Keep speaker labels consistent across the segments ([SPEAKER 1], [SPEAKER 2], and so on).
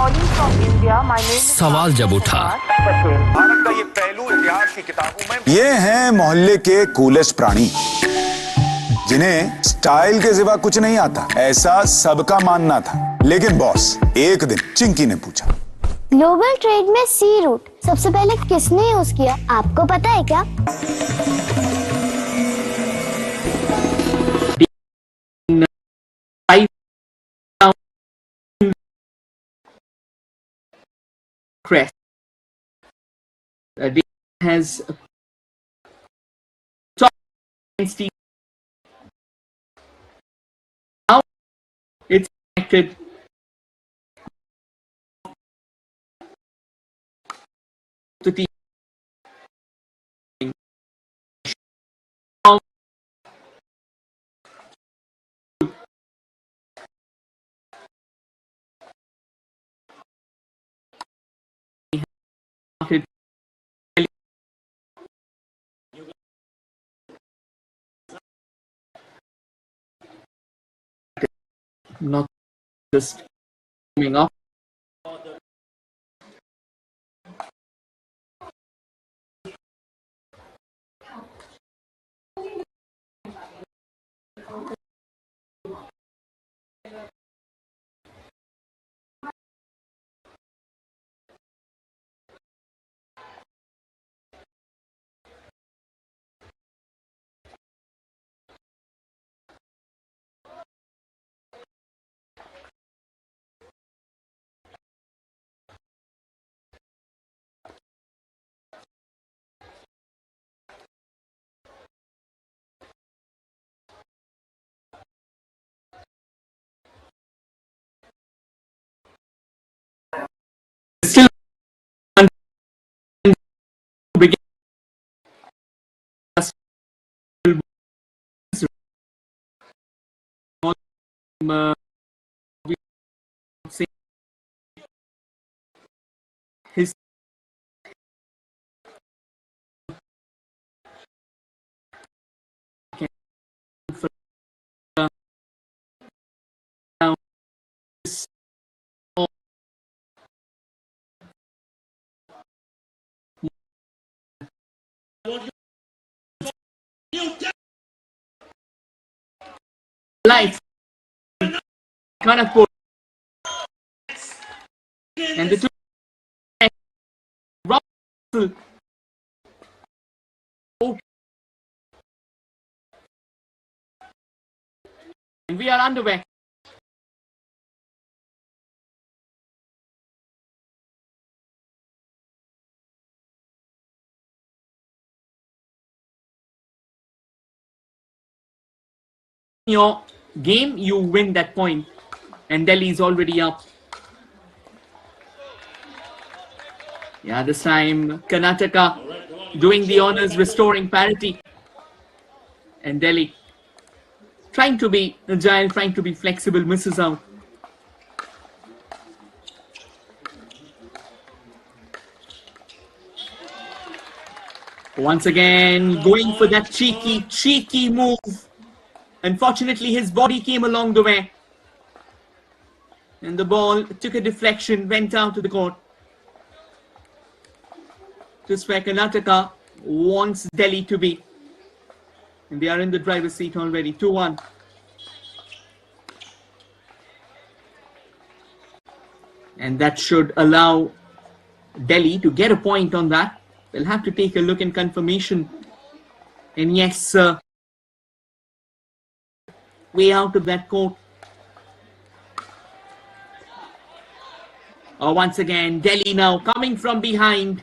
[SPEAKER 1] calling from India. My name is
[SPEAKER 2] सवाल जब उठा
[SPEAKER 3] भारत का ये पहलू इतिहास की किताबों में
[SPEAKER 4] ये हैं मोहल्ले के कूलेस्ट प्राणी जिन्हें स्टाइल के सिवा कुछ नहीं आता, ऐसा सबका मानना था। लेकिन बॉस, एक दिन चिंकी ने पूछा,
[SPEAKER 5] ग्लोबल ट्रेड में सी रूट सबसे पहले किसने यूज किया, आपको पता है क्या?
[SPEAKER 6] Crest has top now it's connected to the not just coming up. Still begin his life Karnataka and the two Russell. And we are underway. Your game, you win that point, and Delhi is already up. Yeah, this time Karnataka doing the honors, restoring parity, and Delhi trying to be agile, trying to be flexible, misses out. Once again, going for that cheeky move. Unfortunately, his body came along the way. And the ball took a deflection, went out to the court. Just where Karnataka wants Delhi to be. And they are in the driver's seat already, 2-1. And that should allow Delhi to get a point on that. They'll have to take a look in confirmation. And yes, way out of that court. Once again, Delhi now coming from behind.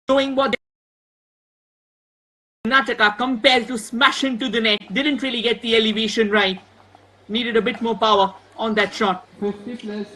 [SPEAKER 6] Showing what Karnataka compared to smash into the net. Didn't really get the elevation right. Needed a bit more power on that shot. 50 plus.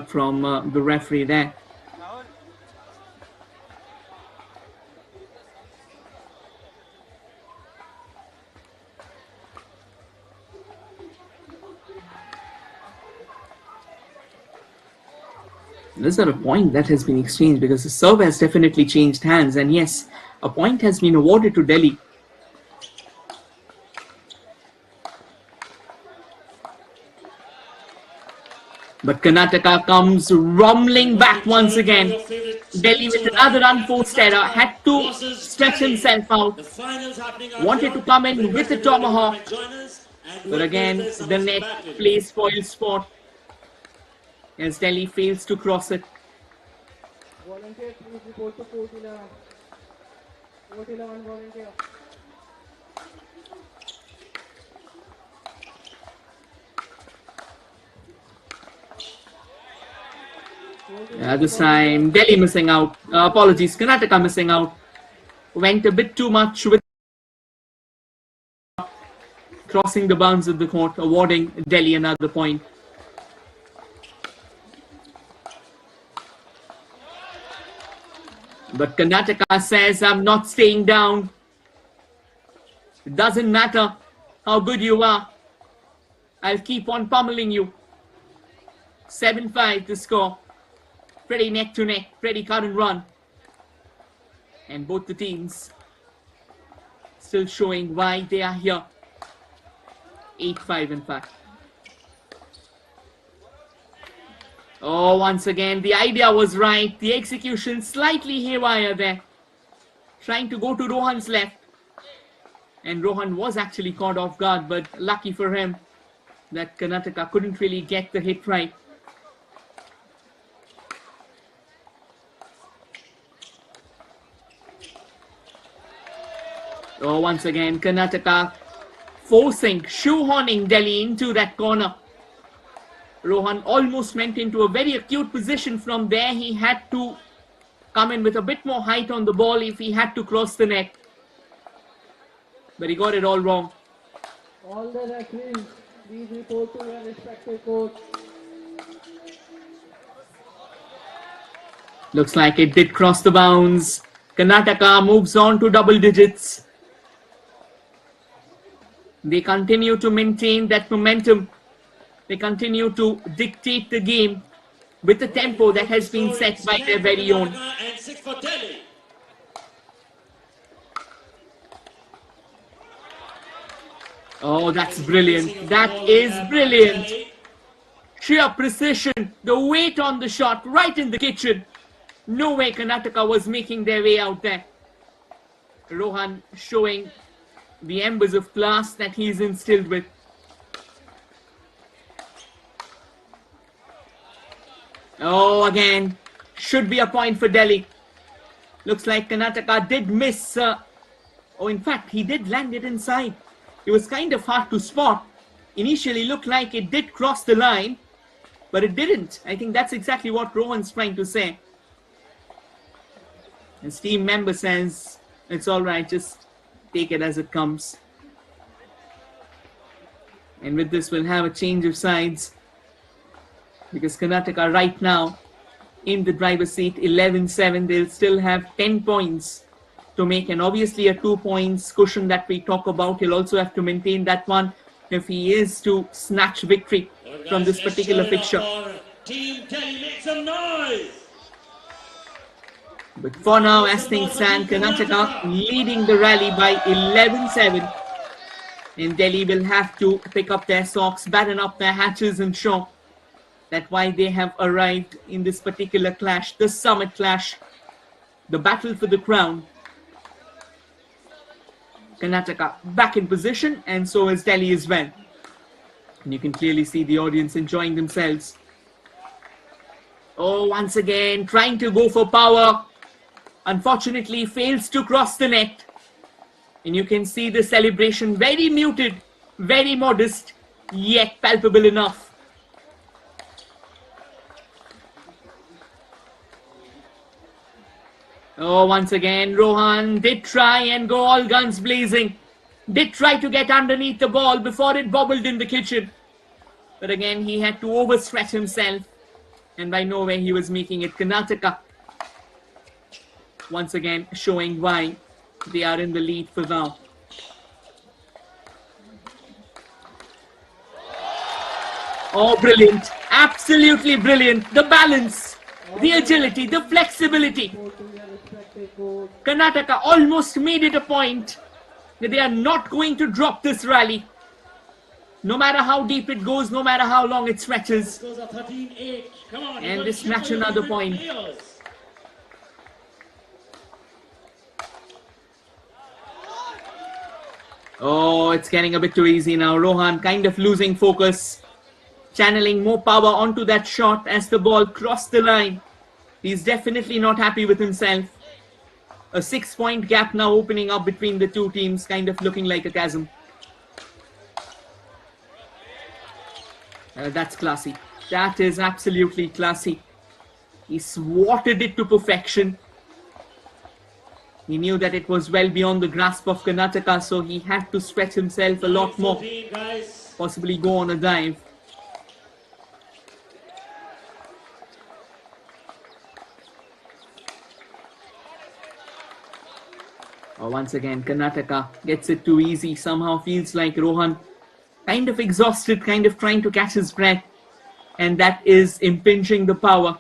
[SPEAKER 6] from the referee there. This is not a point that has been exchanged because the serve has definitely changed hands, and yes, a point has been awarded to Delhi. But Karnataka comes rumbling back once again. Delhi with another unforced error, had to stretch himself out, wanted to come in with the tomahawk, but again the net plays spoil sport as Delhi fails to cross it.
[SPEAKER 2] Volunteer, please report to court 11. Court 11 volunteer.
[SPEAKER 6] This time Delhi missing out. Apologies, Karnataka missing out. Went a bit too much with crossing the bounds of the court, awarding Delhi another point. But Karnataka says, I'm not staying down. It doesn't matter how good you are. I'll keep on pummeling you. 7-5 to score. Pretty neck to neck, pretty cut and run. And both the teams still showing why they are here. 8-5 in fact. Oh, once again, the idea was right. The execution slightly haywire there. Trying to go to Rohan's left. And Rohan was actually caught off guard, but lucky for him that Karnataka couldn't really get the hit right. Oh, once again, Karnataka forcing, shoehorning Delhi into that corner. Rohan almost went into a very acute position from there. He had to come in with a bit more height on the ball if he had to cross the net. But he got it all wrong.
[SPEAKER 2] All the referees, please report to your respective court.
[SPEAKER 6] Looks like it did cross the bounds. Karnataka moves on to double digits. They continue to maintain that momentum. They continue to dictate the game with the tempo that has been set by their very own. Oh, that's brilliant. That is brilliant. Sheer precision, the weight on the shot, right in the kitchen. No way Karnataka was making their way out there. Rohan showing the embers of class that he's instilled with. Oh, again, should be a point for Delhi. Looks like Karnataka did miss. Oh, in fact, he did land it inside. It was kind of hard to spot. Initially looked like it did cross the line, but it didn't. I think that's exactly what Rohan's trying to say. His team member says, it's all right, just take it as it comes. And with this, we'll have a change of sides. Because Karnataka right now in the driver's seat, 11-7, they'll still have 10 points to make. And obviously a 2 points cushion that we talk about, he'll also have to maintain that one if he is to snatch victory from this particular fixture.
[SPEAKER 7] Team Delhi, make some noise!
[SPEAKER 6] But for now, as things stand, Karnataka leading the rally by 11-7. And Delhi will have to pick up their socks, batten up their hatches and show that why they have arrived in this particular clash, the summit clash, the battle for the crown. Karnataka back in position, and so is Delhi as well. And you can clearly see the audience enjoying themselves. Oh, once again, trying to go for power. Unfortunately, fails to cross the net. And you can see the celebration very muted, very modest, yet palpable enough. Oh, once again, Rohan did try and go all guns blazing. Did try to get underneath the ball before it bobbled in the kitchen. But again, he had to overstretch himself And by nowhere he was making it. Karnataka once again showing why they are in the lead for now. Oh, brilliant. Absolutely brilliant. The balance, the agility, the flexibility. Karnataka almost made it a point that they are not going to drop this rally. No matter how deep it goes, no matter how long it stretches.
[SPEAKER 7] Scores are 13-8. Come on,
[SPEAKER 6] And
[SPEAKER 7] you
[SPEAKER 6] this
[SPEAKER 7] got
[SPEAKER 6] match
[SPEAKER 7] shuffle
[SPEAKER 6] another
[SPEAKER 7] your
[SPEAKER 6] point.
[SPEAKER 7] players.
[SPEAKER 6] Oh, it's getting a bit too easy now. Rohan kind of losing focus. Channeling more power onto that shot as the ball crossed the line. He's definitely not happy with himself. A 6-point gap now opening up between the two teams, kind of looking like a chasm. That's classy. That is absolutely classy. He swatted it to perfection. He knew that it was well beyond the grasp of Karnataka, so he had to stretch himself a lot more.
[SPEAKER 7] 14, guys.
[SPEAKER 6] Possibly go on a dive. Once again, Karnataka gets it too easy. Somehow feels like Rohan kind of exhausted, kind of trying to catch his breath. And that is impinging the power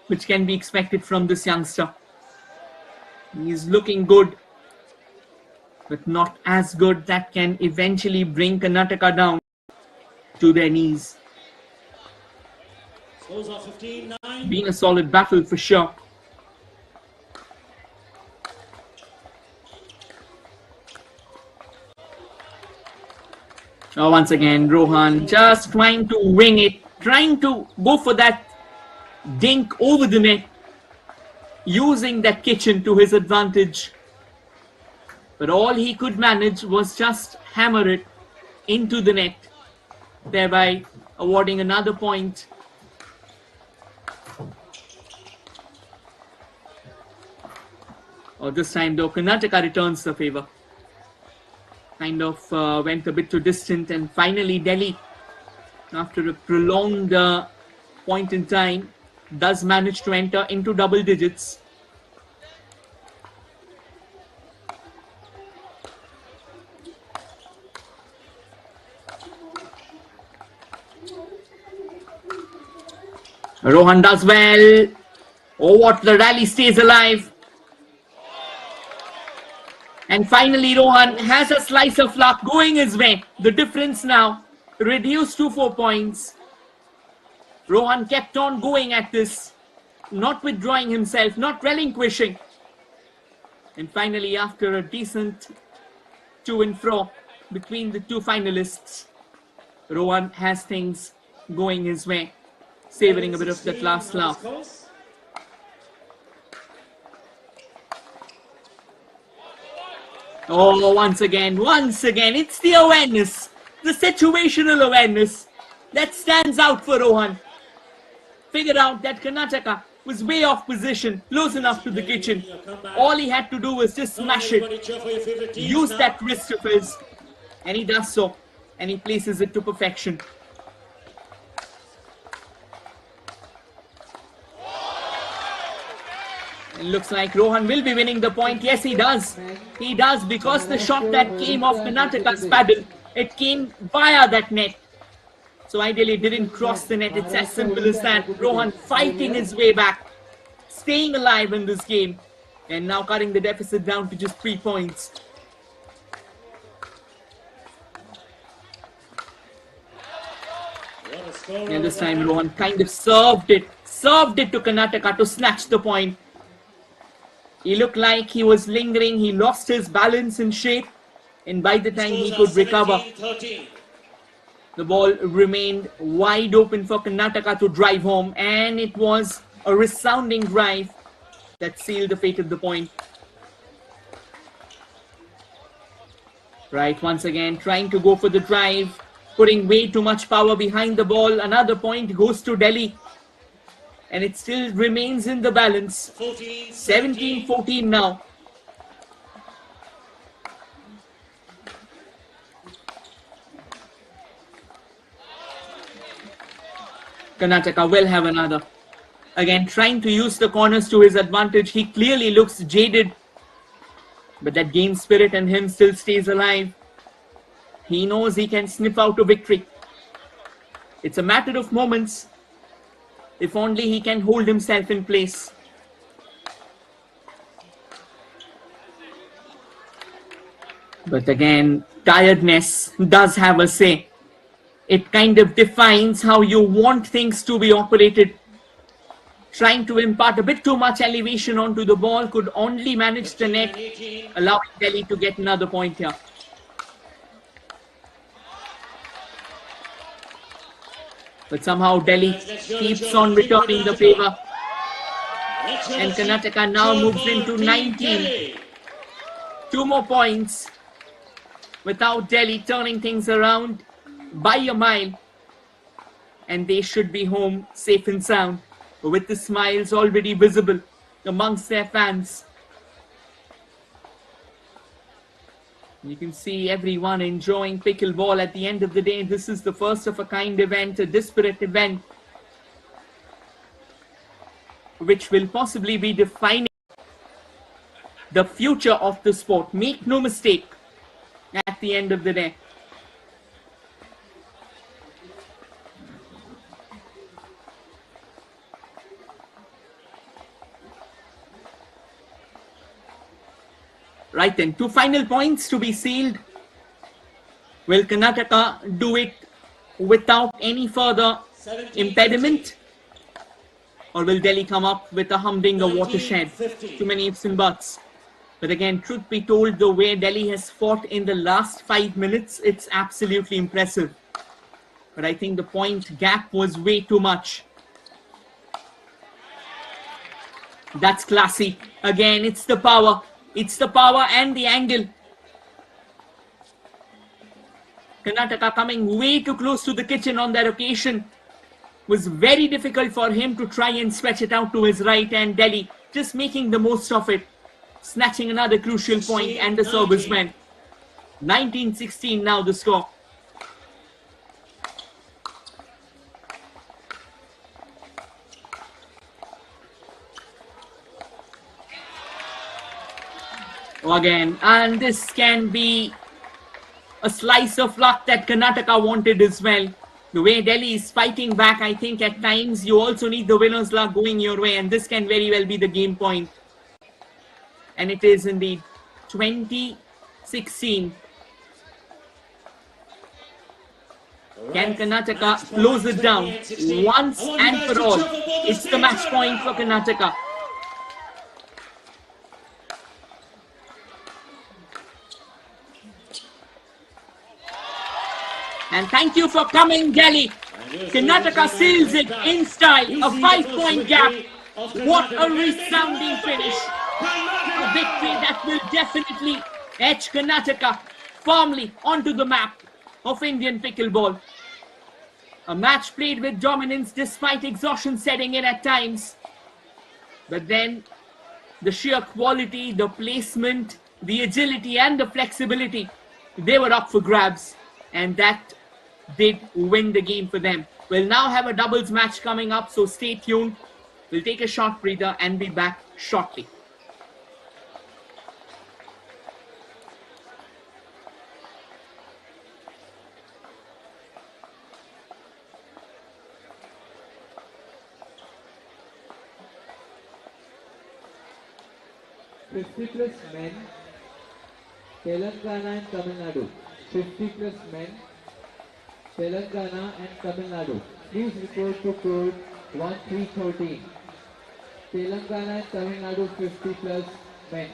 [SPEAKER 6] which can be expected from this youngster. He's looking good, but not as good. That can eventually bring Karnataka down to their knees.
[SPEAKER 7] Scores are 15-9.
[SPEAKER 6] Been a solid battle for sure. Once again, Rohan just trying to wing it, trying to go for that dink over the net, using that kitchen to his advantage. But all he could manage was just hammer it into the net, thereby awarding another point. This time though, Karnataka returns the favor. Kind of went a bit too distant, and finally Delhi, after a prolonged point in time, does manage to enter into double digits. Rohan does well. Oh, what, the rally stays alive. And finally, Rohan has a slice of luck going his way. The difference now reduced to 4 points. Rohan kept on going at this, not withdrawing himself, not relinquishing. And finally, after a decent to and fro between the two finalists, Rohan has things going his way, savoring a bit of that last laugh. Oh, once again, it's the awareness, the situational awareness that stands out for Rohan. Figured out that Karnataka was way off position, close enough to the kitchen. All he had to do was just smash it, use that wrist of his, and he does so, and he places it to perfection. It looks like Rohan will be winning the point. Yes, he does. He does, because the shot that came off Karnataka's paddle, it came via that net. So ideally it didn't cross the net. It's as simple as that. Rohan fighting his way back, staying alive in this game, and now cutting the deficit down to just 3 points. And this time Rohan kind of served it to Karnataka to snatch the point. He looked like he was lingering. He lost his balance and shape, and by the time he could recover, the ball remained wide open for Karnataka to drive home, and it was a resounding drive that sealed the fate of the point. Right, once again trying to go for the drive, putting way too much power behind the ball. Another point goes to Delhi, and it still remains in the balance. 17-14 now. Karnataka will have another. Again, trying to use the corners to his advantage. He clearly looks jaded, but that game spirit in him still stays alive. He knows he can sniff out a victory. It's a matter of moments, if only he can hold himself in place. But again, tiredness does have a say. It kind of defines how you want things to be operated. Trying to impart a bit too much elevation onto the ball could only manage the net, allowing Delhi to get another point here. But somehow Delhi keeps on returning the favor. And Karnataka now moves into 19. 2 more points without Delhi turning things around by a mile. And they should be home safe and sound, with the smiles already visible amongst their fans. You can see everyone enjoying pickleball. At the end of the day, this is the first of a kind event, a disparate event, which will possibly be defining the future of the sport. Make no mistake, at the end of the day. Right then, 2 final points to be sealed. Will Karnataka do it without any further impediment? Or will Delhi come up with a humdinger watershed? Too many ifs and buts. But again, truth be told, the way Delhi has fought in the last 5 minutes, it's absolutely impressive. But I think the point gap was way too much. That's classy. Again, it's the power. It's the power and the angle. Karnataka coming way too close to the kitchen on that occasion. Was very difficult for him to try and stretch it out to his right, and Delhi just making the most of it. Snatching another crucial point, and the service went. 19-16 now the score. Again, and this can be a slice of luck that Karnataka wanted as well. The way Delhi is fighting back, I think at times you also need the winner's luck going your way, and this can very well be the game point. And it is indeed 20-16. Can Karnataka close it down once and for all? It's the match point for Karnataka. And thank you for coming, Delhi. Karnataka seals it in style, a 5-point gap. What a resounding finish. A victory that will definitely etch Karnataka firmly onto the map of Indian pickleball. A match played with dominance despite exhaustion setting in at times. But then the sheer quality, the placement, the agility and the flexibility, they were up for grabs. And that did win the game for them. We'll now have a doubles match coming up, so stay tuned. We'll take a short breather and be back shortly.
[SPEAKER 2] +50 men, Telangana and Tamil Nadu. 50+ men, Telangana and Tamil Nadu. Please report to code 1313. Telangana and Tamil Nadu 50+ men.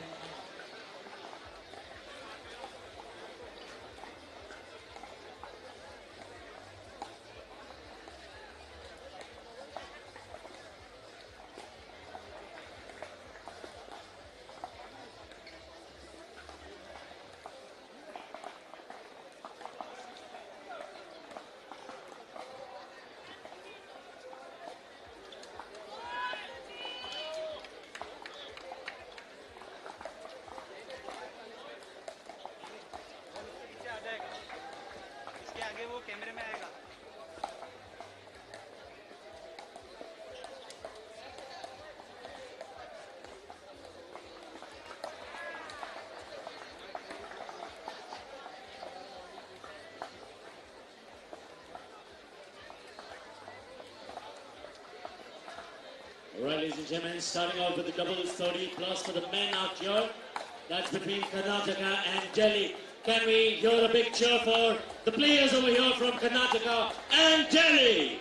[SPEAKER 7] Right, ladies and gentlemen, starting out with the doubles 30 plus for the men out here. That's between Karnataka and Delhi. Can we hear a big cheer for the players over here from Karnataka and Delhi?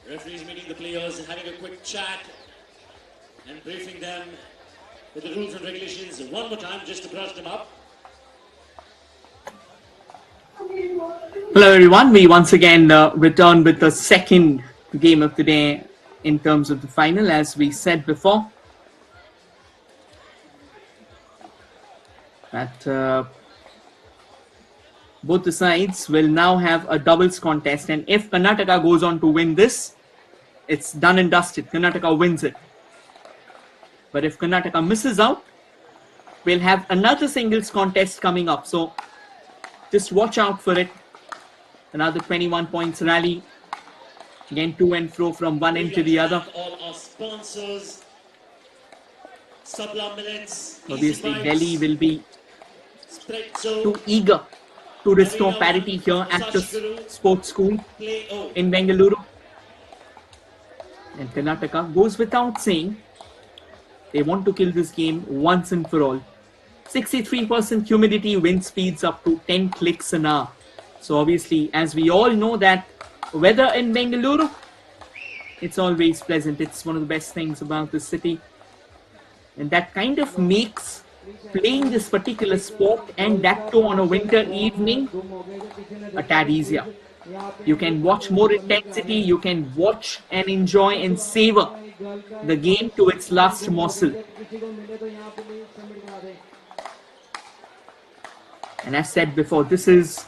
[SPEAKER 7] Referees meeting the players, having a quick chat and briefing them with the rules and regulations one more time just to brush them up.
[SPEAKER 6] Hello everyone, we once again return with the second game of the day in terms of the final, as we said before. That both the sides will now have a doubles contest, and if Karnataka goes on to win this, it's done and dusted. Karnataka wins it. But if Karnataka misses out, we'll have another singles contest coming up. So just watch out for it. Another 21 points rally. Again, to and fro from one end to the other.
[SPEAKER 7] All our sponsors, Subla Millets,
[SPEAKER 6] Obviously,
[SPEAKER 7] Easy
[SPEAKER 6] Delhi
[SPEAKER 7] Bikes,
[SPEAKER 6] will be
[SPEAKER 7] Sprezzo,
[SPEAKER 6] too eager to restore parity here at the sports school
[SPEAKER 7] Play O.
[SPEAKER 6] in Bengaluru. And Karnataka goes without saying, they want to kill this game once and for all. 63% humidity, wind speeds up to 10 clicks an hour. So obviously, as we all know, that weather in Bengaluru, it's always pleasant. It's one of the best things about the city. And that kind of makes playing this particular sport, and that too on a winter evening, a tad easier. You can watch more intensity, you can watch and enjoy and savor the game to its last morsel. And as said before, this is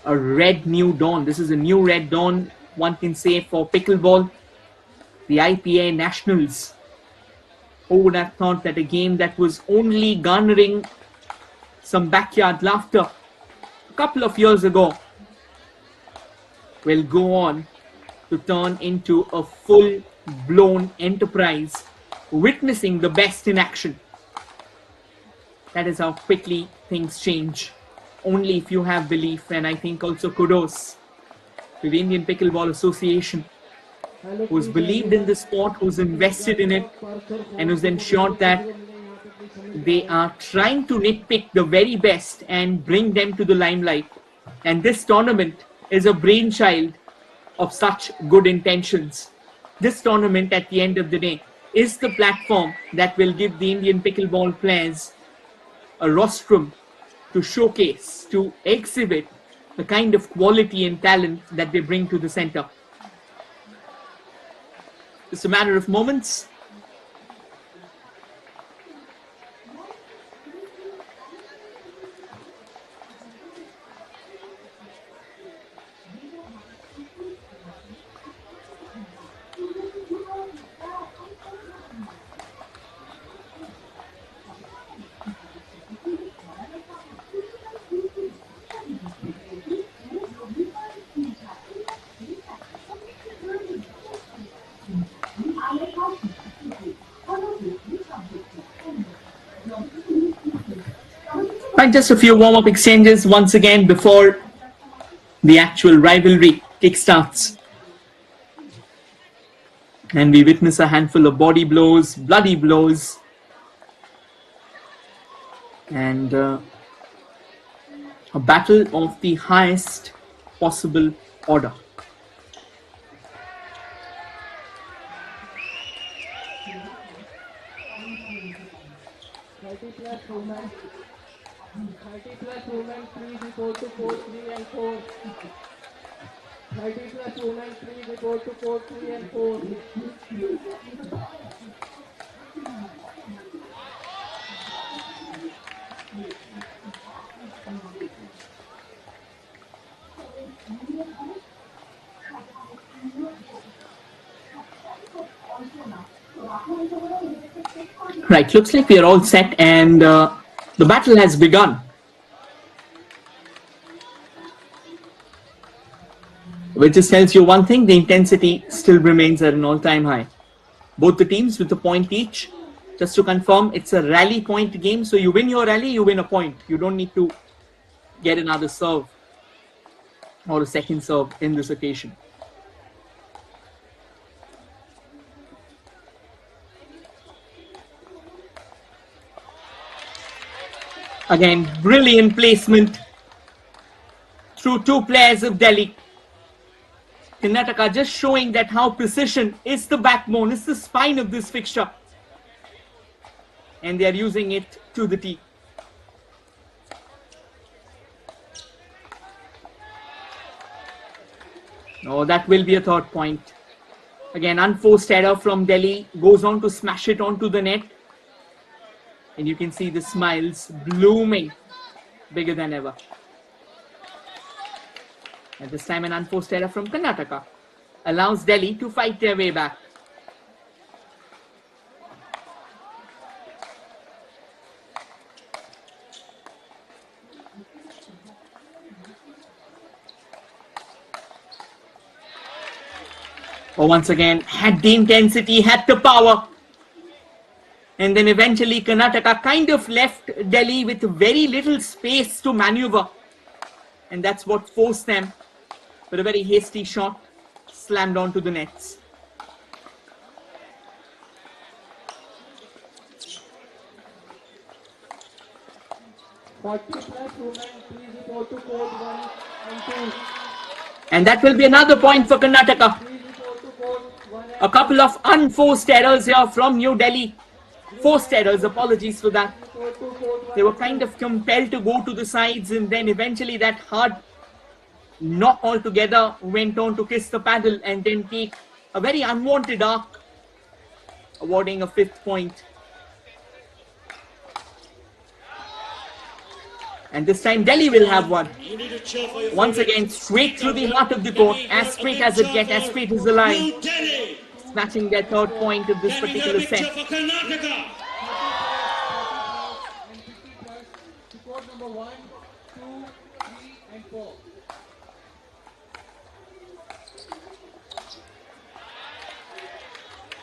[SPEAKER 6] a red new dawn. This is a new red dawn, one can say, for pickleball. The IPA nationals. Who would have thought that a game that was only garnering some backyard laughter a couple of years ago will go on to turn into a full-blown enterprise, witnessing the best in action. That is how quickly things change. Only if you have belief, and I think also kudos to the Indian Pickleball Association, who's believed in the sport, who's invested in it, and who's ensured that they are trying to nitpick the very best and bring them to the limelight. And this tournament is a brainchild of such good intentions. This tournament, at the end of the day, is the platform that will give the Indian pickleball players a rostrum to showcase, to exhibit the kind of quality and talent that they bring to the center. It's a matter of moments. Right, just a few warm-up exchanges once again before the actual rivalry kickstarts. And we witness a handful of body blows, bloody blows, and a battle of the highest possible order.
[SPEAKER 2] Women, please report to court 3 and 4. 30 plus women, please report to court 3 and 4.
[SPEAKER 6] Right, looks like we are all set and the battle has begun. Which just tells you one thing, the intensity still remains at an all-time high. Both the teams with a point each. Just to confirm, it's a rally point game, so you win your rally, you win a point. You don't need to get another serve or a second serve in this occasion. Again, brilliant placement through two players of Delhi. Karnataka just showing that how precision is the backbone, is the spine of this fixture. And they are using it to the T. Oh, that will be a third point. Again, unforced error from Delhi, goes on to smash it onto the net. And you can see the smiles blooming bigger than ever. At this time, an unforced error from Karnataka allows Delhi to fight their way back. Oh, once again, had the intensity, had the power. And then eventually Karnataka kind of left Delhi with very little space to maneuver. And that's what forced them. But a very hasty shot slammed onto the nets. And that will be another point for Karnataka. A couple of unforced errors here from New Delhi. Forced errors, apologies for that. They were kind of compelled to go to the sides, and then eventually that hard knock altogether went on to kiss the paddle and then take a very unwanted arc, awarding a 5th point. And this time Delhi will have one. Once again, straight through the heart of the court, as straight as it gets, as straight as the line. Snatching their 3rd point of this particular set.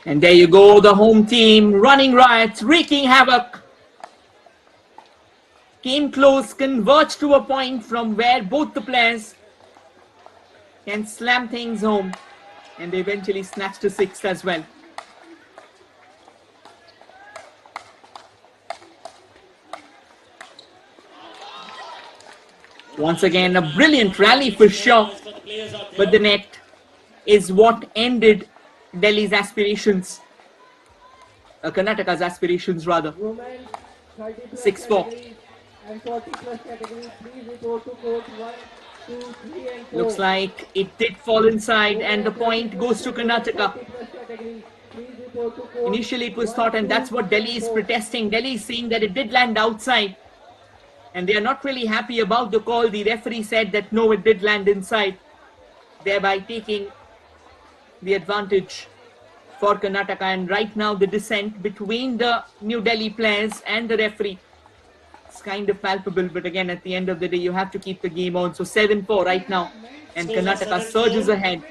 [SPEAKER 6] And there you go, the home team running riot, wreaking havoc. Came close, converged to a point from where both the players can slam things home. And they eventually snatched a 6th as well. Once again, a brilliant rally for sure. But the net is what ended Delhi's aspirations. Karnataka's aspirations rather. 6-4. Looks like it did fall inside and the point goes to Karnataka. Initially it was thought, and that's what Delhi is protesting. Delhi is saying that it did land outside. And they are not really happy about the call. The referee said that no, it did land inside, thereby taking the advantage for Karnataka. And right now the dissent between the New Delhi players and the referee is kind of palpable. But again, at the end of the day, you have to keep the game on. So 7-4 right now. And Karnataka surges ahead.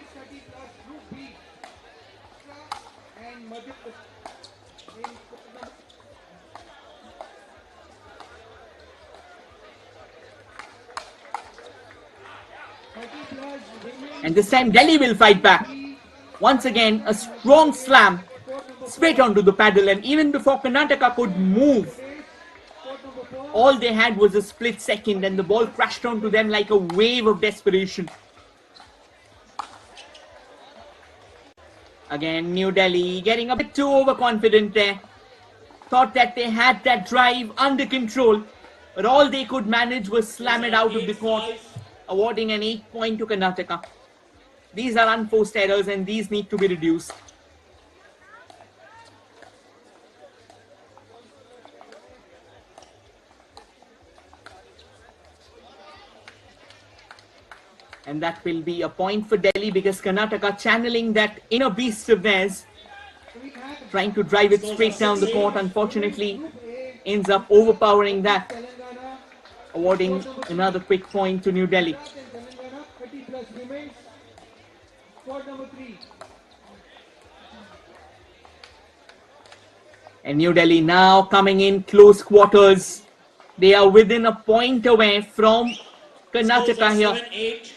[SPEAKER 6] And this time Delhi will fight back. Once again, a strong slam straight onto the paddle. And even before Karnataka could move, all they had was a split second and the ball crashed onto them like a wave of desperation. Again, New Delhi getting a bit too overconfident there. Thought that they had that drive under control. But all they could manage was slam it out of the court, awarding an 8 point to Karnataka. These are unforced errors and these need to be reduced. And that will be a point for Delhi because Karnataka channeling that inner beast of theirs trying to drive it straight down the court. Unfortunately, ends up overpowering that, awarding another quick point to New Delhi.
[SPEAKER 2] 30 plus remains. Court number 3.
[SPEAKER 6] And New Delhi now coming in close quarters. They are within a point away from Karnataka here.
[SPEAKER 7] 7-8.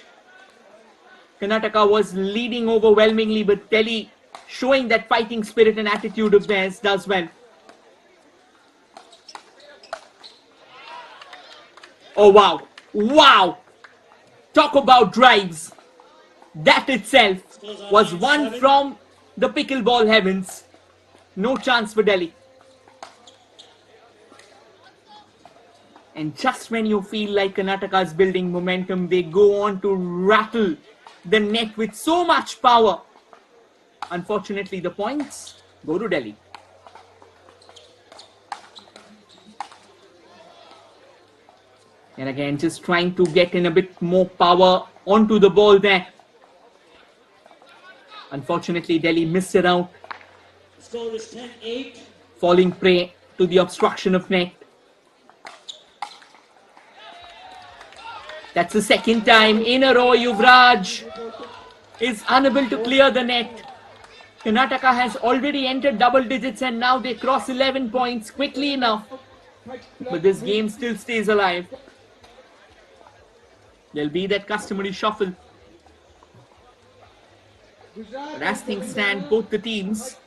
[SPEAKER 6] Karnataka was leading overwhelmingly, but Delhi, showing that fighting spirit and attitude of theirs, does well. Oh wow, wow! Talk about drives. That itself was one from the pickleball heavens. No chance for Delhi. And just when you feel like Karnataka is building momentum, they go on to rattle the net with so much power. Unfortunately, the points go to Delhi. And again, just trying to get in a bit more power onto the ball there. Unfortunately, Delhi missed it out,
[SPEAKER 7] Score is 10-8.
[SPEAKER 6] falling prey to the obstruction of net. That's the second time in a row Yuvraj is unable to clear the net. Karnataka has already entered double digits and now they cross 11 points quickly enough. But this game still stays alive. There'll be that customary shuffle. But as things stand, both the teams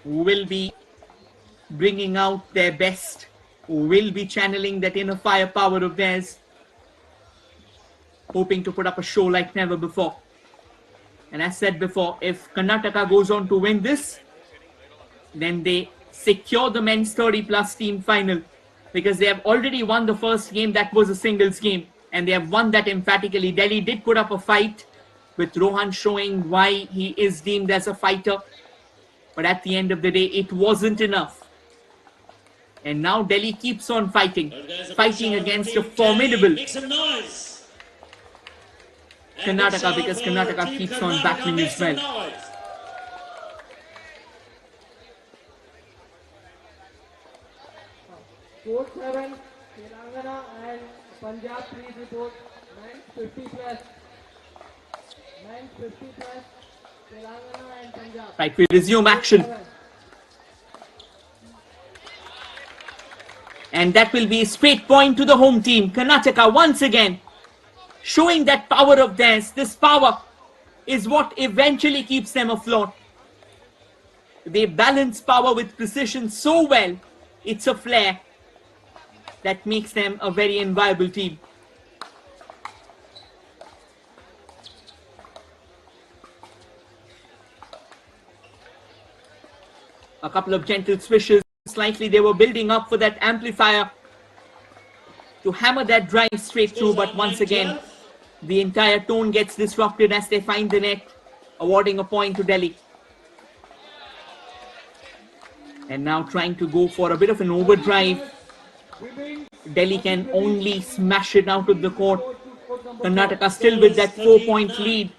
[SPEAKER 6] will be bringing out their best, will be channeling that inner firepower of theirs, hoping to put up a show like never before. And as said before, if Karnataka goes on to win this, then they secure the men's 30 plus team final, because they have already won the first game. That was a singles game, and they have won that emphatically. Delhi did put up a fight, with Rohan showing why he is deemed as a fighter, but at the end of the day it wasn't enough. And now Delhi keeps on fighting against a formidable
[SPEAKER 7] Make some noise.
[SPEAKER 6] Karnataka, because Karnataka keeps on battling as well.
[SPEAKER 2] Court 7, Telangana and Punjab, please report. 950 plus. 950 plus. Telangana and Punjab.
[SPEAKER 6] Right, we resume action. And that will be a straight point to the home team. Karnataka once again showing that power of theirs. This power is what eventually keeps them afloat. They balance power with precision so well. It's a flair that makes them a very inviolable team. A couple of gentle swishes. Slightly they were building up for that amplifier to hammer that drive straight through, but once again the entire tone gets disrupted as they find the net, awarding a point to Delhi. And now trying to go for a bit of an overdrive. Delhi can only smash it out of the court. Karnataka still with that 4-point lead.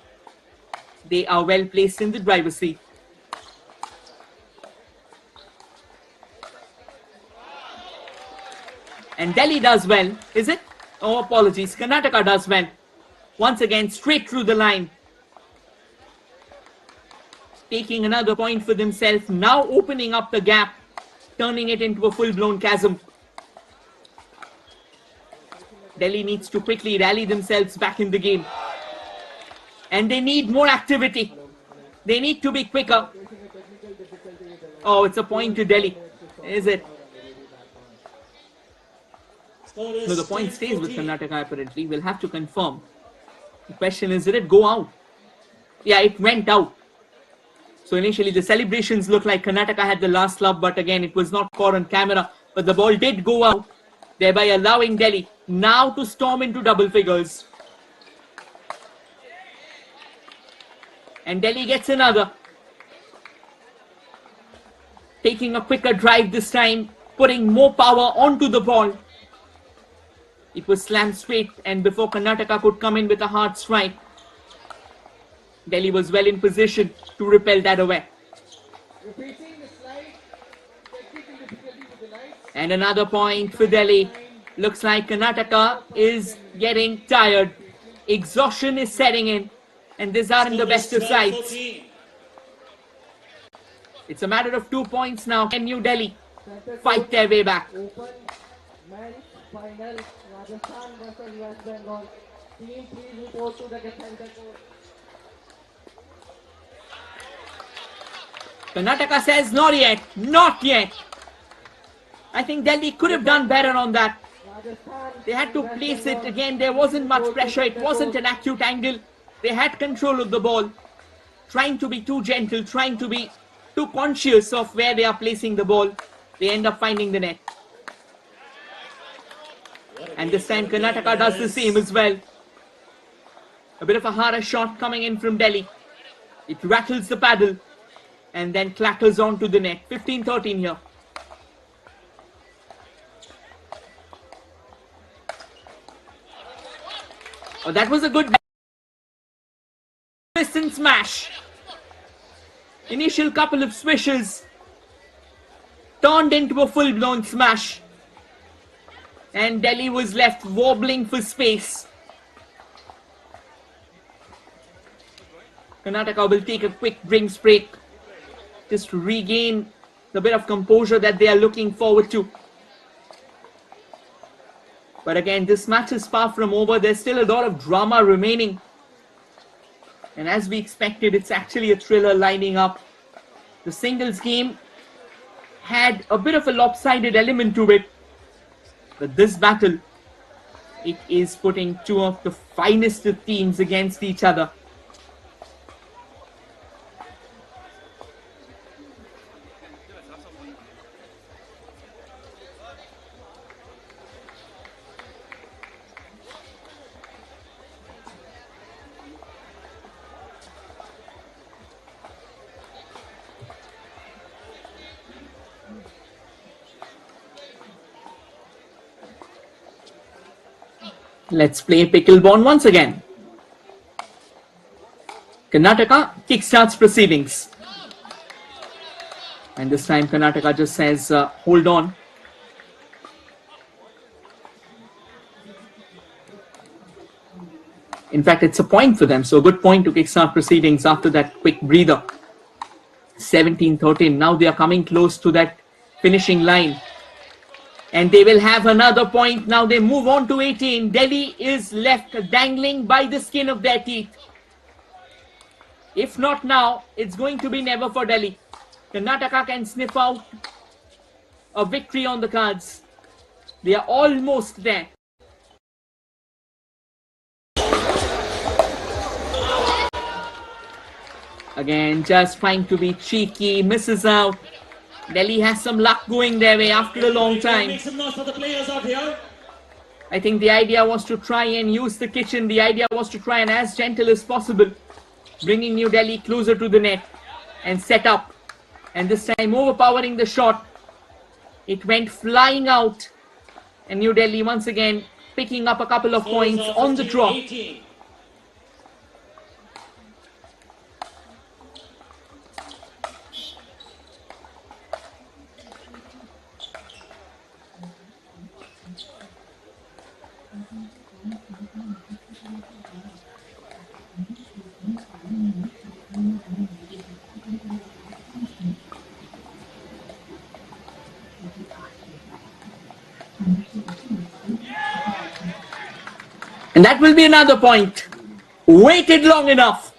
[SPEAKER 6] They are well placed in the driver's seat. And Delhi does well, is it? Oh, apologies. Karnataka does well. Once again, straight through the line. Taking another point for themselves. Now opening up the gap. Turning it into a full-blown chasm. Delhi needs to quickly rally themselves back in the game. And they need more activity. They need to be quicker. Oh, it's a point to Delhi. Is it? No, the point stays with Karnataka apparently. We'll have to confirm. The question is, did it go out? Yeah, it went out. So initially the celebrations looked like Karnataka had the last love, but again it was not caught on camera. But the ball did go out, thereby allowing Delhi now to storm into double figures. And Delhi gets another. Taking a quicker drive this time, putting more power onto the ball. It was slammed straight, and before Karnataka could come in with a hard strike, Delhi was well in position to repel that away.
[SPEAKER 2] Repeating the slide. Technical difficulty with the lights.
[SPEAKER 6] And another point for Delhi. Looks like Karnataka is getting tired. Exhaustion is setting in. And these aren't the best of sides.
[SPEAKER 7] 12-14.
[SPEAKER 6] It's a matter of 2 points now. Can New Delhi fight their way back?
[SPEAKER 2] Open men's final. Rajasthan versus West Bengal. Team, please report to the center court.
[SPEAKER 6] Karnataka says not yet. Not yet. I think Delhi could have done better on that. They had to place it again. There wasn't much pressure. It wasn't an acute angle. They had control of the ball. Trying to be too gentle, trying to be too conscious of where they are placing the ball. They end up finding the net. And this time Karnataka does the same as well. A bit of a harder shot coming in from Delhi. It rattles the paddle and then clatters onto the net. 15-13 here. Oh, that was a good twist and smash. Initial couple of swishes turned into a full-blown smash. And Delhi was left wobbling for space. Karnataka will take a quick drinks break just to regain the bit of composure that they are looking forward to. But again, this match is far from over. There's still a lot of drama remaining. And as we expected, it's actually a thriller lining up. The singles game had a bit of a lopsided element to it. But this battle, it is putting two of the finest of teams against each other. Let's play Pickleball once again. Karnataka kickstarts proceedings. And this time Karnataka just says, hold on. In fact, it's a point for them. So a good point to kickstart proceedings after that quick breather. 17-13. Now they are coming close to that finishing line. And they will have another point. Now they move on to 18. Delhi is left dangling by the skin of their teeth. If not now, it's going to be never for Delhi. Karnataka can sniff out a victory on the cards. They are almost there. Again, just trying to be cheeky, misses out. Delhi has some luck going their way after a long time.
[SPEAKER 7] Make some noise for the players out here.
[SPEAKER 6] I think the idea was to try and use the kitchen. The idea was to try and as gentle as possible, bringing New Delhi closer to the net and set up. And this time overpowering the shot. It went flying out. And New Delhi once again picking up a couple of points on the drop.
[SPEAKER 7] 18.
[SPEAKER 6] And that will be another point. Waited long enough.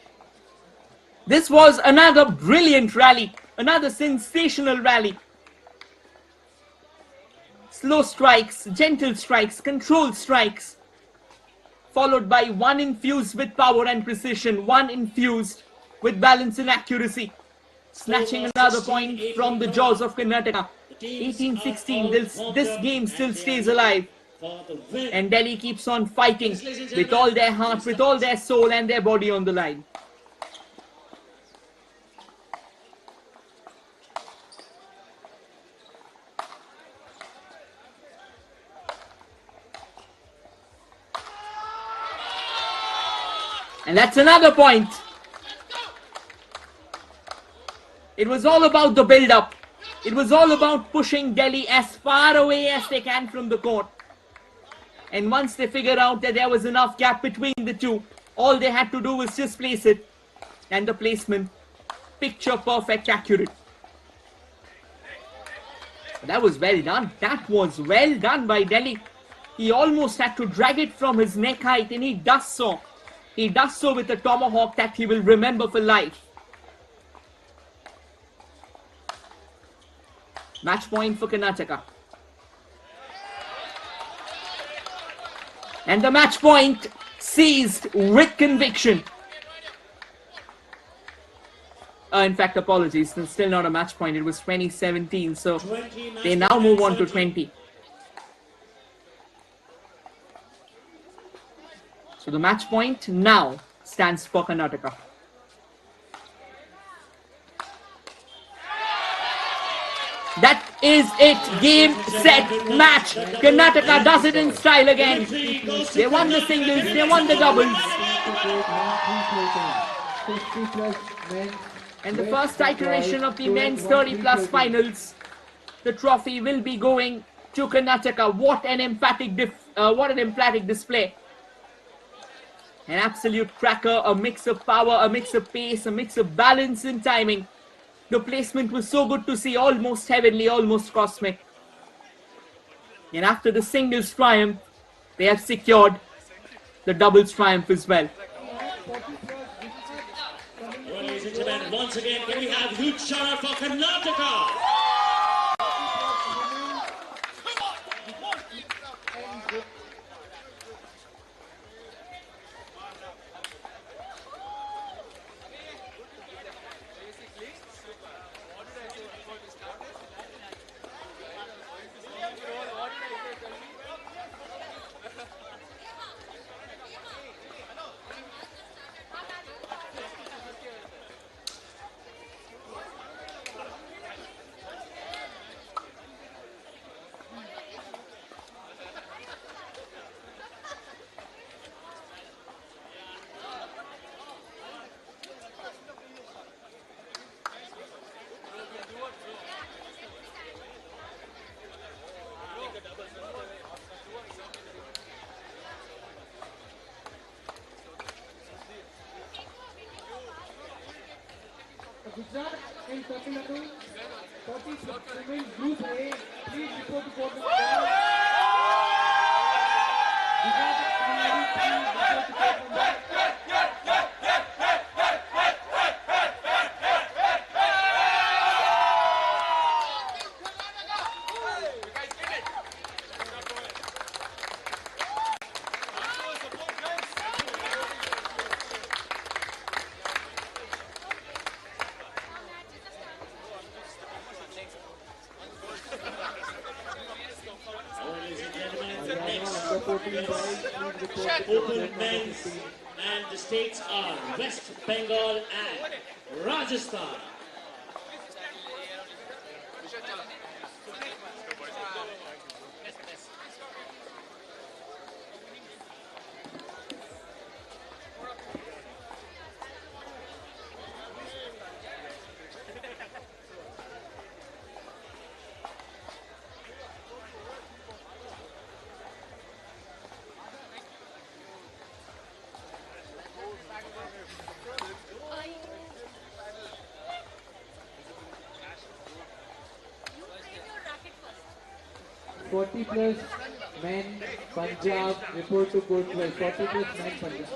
[SPEAKER 6] This was another brilliant rally. Another sensational rally. Slow strikes, gentle strikes, controlled strikes. Followed by one infused with power and precision. One infused with balance and accuracy. Snatching another point from the jaws of Karnataka. 18-16. This game still stays alive. And Delhi keeps on fighting with all their heart, with all their soul and their body on the line. And that's another point. It was all about the build-up. It was all about pushing Delhi as far away as they can from the court. And once they figured out that there was enough gap between the two, all they had to do was just place it. And the placement, picture perfect, accurate. That was well done. That was well done by Delhi. He almost had to drag it from his neck height, and he does so. He does so with a tomahawk that he will remember for life. Match point for Karnataka. And the match point seized with conviction. In fact, apologies, it's still not a match point. It was 2017, so they now move on to 20. So the match point now stands for Karnataka. That is it. Game, set, match. Karnataka does it in style again. They won the singles, they won the doubles. And the first iteration of the men's 30+ finals, the trophy will be going to Karnataka. What an emphatic display. An absolute cracker, a mix of power, a mix of pace, a mix of balance and timing. The placement was so good to see, almost heavenly, almost cosmic. And after the singles triumph, they have secured the doubles triumph as well.
[SPEAKER 7] Ladies and gentlemen, once again, can we have huge shout for Karnataka?
[SPEAKER 2] Gujarat and Tamil Nadu, 40 remains Group A. Please report to court. Gujarat and Tamil Nadu, please report to court.
[SPEAKER 7] Open men's, and the states are West Bengal and Rajasthan.
[SPEAKER 2] +40 men Punjab report to court. 40+ men Punjab.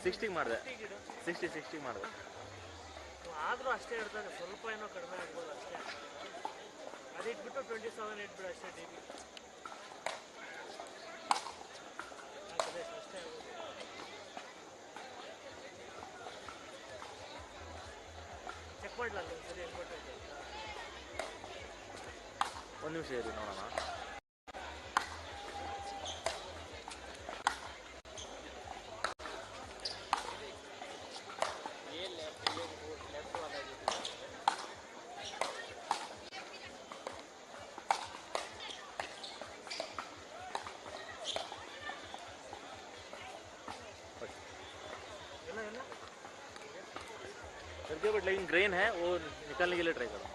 [SPEAKER 8] 60 ಮಾಡಿದೆ 60 ಮಾಡಿದೆ
[SPEAKER 9] ಆದರೂ ಅಷ್ಟೇ ಇರ್ತದೆ ಸ್ವಲ್ಪ ಏನೋ ಕಡಿಮೆ ಆಗ್ಬೋದು ಅಷ್ಟೇ ಅದು ಇಟ್ಬಿಟ್ಟು 27 ಇಟ್ಬಿಡು ಅಷ್ಟೇ ಡಿ ಬಿ ಅಷ್ಟೇ ಆಗೋದು ಚೆಕ್ ಮಾಡಲಲ್ಲ ಸರಿ ಹೆಂಗೆ ಕೊಟ್ಟೈತೆ
[SPEAKER 8] ಒಂದು ನಿಮಿಷ ಇರಿ ನೋಡೋಣ बट लेकिन ग्रेन है वो निकालने के लिए ट्राई करो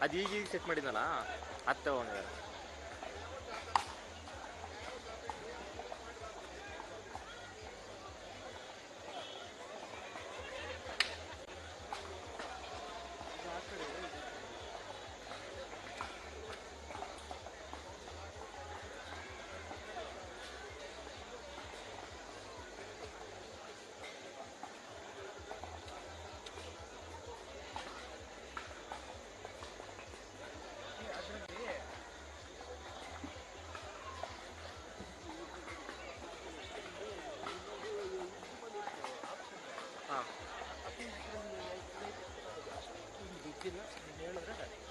[SPEAKER 8] ಅದು ಈಗ ಸೆಟ್ ಮಾಡಿದ್ನಲ್ಲ ಹತ್ತೆ ಹೋಗಿದ್ದಾರೆ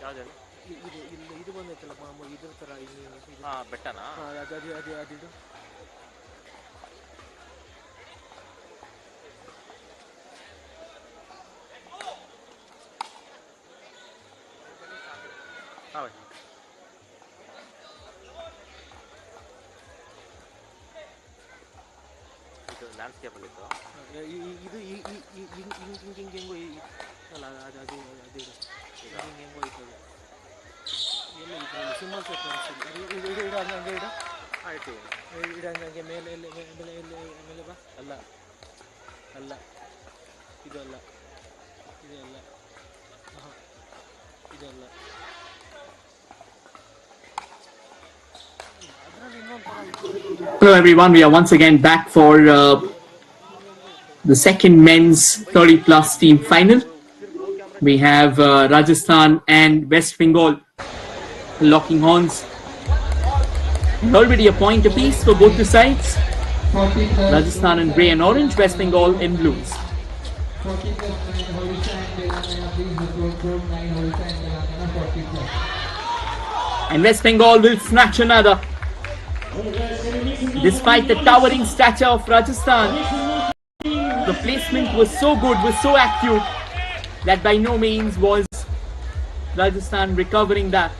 [SPEAKER 8] ಯಾವುದೆಲ್ಲ
[SPEAKER 9] ಇದು ಬಂದೈತಲ್ಲ ಇದ್ರ ಥರ
[SPEAKER 8] ಹಾಂ ಬೆಟ್ಟನಾ
[SPEAKER 9] ಅದಿಡು
[SPEAKER 8] ಹಾಂ ಇದು ಲ್ಯಾಂಡ್ಸ್ಕೇಪಲ್ಲಿ ಇತ್ತು
[SPEAKER 9] ಇದು ಹಿಂಗೆಂಗೋ ಅಲ್ಲ ಅದು ಹಿಂಗೆಂಗೋ ಇರ್ತದೆ ಎಲ್ಲ ಇದರಲ್ಲಿ ಸಿಂಬಲ್ ಸೆಟ್ ಇದು ಇಡು ಹಂಗೆ ಇಡು
[SPEAKER 8] ಆಯ್ತು
[SPEAKER 9] ಇಡು ಹಂಗೆ ಮೇಲೆ ಮೇಲೆ ಬಾ ಅಲ್ಲ ಅಲ್ಲ ಇದು ಅಲ್ಲ ಇದು ಅಲ್ಲ ಹಾಂ ಇದು ಅಲ್ಲ
[SPEAKER 6] Hello everyone, we are once again back for the second men's 30 plus team final. We have Rajasthan and West Bengal locking horns. Already a point apiece for both the sides. Rajasthan in grey and orange, West Bengal in blues. And West Bengal will snatch another. Despite the towering stature of Rajasthan, the placement was so good, was so acute, that by no means was Rajasthan recovering that.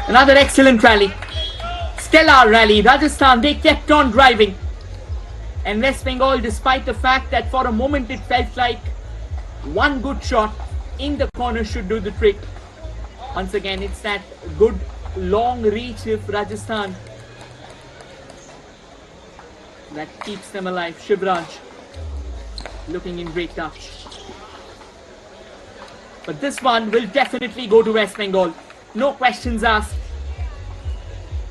[SPEAKER 6] Another excellent rally. Stellar rally. Rajasthan, they kept on driving. And West Bengal, despite the fact that for a moment it felt like one good shot in the corner should do the trick. Once again, it's that good long reach of Rajasthan that keeps them alive. Shivraj looking in great touch. But this one will definitely go to West Bengal. No questions asked.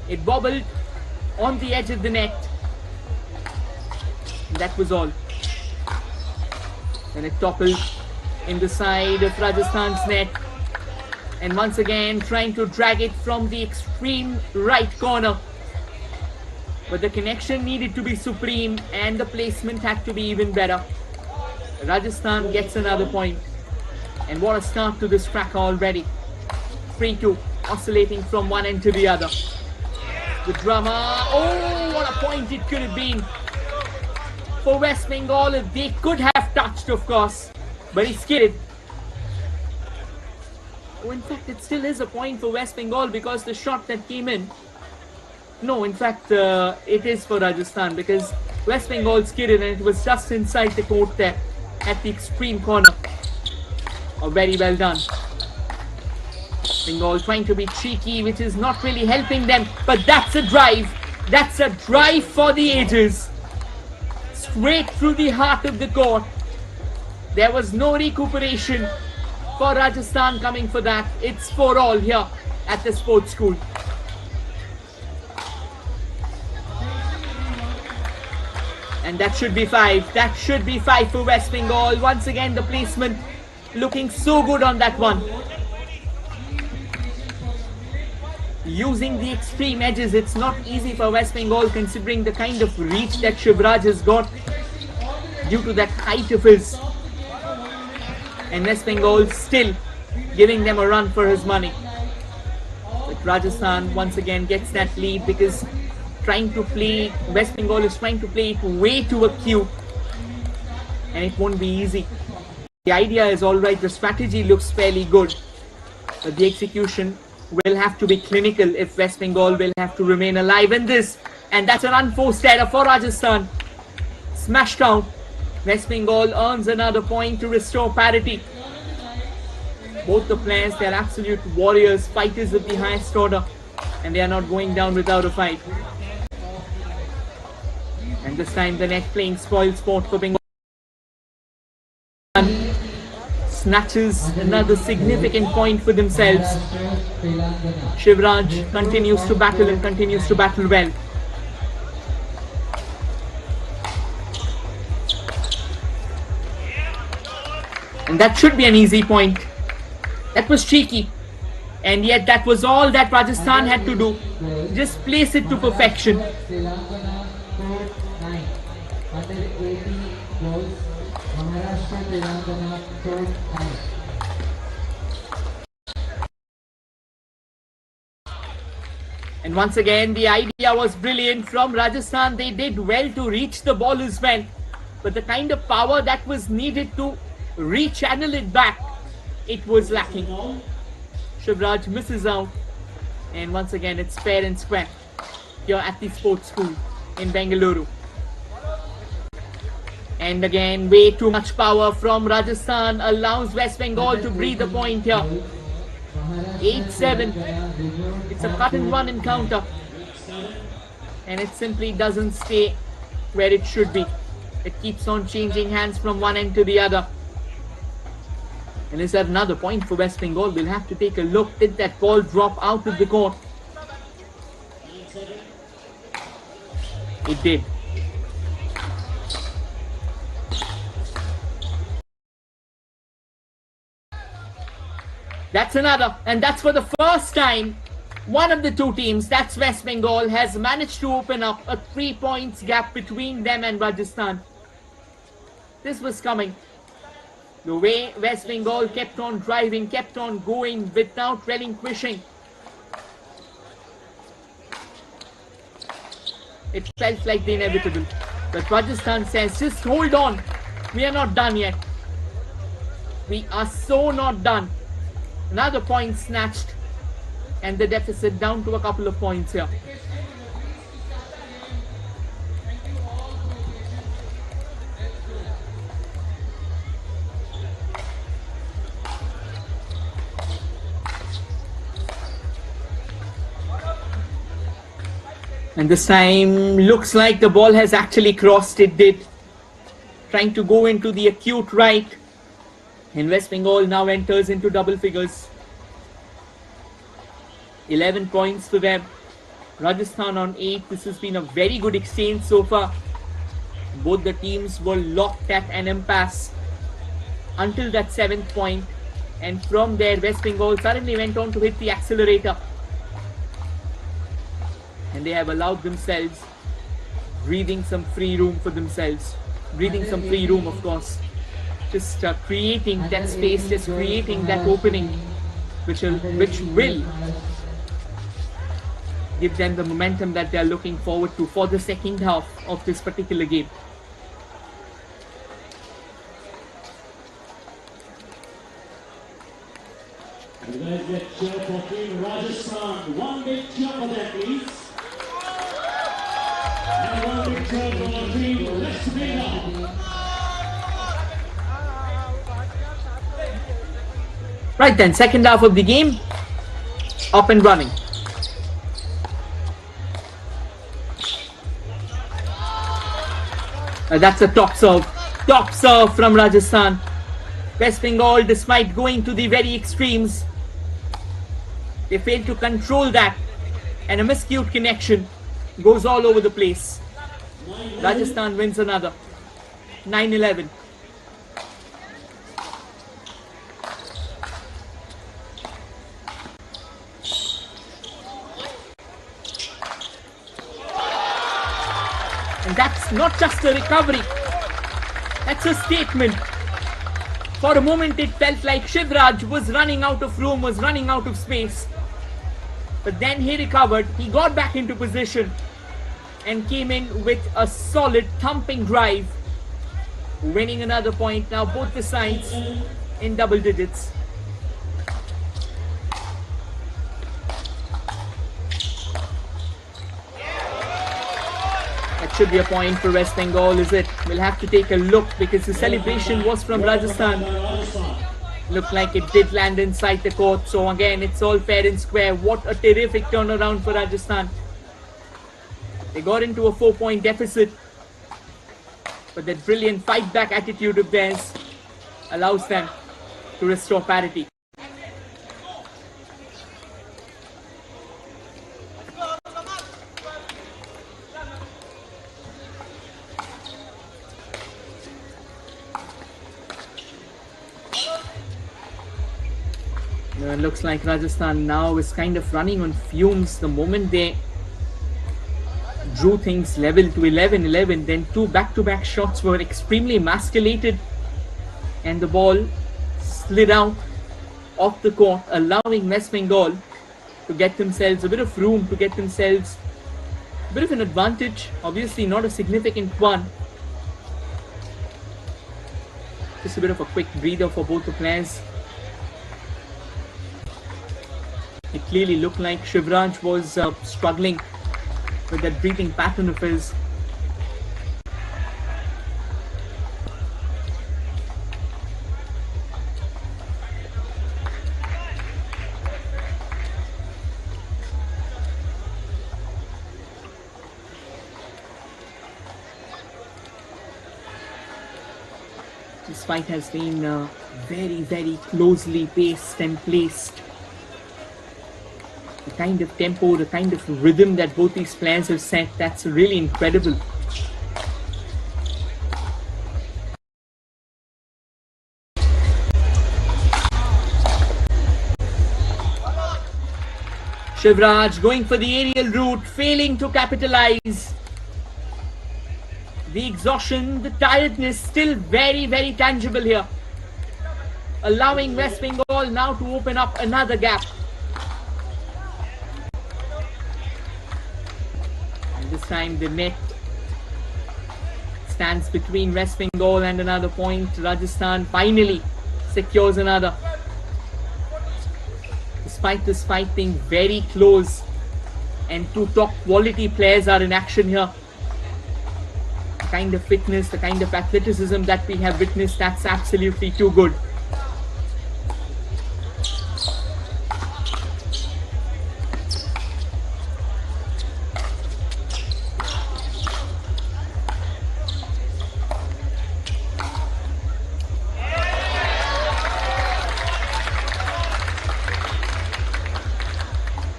[SPEAKER 6] It bobbled on the edge of the net. That was all. And it toppled in the side of Rajasthan's net. And once again trying to drag it from the extreme right corner. But the connection needed to be supreme and the placement had to be even better. Rajasthan gets another point. And what a start to this cracker already. 3-2, oscillating from one end to the other. The drama, oh, what a point it could have been for West Bengal if they could have touched, of course, but he skidded. Oh, in fact, it still is a point for West Bengal because the shot that came in. No, in fact, it is for Rajasthan because West Bengal skidded and it was just inside the court there at the extreme corner. Oh, very well done. Bengal trying to be cheeky, which is not really helping them. But that's a drive. That's a drive for the ages. Straight through the heart of the court. There was no recuperation for Rajasthan coming for that. It's for all here at the sports school. And that should be 5. That should be 5 for West Bengal. Once again, the placement looking so good on that one. Using the extreme edges, it's not easy for West Bengal considering the kind of reach that Shivraj has got due to that height of his. And West Bengal still giving them a run for his money. But Rajasthan once again gets that lead because West Bengal is trying to play it way too acute, and it won't be easy. The idea is alright, the strategy looks fairly good, but the execution will have to be clinical if West Bengal will have to remain alive in this. And that's an unforced error for Rajasthan. Smashed out. West Bengal earns another point to restore parity. Both the players, they are absolute warriors, fighters of the highest order, and they are not going down without a fight. And this time the net playing spoil sport for Bengal. Snatches another significant point for themselves. Shivraj continues to battle and continues to battle well. And that should be an easy point. That was cheeky. And yet that was all that Rajasthan had to do. Just place it to perfection. And once again, the idea was brilliant from Rajasthan. They did well to reach the ball as well. But the kind of power that was needed to rechannel it back, it was lacking. Shivraj misses out. And once again, it's fair and square here at the sports school in Bengaluru. And again, way too much power from Rajasthan allows West Bengal to breathe a point here. 8-7. It's a cut and run encounter. And it simply doesn't stay where it should be. It keeps on changing hands from one end to the other. And is that another point for West Bengal? We'll have to take a look. Did that ball drop out of the court? It did. That's another, and that's for the first time one of the two teams, that's West Bengal, has managed to open up a 3 points gap between them and Rajasthan. This was coming. The way West Bengal kept on driving, kept on going without relinquishing. It felt like the inevitable. But Rajasthan says, just hold on. We are not done yet. We are so not done. Another point snatched, and the deficit down to a couple of points here. And this time looks like the ball has actually crossed. It did. Trying to go into the acute right. And West Bengal now enters into double figures. 11 points for them. Rajasthan on 8. This has been a very good exchange so far. Both the teams were locked at an impasse until that 7th point. And from there, West Bengal suddenly went on to hit the accelerator. And they have allowed themselves breathing some free room for themselves. Breathing some free room, of course. Just creating that space, just creating that opening, which will give them the momentum that they are looking forward to for the second half of this particular game.
[SPEAKER 7] You guys get cheer for Team Rajasthan. One big cheer for them, please. And one big cheer for Team West Bengal.
[SPEAKER 6] Right then, second half of the game. up and running. That's a top serve from Rajasthan. West Bengal, despite going to the very extremes, they failed to control that, and a miscued connection goes all over the place. Rajasthan wins another 9-11. And that's not just a recovery, that's a statement. For a moment it felt like Shivraj was running out of room, was running out of space. But then he recovered, he got back into position and came in with a solid thumping drive, winning another point. Now both the sides in double digits. That should be a point for West Bengal, is it? We'll have to take a look because the celebration was from Rajasthan. Looked like it did land inside the court. So again, it's all fair and square. What a terrific turnaround for Rajasthan. They got into a 4-point deficit, but that brilliant fight back attitude of theirs allows them to restore parity. It looks like Rajasthan now is kind of running on fumes. The moment they drew things level to 11-11, then two back-to-back shots were extremely emasculated and the ball slid out off the court, allowing West Bengal to get themselves a bit of room, to get themselves a bit of an advantage. Obviously not a significant one. Just a bit of a quick breather for both the players. It clearly looked like Shivraj was struggling with that breathing pattern of his. This fight has been very, very closely paced and placed. The kind of tempo, the kind of rhythm that both these players have set, that's really incredible. Shivraj going for the aerial route, failing to capitalize. The exhaustion, the tiredness still very, very tangible here, allowing West Bengal now to open up another gap. This time the net stands between West Bengal and another point. Rajasthan finally secures another. Despite this fight being very close and two top quality players are in action here, the kind of fitness, the kind of athleticism that we have witnessed, that's absolutely too good.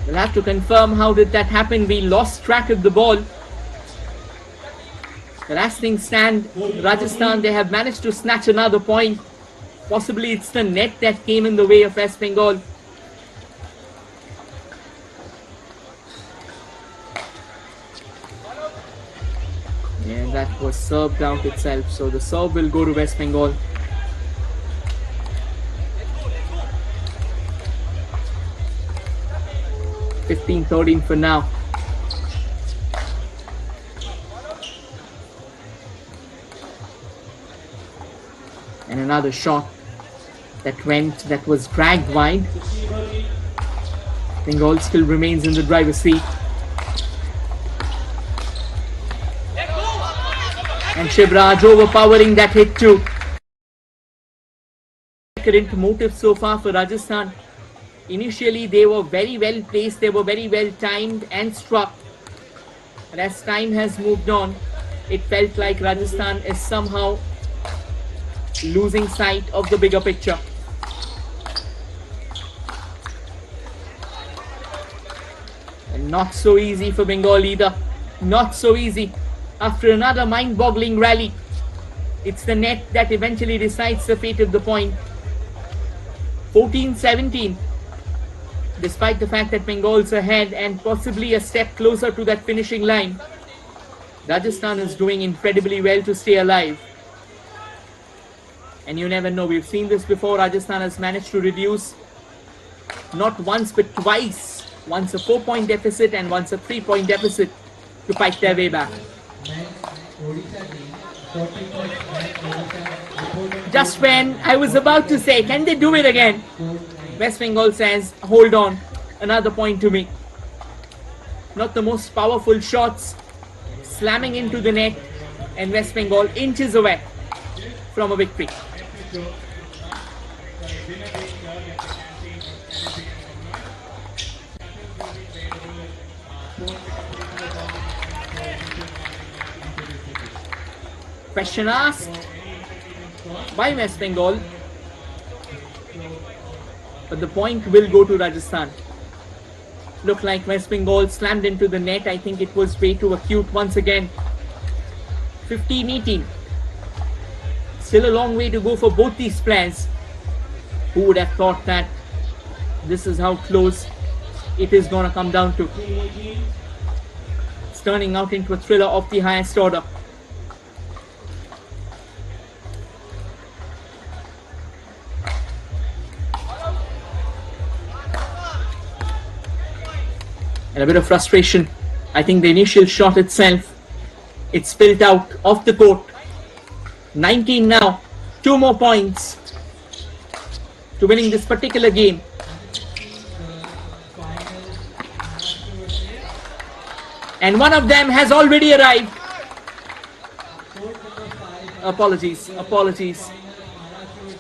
[SPEAKER 6] We'll have to confirm how did that happen. We lost track of the ball. But as things stand, Rajasthan, they have managed to snatch another point. Possibly it's the net that came in the way of West Bengal. Yeah, that was served out itself. So the serve will go to West Bengal. (15-13) for now. And another shot that was dragged wide. Bengal still remains in the driver's seat. And Shivraj overpowering that hit too. Current motive so far for Rajasthan. Initially, they were very well placed, they were very well timed and struck. But as time has moved on, it felt like Rajasthan is somehow losing sight of the bigger picture. And not so easy for Bengal either. Not so easy. After another mind-boggling rally, it's the net that eventually decides the fate of the point. 14-17. Despite the fact that Bengal's ahead and possibly a step closer to that finishing line, Rajasthan is doing incredibly well to stay alive. And you never know, we've seen this before. Rajasthan has managed to reduce not once but twice. Once a 4-point deficit and once a 3-point deficit to fight their way back. Just when I was about to say, can they do it again? West Bengal says, hold on, another point to me. Not the most powerful shots, slamming into the net, and West Bengal inches away from a victory. Question asked by West Bengal, but the point will go to Rajasthan. Looked like West Bengal slammed into the net. I think it was way too acute once again. 15-18. Still a long way to go for both these players. Who would have thought that this is how close it is going to come down to? It's turning out into a thriller of the highest order. And a bit of frustration. I think the initial shot itself, it spilled out off the court. 19 now. 2 more points to winning this particular game. And one of them has already arrived. Apologies.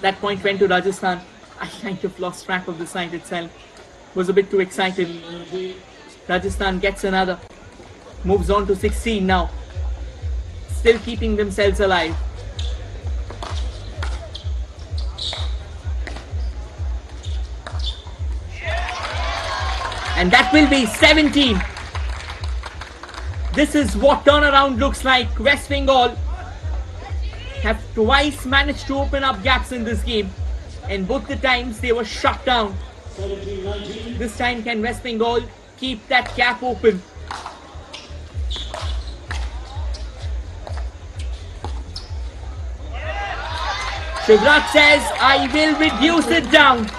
[SPEAKER 6] That point went to Rajasthan. I kind of lost track of the site itself. Was a bit too excited. Rajasthan gets another. Moves on to 16 now. Still keeping themselves alive. And that will be 17. This is what turnaround looks like. West Bengal have twice managed to open up gaps in this game. And both the times they were shut down. This time can West Bengal keep that gap open? Shivraj says, I will reduce it down.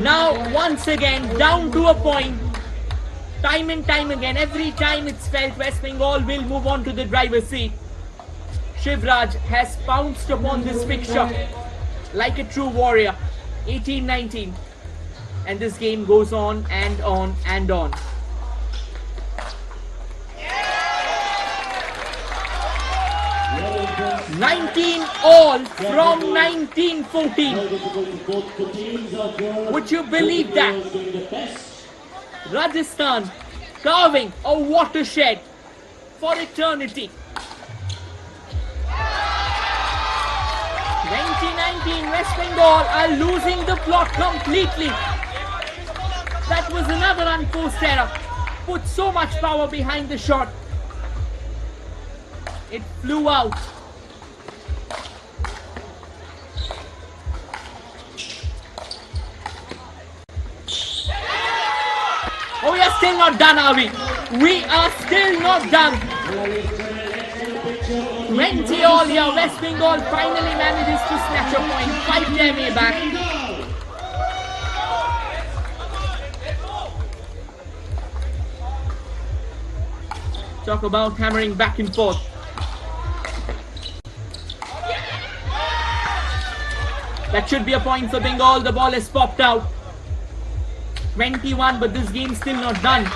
[SPEAKER 6] Now once again down to a point. Time and time again, every time it's felt West Bengal will move on to the driver's seat. Shivraj has pounced upon this fixture like a true warrior. 18-19. And this game goes on and on and on. Yeah. 19 all from 19-14. Would you believe that? Rajasthan carving a watershed for eternity. 2019, West Bengal are losing the plot completely. That was another unforced error. Put so much power behind the shot. It flew out. Oh, we are still not done, are we? We are still not done. 20 all here. West Bengal finally manages to snatch a point. Fight their way back. Talk about hammering back and forth. That should be a point for Bengal. The ball has popped out. 21, but this game's still not done.
[SPEAKER 7] We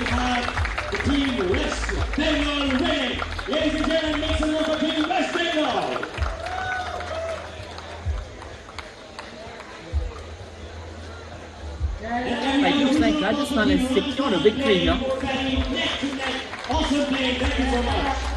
[SPEAKER 7] have the team West Bengal winning. Ladies and gentlemen, make some room for team West Bengal.
[SPEAKER 6] Rajasthan has secured a victory here.
[SPEAKER 7] Awesome play. Thank you so much.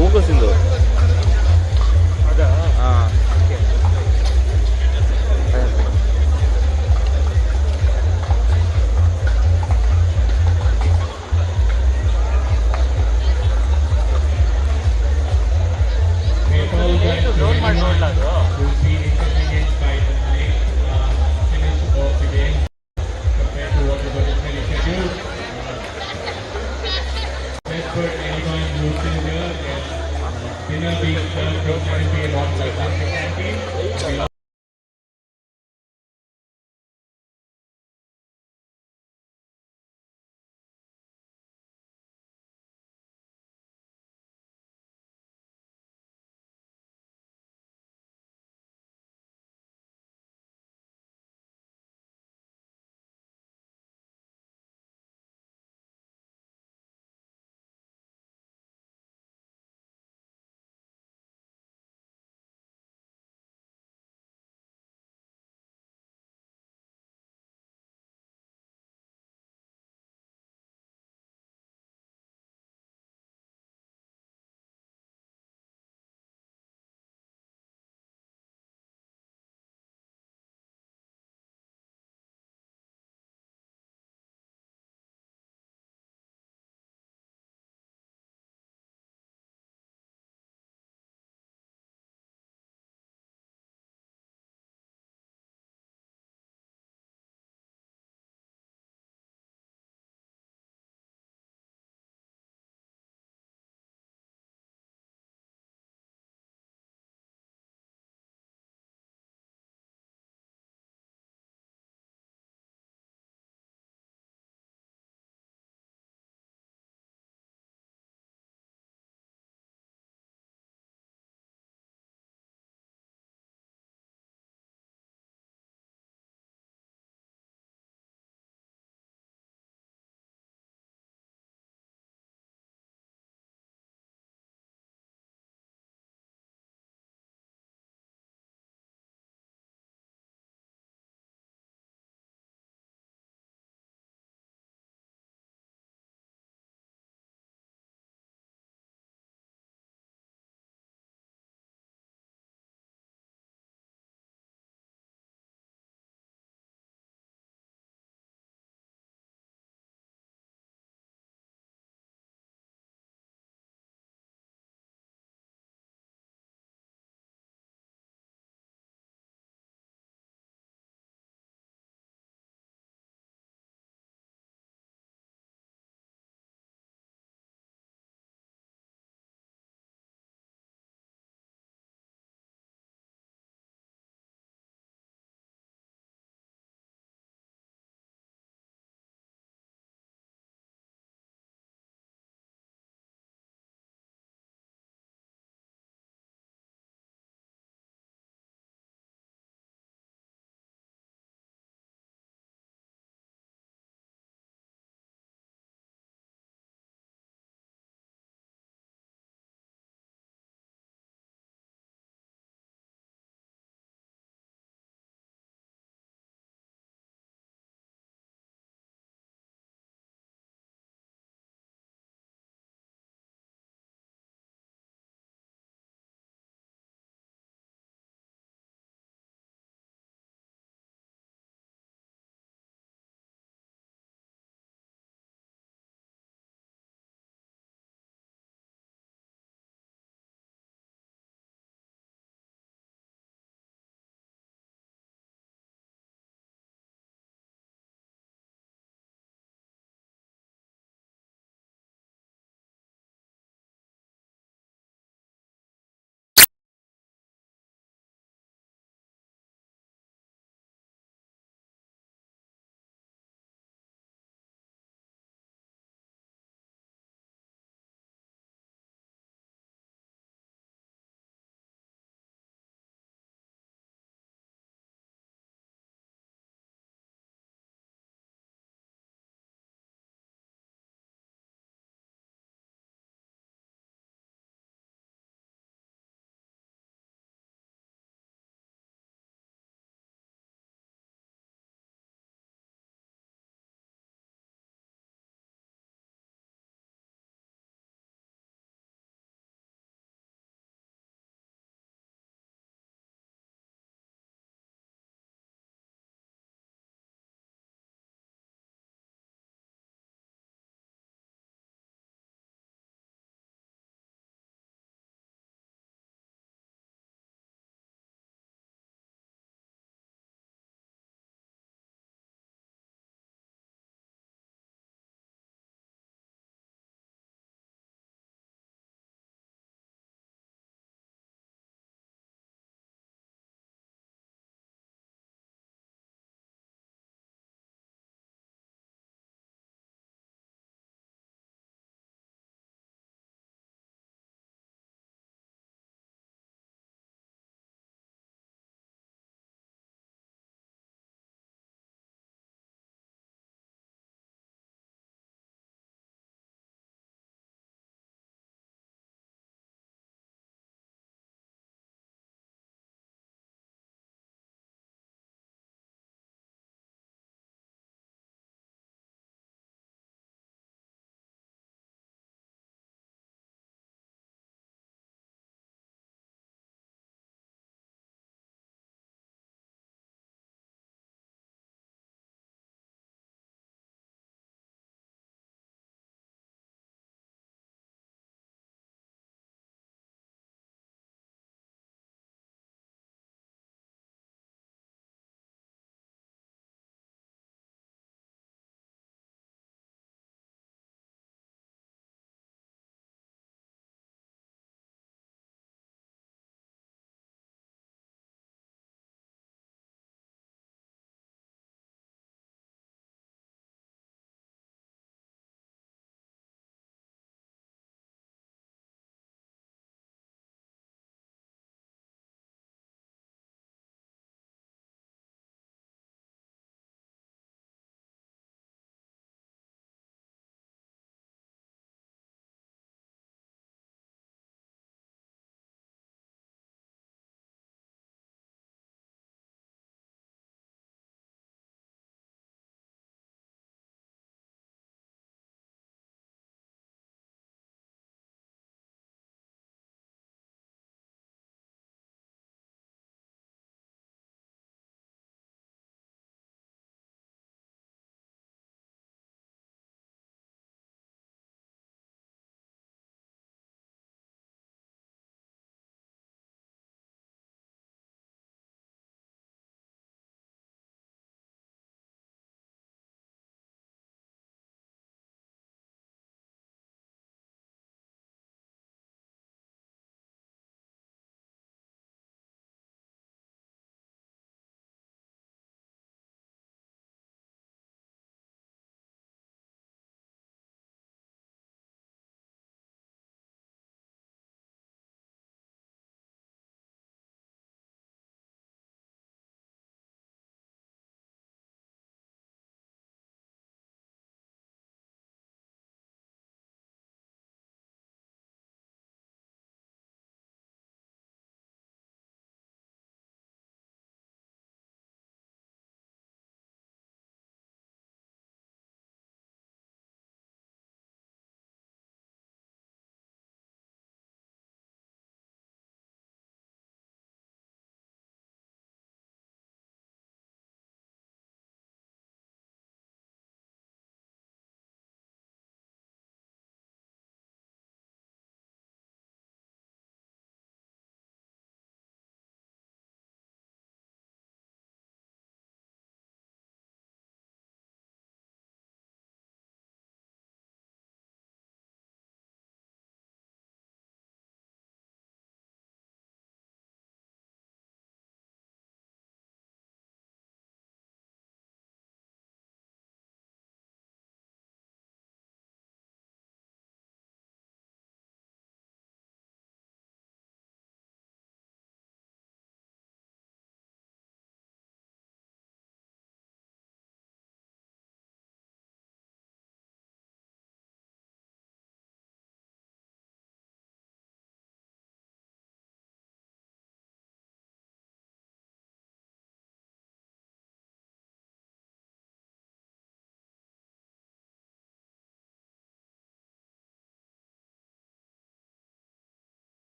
[SPEAKER 8] Focus ಇಂದು
[SPEAKER 10] dinner being served from IPA canteen.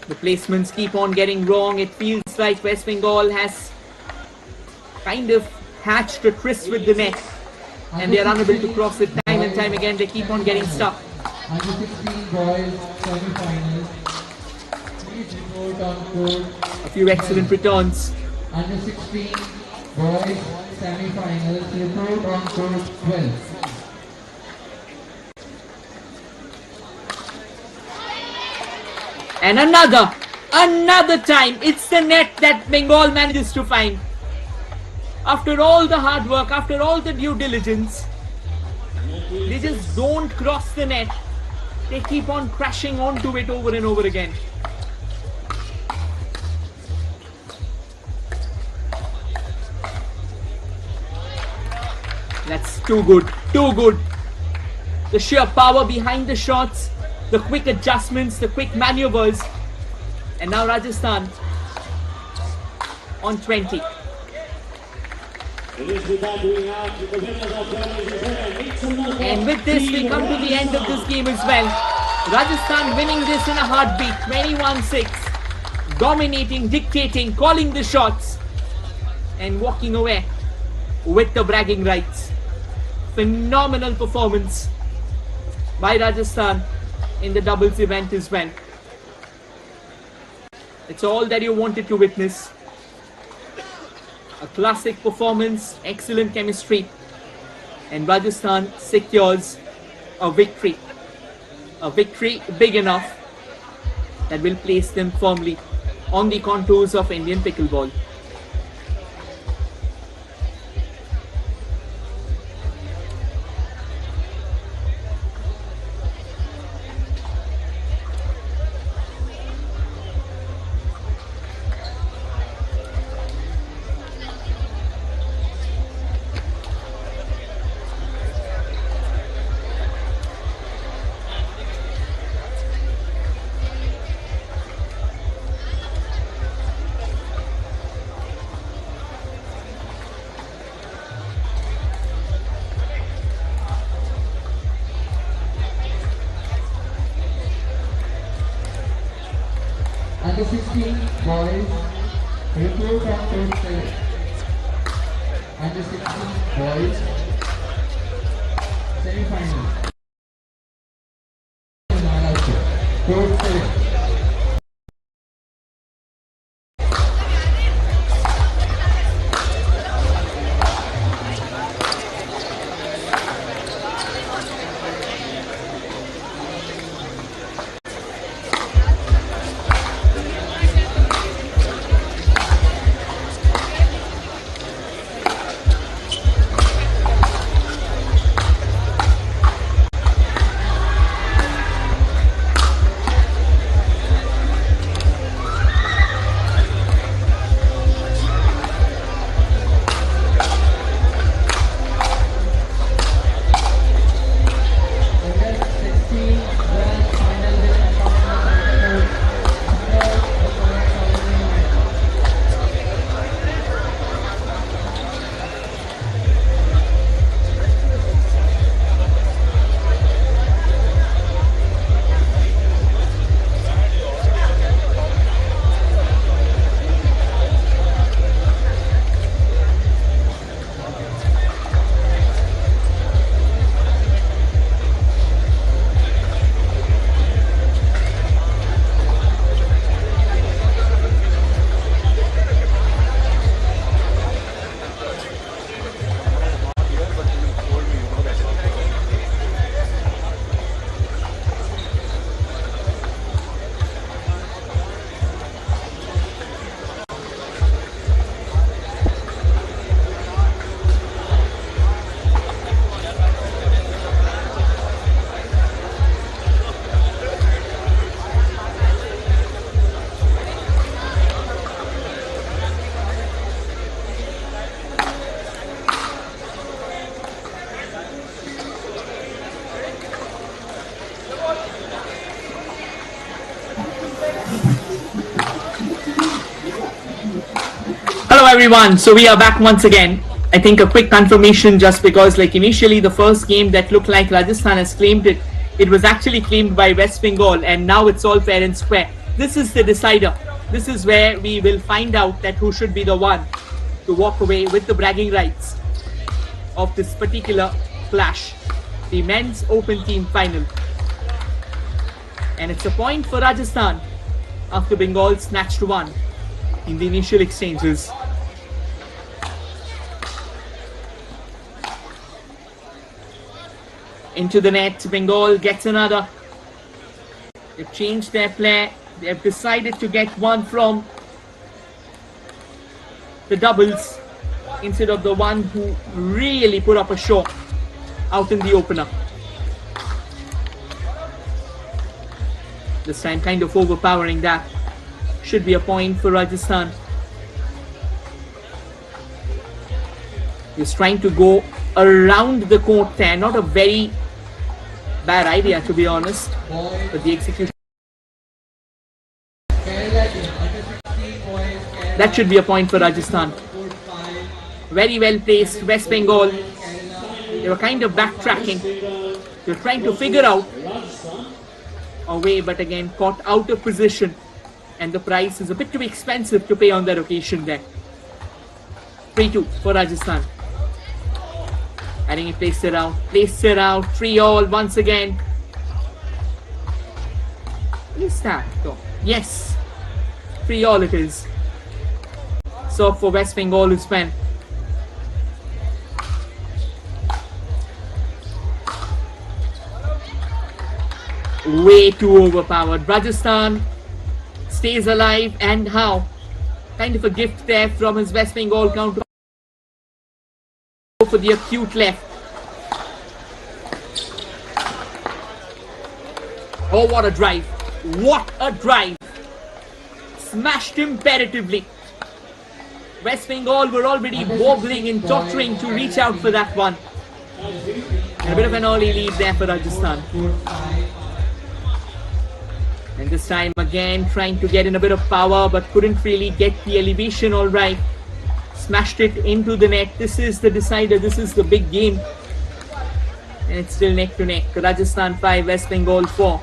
[SPEAKER 6] The placements keep on getting wrong. It feels like West Bengal has kind of hatched a tryst with the net, and they are unable to cross it time and time again. They keep on getting stuck.
[SPEAKER 2] Under 16 boys semi-finals. Please report on court.
[SPEAKER 6] A few excellent returns.
[SPEAKER 2] Under 16 boys semi-finals. Report on court 12.
[SPEAKER 6] And another time, it's the net that Bengal manages to find. After all the hard work, after all the due diligence, they just don't cross the net. They keep on crashing onto it over and over again. That's too good, too good. The sheer power behind the shots, the quick adjustments, the quick maneuvers. And now Rajasthan on 20. And with this, we come to the end of this game as well. Rajasthan winning this in a heartbeat, 21-6. Dominating, dictating, calling the shots, and walking away with the bragging rights. Phenomenal performance by Rajasthan in the doubles event as well. It's all that you wanted to witness. A classic performance, excellent chemistry, and Rajasthan secures a victory. A victory big enough that will place them firmly on the contours of Indian pickleball.
[SPEAKER 2] Under 16 boys, report on court 7. Under 16 boys, semi-final. Maharashtra, court 7.
[SPEAKER 6] Hello everyone, so we are back once again. I think a quick confirmation, just because like initially the first game that looked like Rajasthan has claimed it, it was actually claimed by West Bengal, and now it's all fair and square. This is the decider. This is where we will find out that who should be the one to walk away with the bragging rights of this particular clash, the men's open team final. And it's a point for Rajasthan after Bengal snatched one in the initial exchanges. Into the net, Bengal gets another. They've changed their play. They have decided to get one from the doubles instead of the one who really put up a show out in the opener. This time kind of overpowering that. Should be a point for Rajasthan. He's trying to go around the court there. Not a very bad idea, to be honest, but the execution. That should be a point for Rajasthan. Very well placed, West Bengal. They were kind of backtracking. They were trying to figure out a way, but again caught out of position. And the price is a bit too expensive to pay on that occasion there. 3-2 for Rajasthan. I think he placed it out. 3-all once again. Is that though? Yes. 3-all it is. So for West Bengal is when way too overpowered. Rajasthan stays alive, and how? Kind of a gift there from his West Bengal counter for the acute left. Oh, what a drive. What a drive. Smashed imperatively. West Bengal were already wobbling and tottering to reach out for that one. And a bit of an early lead there for Rajasthan. And this time again trying to get in a bit of power, but couldn't really get the elevation all right. Smashed it into the net. This is the decider. This is the big game. And it's still neck to neck. Rajasthan 5, West Bengal 4.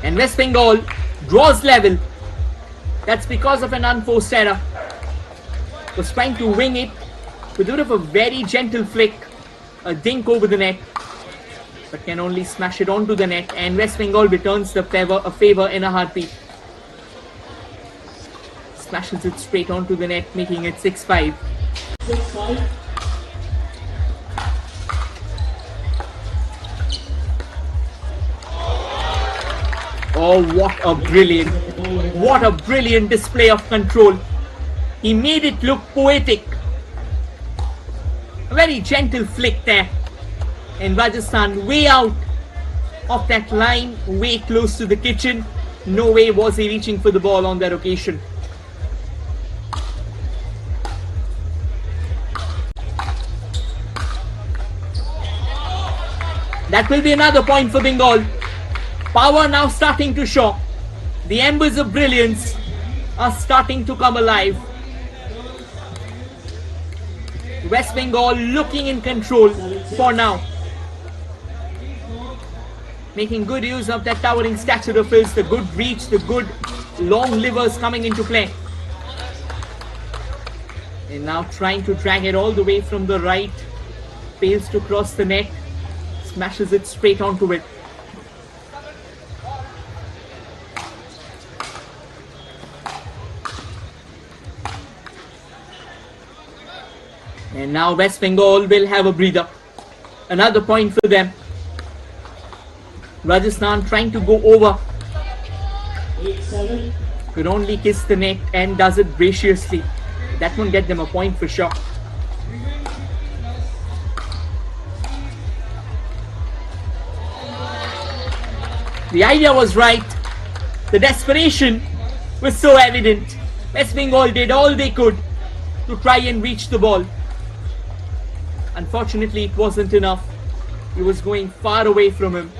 [SPEAKER 6] And West Bengal draws level. That's because of an unforced error. Was trying to wing it with a bit of a very gentle flick. A dink over the net. But can only smash it onto the net. And West Bengal returns the favor in a heartbeat. Smashes it straight onto the net, making it 6-5.
[SPEAKER 7] 6-5.
[SPEAKER 6] Oh, what a brilliant display of control. He made it look poetic. A very gentle flick there. And Rajasthan way out of that line, way close to the kitchen. No way was he reaching for the ball on that occasion. That will be another point for Bengal. Power now starting to show. The embers of brilliance are starting to come alive. West Bengal looking in control for now. Making good use of that towering stature of his, the good reach, the good long livers coming into play. And now trying to drag it all the way from the right. Fails to cross the net. Smashes it straight onto it. And now West Bengal will have a breather. Another point for them. Rajasthan trying to go over.
[SPEAKER 7] 8-7.
[SPEAKER 6] Could only kiss the net and does it graciously. That won't get them a point for sure. The idea was right. The desperation was so evident. West Bengal did all they could to try and reach the ball. Unfortunately, it wasn't enough. He was going far away from him.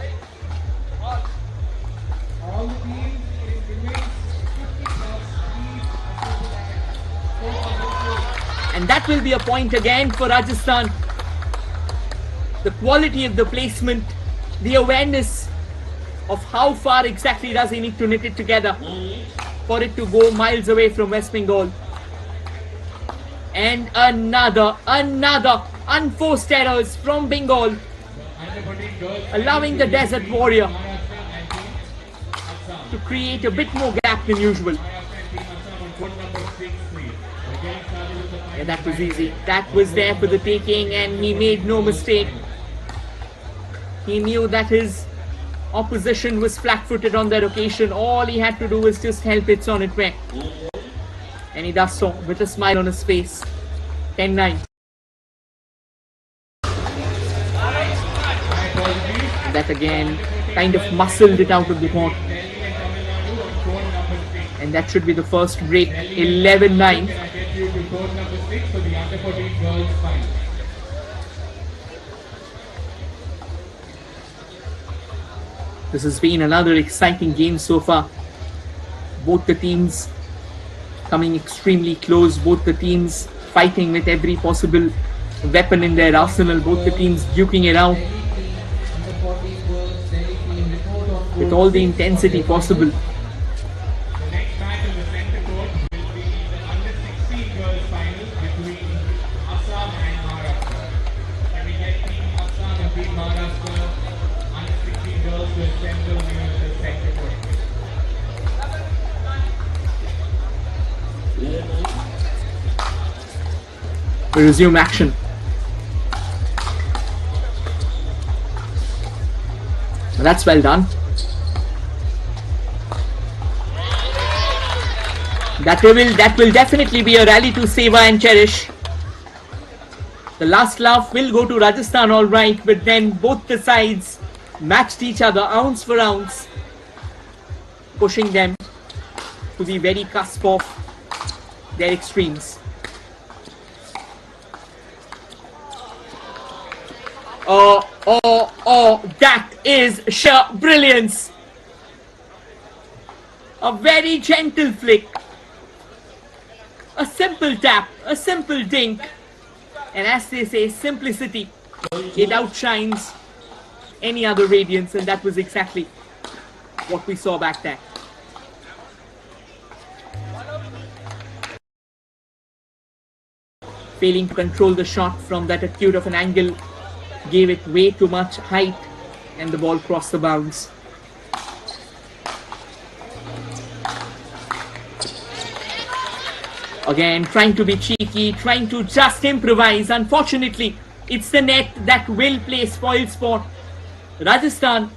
[SPEAKER 6] And that will be a point again for Rajasthan. The quality of the placement the awareness of how far exactly does he need to knit it together for it to go miles away from West Bengal. And another unforced errors from Bengal, allowing the Desert Warrior to create a bit more gap than usual. Yeah, that was easy. That was there for the taking, and he made no mistake. He knew that his opposition was flat-footed on that occasion. All he had to do was just help it on its way. And he does so with a smile on his face. 10-9. That again kind of muscled it out of the court. And that should be the first break. 11-9. This has been another exciting game so far. Both the teams coming extremely close. Both the teams fighting with every possible weapon in their arsenal. Both the teams duking it out with all the intensity possible.
[SPEAKER 10] The next match in the center court will be the under-16 girls final between Assam and Maharashtra. Can we get Team Assam and Team Maharashtra under-16 girls to assemble near the center court?
[SPEAKER 6] We resume action. That's well done. That will definitely be a rally to savor and cherish. The last laugh will go to Rajasthan, all right, but then both the sides matched each other ounce for ounce, pushing them to the very cusp of their extremes. Oh, that is sheer brilliance. A very gentle flick. A simple tap, a simple dink. And as they say, simplicity, it outshines any other radiance, and that was exactly what we saw back there. Failing to control the shot from that acute of an angle, gave it way too much height, and the ball crossed the bounds. Again, trying to be cheeky, trying to just improvise. Unfortunately, it's the net that will play spoil sport. Rajasthan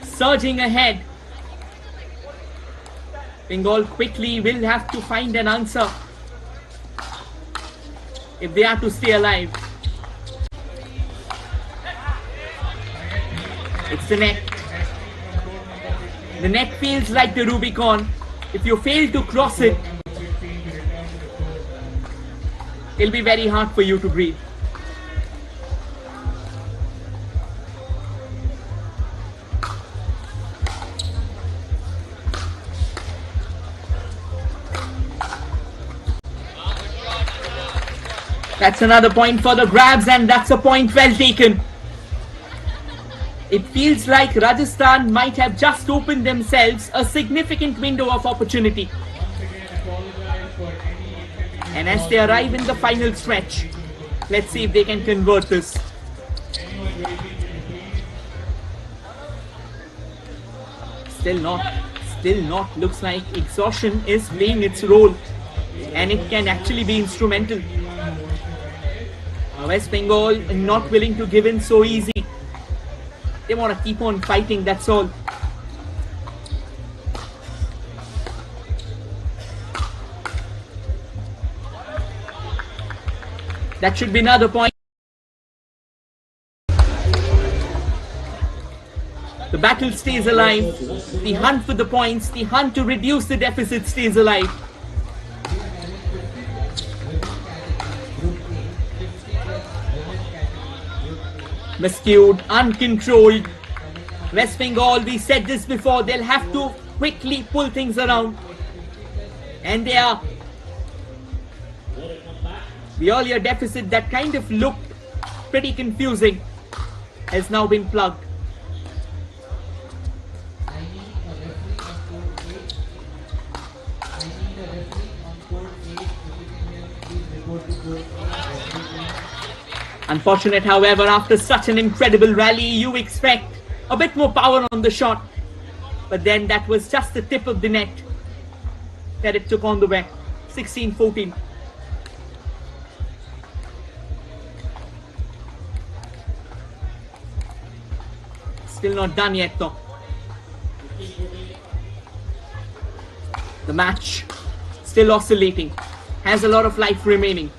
[SPEAKER 6] surging ahead. Bengal quickly will have to find an answer if they are to stay alive. It's the net. The net feels like the Rubicon. If you fail to cross it, it'll be very hard for you to breathe. That's another point for the grabs, and that's a point well taken. It feels like Rajasthan might have just opened themselves a significant window of opportunity. And as they arrive in the final stretch, let's see if they can convert this. Still not. Looks like exhaustion is playing its role, and it can actually be instrumental. West Bengal not willing to give in so easy. They want to keep on fighting, that's all. That should be another point. The battle stays alive. The hunt for the points, the hunt to reduce the deficit stays alive. Miscued, uncontrolled. West Bengal, we said this before, they'll have to quickly pull things around. And they are. The earlier deficit that kind of looked pretty confusing has now been plugged. Unfortunate, however, after such an incredible rally, you expect a bit more power on the shot. But then that was just the tip of the net that it took on the way. 16-14. Still not done yet though. The match still oscillating. Has a lot of life remaining.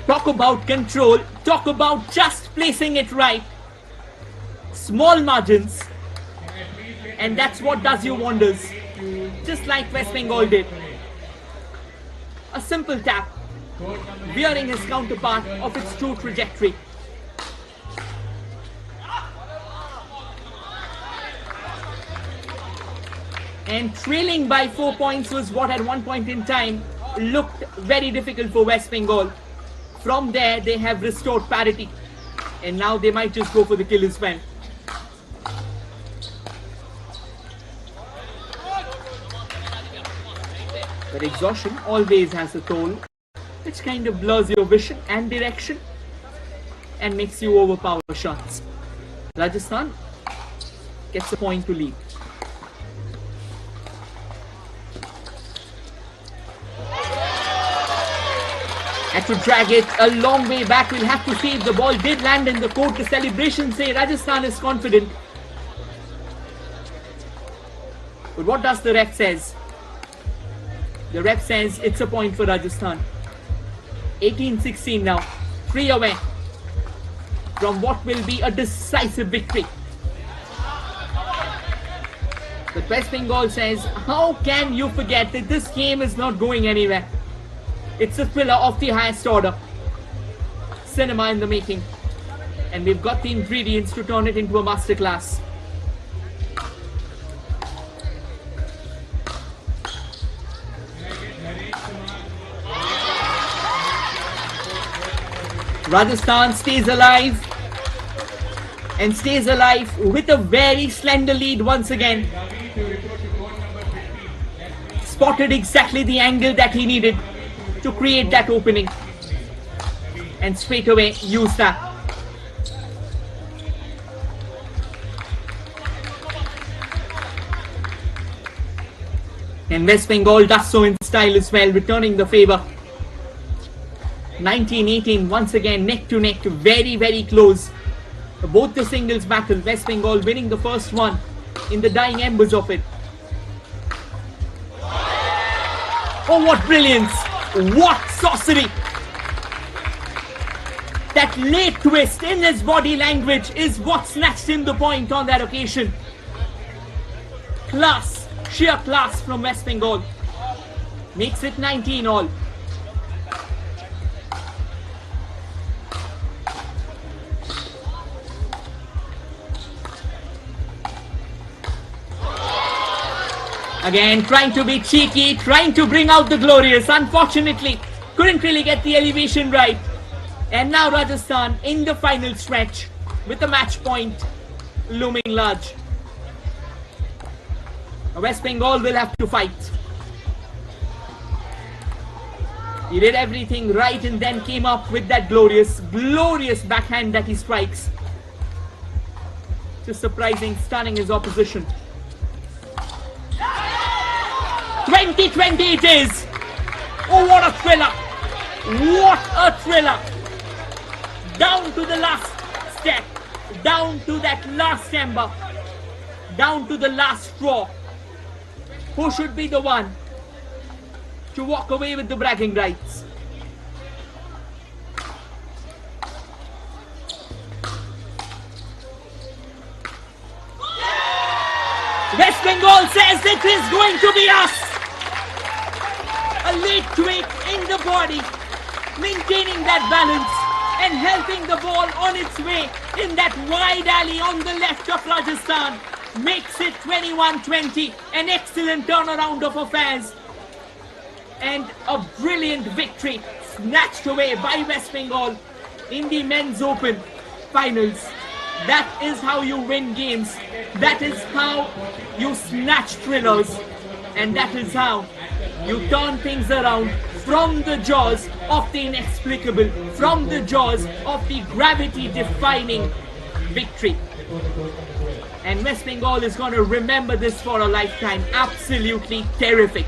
[SPEAKER 6] Talk about control. Talk about just placing it right. Small margins. And that's what does you wonders. Just like West Bengal did. A simple tap, veering his counterpart off its true trajectory. And trailing by 4 points was what at one point in time looked very difficult for West Bengal. From there, they have restored parity. And now they might just go for the kill as well. But exhaustion always has a toll, which kind of blurs your vision and direction and makes you overpower shots. Rajasthan gets a point to lead. Had to drag it a long way back. We'll have to see if the ball did land in the court. The celebrations say Rajasthan is confident. But what does the ref says? The ref says it's a point for Rajasthan. 18-16 now. 3 away from what will be a decisive victory. But West Bengal says, how can you forget that this game is not going anywhere? It's a thriller of the highest order. Cinema in the making. And we've got the ingredients to turn it into a masterclass. Rajasthan stays alive. And stays alive with a very slender lead once again. Spotted exactly the angle that he needed to create that opening. And straight away used that. And West Bengal does so in style as well, returning the favour. 19-18, once again neck to neck, very, very close. Both the singles battle, West Bengal winning the first one in the dying embers of it. Oh, what brilliance! What sorcery! That late twist in his body language is what snatched him the point on that occasion. Class, sheer class from West Bengal. Makes it 19 all. Again, trying to be cheeky, trying to bring out the glorious. Unfortunately, couldn't really get the elevation right. And now Rajasthan in the final stretch with the match point looming large. West Bengal will have to fight. He did everything right and then came up with that glorious, glorious backhand that he strikes. Just surprising, stunning his opposition. 20-20 it is. Oh, what a thriller. What a thriller. Down to the last step. Down to that last ember. Down to the last straw. Who should be the one to walk away with the bragging rights? West Bengal says it is going to be us. A late tweak in the body, maintaining that balance and helping the ball on its way in that wide alley on the left of Rajasthan. Makes it 21-20, an excellent turnaround of affairs. And a brilliant victory snatched away by West Bengal in the Men's Open finals. That is how you win games. That is how you snatch thrillers. And that is how you turn things around from the jaws of the inexplicable, from the jaws of the gravity-defying victory. And West Bengal is going to remember this for a lifetime. Absolutely terrific.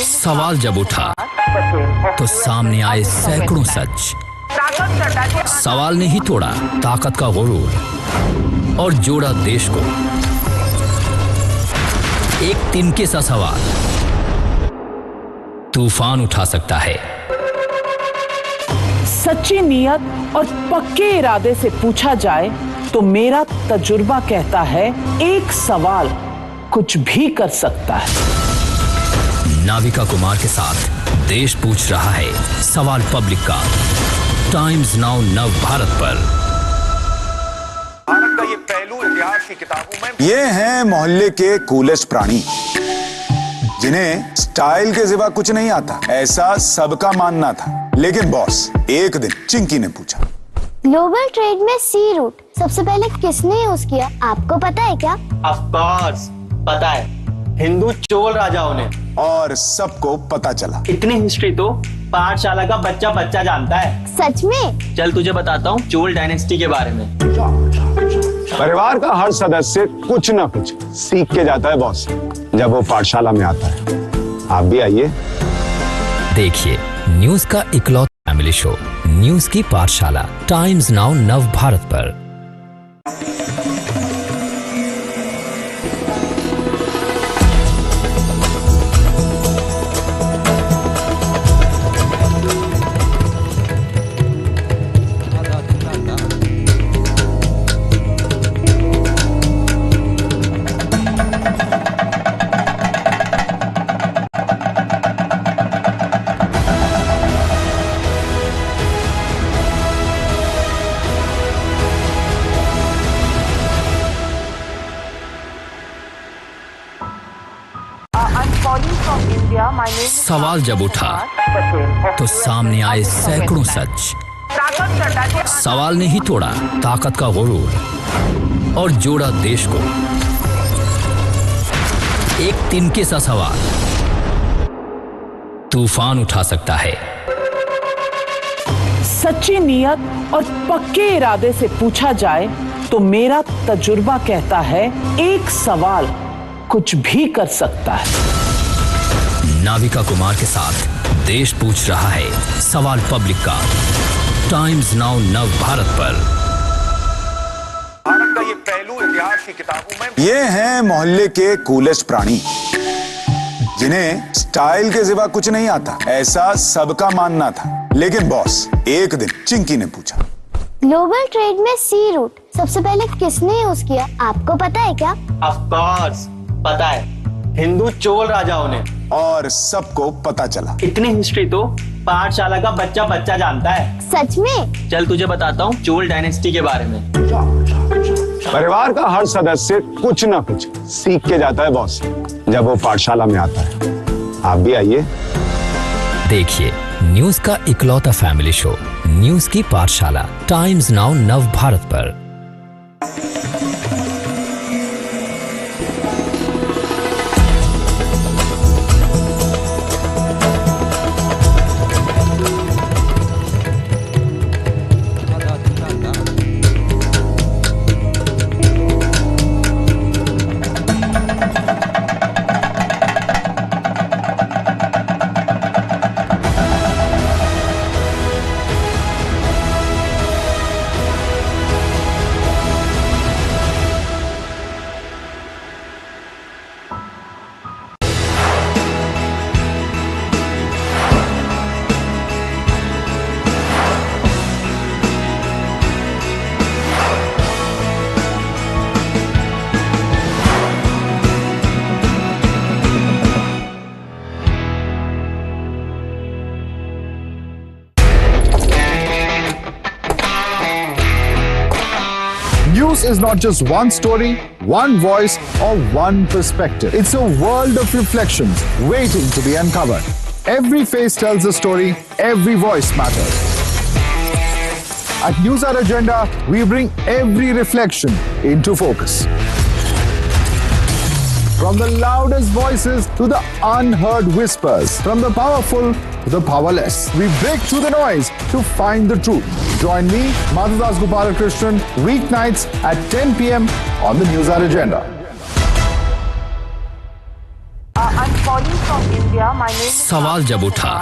[SPEAKER 11] सवाल जब उठा तो सामने आए सैकड़ों सच। सवाल ने ही तोड़ा ताकत का गुरूर और जोड़ा देश को। एक तिनके सा सवाल तूफान उठा सकता है।
[SPEAKER 12] सच्ची नीयत और पक्के इरादे से पूछा जाए तो मेरा तजुर्बा कहता है एक सवाल कुछ भी कर सकता है।
[SPEAKER 11] नाविका कुमार के साथ देश पूछ रहा है सवाल पब्लिक का। टाइम्स नाउ नव भारत पर।
[SPEAKER 3] भारत का ये पहलू इतिहास की किताबों में।
[SPEAKER 4] ये हैं मोहल्ले के कूलेस्ट प्राणी जिन्हें स्टाइल के सिवा कुछ नहीं आता, ऐसा सबका मानना था। लेकिन बॉस, एक दिन चिंकी ने पूछा,
[SPEAKER 5] ग्लोबल ट्रेड में सी रूट सबसे पहले किसने यूज किया, आपको पता है क्या?
[SPEAKER 13] ऑफ कोर्स पता है, हिंदू चोल राजाओं ने।
[SPEAKER 4] और सबको पता चला।
[SPEAKER 13] इतनी हिस्ट्री तो पाठशाला का बच्चा बच्चा जानता है।
[SPEAKER 5] सच में?
[SPEAKER 13] चल तुझे बताता हूँ चोल डायनेस्टी के बारे में।
[SPEAKER 4] परिवार का हर सदस्य कुछ न कुछ सीख के जाता है बॉस, जब वो पाठशाला में आता है। आप भी आइए।
[SPEAKER 11] देखिए न्यूज का इकलौता फैमिली शो न्यूज की पाठशाला टाइम्स नाउ नव भारत पर। सवाल जब उठा तो सामने आए सैकड़ों सच। सवाल ने ही तोड़ा ताकत का गुरूर और जोड़ा देश को। एक तिनके सा सवाल तूफान उठा सकता है।
[SPEAKER 12] सच्ची नीयत और पक्के इरादे से पूछा जाए तो मेरा तजुर्बा कहता है एक सवाल कुछ भी कर सकता है।
[SPEAKER 11] नाविका कुमार के साथ देश पूछ रहा है सवाल पब्लिक का। टाइम्स नाउ नव भारत पर।
[SPEAKER 3] भारत का ये पहलू इतिहास की किताबों में।
[SPEAKER 4] ये हैं मोहल्ले के कूलेस्ट प्राणी जिन्हें स्टाइल के सिवा कुछ नहीं आता, ऐसा सबका मानना था। लेकिन बॉस, एक दिन चिंकी ने पूछा,
[SPEAKER 5] ग्लोबल ट्रेड में सी रूट सबसे पहले किसने यूज किया, आपको पता है क्या?
[SPEAKER 13] ऑफ कोर्स पता है, हिंदू चोल राजाओं ने।
[SPEAKER 4] और सबको पता चला।
[SPEAKER 13] इतनी हिस्ट्री तो पाठशाला का बच्चा बच्चा जानता है।
[SPEAKER 5] सच में?
[SPEAKER 13] चल तुझे बताता हूँ चोल डायनेस्टी के बारे में।
[SPEAKER 4] परिवार का हर सदस्य कुछ ना कुछ सीख के जाता है बॉस जब वो पाठशाला में आता है। आप भी आइए।
[SPEAKER 11] देखिए न्यूज का इकलौता फैमिली शो न्यूज की पाठशाला टाइम्स नाउ नव भारत पर।
[SPEAKER 14] News is not just one story, one voice, or one perspective. It's a world of reflections waiting to be uncovered. Every face tells a story, every voice matters. At News Hour Agenda, we bring every reflection into focus. From the loudest voices to the unheard whispers, from the powerful to the powerless, we break through the noise to find the truth. Join me, Madhudas Gopalakrishnan, weeknights at 10 p.m. on the News Hour Agenda.
[SPEAKER 1] I'm calling from India. My name is
[SPEAKER 11] सवाल जब उठा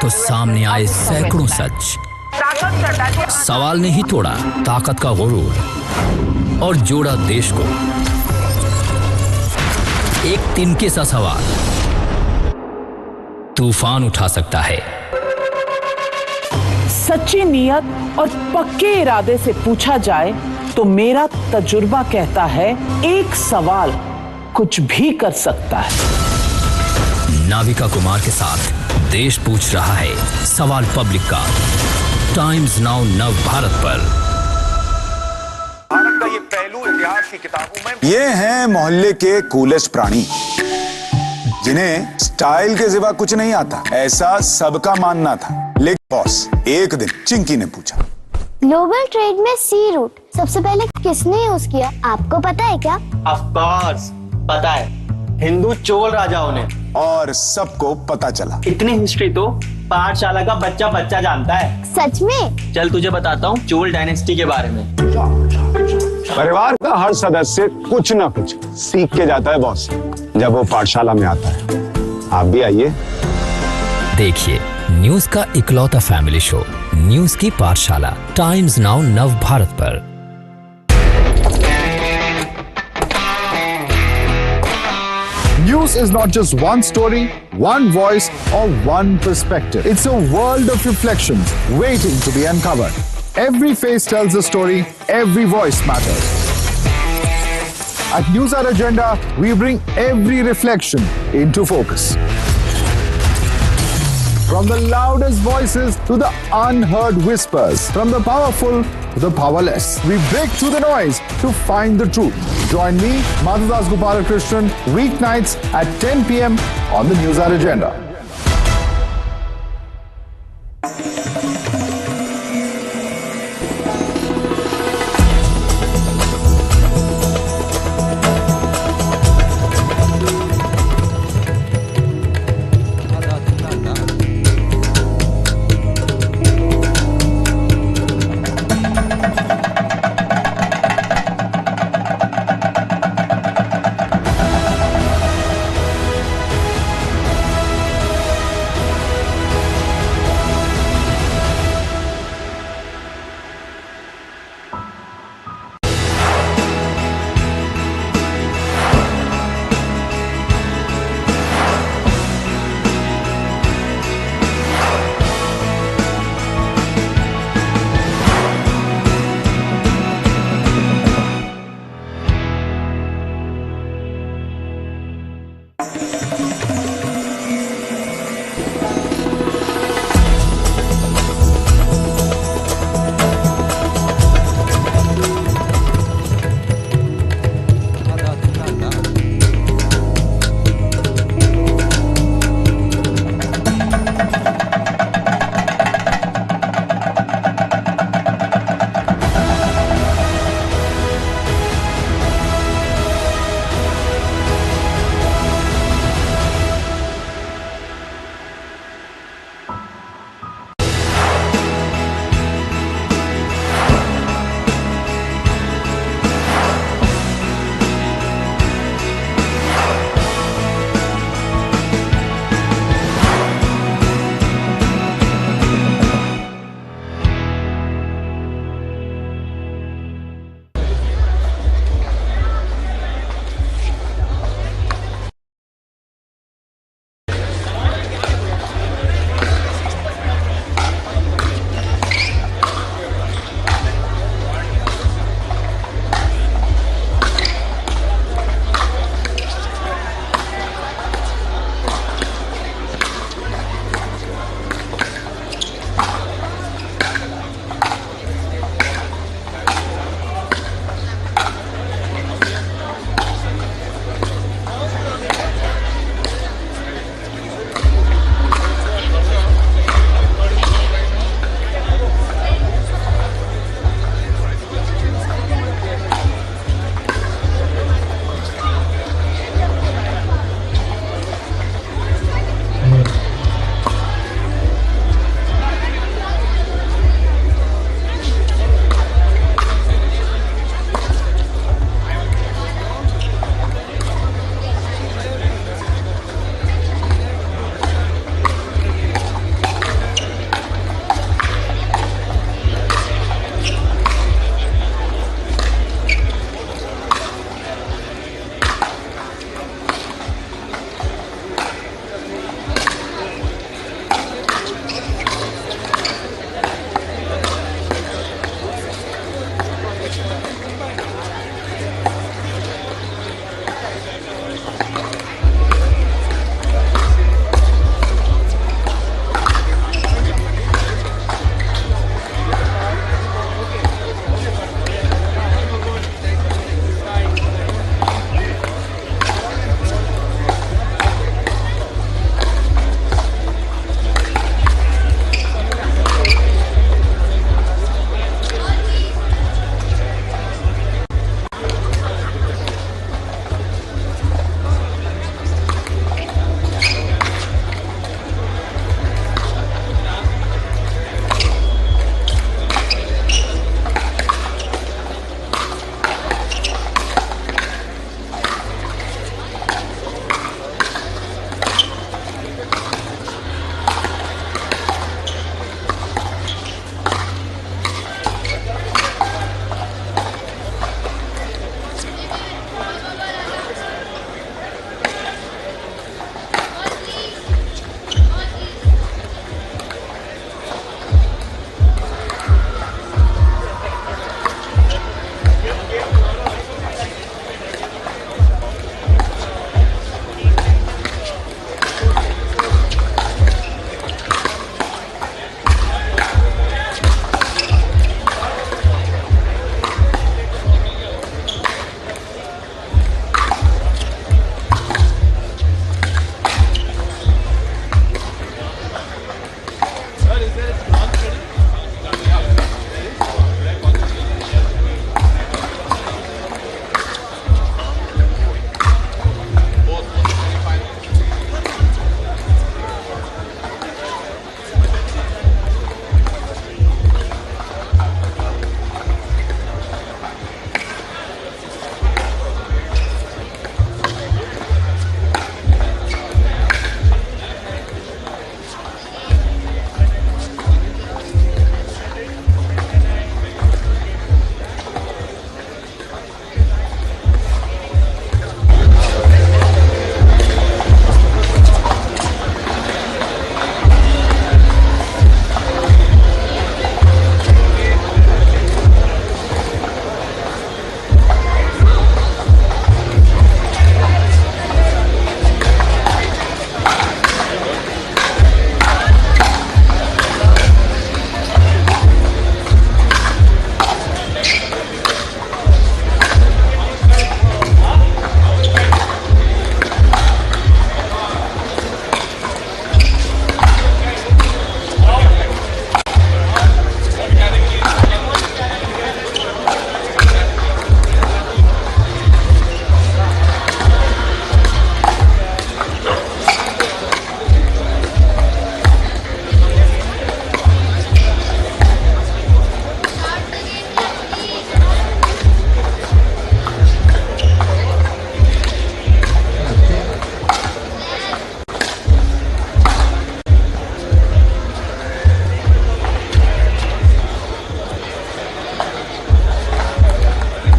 [SPEAKER 11] तो सामने आए सैकड़ों सच। सवाल ने ही तोड़ा ताकत का गुरूर और जोड़ा देश को। एक तिनके सा सवाल तूफान उठा सकता है।
[SPEAKER 12] सच्ची नीयत और पक्के इरादे से पूछा जाए तो मेरा तजुर्बा कहता है एक सवाल कुछ भी कर सकता है।
[SPEAKER 11] नाविका कुमार के साथ देश पूछ रहा है सवाल पब्लिक का टाइम्स नाउ नव भारत पर।
[SPEAKER 3] भारत का ये पहलू इतिहास की किताबों में।
[SPEAKER 4] ये हैं मोहल्ले के कूलेस्ट प्राणी जिन्हें स्टाइल के सिवा कुछ नहीं आता, ऐसा सबका मानना था। लेकिन बॉस एक दिन चिंकी ने पूछा,
[SPEAKER 5] ग्लोबल ट्रेड में सी रूट सबसे पहले किसने यूज किया, आपको पता है क्या?
[SPEAKER 13] ऑफ कोर्स पता है, हिंदू चोल राजाओं ने।
[SPEAKER 4] और सबको पता चला।
[SPEAKER 13] इतनी हिस्ट्री तो पाठशाला का बच्चा बच्चा जानता है।
[SPEAKER 5] सच में?
[SPEAKER 13] चल तुझे बताता हूँ चोल डायनेस्टी के बारे में।
[SPEAKER 4] परिवार का हर सदस्य कुछ ना कुछ सीख के जाता है बॉस जब वो पाठशाला में आता है। आप भी आइए।
[SPEAKER 11] देखिए न्यूज का इकलौता फैमिली शो न्यूज की पाठशाला टाइम्स नाउ नव भारत पर।
[SPEAKER 14] News is not just one story, one voice, or one perspective. It's a world of reflections waiting to be uncovered. Every face tells a story, every voice matters. At News Hour Agenda, we bring every reflection into focus. From the loudest voices to the unheard whispers, from the powerful to the powerless, we break through the noise to find the truth. Join me, Madhudas Gopalakrishnan, weeknights at 10 p.m. on the News Hour Agenda.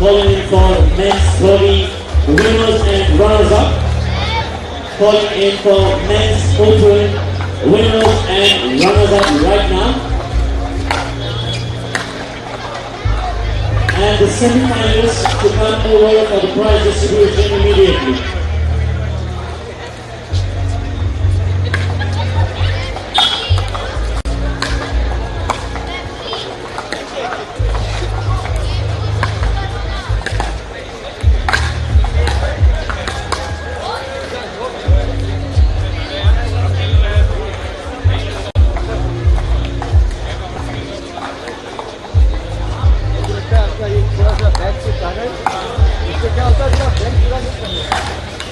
[SPEAKER 7] Calling in for men's 30 winners and runners-up. Calling in for men's open winners and runners-up right now. And the semi-finalists to come over for the prize distribution immediately.
[SPEAKER 2] Bag से कारण इससे क्या होता है, bag पूरा नहीं करना।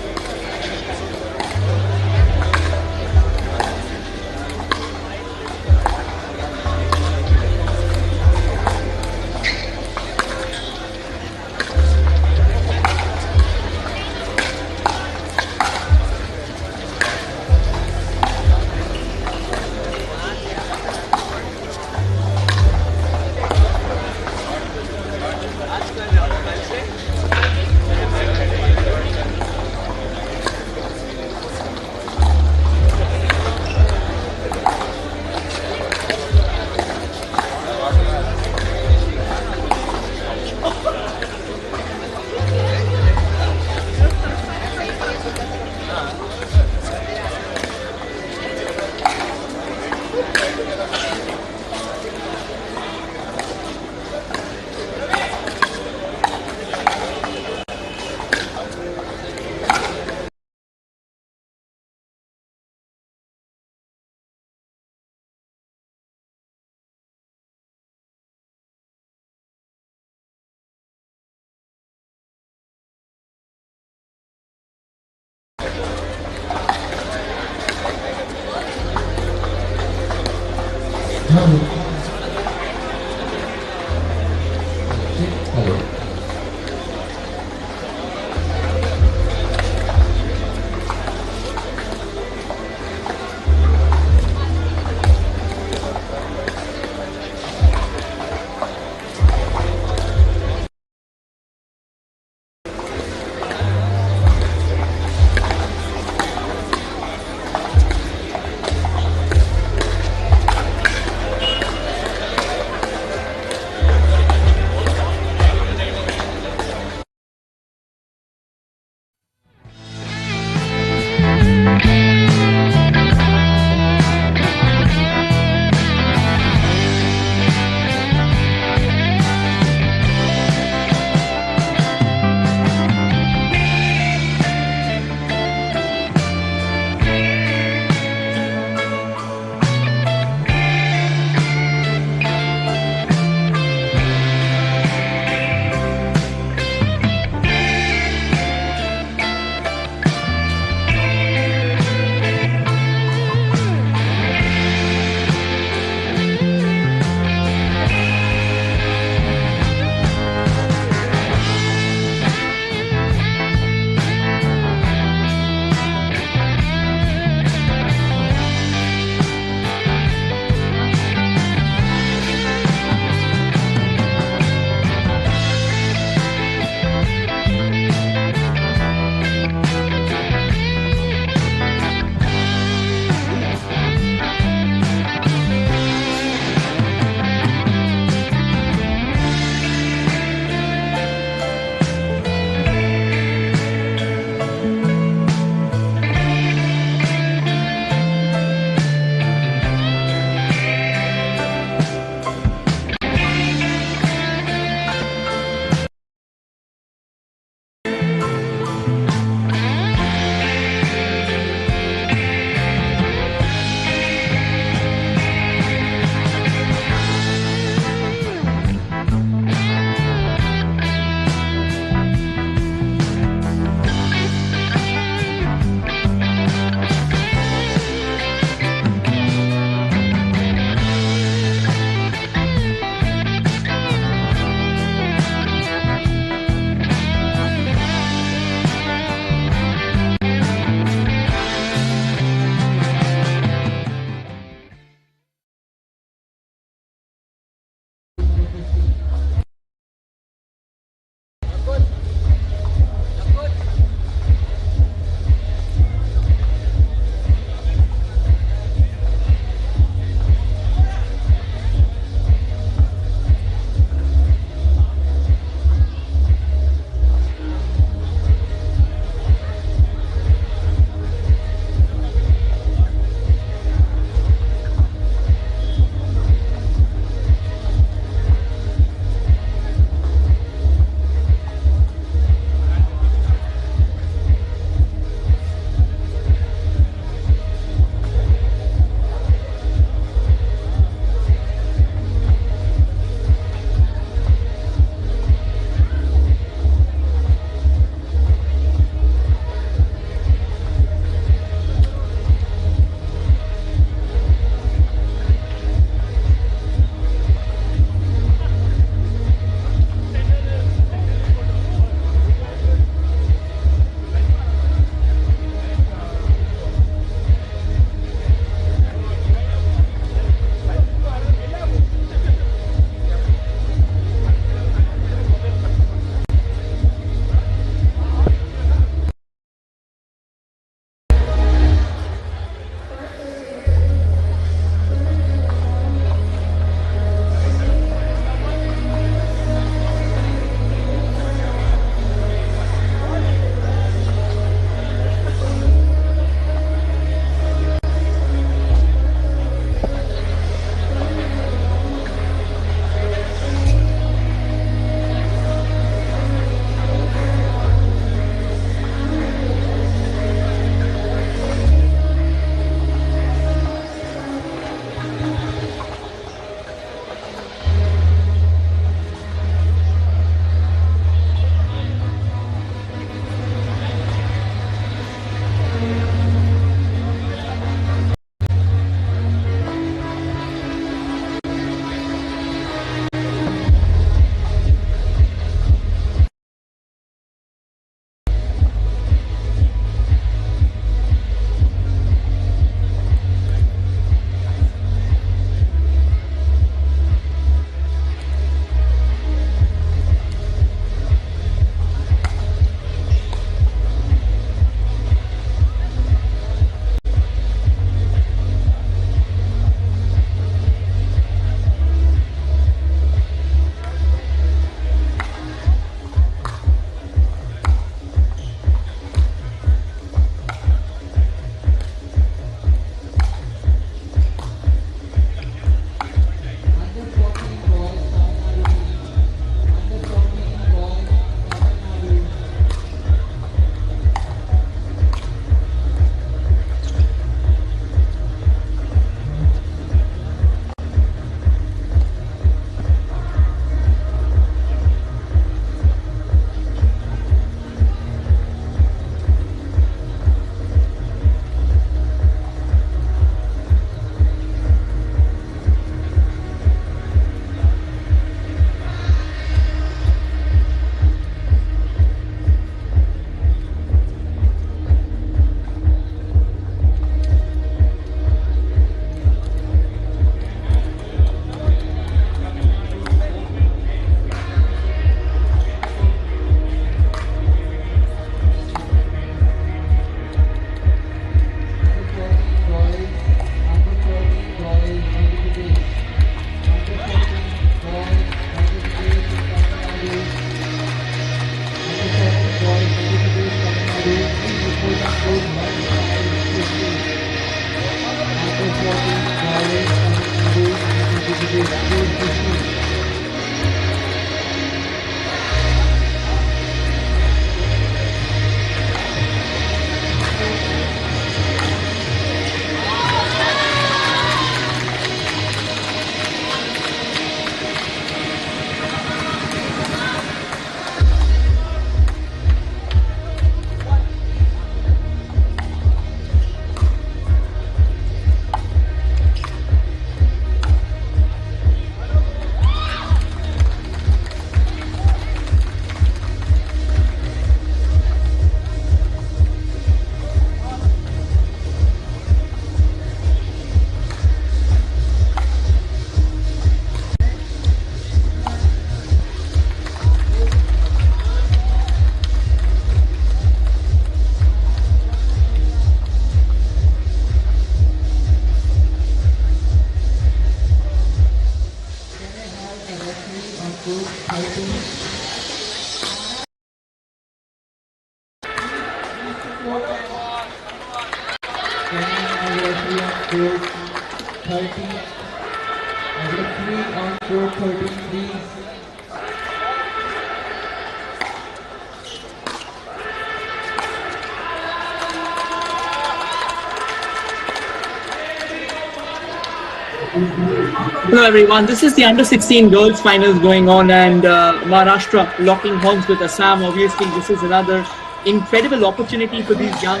[SPEAKER 6] Hello everyone, this is the under 16 girls finals going on, and Maharashtra locking horns with Assam. Obviously this is another incredible opportunity for these young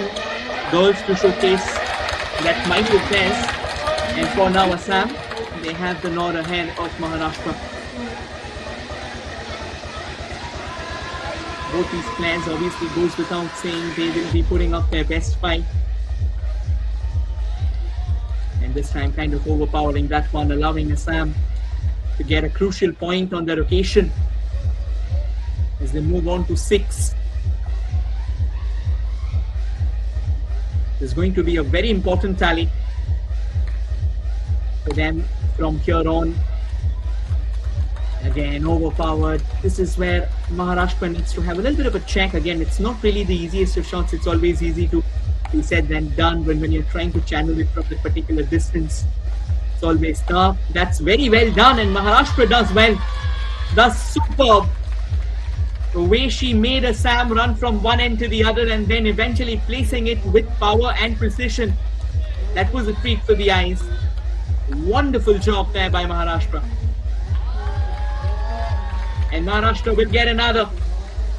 [SPEAKER 6] girls to showcase that might with theirs, and for now Assam, they have the nod ahead of Maharashtra. Both these players, obviously goes without saying, they will be putting up their best fight. And this time kind of overpowering that one, allowing Assam to get a crucial point on their occasion as they move on to 6. There's going to be a very important tally for them from here on. Again, overpowered. This is where Maharashtra needs to have a little bit of a check. Again, it's not really the easiest of shots. It's always easy to be said than done when you're trying to channel it from a particular distance. It's always tough. That's very well done, and Maharashtra does well. Does superb. The way she made Assam run from one end to the other and then eventually placing it with power and precision. That was a treat for the eyes. Wonderful job there by Maharashtra. And Maharashtra will get another.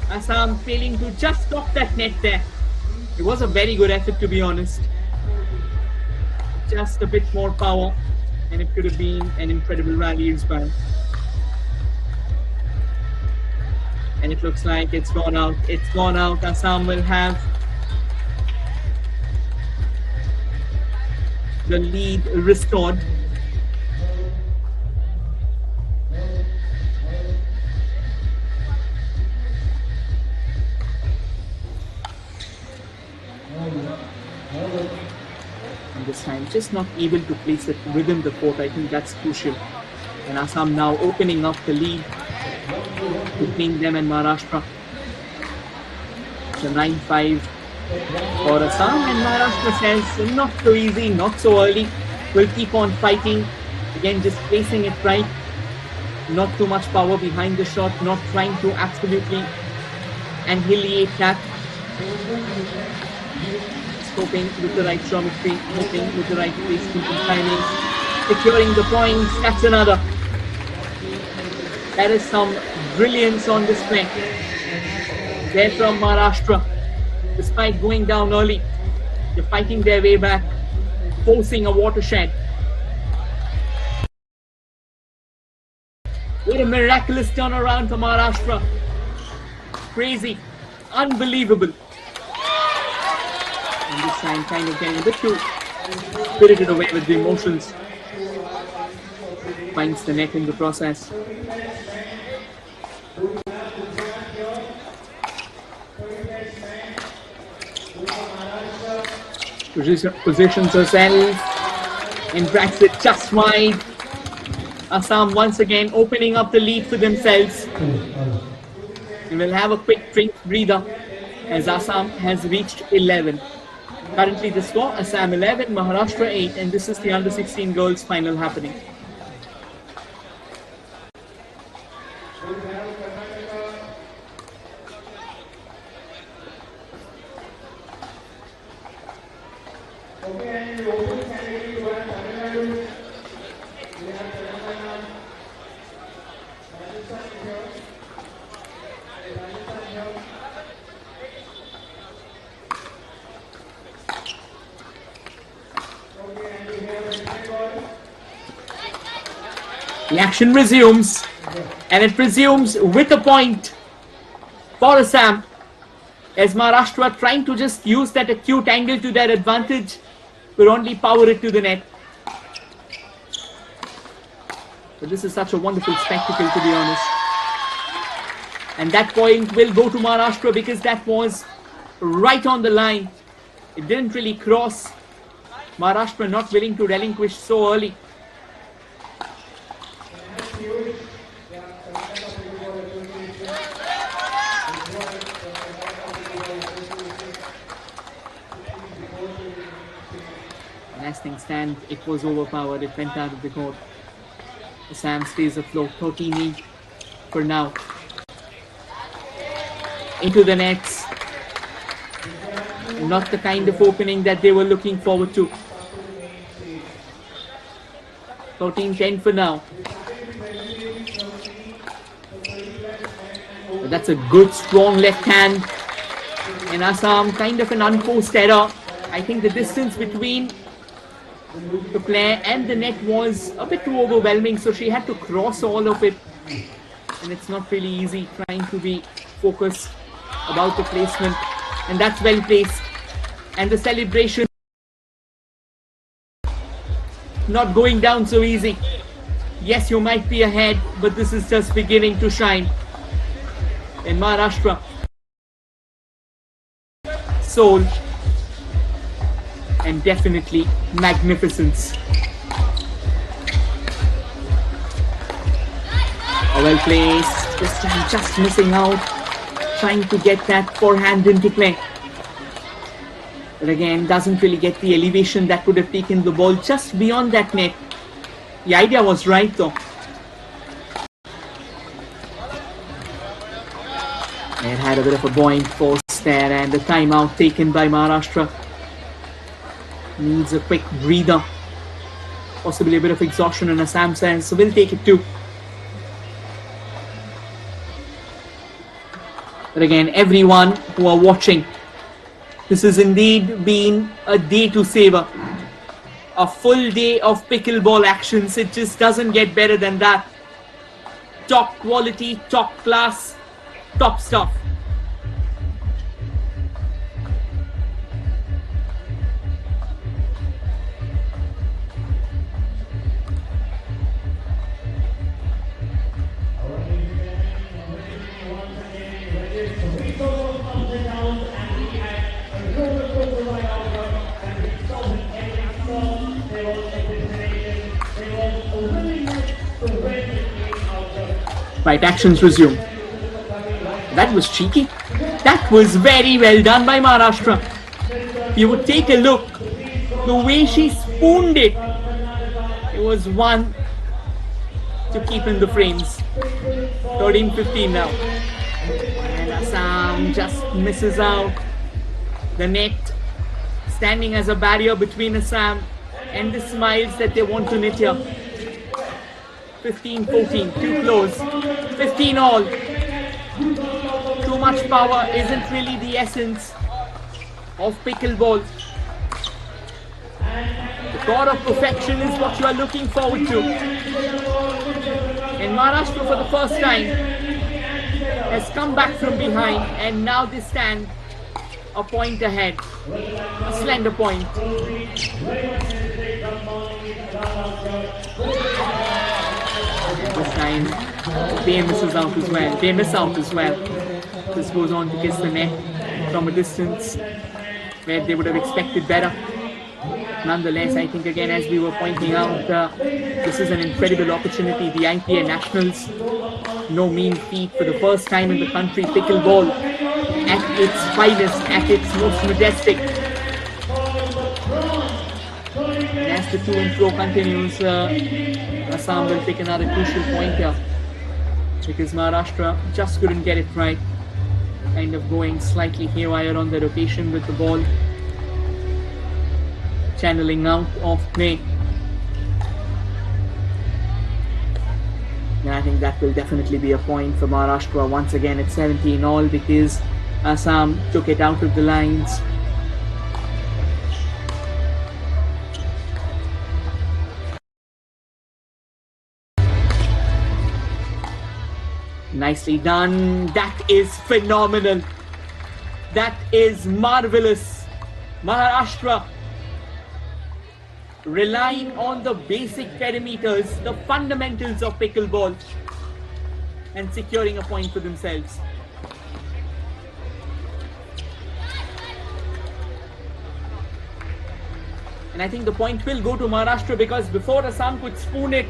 [SPEAKER 6] Assam failing to just stop that net there. It was a very good effort, to be honest. Just a bit more power, and it could have been an incredible rally as well. And it looks like it's gone out. It's gone out. Assam will have the lead restored. And this time just not able to place it within the court. I think that's crucial. And Assam now opening up the lead between them and Maharashtra. It's a 9-5 for Assam, and Maharashtra says not so easy, not so early. We'll keep on fighting. Again, just placing it right. Not too much power behind the shot, not trying to absolutely annihilate that. Hoping with the right geometry, hoping with the right placement and timing, securing the points. That's another. That is some brilliance on display there from Maharashtra. Despite going down early, they're fighting their way back, forcing a watershed. What a miraculous turnaround for Maharashtra. Crazy, unbelievable. And this time kind of getting a bit too spirited away with the emotions. Finds the net in the process. Positions herself in bracket just wide. Assam once again opening up the lead for themselves. We will have a quick drink breather as Assam has reached 11. Currently the score, Assam 11, Maharashtra 8, and this is the under 16 girls final happening. The action resumes, and it resumes with a point for Assam, as Maharashtra trying to just use that acute angle to their advantage, but only power it to the net. But this is such a wonderful spectacle, to be honest. And that point will go to Maharashtra because that was right on the line. It didn't really cross. Maharashtra not willing to relinquish so early. As things stand, it was overpowered. It went out of the court. Assam stays afloat, 13 for now. Into the nets. Not the kind of opening that they were looking forward to. 13-10 for now. But that's a good, strong left hand. And Assam, kind of an unforced error. I think the distance between the player and the net was a bit too overwhelming, so she had to cross all of it, and it's not really easy trying to be focused about the placement, and that's well placed. And the celebration not going down so easy. Yes, you might be ahead, but this is just beginning to shine in Maharashtra. Soul and definitely magnificence. Well placed, this time just missing out, trying to get that forehand into play. But again, doesn't really get the elevation that could have taken the ball just beyond that net. The idea was right though. It had a bit of a buoyant force there, and the timeout taken by Maharashtra. Needs a quick breather. Possibly a bit of exhaustion on Assam side, so we'll take it too. But again, everyone who are watching, this has indeed been a day to savor. A full day of pickleball actions. It just doesn't get better than that. Top quality, top class, top stuff. Right, actions resume. That was cheeky. That was very well done by Maharashtra. You would take a look. The way she spooned it. It was one to keep in the frames. 13-15 now. And Assam just misses out. The net standing as a barrier between Assam and the smiles that they want to knit here. 15-14, too close. 15 all. Too much power isn't really the essence of pickleball. The core of perfection is what you are looking forward to. And Maharashtra for the first time has come back from behind, and now they stand a point ahead. A slender point. This time, they misses out as well. They miss out as well. This goes on to kiss the net from a distance where they would have expected better. Nonetheless, I think again, as we were pointing out, this is an incredible opportunity. The IPA Nationals, no mean feat for the first time in the country. Pickleball at its finest, at its most majestic. And as the to and fro continues, Assam will take another crucial point here, because Maharashtra just couldn't get it right, kind of going slightly haywire on the rotation with the ball, channeling out of play. And I think that will definitely be a point for Maharashtra. Once again, it's 17 all because Assam took it out of the lines. Nicely done. That is phenomenal. That is marvelous. Maharashtra relying on the basic perimeters, the fundamentals of pickleball, and securing a point for themselves. And I think the point will go to Maharashtra, because before Assam could spoon it,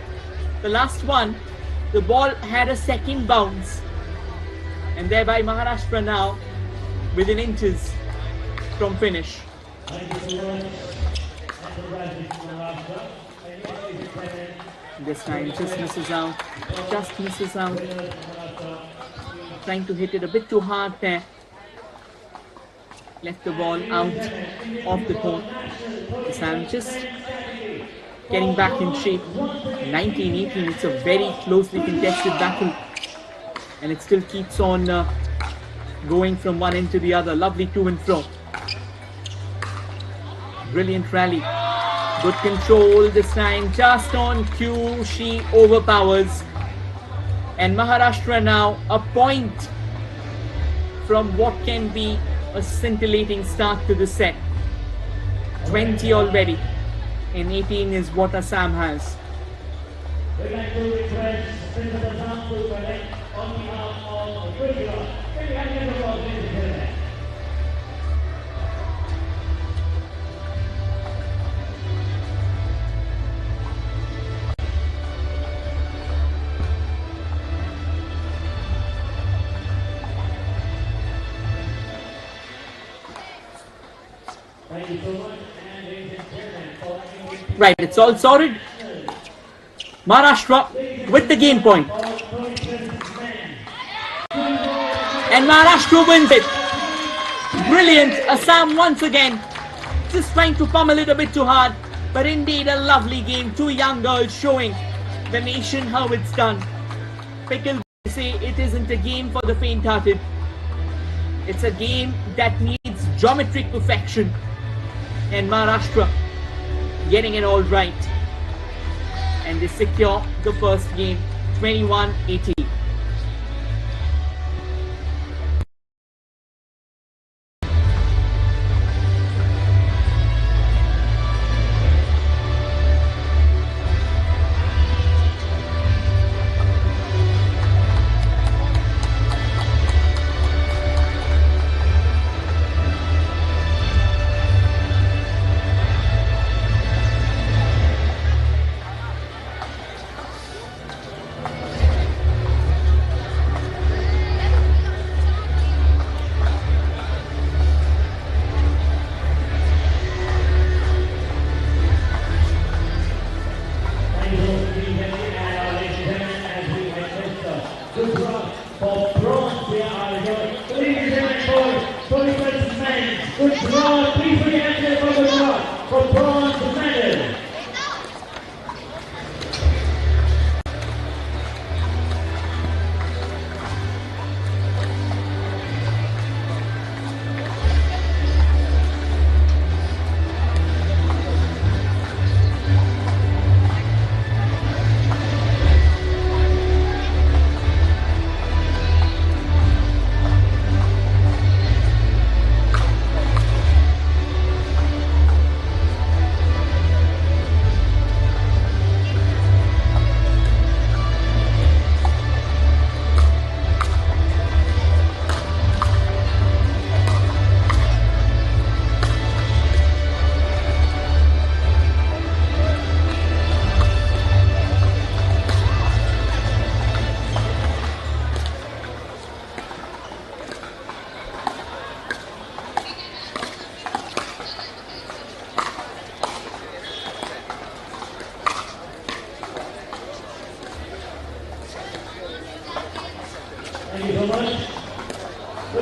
[SPEAKER 6] the last one, the ball had a second bounce, and thereby Maharashtra now within inches from finish. This time just misses out, trying to hit it a bit too hard there, left the ball out of the court. Assam just getting back in shape. 19-18, it's a very closely contested battle, and it still keeps on going from one end to the other. Lovely to and fro. Brilliant rally. Good control this time, just on cue, she overpowers. And Maharashtra now a point from what can be a scintillating start to the set. 20 already, and 18 is what Assam has. Right, it's all sorted. Maharashtra with the game point. And Maharashtra wins it. Brilliant. Assam once again just trying to pummel it a bit too hard. But indeed a lovely game. Two young girls showing the nation how it's done. Pickleball say it isn't a game for the faint-hearted. It's a game that needs geometric perfection. And Maharashtra getting it all right, and they secure the first game, 21-18.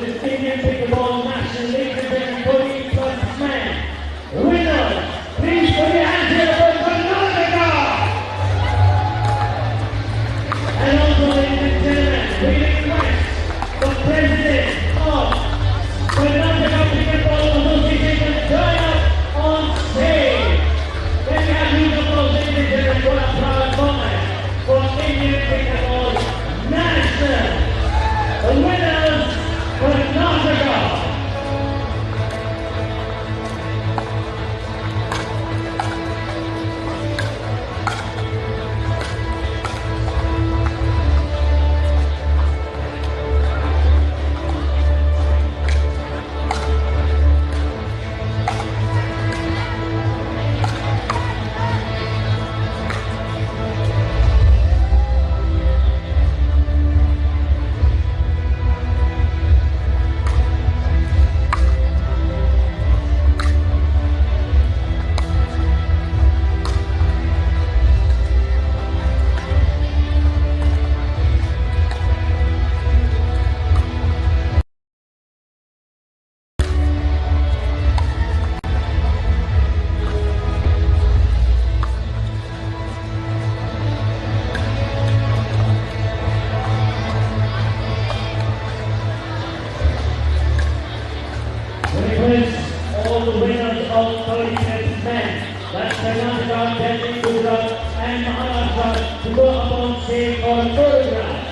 [SPEAKER 7] this Indian Pickleball National League and 14 plus men. Winner, please put your hands here for Karnataka! And also, ladies and gentlemen, we request the President of Karnataka Pickleball Association to join us on stage. Can we have huge applause, ladies and gentlemen, for a proud moment for Indian Pickleball National. The winners, Karnataka. All the winners of 36 men, that's Karnataka, Delhi, Gujarat and Maharashtra, to go up on stage for a photograph.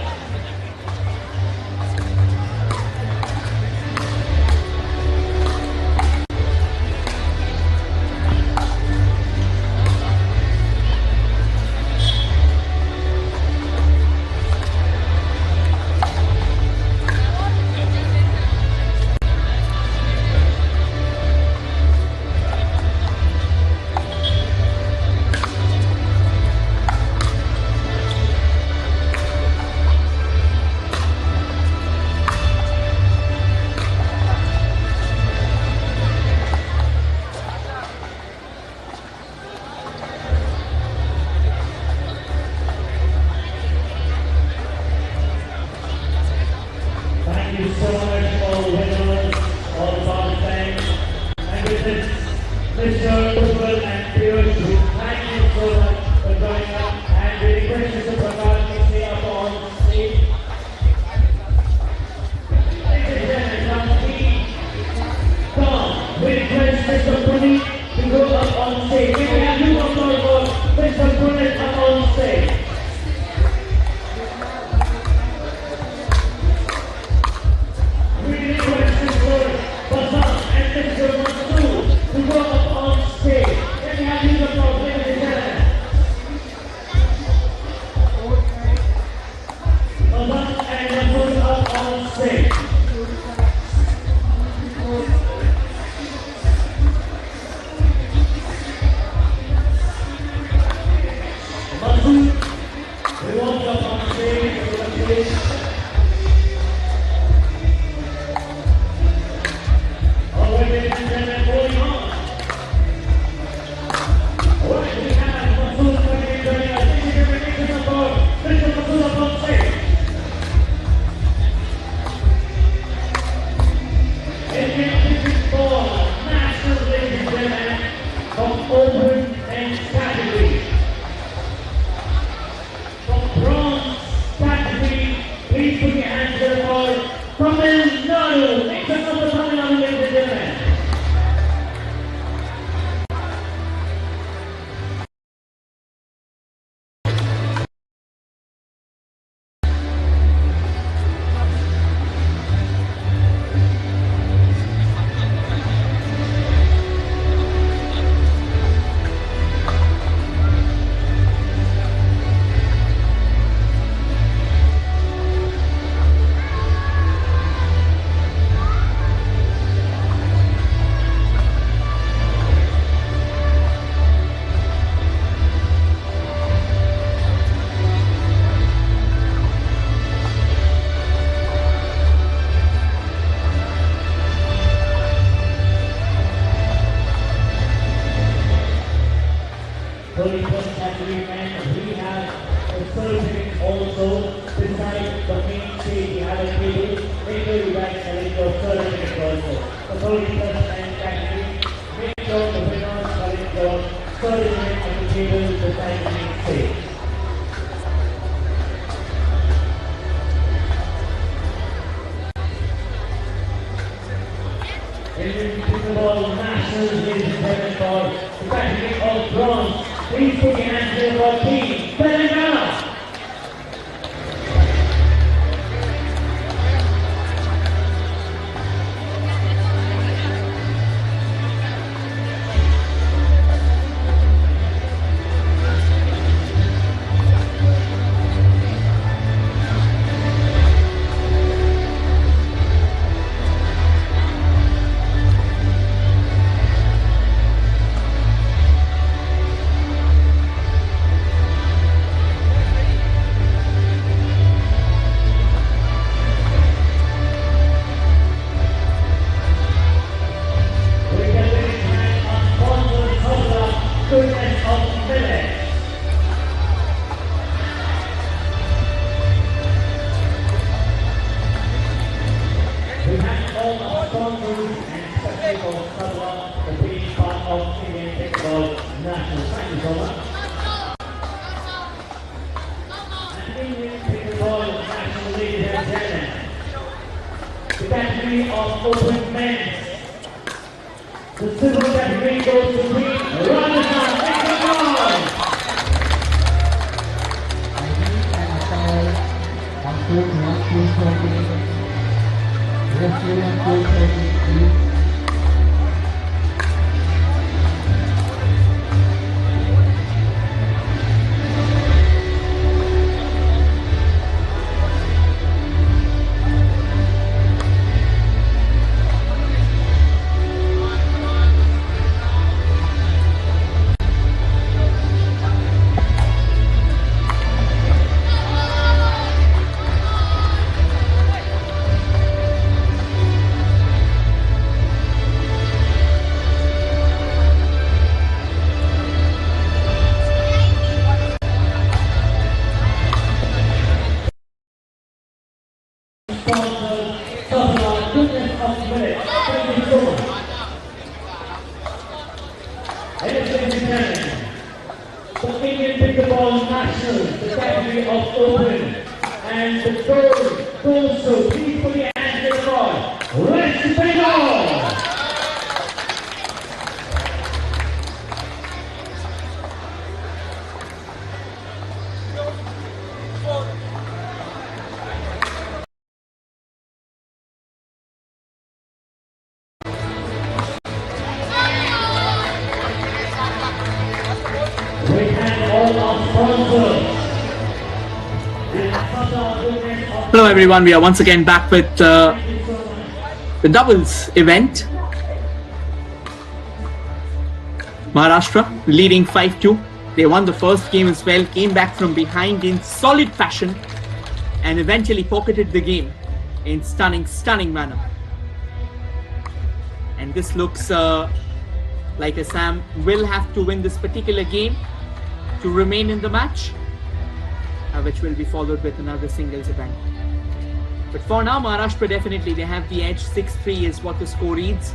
[SPEAKER 7] Thank you so much, all the winners, all the participants, and with this, Mr. Purple and Piyush, thank you so much for joining us, and we request Mr. Prakash to stay up on stage. Ladies and gentlemen, now please come, we request Mr. Puneet to go up on stage. Can we have you applause for Mr. Puneet up on stage? To go up on stage. Can we have you applause, ladies and gentlemen? Mazan and Rasul up on stage. the 30 plus men category. Make sure the winners are in your 30 minutes at the table beside the main stage. Indian Pickleball Nationals, ladies and gentlemen, for the category of bronze. Please put your hands together for Team Telangana. The category of open men. The silver category goes to Queen Rajasthan. Pickleball. The Indian Pickleball Nationals, the category of open, and the gold goes to, please put your hands together for West Bengal.
[SPEAKER 6] Hello everyone, we are once again back with the doubles event. Maharashtra leading 5-2. They won the first game as well, came back from behind in solid fashion and eventually pocketed the game in stunning manner. And this looks like Assam will have to win this particular game to remain in the match, which will be followed with another singles event. But for now, Maharashtra definitely, they have the edge. 6-3 is what the score reads.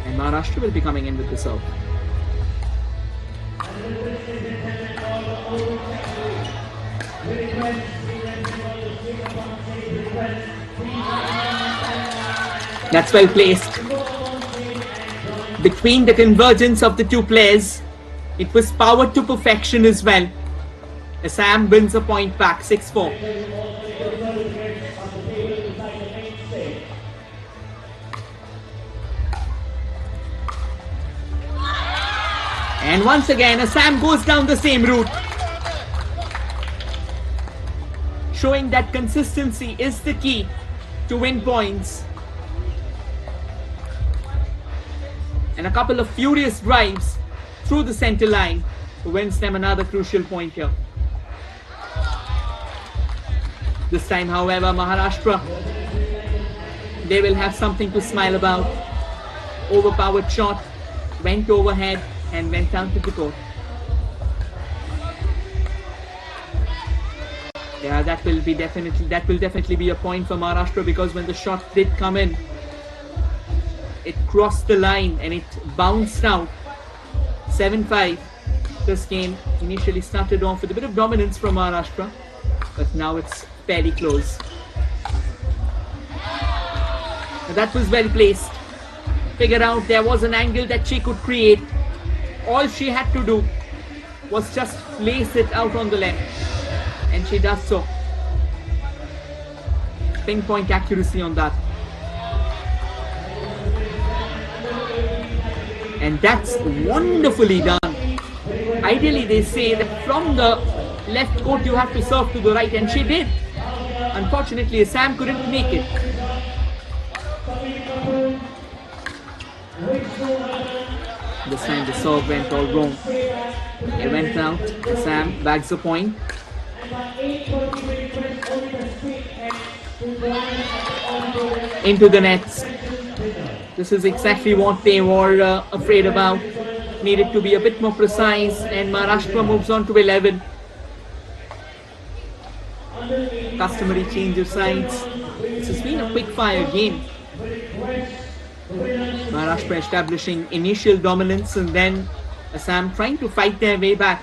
[SPEAKER 6] And Maharashtra will be coming in with the serve. That's well placed. Between the convergence of the two players, it was powered to perfection as well. Assam wins a point back, 6-4. And once again, Assam goes down the same route, showing that consistency is the key to win points. And a couple of furious drives through the center line wins them another crucial point here. This time, however, Maharashtra, they will have something to smile about. Overpowered shot, went overhead and went down to the court. Yeah, that will definitely be a point for Maharashtra, because when the shot did come in, it crossed the line and it bounced out. 7-5. This game initially started off with a bit of dominance from Maharashtra, but now it's fairly close. And that was well placed. Figured out there was an angle that she could create. All she had to do was just place it out on the left, and she does so. Pinpoint accuracy on that. And that's wonderfully done. Ideally, they say that from the left court you have to serve to the right, and she did. Unfortunately, Assam couldn't make it. This time the serve went all wrong. It went out. Assam bags the point. Into the nets. This is exactly what they were afraid about. Needed to be a bit more precise, and Maharashtra moves on to 11. Customary change of sides. This has been a quick fire game. Maharashtra establishing initial dominance, and then Assam trying to fight their way back.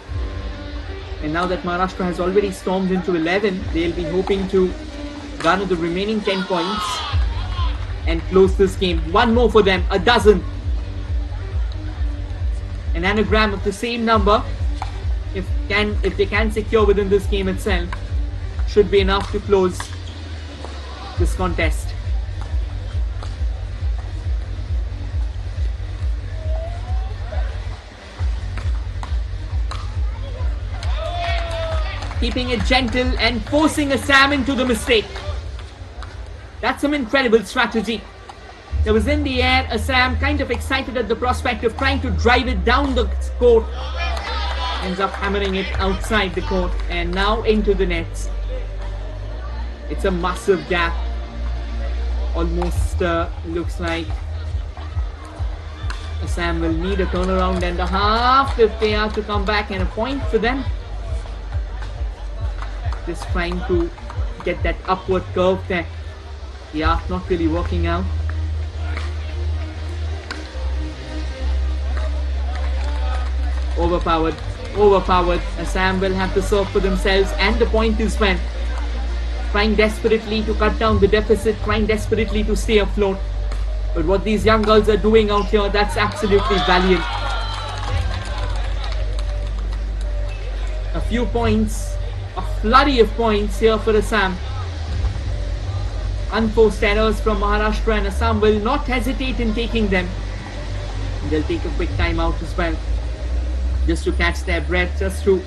[SPEAKER 6] And now that Maharashtra has already stormed into 11, they'll be hoping to garner the remaining 10 points and close this game. One more for them, a dozen. An anagram of the same number, if they can secure within this game itself, should be enough to close this contest. Keeping it gentle and forcing Assam into the mistake. That's some incredible strategy. It was in the air. Assam kind of excited at the prospect of trying to drive it down the court. Ends up hammering it outside the court and now into the nets. It's a massive gap. Almost looks like Assam will need a turnaround and a half if they are to come back, and a point for them. Just trying to get that upward curve there. Yeah, not really working out. Overpowered. Assam will have to serve for themselves, and the point is when. Trying desperately to cut down the deficit, trying desperately to stay afloat. But what these young girls are doing out here, that's absolutely valiant. A few points, a flurry of points here for Assam. Unforced errors from Maharashtra, and Assam will not hesitate in taking them. They'll take a quick timeout as well, just to catch their breath, just to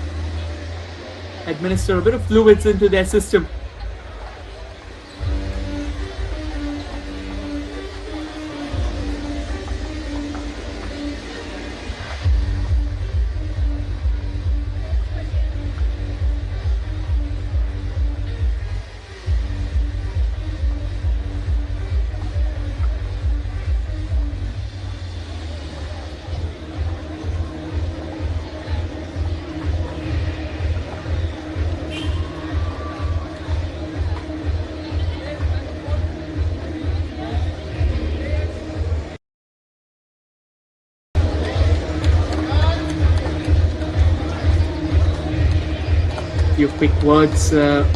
[SPEAKER 6] administer a bit of fluids into their system. Few quick words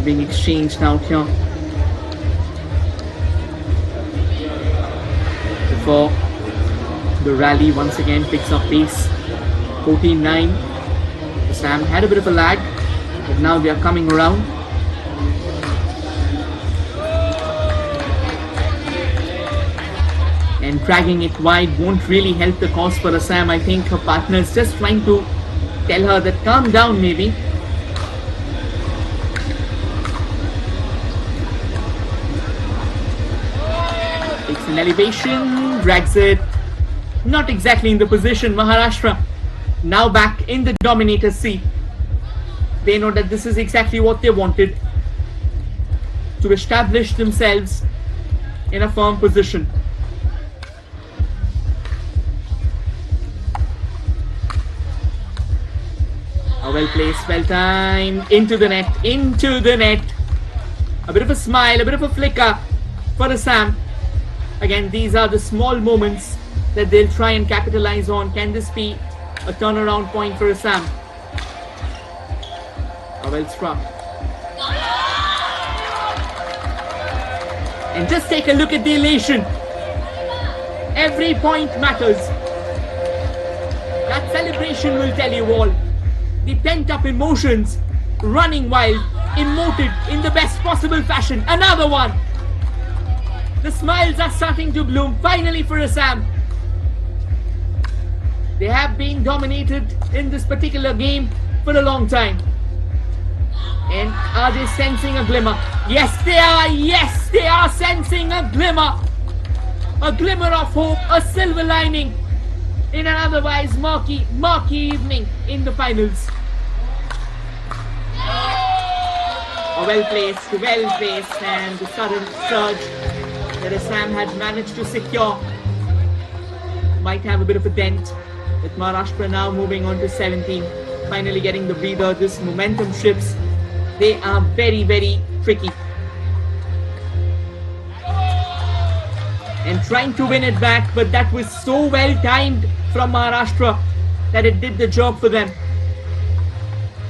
[SPEAKER 6] being exchanged out here before the rally once again picks up pace. 14-9. Assam had a bit of a lag, but now they are coming around. And dragging it wide won't really help the cause for Assam. I think her partner is just trying to tell her that calm down maybe. An elevation, drags it, not exactly in the position. Maharashtra now back in the dominator's seat. They know that this is exactly what they wanted, to establish themselves in a firm position. Well placed, well timed, into the net, into the net. A bit of a smile, a bit of a flicker for Assam. Again, these are the small moments that they'll try and capitalize on. Can this be a turnaround point for Assam? Well struck. And just take a look at the elation. Every point matters. That celebration will tell you all. The pent-up emotions running wild, emoted in the best possible fashion. Another one. The smiles are starting to bloom finally for Assam. They have been dominated in this particular game for a long time. And are they sensing a glimmer? Yes, they are. Yes, they are sensing a glimmer. A glimmer of hope, a silver lining in an otherwise murky evening in the finals. Well placed, and the sudden surge that Assam had managed to secure might have a bit of a dent, with Maharashtra now moving on to 17, finally getting the breather. This momentum shifts. They are very, very tricky. And trying to win it back, but that was so well timed from Maharashtra that it did the job for them.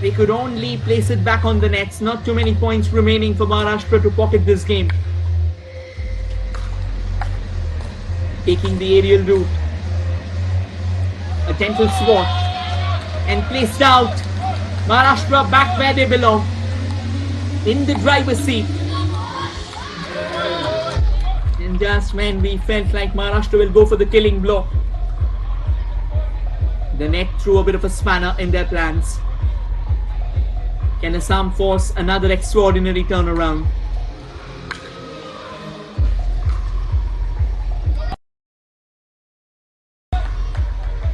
[SPEAKER 6] They could only place it back on the nets. Not too many points remaining for Maharashtra to pocket this game. Taking the aerial route. A gentle swat. And placed out. Maharashtra back where they belong. In the driver's seat. And just when we felt like Maharashtra will go for the killing blow, the net threw a bit of a spanner in their plans. Can Assam force another extraordinary turnaround?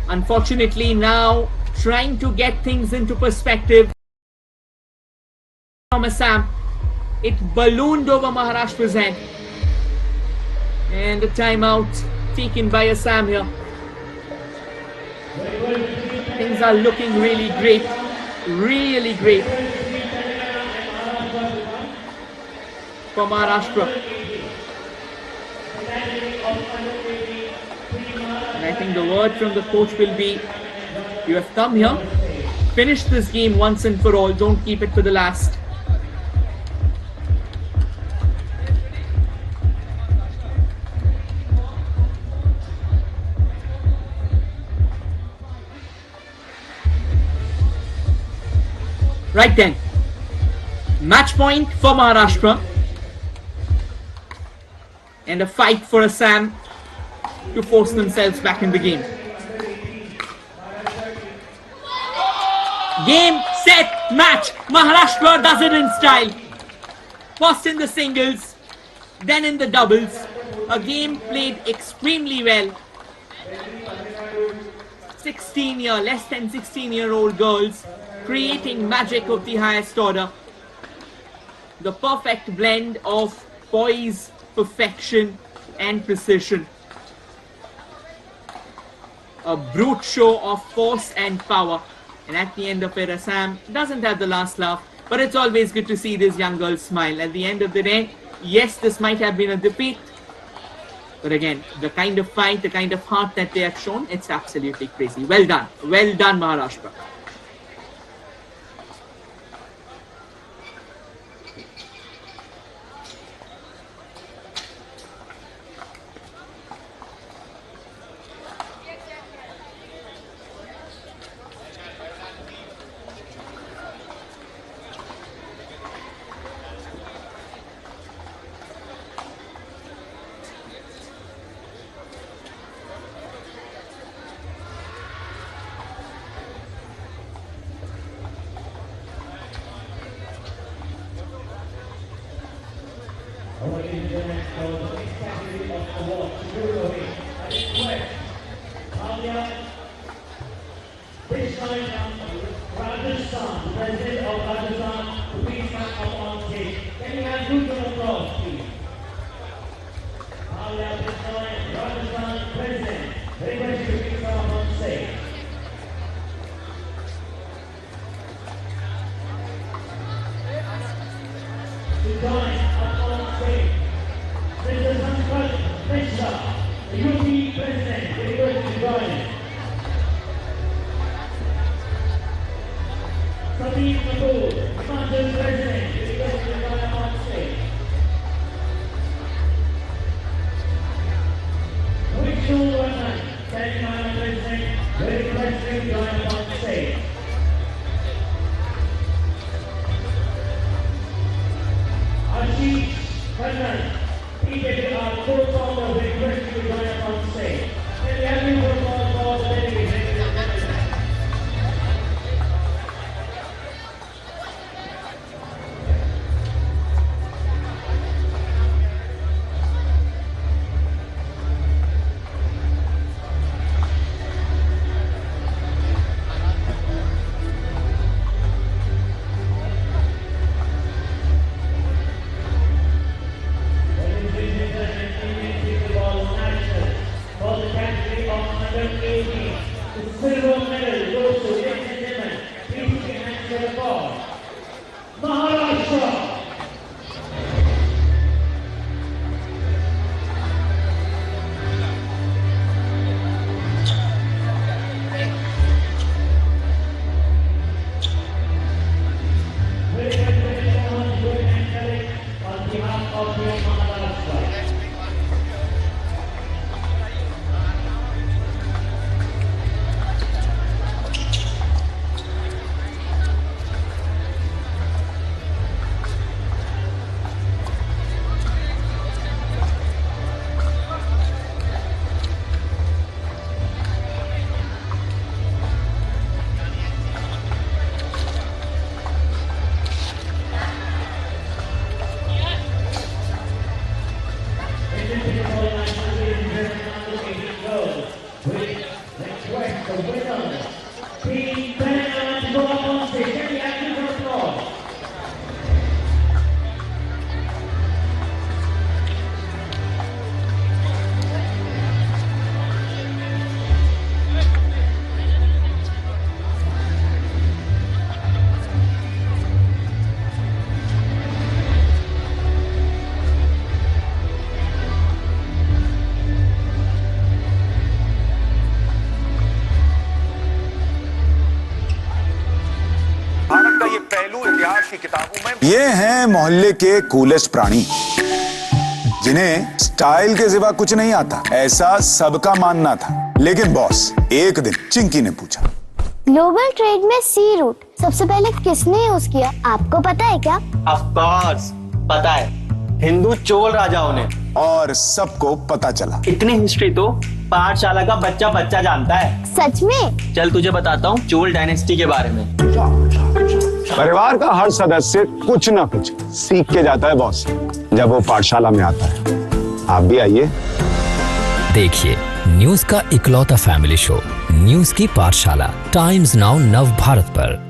[SPEAKER 6] Unfortunately, now trying to get things into perspective from Assam, it ballooned over Maharashtra's head. And a timeout taken by Assam here. Things are looking really great. Really great for Maharashtra. And I think the word from the coach will be, you have come here, finish this game once and for all, don't keep it for the last. Right then, match point for Maharashtra and a fight for Assam to force themselves back in the game. Game, set, match. Maharashtra does it in style. First in the singles, then in the doubles. A game played extremely well. Less than 16-year-old girls creating magic of the highest order. The perfect blend of poise, perfection and precision. A brute show of force and power. And at the end of it, Assam doesn't have the last laugh, but it's always good to see these young girls smile. At the end of the day, yes, this might have been a defeat, but again, the kind of fight, the kind of heart that they have shown, it's absolutely crazy. Well done, Maharashtra.
[SPEAKER 7] This time Rajasthan, President of Rajasthan, to please come up on stage. Can you have huge applause, please? Rajasthan President, very much to please come up on stage. PWR co-founders request you to join us on stage. Can we have you for the delegation? For the category of under 18, the silver medal goes to, ladies and gentlemen, please put your hands together for Maharashtra. On behalf of your Maharashtra.
[SPEAKER 3] Bharat का ये पहलू इतिहास की किताबों में
[SPEAKER 4] ये हैं मोहल्ले के कूलेस्ट प्राणी, जिन्हें स्टाइल के सिवा कुछ नहीं आता, ऐसा सबका मानना था। लेकिन बॉस, एक दिन चिंकी ने पूछा,
[SPEAKER 5] ग्लोबल ट्रेड में सी रूट सबसे पहले किसने यूज किया, आपको पता है क्या?
[SPEAKER 13] ऑफ कोर्स पता है, हिंदू चोल राजाओं ने।
[SPEAKER 4] और सबको पता चला।
[SPEAKER 13] इतनी हिस्ट्री तो पाठशाला का बच्चा बच्चा जानता है।
[SPEAKER 5] सच में?
[SPEAKER 13] चल तुझे बताता हूँ चोल डायनेस्टी के बारे में।
[SPEAKER 14] परिवार का हर सदस्य कुछ ना कुछ सीख के जाता है बॉस, जब वो पाठशाला में आता है। आप भी आइए।
[SPEAKER 11] देखिए न्यूज का इकलौता फैमिली शो, न्यूज की पाठशाला, टाइम्स नाउ नव भारत पर।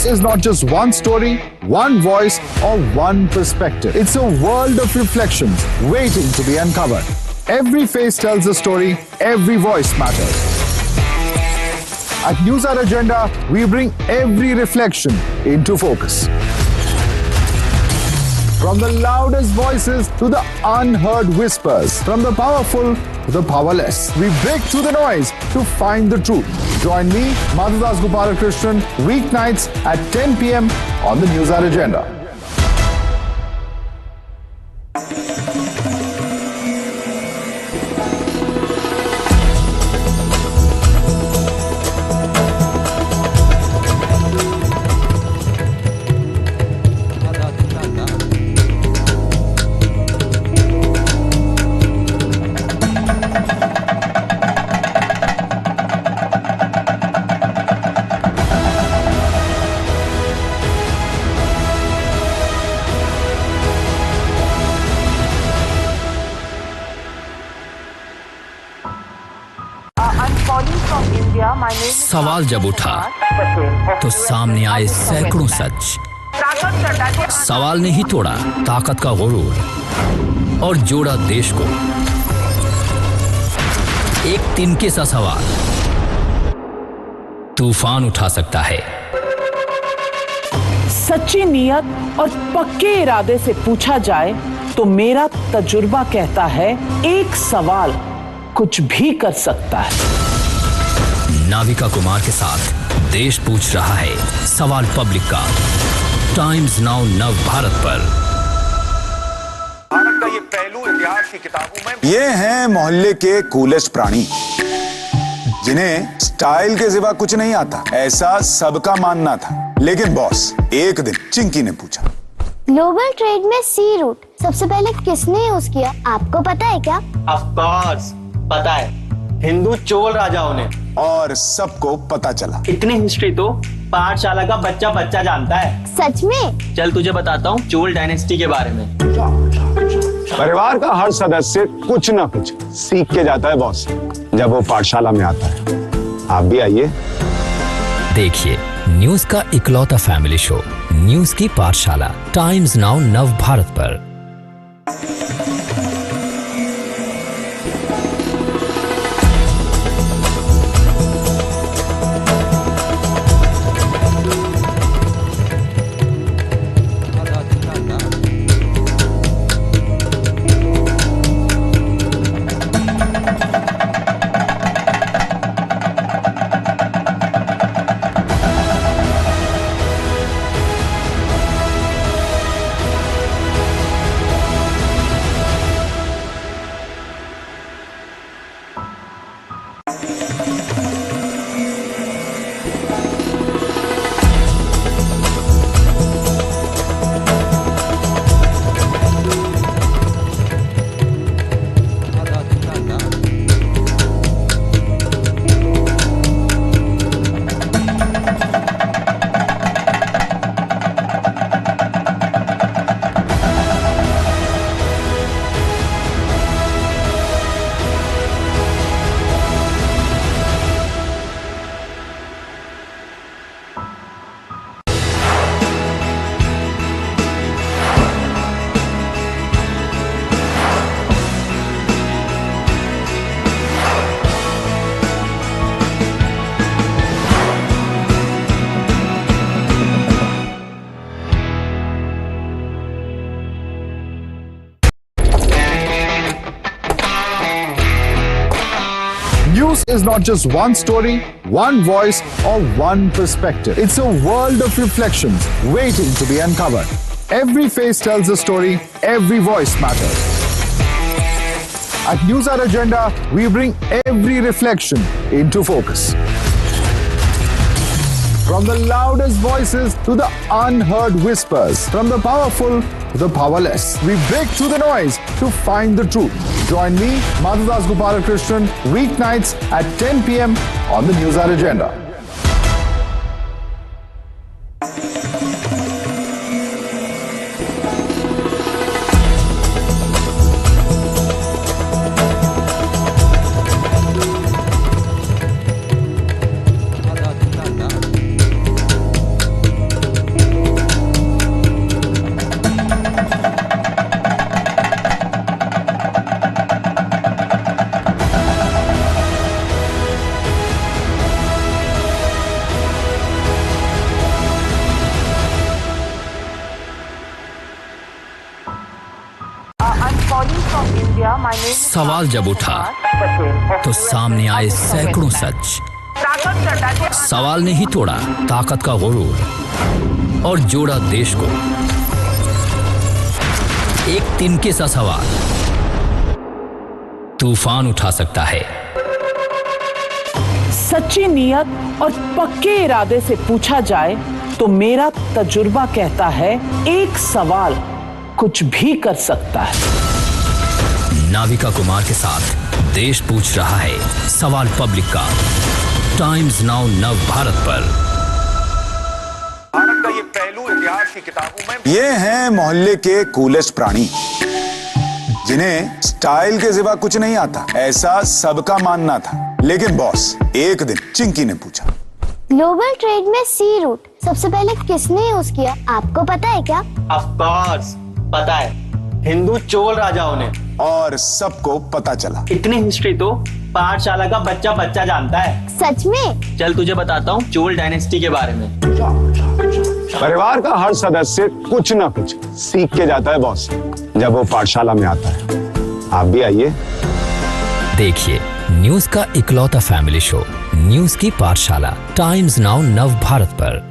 [SPEAKER 14] is not just one story, one voice, or one perspective. It's a world of reflections waiting to be uncovered. Every face tells a story, every voice matters. At News Hour Agenda, we bring every reflection into focus. From the loudest voices to the unheard whispers, from the powerful to the powerless, we break through the noise to find the truth. Join me, Madhudas Gopalakrishnan, weeknights at 10 p.m. on the News Hour Agenda.
[SPEAKER 11] सवाल जब उठा तो सामने आए सैकड़ों सच। सवाल ने ही तोड़ा ताकत का गुरूर और जोड़ा देश को। एक तिनके सा सवाल तूफान उठा सकता है।
[SPEAKER 12] सच्ची नियत और पक्के इरादे से पूछा जाए तो मेरा तजुर्बा कहता है एक सवाल कुछ भी कर सकता है।
[SPEAKER 11] नाविका कुमार के साथ देश पूछ रहा है सवाल पब्लिक का। टाइम्स नाउ नव भारत पर।
[SPEAKER 3] भारत का ये पहलू इतिहास की किताबों में।
[SPEAKER 4] ये हैं मोहल्ले के कूलेस्ट प्राणी जिन्हें स्टाइल के सिवा कुछ नहीं आता, ऐसा सबका मानना था। लेकिन बॉस, एक दिन चिंकी ने पूछा,
[SPEAKER 5] ग्लोबल ट्रेड में सी रूट सबसे पहले किसने यूज किया, आपको पता है क्या?
[SPEAKER 13] ऑफ कोर्स पता है, हिंदू चोल राजाओं ने।
[SPEAKER 4] और सबको पता चला।
[SPEAKER 13] इतनी हिस्ट्री तो पाठशाला का बच्चा बच्चा जानता है।
[SPEAKER 5] सच में?
[SPEAKER 13] चल तुझे बताता हूँ चोल डायनेस्टी के बारे में।
[SPEAKER 15] परिवार का हर सदस्य कुछ ना कुछ सीख के जाता है बॉस, जब वो पाठशाला में आता है। आप भी आइए।
[SPEAKER 11] देखिए न्यूज का इकलौता फैमिली शो न्यूज की पाठशाला, टाइम्स नाउ नव भारत पर।
[SPEAKER 14] News is not just one story, one voice, or one perspective. It's a world of reflections waiting to be uncovered. Every face tells a story, every voice matters. At News Hour Agenda, we bring every reflection into focus. From the loudest voices to the unheard whispers, from the powerful to the powerless, we break through the noise to find the truth. Join me, Madhudas Gopalakrishnan, weeknights at 10 p.m. on the News Hour Agenda.
[SPEAKER 1] from India. My name is
[SPEAKER 11] सवाल जब उठा तो सामने आए सैकड़ों सच। सवाल ने ही तोड़ा ताकत का गुरूर और जोड़ा देश को। एक तिनके सा सवाल तूफान उठा सकता है।
[SPEAKER 12] सच्ची नीयत और पक्के इरादे से पूछा जाए तो मेरा तजुर्बा कहता है एक सवाल कुछ भी कर सकता है।
[SPEAKER 11] नाविका कुमार के साथ देश पूछ रहा है सवाल पब्लिक का। टाइम्स नाउ नव भारत पर।
[SPEAKER 3] भारत का ये पहलू इतिहास की किताबों में।
[SPEAKER 4] ये हैं मोहल्ले के कूलेस्ट प्राणी जिन्हें स्टाइल के सिवा कुछ नहीं आता, ऐसा सबका मानना था। लेकिन बॉस, एक दिन चिंकी ने पूछा,
[SPEAKER 5] ग्लोबल ट्रेड में सी रूट सबसे पहले किसने यूज किया, आपको पता है क्या?
[SPEAKER 13] ऑफ कोर्स पता है, हिंदू चोल राजाओं ने।
[SPEAKER 4] और सबको पता चला।
[SPEAKER 13] इतनी हिस्ट्री तो पाठशाला का बच्चा बच्चा जानता है।
[SPEAKER 5] सच में?
[SPEAKER 13] चल तुझे बताता हूँ चोल डायनेस्टी के बारे में।
[SPEAKER 15] परिवार का हर सदस्य कुछ ना कुछ सीख के जाता है बॉस, जब वो पाठशाला में आता है। आप भी आइए।
[SPEAKER 11] देखिए न्यूज का इकलौता फैमिली शो न्यूज की पाठशाला टाइम्स नाउ नव भारत पर।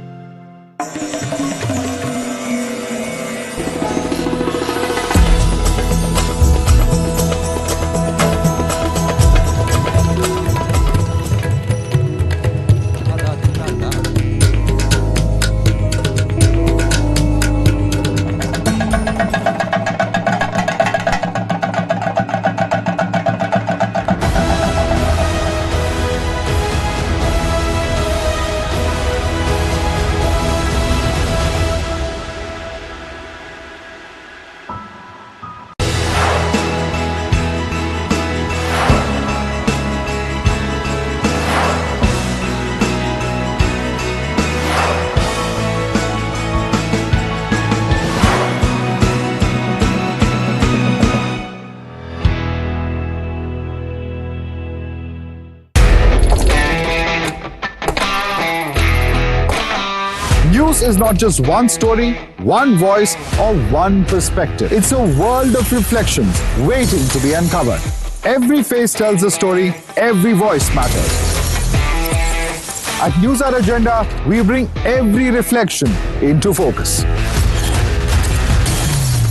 [SPEAKER 14] News is not just one story, one voice, or one perspective. It's a world of reflections waiting to be uncovered. Every face tells a story, every voice matters. At News Hour Agenda, we bring every reflection into focus.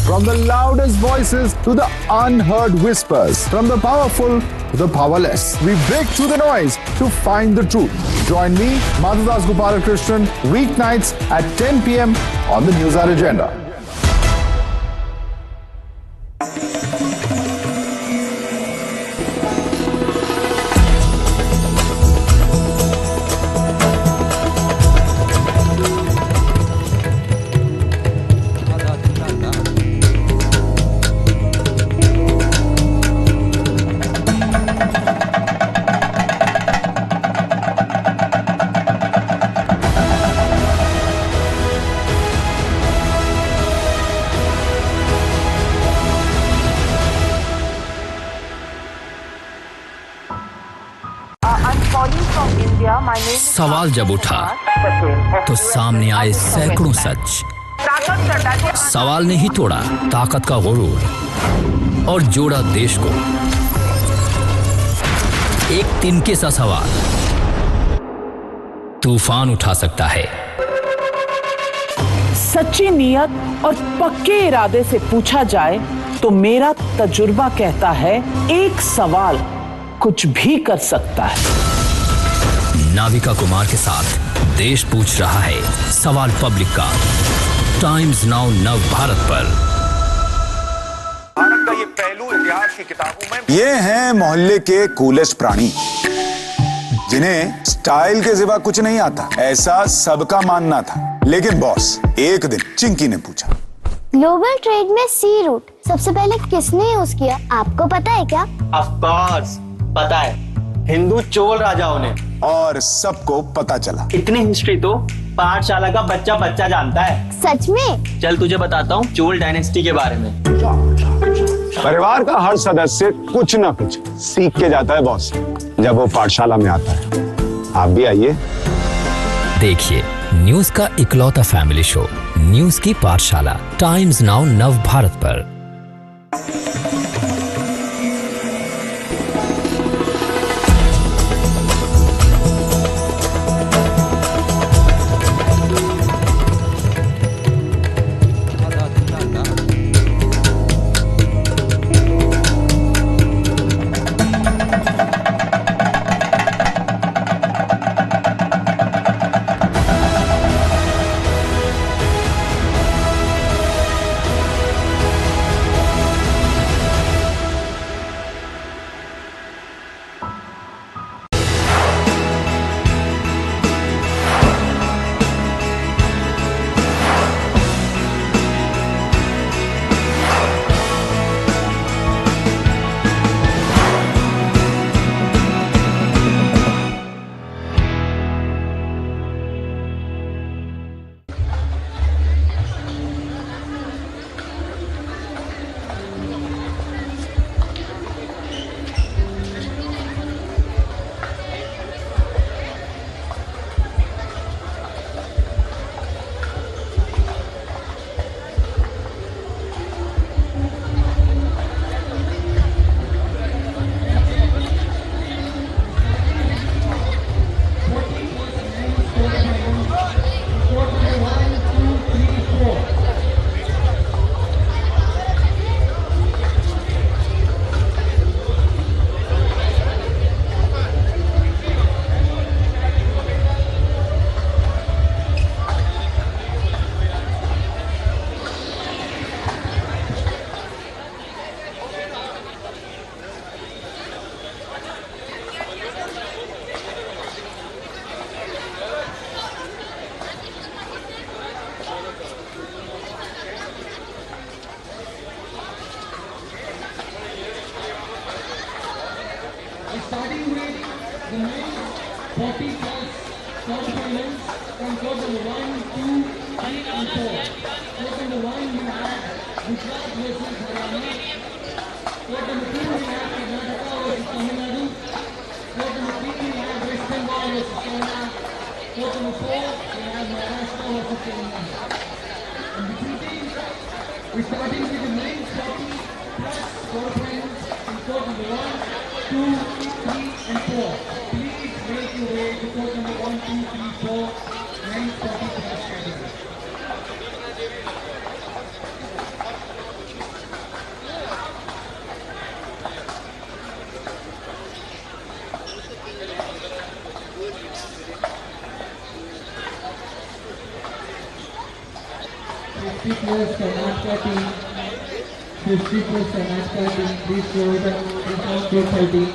[SPEAKER 14] From the loudest voices to the unheard whispers, from the powerful to the powerless, we break through the noise to find the truth. Join me, Madhudas Gopalakrishnan, weeknights at 10 p.m. on the News Hour Agenda.
[SPEAKER 11] सवाल जब उठा तो सामने आए सैकड़ों सच। सवाल ने ही तोड़ा ताकत का गुरूर और जोड़ा देश को। एक तिनके सा सवाल तूफान उठा सकता है।
[SPEAKER 12] सच्ची नीयत और पक्के इरादे से पूछा जाए तो मेरा तजुर्बा कहता है एक सवाल कुछ भी कर सकता है।
[SPEAKER 11] नाविका कुमार के साथ देश पूछ रहा है सवाल पब्लिक का। टाइम्स नाउ नव भारत पर।
[SPEAKER 3] भारत का ये पहलू इतिहास की किताबों में।
[SPEAKER 4] ये हैं मोहल्ले के कूलेस्ट प्राणी जिन्हें स्टाइल के सिवा कुछ नहीं आता, ऐसा सबका मानना था। लेकिन बॉस, एक दिन चिंकी ने पूछा,
[SPEAKER 5] ग्लोबल ट्रेड में सी रूट सबसे पहले किसने यूज किया, आपको पता है क्या?
[SPEAKER 13] ऑफ कोर्स पता है, हिंदू चोल राजाओं ने।
[SPEAKER 4] और सबको पता चला।
[SPEAKER 13] इतनी हिस्ट्री तो पाठशाला का बच्चा बच्चा जानता है।
[SPEAKER 5] सच में?
[SPEAKER 13] चल तुझे बताता हूँ चोल डायनेस्टी के बारे में।
[SPEAKER 15] परिवार का हर सदस्य कुछ ना कुछ सीख के जाता है बॉस, जब वो पाठशाला में आता है। आप भी आइए।
[SPEAKER 11] देखिए न्यूज का इकलौता फैमिली शो न्यूज की पाठशाला टाइम्स नाउ नव भारत पर।
[SPEAKER 10] Starting with the men's 40 plus quarterfinals from court number 1, 2, 3 and 4. Court number 1 we have Gujarat versus Haryana. Court number 2 we have Karnataka versus Tamil Nadu. Court number 3 we have West Bengal versus Kerala. Court number 4 we have Maharashtra versus Telangana. And the two teams, we're starting with the men's 40 plus quarterfinals in court number 1, 2, 3 and 4. Please make your way to court number 1, 2, 3, 4, men's 40 plus category. Plus Karnataka team, 50 plus Karnataka team, please go to court 13.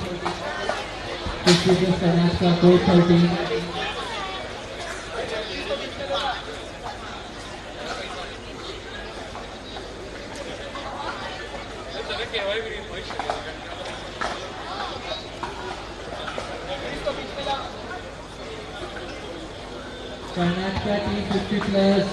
[SPEAKER 10] 50 plus Karnataka, court 13. Karnataka team 50 plus.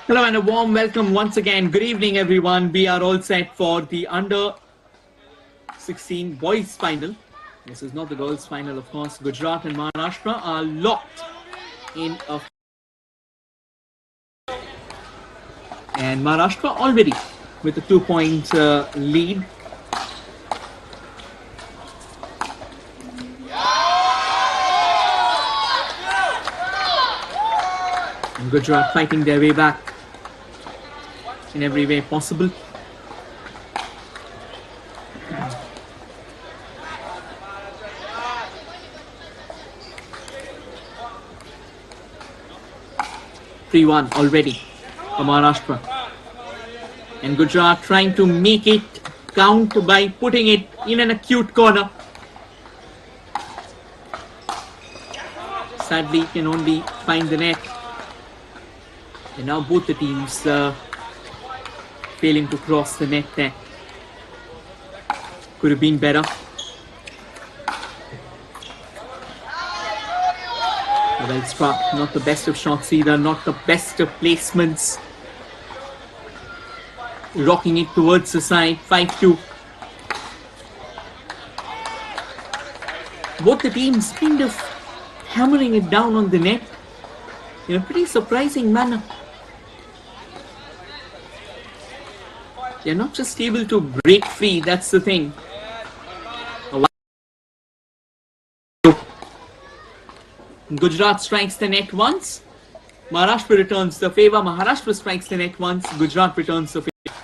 [SPEAKER 6] Hello and a warm welcome once again. Good evening, everyone. We are all set for the under 16 boys final. This is not the girls final, of course. Gujarat and Maharashtra are locked in a... And Maharashtra already with a 2-point lead. And Gujarat fighting their way back in every way possible. (3-1) already for Maharashtra. And Gujarat trying to make it count by putting it in an acute corner. Sadly, can only find the net. And now both the teams failing to cross the net there. Could have been better. Well struck, not the best of shots either, not the best of placements. Rocking it towards the side, 5-2. Both the teams kind of hammering it down on the net in a pretty surprising manner. They're not just able to break free, that's the thing. Gujarat strikes the net once. Maharashtra returns the favor. Maharashtra strikes the net once. Gujarat returns the favor.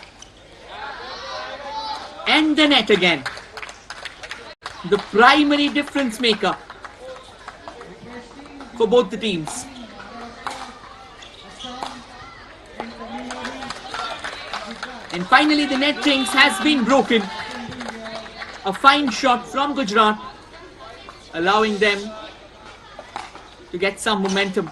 [SPEAKER 6] And the net again. The primary difference maker for both the teams. And finally, the net jinx has been broken. A fine shot from Gujarat, allowing them to get some momentum.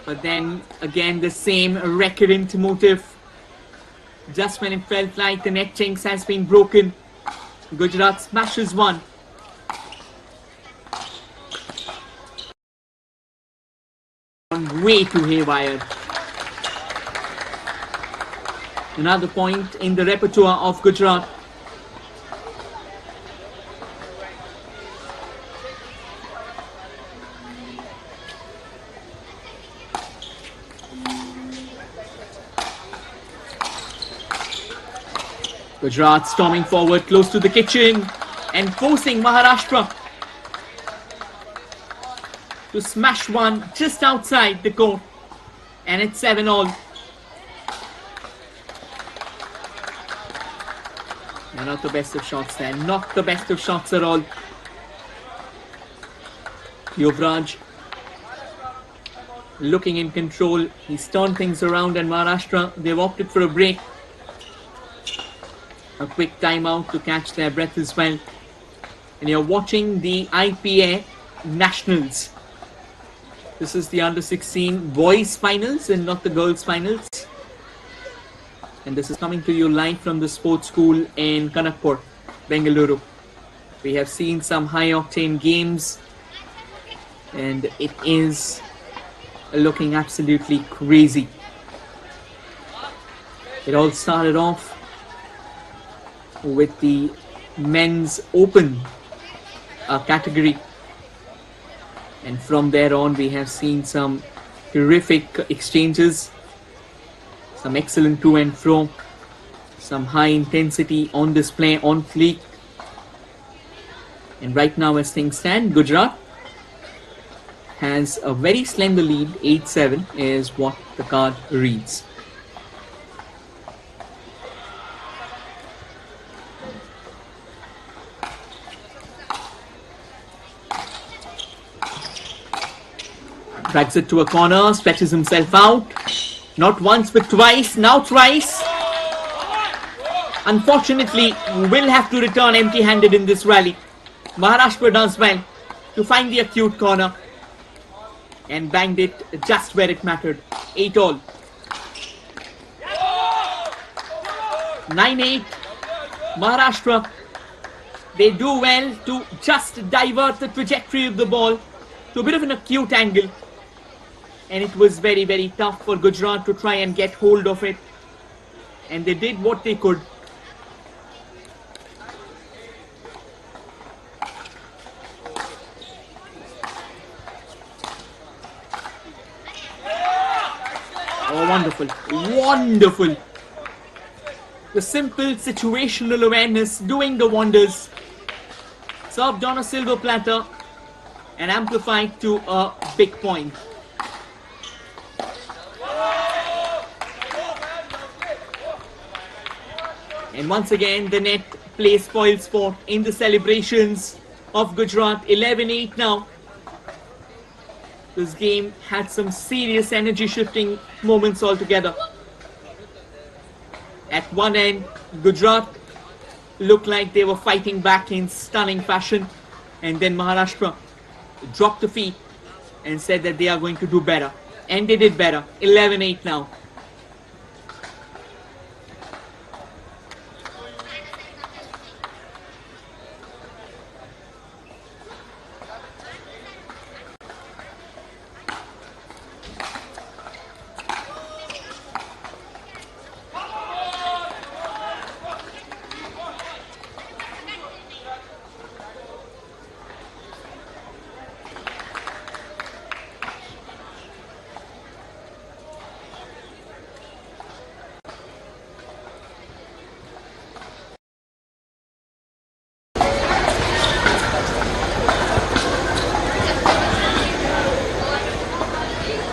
[SPEAKER 6] But then again, the same recurrent motive. Just when it felt like the net jinx has been broken, Gujarat smashes one. Way too haywire. Another point in the repertoire of Gujarat. Gujarat storming forward close to the kitchen and forcing Maharashtra to smash one just outside the court, and it's 7-all. Not the best of shots there, not the best of shots at all. Yuvraj looking in control. He's turned things around, and Maharashtra, they've opted for a break. A quick timeout to catch their breath as well. And you're watching the IPA Nationals. This is the under-16 boys finals and not the girls finals. And this is coming to you live from the sports school in Kanakpur, Bengaluru. We have seen some high-octane games, and it is looking absolutely crazy. It all started off with the men's open category, and from there on we have seen some terrific exchanges, some excellent to and fro, some high intensity on display, on fleek. And right now, as things stand, Gujarat has a very slender lead. 8-7 is what the card reads. Drags it to a corner, stretches himself out. Not once but twice, now thrice. Unfortunately, will have to return empty-handed in this rally. Maharashtra does well to find the acute corner and banged it just where it mattered. 8-all. 9-8. Maharashtra, they do well to just divert the trajectory of the ball to a bit of an acute angle. And it was very, very tough for Gujarat to try and get hold of it. And they did what they could. Oh, wonderful. Wonderful. The simple situational awareness doing the wonders. Served on a silver platter and amplified to a big point. And once again, the net plays spoil sport in the celebrations of Gujarat. 11-8 now. This game had some serious energy shifting moments altogether. At one end, Gujarat looked like they were fighting back in stunning fashion. And then Maharashtra dropped the feet and said that they are going to do better. And they did better. 11-8 now.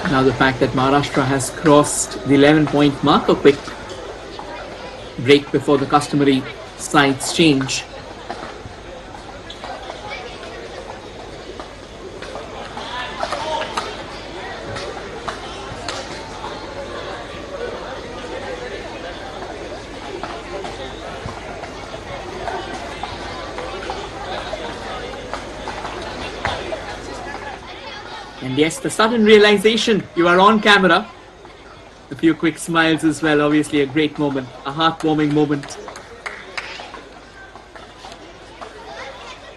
[SPEAKER 6] Now the fact that Maharashtra has crossed the 11-point mark, a quick break before the customary sides change. And yes, the sudden realization you are on camera. A few quick smiles as well. Obviously a great moment, a heartwarming moment.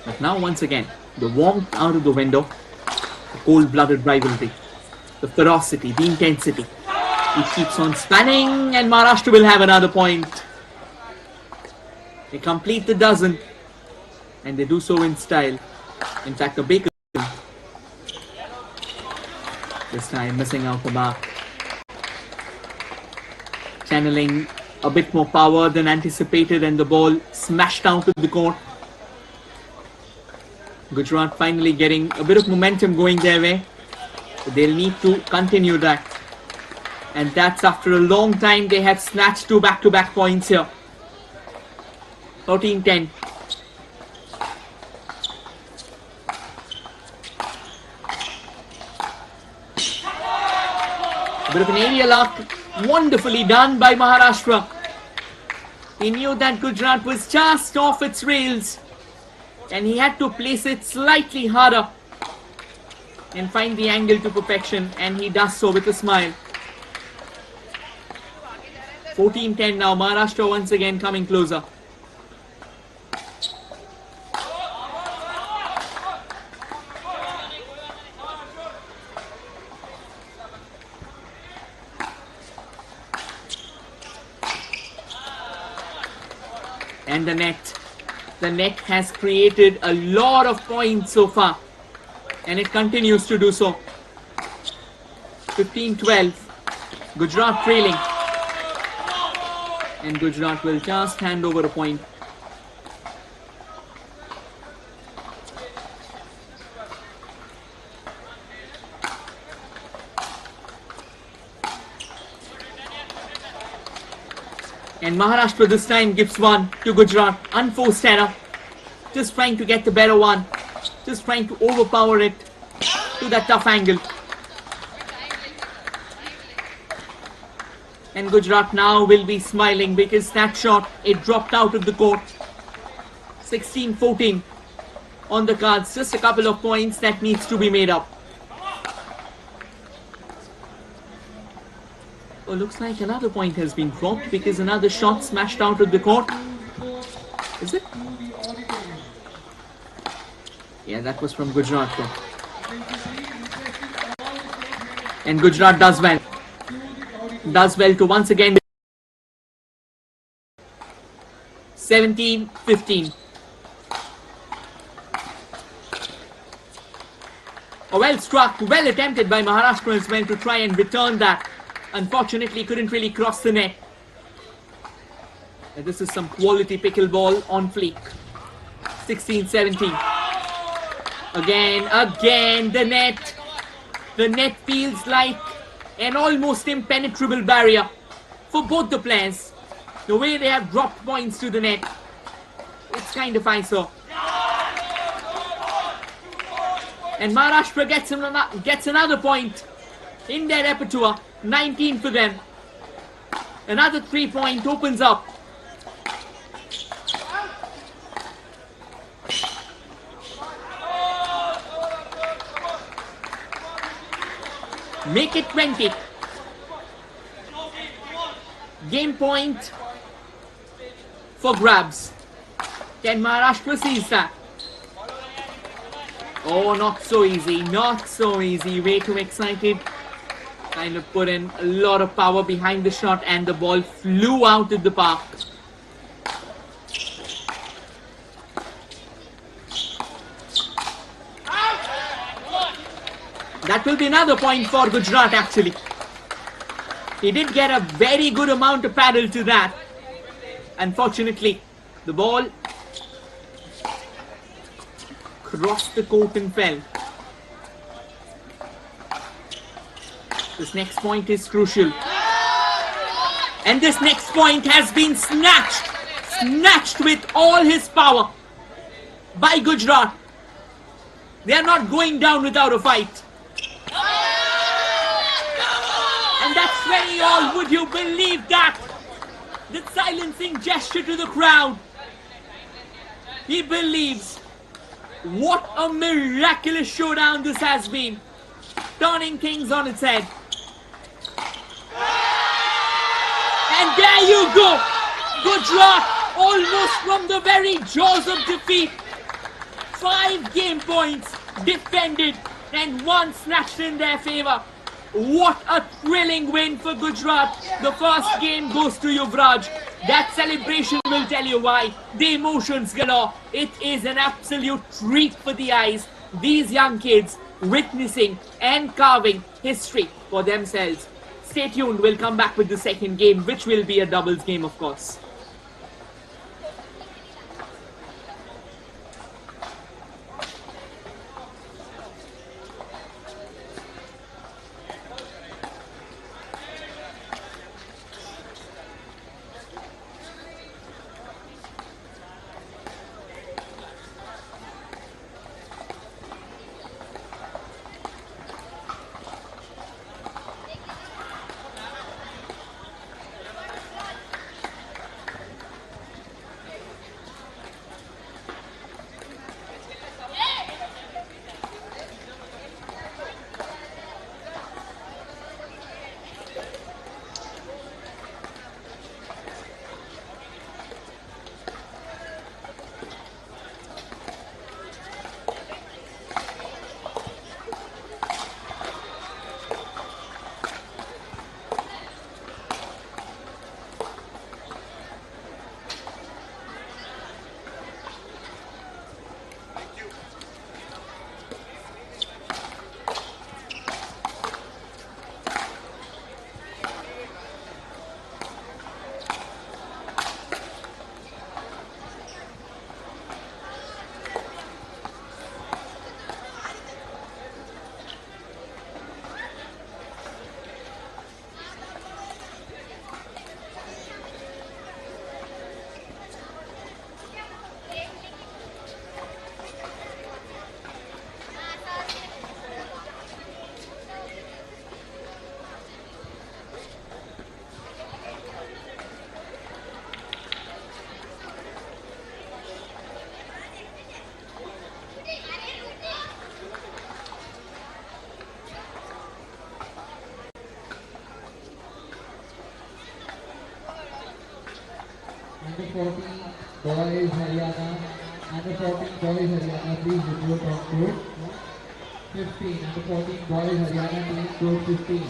[SPEAKER 6] But now once again, the warmth out of the window, the cold-blooded rivalry, the ferocity, the intensity. It keeps on spanning, and Maharashtra will have another point. They complete the dozen, and they do so in style. In fact, a big this time missing out the mark. Channeling a bit more power than anticipated, and the ball smashed out of the court. Gujarat finally getting a bit of momentum going their way. So they'll need to continue that. And that's after a long time they have snatched 2 back-to-back points here. 13-10. A bit of an aerial arc. Wonderfully done by Maharashtra. He knew that Gujarat was just off its rails, and he had to place it slightly harder and find the angle to perfection, and he does so with a smile. 14-10 now. Maharashtra once again coming closer. And the net has created a lot of points so far, and it continues to do so. 15-12, Gujarat trailing, and Gujarat will just hand over a point. And Maharashtra this time gives one to Gujarat. Unforced error. Just trying to get the better one. Just trying to overpower it to that tough angle. And Gujarat now will be smiling because that shot, it dropped out of the court. 16-14 on the cards. Just a couple of points that needs to be made up. Oh, looks like another point has been dropped because another shot smashed out of the court. Is it? Yeah, that was from Gujarat though. And Gujarat does well. Does well to once again 17-15. Well struck, well attempted by Maharashtra as well to try and return that. Unfortunately, couldn't really cross the net. And this is some quality pickleball on fleek. 16-17. Again, the net. The net feels like an almost impenetrable barrier for both the players. The way they have dropped points to the net, it's kind of ISO. And Maharashtra gets another point in their repertoire. 19 for them. Another 3-point opens up. Make it 20. Game point for grabs. Can Maharashtra seize that? Oh, not so easy. Not so easy. Way too excited. Kind of put in a lot of power behind the shot, and the ball flew out of the park. That will be another point for Gujarat actually. He did get a very good amount of paddle to that. Unfortunately, the ball crossed the court and fell. This next point is crucial. And this next point has been snatched with all his power by Gujarat. They are not going down without a fight. And that's very all. Would you believe that? The silencing gesture to the crowd. He believes. What a miraculous showdown this has been. turning things on its head. And there you go! Gujarat almost from the very jaws of defeat. 5 game points defended and 1 snatched in their favor. What a thrilling win for Gujarat. The first game goes to Yuvraj. That celebration will tell you why. The emotions galore. It is an absolute treat for the eyes. These young kids witnessing and carving history for themselves. Stay tuned, we'll come back with the second game, which will be a doubles game, of course.
[SPEAKER 2] Under 14 boys Haryana, under 14 boys Haryana, please report on court. 15, under 14 boys Haryana team, court 15.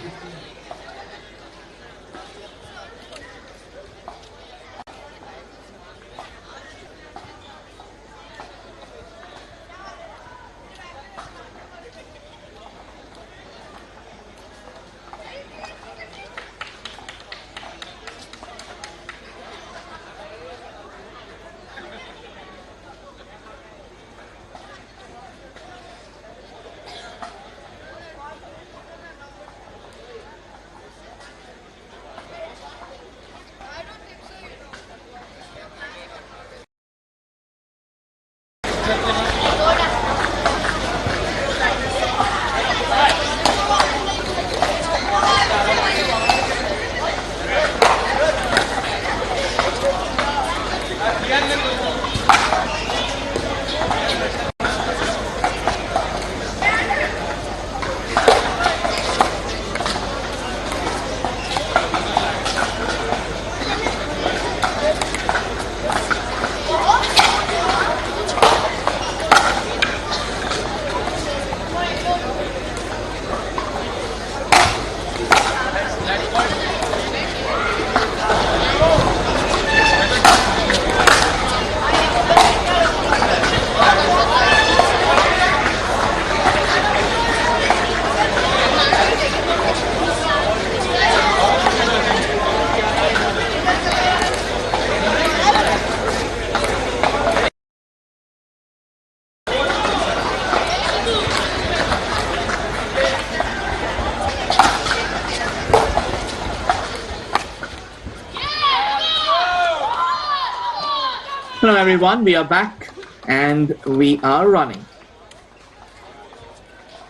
[SPEAKER 6] Hello everyone, we are back and we are running.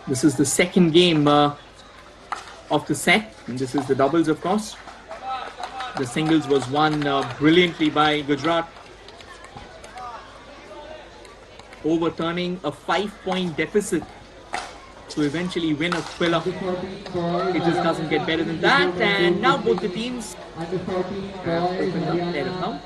[SPEAKER 6] This is the second game of the set, and this is the doubles, of course. The singles was won brilliantly by Gujarat, overturning a 5-point deficit to eventually win a thriller. It just doesn't get better than that. And now both the teams have opened up their account.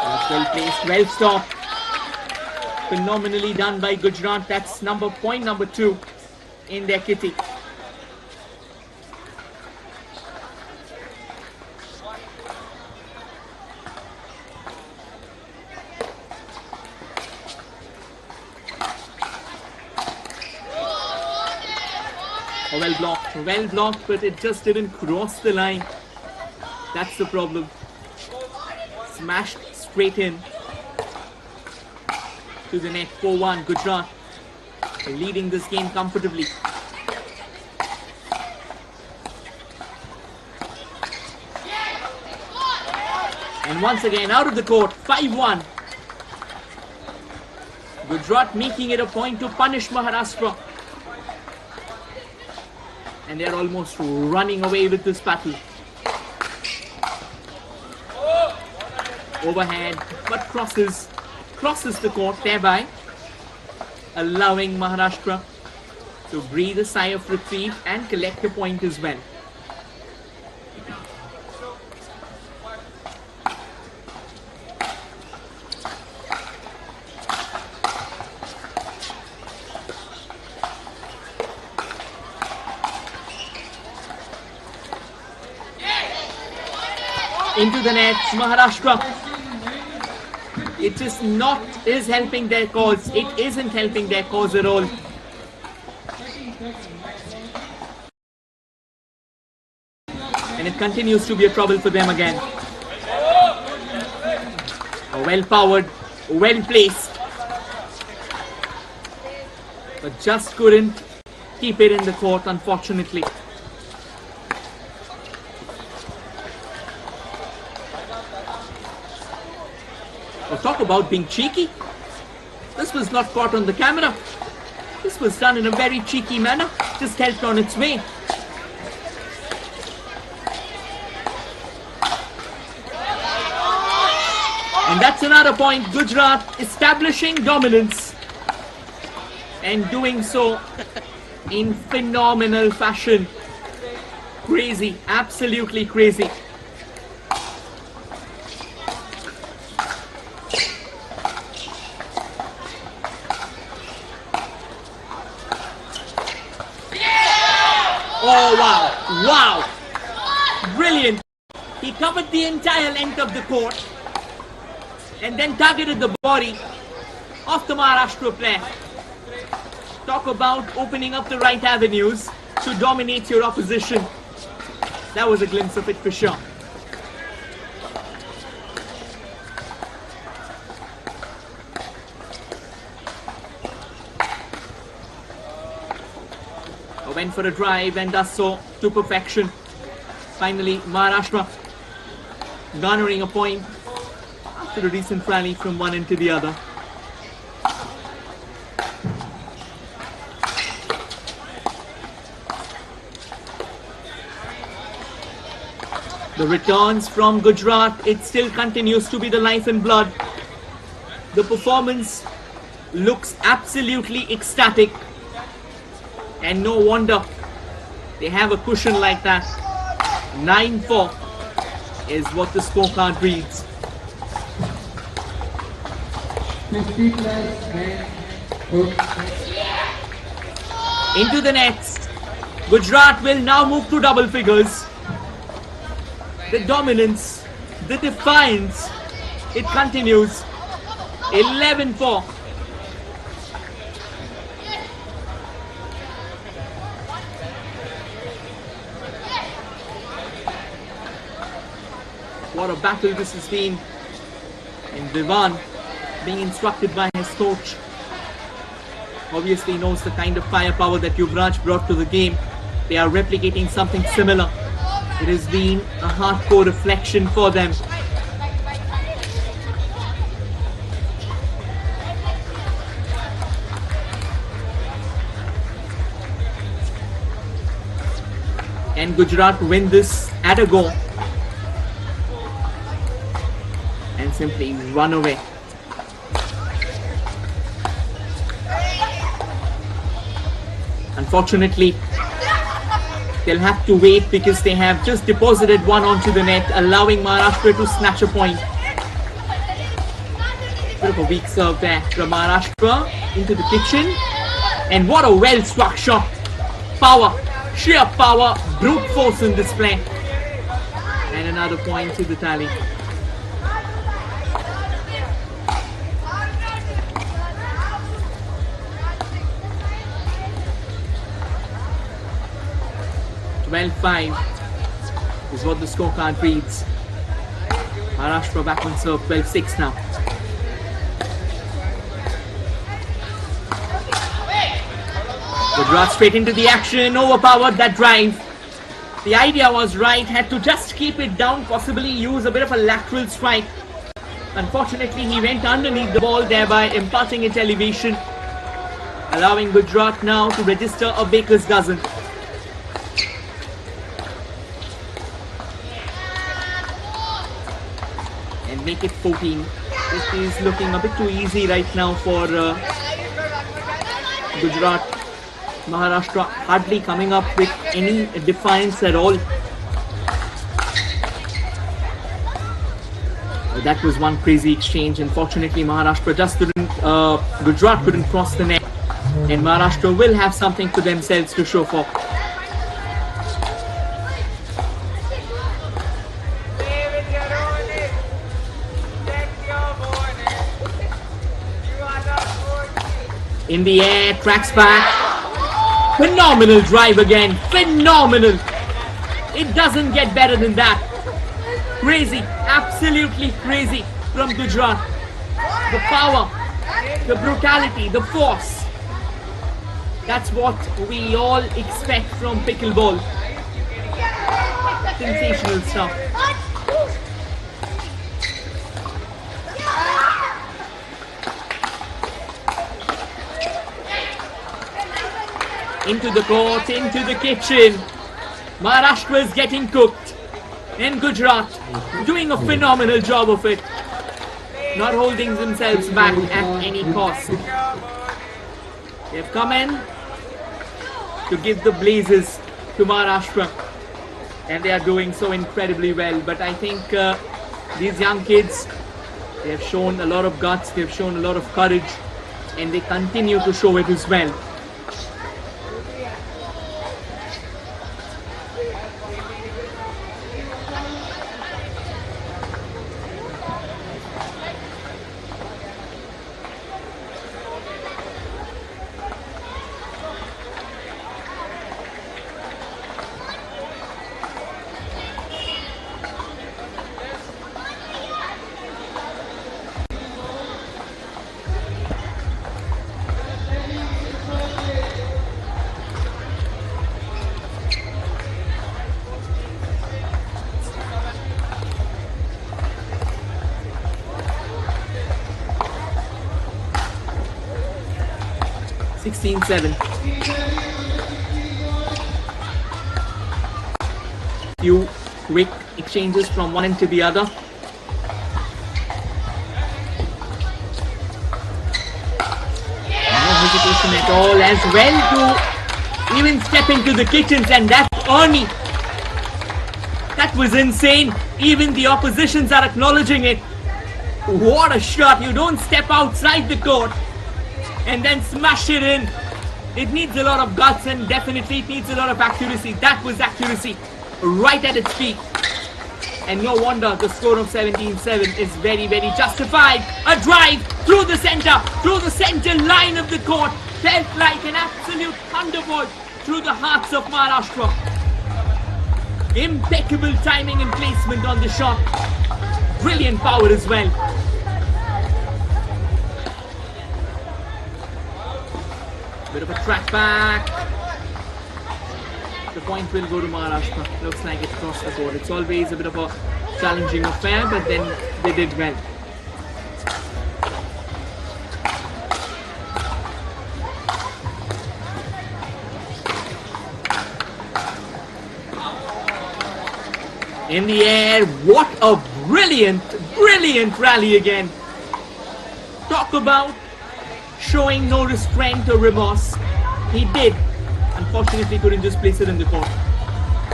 [SPEAKER 6] That's well placed, well stopped. Phenomenally done by Gujarat. That's point number 2 in their kitty. Well blocked, but it just didn't cross the line. That's the problem. Smashed straight in to the net. 4-1. Gujarat leading this game comfortably. And once again out of the court. 5-1. Gujarat making it a point to punish Maharashtra. And they're almost running away with this battle. Overhead, but crosses the court, thereby allowing Maharashtra to breathe a sigh of reprieve and collect a point as well. Into the net, Maharashtra. It is helping their cause. It isn't helping their cause at all. And it continues to be a trouble for them again. Well powered, well placed. But just couldn't keep it in the court, unfortunately. Talk about being cheeky. This was not caught on the camera. This was done in a very cheeky manner. Just helped on its way. And that's another point. Gujarat establishing dominance. And doing so in phenomenal fashion. Crazy. Absolutely crazy. Oh, wow. Wow. Brilliant. He covered the entire length of the court and then targeted the body of the Maharashtra player. Talk about opening up the right avenues to dominate your opposition. That was a glimpse of it for sure. Went for a drive and does so to perfection. Finally, Maharashtra garnering a point after a recent rally from one end to the other. The returns from Gujarat, it still continues to be the life and blood. The performance looks absolutely ecstatic. And no wonder they have a cushion like that. 9-4 is what the scorecard reads.
[SPEAKER 2] 50 plus men.
[SPEAKER 6] Into the next. Gujarat will now move to double figures. The dominance, the defiance, it continues. 11-4. What a battle this has been. And Vivan, being instructed by his coach, obviously knows the kind of firepower that Yuvraj brought to the game. They are replicating something similar. It has been a hardcore reflection for them. Can Gujarat win this at a go? and simply run away. Unfortunately, they'll have to wait because they have just deposited one onto the net, allowing Maharashtra to snatch a point. Bit of a weak serve there from Maharashtra into the kitchen. And what a well-struck shot. Power, sheer power, brute force in display. And another point to the tally. (12-5) is what the scorecard reads. Maharashtra back on serve, 12-6 now. Gujarat straight into the action, overpowered that drive. The idea was right, had to just keep it down, possibly use a bit of a lateral strike. Unfortunately, he went underneath the ball, thereby imparting its elevation, allowing Gujarat now to register a baker's dozen. And make it 14. This is looking a bit too easy right now for Gujarat. Maharashtra hardly coming up with any defiance at all. That was one crazy exchange. Unfortunately, Maharashtra just couldn't, Gujarat couldn't cross the net. And Maharashtra will have something for themselves to show for. In the air, tracks back. Phenomenal drive again. Phenomenal. It doesn't get better than that. Crazy. Absolutely crazy from Gujarat. The power, the brutality, the force. That's what we all expect from pickleball. Sensational stuff. Into the court, into the kitchen. Maharashtra is getting cooked. And Gujarat doing a phenomenal job of it. Not holding themselves back at any cost. They've come in to give the blazes to Maharashtra. And they are doing so incredibly well. But I think these young kids, they have shown a lot of guts, they've shown a lot of courage. And they continue to show it as well. Few quick exchanges from one end to the other. No hesitation at all as well to even step into the kitchens, and that's Ernie. That was insane. Even the oppositions are acknowledging it. What a shot. You don't step outside the court and then smash it in. It needs a lot of guts, and definitely it needs a lot of accuracy. That was accuracy right at its peak. And no wonder the score of 17-7 is very, very justified. A drive through the center line of the court. Felt like an absolute thunderbolt through the hearts of Maharashtra. Impeccable timing and placement on the shot. Brilliant power as well. Bit of a track back. The point will go to Maharashtra. Looks like it crossed the board. It's always a bit of a challenging affair, but then they did well. In the air, what a Brilliant rally again. Talk about showing no restraint or remorse. He did. Unfortunately, couldn't just place it in the court.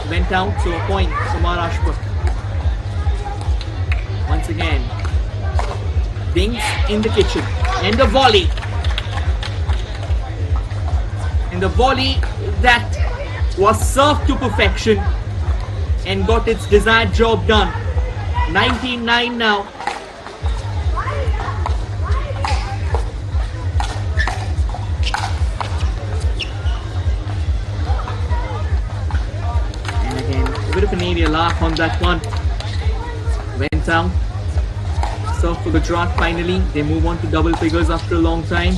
[SPEAKER 6] Went out, so a point for Maharashtra. Once again, Dinks in the kitchen. And the volley. And the volley that was served to perfection and got its desired job done. 19-9 now. And again, a bit of an area laugh on that one. Went down. Serve for Gujarat finally. They move on to double figures after a long time.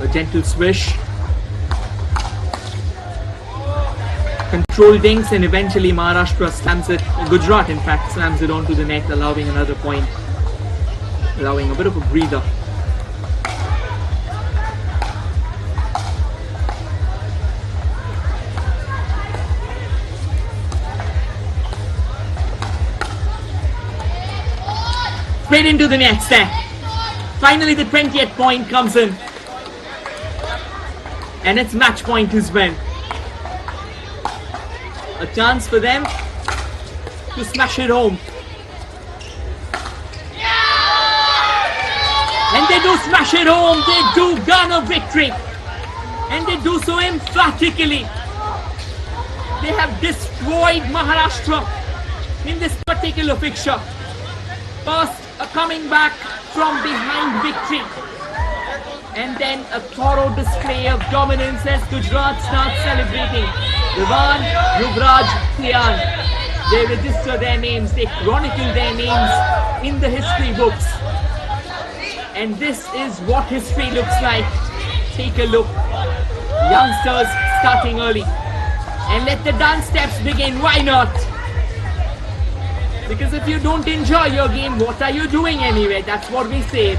[SPEAKER 6] A gentle swish. Control Dinks, and eventually Maharashtra slams it. Gujarat, in fact, slams it onto the net, allowing another point. Allowing a bit of a breather. Straight into the net there. Finally the 20th point comes in. And it's match point as well. A chance for them to smash it home. And they do smash it home. They do garner victory. And they do so emphatically. They have destroyed Maharashtra in this particular fixture. First, a coming back from behind victory. And then a thorough display of dominance as Gujarat starts celebrating. Vivan, Yuvraj, Kian. They register their names, they chronicle their names in the history books. And this is what history looks like. Take a look. Youngsters starting early. And let the dance steps begin. Why not? Because if you don't enjoy your game, what are you doing anyway? That's what we say.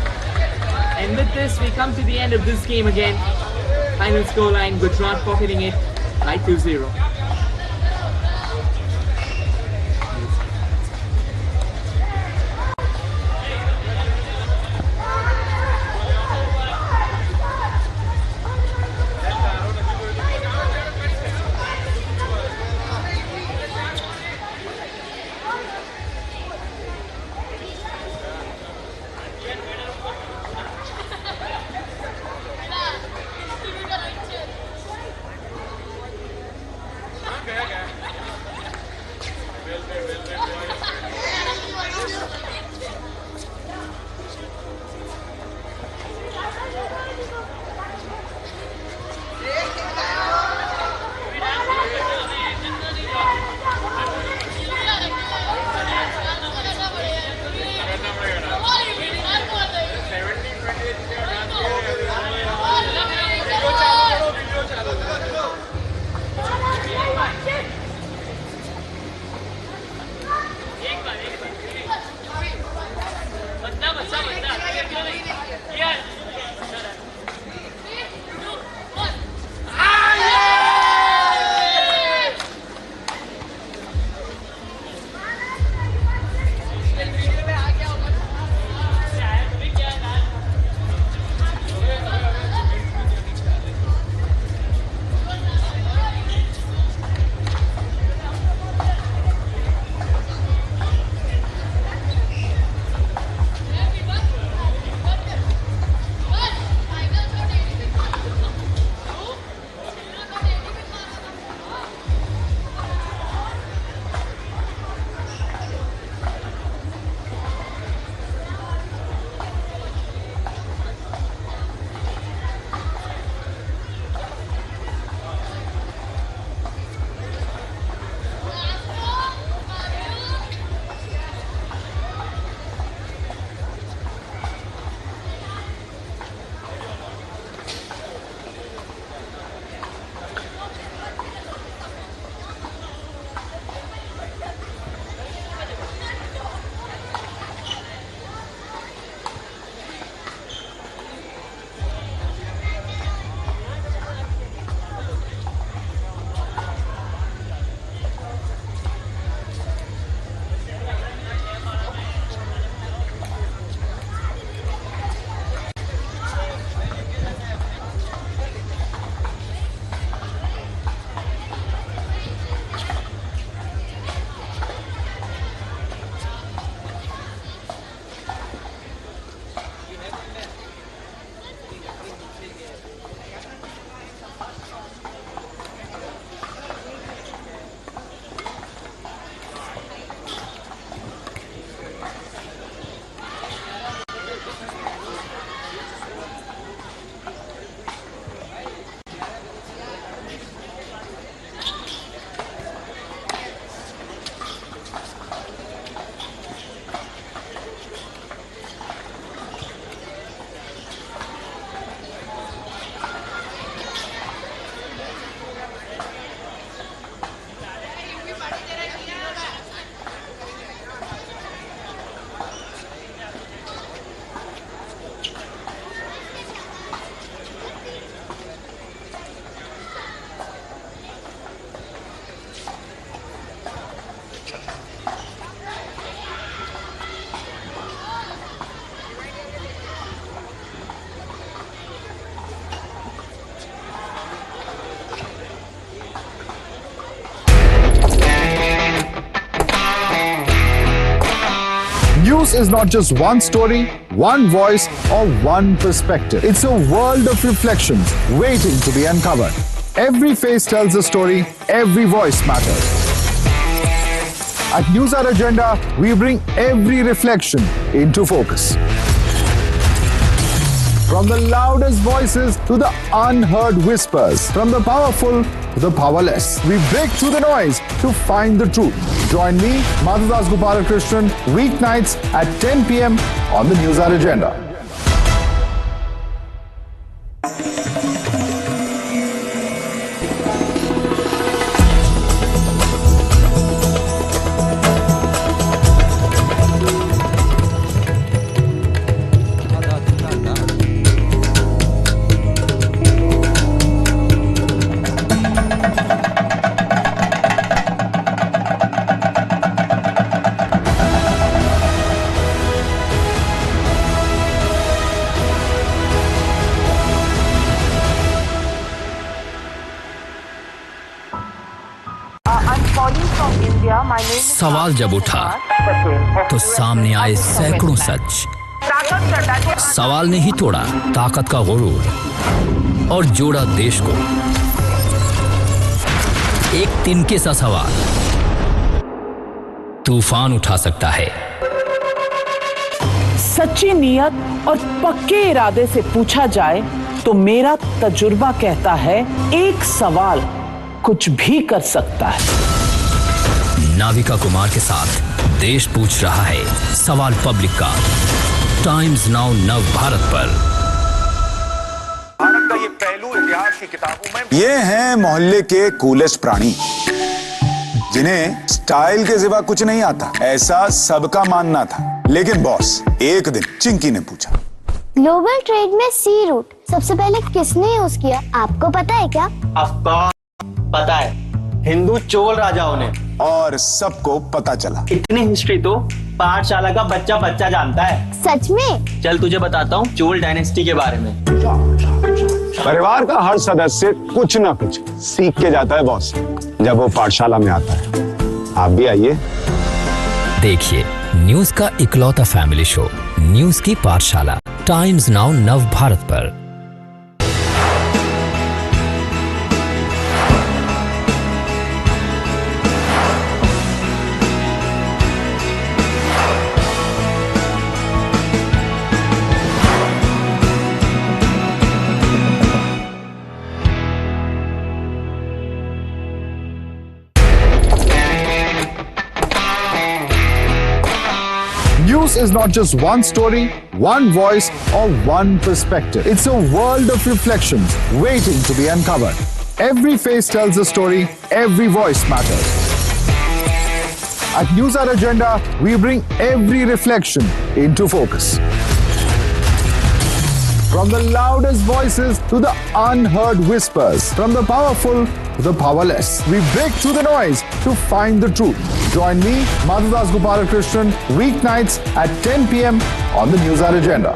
[SPEAKER 6] And with this, we come to the end of this game again. Final scoreline, Gujarat pocketing it by 2-0.
[SPEAKER 14] News is not just one story, one voice, or one perspective. It's a world of reflections waiting to be uncovered. Every face tells a story, every voice matters. At News Hour Agenda, we bring every reflection into focus. From the loudest voices to the unheard whispers, from the powerful to the powerless, we break through the noise to find the truth. Join me, Madhudas Gopalakrishnan, weeknights at 10 p.m. on the News Hour Agenda.
[SPEAKER 11] सवाल जब उठा तो सामने आए सैकड़ों सच। सवाल ने ही तोड़ा ताकत का गुरूर और जोड़ा देश को। एक तिनके सा सवाल तूफान उठा सकता है।
[SPEAKER 12] सच्ची नियत और पक्के इरादे से पूछा जाए तो मेरा तजुर्बा कहता है एक सवाल कुछ भी कर सकता है।
[SPEAKER 11] नाविका कुमार के साथ देश पूछ रहा है सवाल पब्लिक का। टाइम्स नाउ नव भारत पर।
[SPEAKER 3] भारत का ये पहलू इतिहास की किताबों में।
[SPEAKER 4] ये हैं मोहल्ले के कूलेस्ट प्राणी जिन्हें स्टाइल के सिवा कुछ नहीं आता, ऐसा सबका मानना था। लेकिन बॉस, एक दिन चिंकी ने पूछा,
[SPEAKER 5] ग्लोबल ट्रेड में सी रूट सबसे पहले किसने यूज किया, आपको पता है क्या?
[SPEAKER 13] पता है, हिंदू चोल राजाओं ने।
[SPEAKER 4] और सबको पता चला।
[SPEAKER 13] इतनी हिस्ट्री तो पाठशाला का बच्चा जानता है।
[SPEAKER 5] सच में?
[SPEAKER 13] चल तुझे बताता हूँ चोल डायनेस्टी के बारे में।
[SPEAKER 15] परिवार का हर सदस्य कुछ ना कुछ सीख के जाता है बॉस, जब वो पाठशाला में आता है। आप भी आइए।
[SPEAKER 11] देखिए न्यूज का इकलौता फैमिली शो न्यूज की पाठशाला, टाइम्स नाउ नव भारत पर।
[SPEAKER 14] News is not just one story, one voice, or one perspective. It's a world of reflections waiting to be uncovered. Every face tells a story, every voice matters. At News Hour Agenda, we bring every reflection into focus. From the loudest voices to the unheard whispers, from the powerful to the powerless, we break through the noise to find the truth. Join me, Madhudas Gopalakrishnan, weeknights at 10 p.m. on the News Hour Agenda.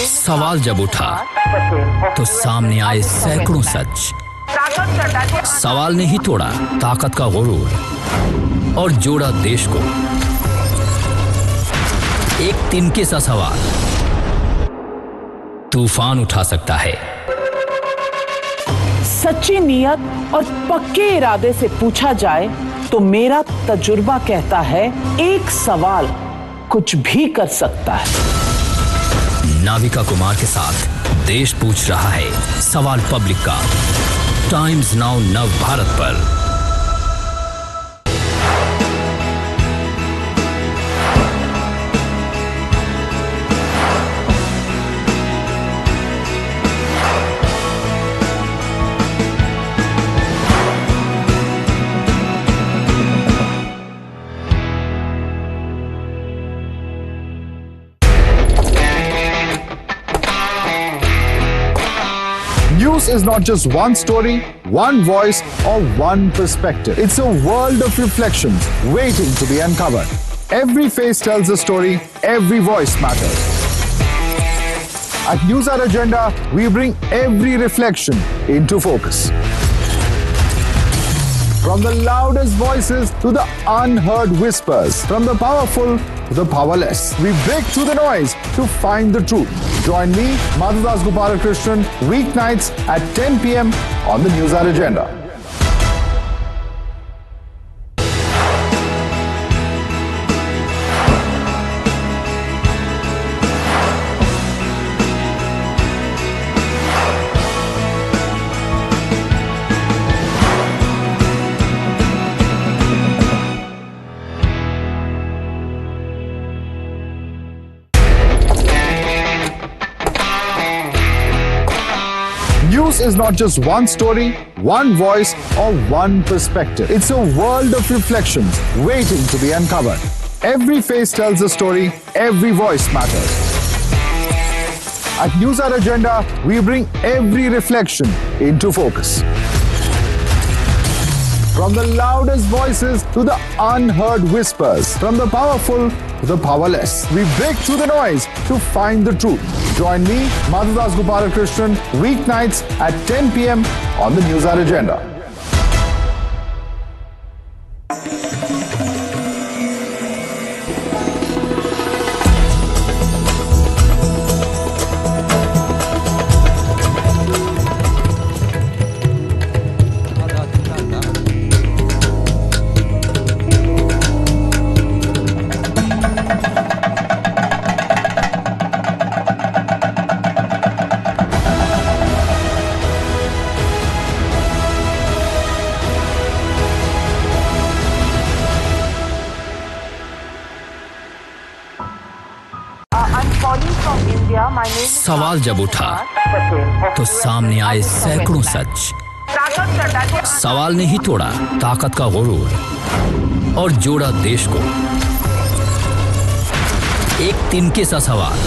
[SPEAKER 11] सवाल जब उठा तो सामने आए सैकड़ों सच। सवाल ने ही तोड़ा ताकत का गुरूर और जोड़ा देश को। एक तिनके सा सवाल तूफान उठा सकता है।
[SPEAKER 12] सच्ची नियत और पक्के इरादे से पूछा जाए तो मेरा तजुर्बा कहता है एक सवाल कुछ भी कर सकता है।
[SPEAKER 11] नाविका कुमार के साथ देश पूछ रहा है सवाल पब्लिक का। टाइम्स नाउ नव भारत पर।
[SPEAKER 14] News is not just one story, one voice, or one perspective. It's a world of reflections waiting to be uncovered. Every face tells a story, every voice matters. At News Hour Agenda, we bring every reflection into focus. From the loudest voices to the unheard whispers, from the powerful to the powerless, we break through the noise to find the truth. Join me, Madhudas Gopalakrishnan, weeknights at 10 p.m. on the News Hour Agenda. News is not just one story, one voice, or one perspective. It's a world of reflections waiting to be uncovered. Every face tells a story, every voice matters. At News Hour Agenda, we bring every reflection into focus. From the loudest voices to the unheard whispers, from the powerful to the powerless, we break through the noise to find the truth. Join me, Madhudas Gopalakrishnan, weeknights at 10 p.m. on the News Hour Agenda.
[SPEAKER 11] सवाल जब उठा तो सामने आए सैकड़ों सच। सवाल ने ही तोड़ा ताकत का गुरूर और जोड़ा देश को। एक तिनके सा सवाल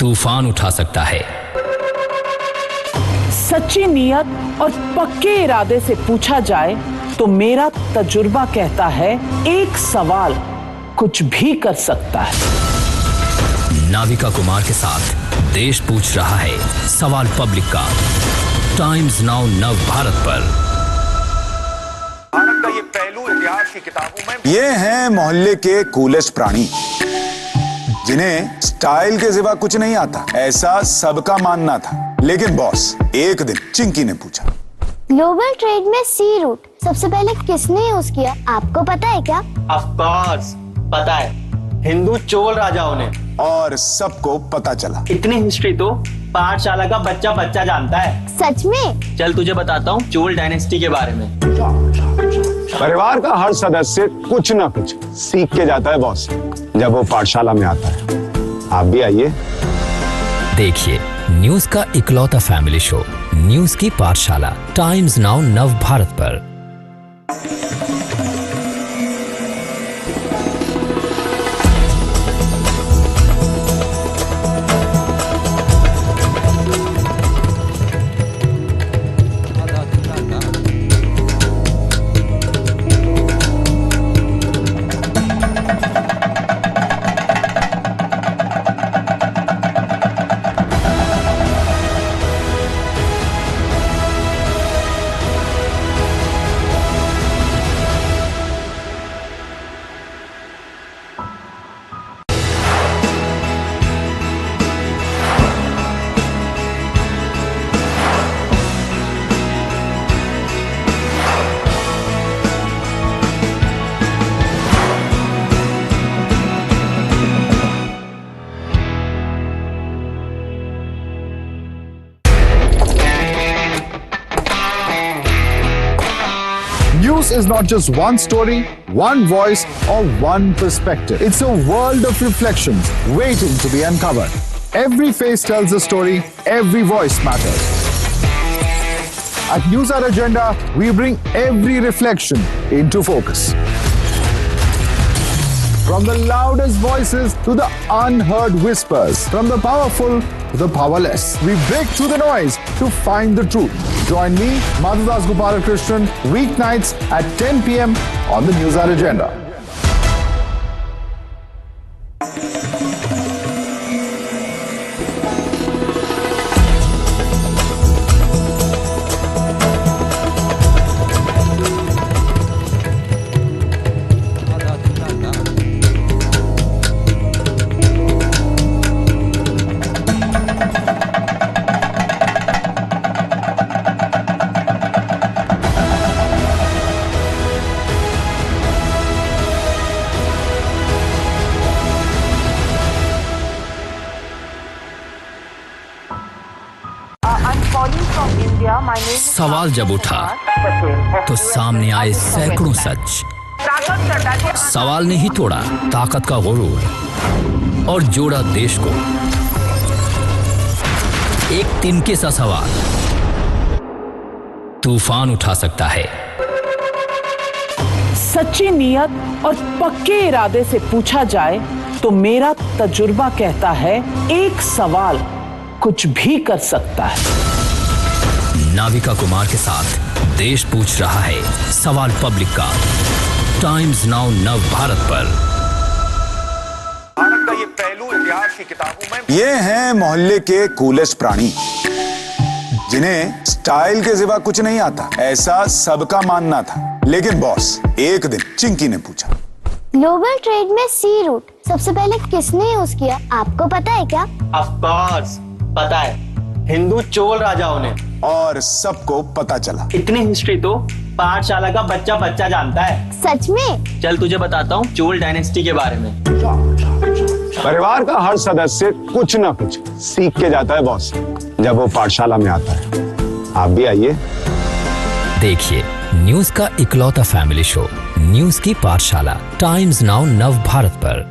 [SPEAKER 11] तूफान उठा सकता है।
[SPEAKER 12] सच्ची नियत और पक्के इरादे से पूछा जाए तो मेरा तजुर्बा कहता है एक सवाल कुछ भी कर सकता है।
[SPEAKER 11] नाविका कुमार के साथ देश पूछ रहा है सवाल पब्लिक का। टाइम्स नाउ नव भारत पर।
[SPEAKER 3] भारत का ये पहलू इतिहास की किताबों में।
[SPEAKER 4] ये हैं मोहल्ले के कूलेस्ट प्राणी जिन्हें स्टाइल के सिवा कुछ नहीं आता, ऐसा सबका मानना था। लेकिन बॉस, एक दिन चिंकी ने पूछा,
[SPEAKER 5] ग्लोबल ट्रेड में सी रूट सबसे पहले किसने यूज किया, आपको पता है क्या?
[SPEAKER 13] ऑफ कोर्स पता है, हिंदू चोल राजाओं ने।
[SPEAKER 4] और सबको पता चला।
[SPEAKER 13] इतनी हिस्ट्री तो पाठशाला का बच्चा बच्चा जानता है।
[SPEAKER 5] सच में?
[SPEAKER 13] चल तुझे बताता हूँ चोल डायनेस्टी के बारे में।
[SPEAKER 15] परिवार का हर सदस्य कुछ ना कुछ सीख के जाता है बॉस, जब वो पाठशाला में आता है। आप भी आइए।
[SPEAKER 11] देखिए न्यूज का इकलौता फैमिली शो न्यूज की पाठशाला, टाइम्स नाउ नव भारत पर।
[SPEAKER 14] News is not just one story, one voice, or one perspective. It's a world of reflections waiting to be uncovered. Every face tells a story, every voice matters. At News Hour Agenda, we bring every reflection into focus. From the loudest voices to the unheard whispers, from the powerful to the powerless, we break through the noise to find the truth. Join me, Madhudas Gopalakrishnan, weeknights at 10 p.m. on the News Hour Agenda.
[SPEAKER 11] सवाल जब उठा तो सामने आए सैकड़ों सच। सवाल ने ही तोड़ा ताकत का गुरूर और जोड़ा देश को। एक तिनके सा सवाल तूफान उठा सकता है।
[SPEAKER 12] सच्ची नियत और पक्के इरादे से पूछा जाए तो मेरा तजुर्बा कहता है एक सवाल कुछ भी कर सकता है।
[SPEAKER 11] नाविका कुमार के साथ देश पूछ रहा है सवाल पब्लिक का। टाइम्स नाउ नव भारत पर।
[SPEAKER 3] भारत का ये पहलू इतिहास की किताबों में।
[SPEAKER 4] ये हैं मोहल्ले के कूलेस्ट प्राणी जिन्हें स्टाइल के सिवा कुछ नहीं आता, ऐसा सबका मानना था। लेकिन बॉस, एक दिन चिंकी ने पूछा,
[SPEAKER 5] ग्लोबल ट्रेड में सी रूट सबसे पहले किसने यूज किया, आपको पता है क्या?
[SPEAKER 13] ऑफ कोर्स पता है, हिंदू चोल राजाओं ने।
[SPEAKER 4] और सबको पता चला।
[SPEAKER 13] इतनी हिस्ट्री तो पाठशाला का बच्चा बच्चा जानता है।
[SPEAKER 5] सच में?
[SPEAKER 13] चल तुझे बताता हूँ चोल डायनेस्टी के बारे में।
[SPEAKER 15] परिवार का हर सदस्य कुछ ना कुछ सीख के जाता है बॉस, जब वो पाठशाला में आता है। आप भी आइए।
[SPEAKER 11] देखिए न्यूज का इकलौता फैमिली शो न्यूज की पाठशाला, टाइम्स नाउ नव भारत पर।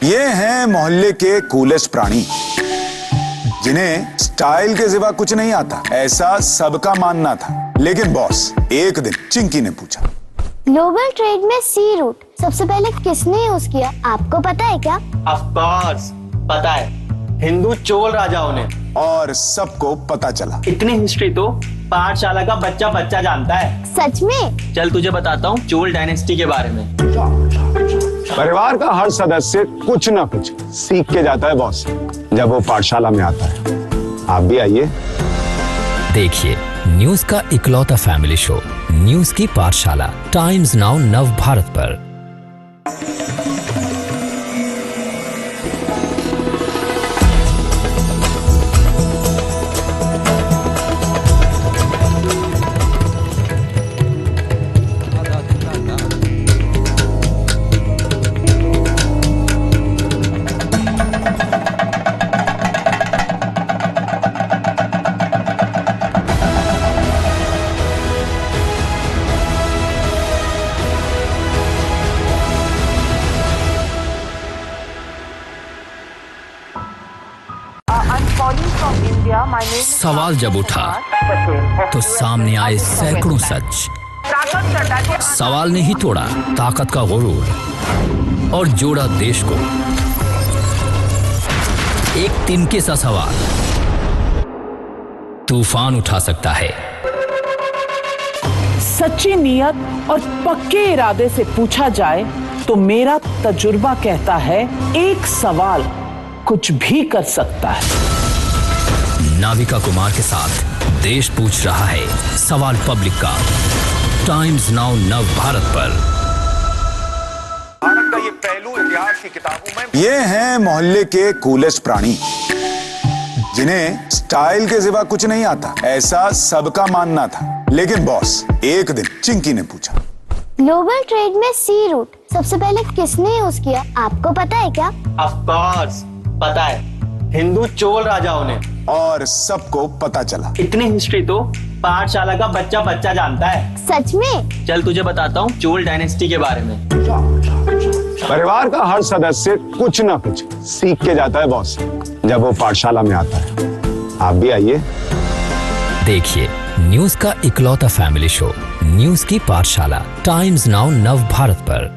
[SPEAKER 4] ये हैं मोहल्ले के कूलेस्ट प्राणी जिन्हें स्टाइल के सिवा कुछ नहीं आता, ऐसा सबका मानना था। लेकिन बॉस, एक दिन चिंकी ने पूछा,
[SPEAKER 5] ग्लोबल ट्रेड में सी रूट सबसे पहले किसने यूज किया, आपको पता है क्या?
[SPEAKER 13] ऑफ कोर्स पता है, हिंदू चोल राजाओं ने।
[SPEAKER 4] और सबको पता चला।
[SPEAKER 13] इतनी हिस्ट्री तो पाठशाला का बच्चा बच्चा जानता है।
[SPEAKER 5] सच में?
[SPEAKER 13] चल तुझे बताता हूँ चोल डायनेस्टी के बारे में।
[SPEAKER 15] परिवार का हर सदस्य कुछ ना कुछ सीख के जाता है बॉस, जब वो पाठशाला में आता है। आप भी आइए।
[SPEAKER 11] देखिए न्यूज का इकलौता फैमिली शो न्यूज की पाठशाला, टाइम्स नाउ नव भारत पर।
[SPEAKER 5] India, my name is
[SPEAKER 11] सवाल जब उठा तो सामने आए सैकड़ों सच। सवाल ने ही तोड़ा ताकत का गुरूर और जोड़ा देश को। एक तिनके सा सवाल तूफान उठा सकता है।
[SPEAKER 12] सच्ची नियत और पक्के इरादे से पूछा जाए तो मेरा तजुर्बा कहता है एक सवाल कुछ भी कर सकता है।
[SPEAKER 11] नाविका कुमार के साथ देश पूछ रहा है सवाल पब्लिक का। टाइम्स नाउ नव भारत पर।
[SPEAKER 3] भारत का ये पहलू इतिहास की किताबों में।
[SPEAKER 4] ये हैं मोहल्ले के कूलेस्ट प्राणी जिन्हें स्टाइल के सिवा कुछ नहीं आता, ऐसा सबका मानना था। लेकिन बॉस, एक दिन चिंकी ने पूछा,
[SPEAKER 5] ग्लोबल ट्रेड में सी रूट सबसे पहले किसने यूज किया, आपको पता है क्या?
[SPEAKER 13] ऑफ कोर्स पता है, हिंदू चोल राजाओं ने।
[SPEAKER 4] और सबको पता चला।
[SPEAKER 13] इतनी हिस्ट्री तो पाठशाला का बच्चा बच्चा जानता है।
[SPEAKER 5] सच में?
[SPEAKER 13] चल तुझे बताता हूँ चोल डायनेस्टी के बारे में।
[SPEAKER 15] परिवार का हर सदस्य कुछ ना कुछ सीख के जाता है बॉस, जब वो पाठशाला में आता है। आप भी आइए।
[SPEAKER 11] देखिए न्यूज का इकलौता फैमिली शो न्यूज की पाठशाला, टाइम्स नाउ नव भारत पर।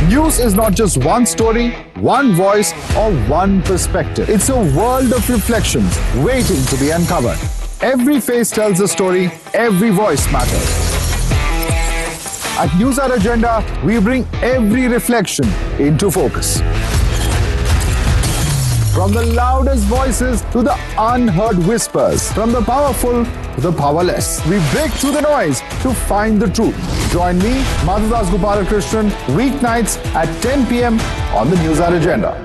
[SPEAKER 14] News is not just one story, one voice, or one perspective. It's a world of reflections waiting to be uncovered. Every face tells a story, every voice matters. At News Hour Agenda, we bring every reflection into focus. From the loudest voices to the unheard whispers, from the powerful to the powerless, we break through the noise to find the truth. Join me, Madhudas Gopalakrishnan, weeknights at 10 p.m. on the News Hour Agenda.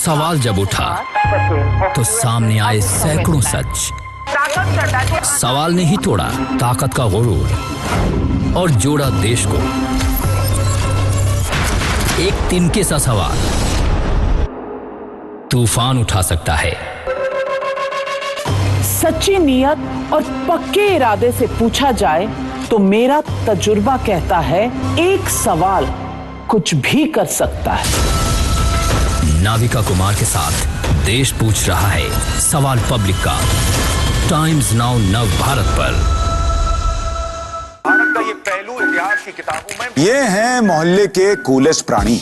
[SPEAKER 11] सवाल जब उठा तो सामने आए सैकड़ों सच। सवाल ने ही तोड़ा ताकत का गुरूर और जोड़ा देश को। एक तिनके सा सवाल तूफान उठा सकता है।
[SPEAKER 12] सच्ची नियत और पक्के इरादे से पूछा जाए तो मेरा तजुर्बा कहता है एक सवाल कुछ भी कर सकता है।
[SPEAKER 11] नाविका कुमार के साथ देश पूछ रहा है सवाल पब्लिक का। टाइम्स नाउ नव भारत पर।
[SPEAKER 3] भारत का ये पहलू इतिहास की किताबों में।
[SPEAKER 4] ये हैं मोहल्ले के कूलेस्ट प्राणी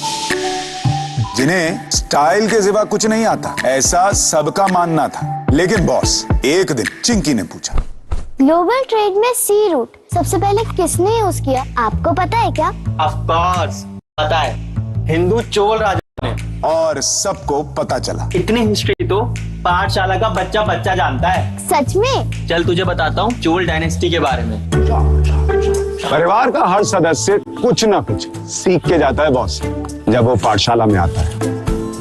[SPEAKER 4] जिन्हें स्टाइल के सिवा कुछ नहीं आता, ऐसा सबका मानना था। लेकिन बॉस, एक दिन चिंकी ने पूछा,
[SPEAKER 5] ग्लोबल ट्रेड में सी रूट सबसे पहले किसने यूज किया, आपको पता है क्या?
[SPEAKER 13] ऑफ कोर्स पता है, हिंदू चोल राजाओं ने।
[SPEAKER 4] और सबको पता चला।
[SPEAKER 13] इतनी हिस्ट्री तो पाठशाला का बच्चा बच्चा जानता है।
[SPEAKER 5] सच में?
[SPEAKER 13] चल तुझे बताता हूँ चोल डायनेस्टी के बारे में।
[SPEAKER 15] परिवार का हर सदस्य कुछ ना कुछ सीख के जाता है बॉस, जब वो पाठशाला में आता है।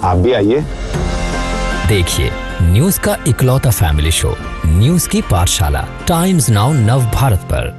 [SPEAKER 15] आप भी आइए।
[SPEAKER 11] देखिए न्यूज का इकलौता फैमिली शो न्यूज की पाठशाला, टाइम्स नाउ नव भारत पर।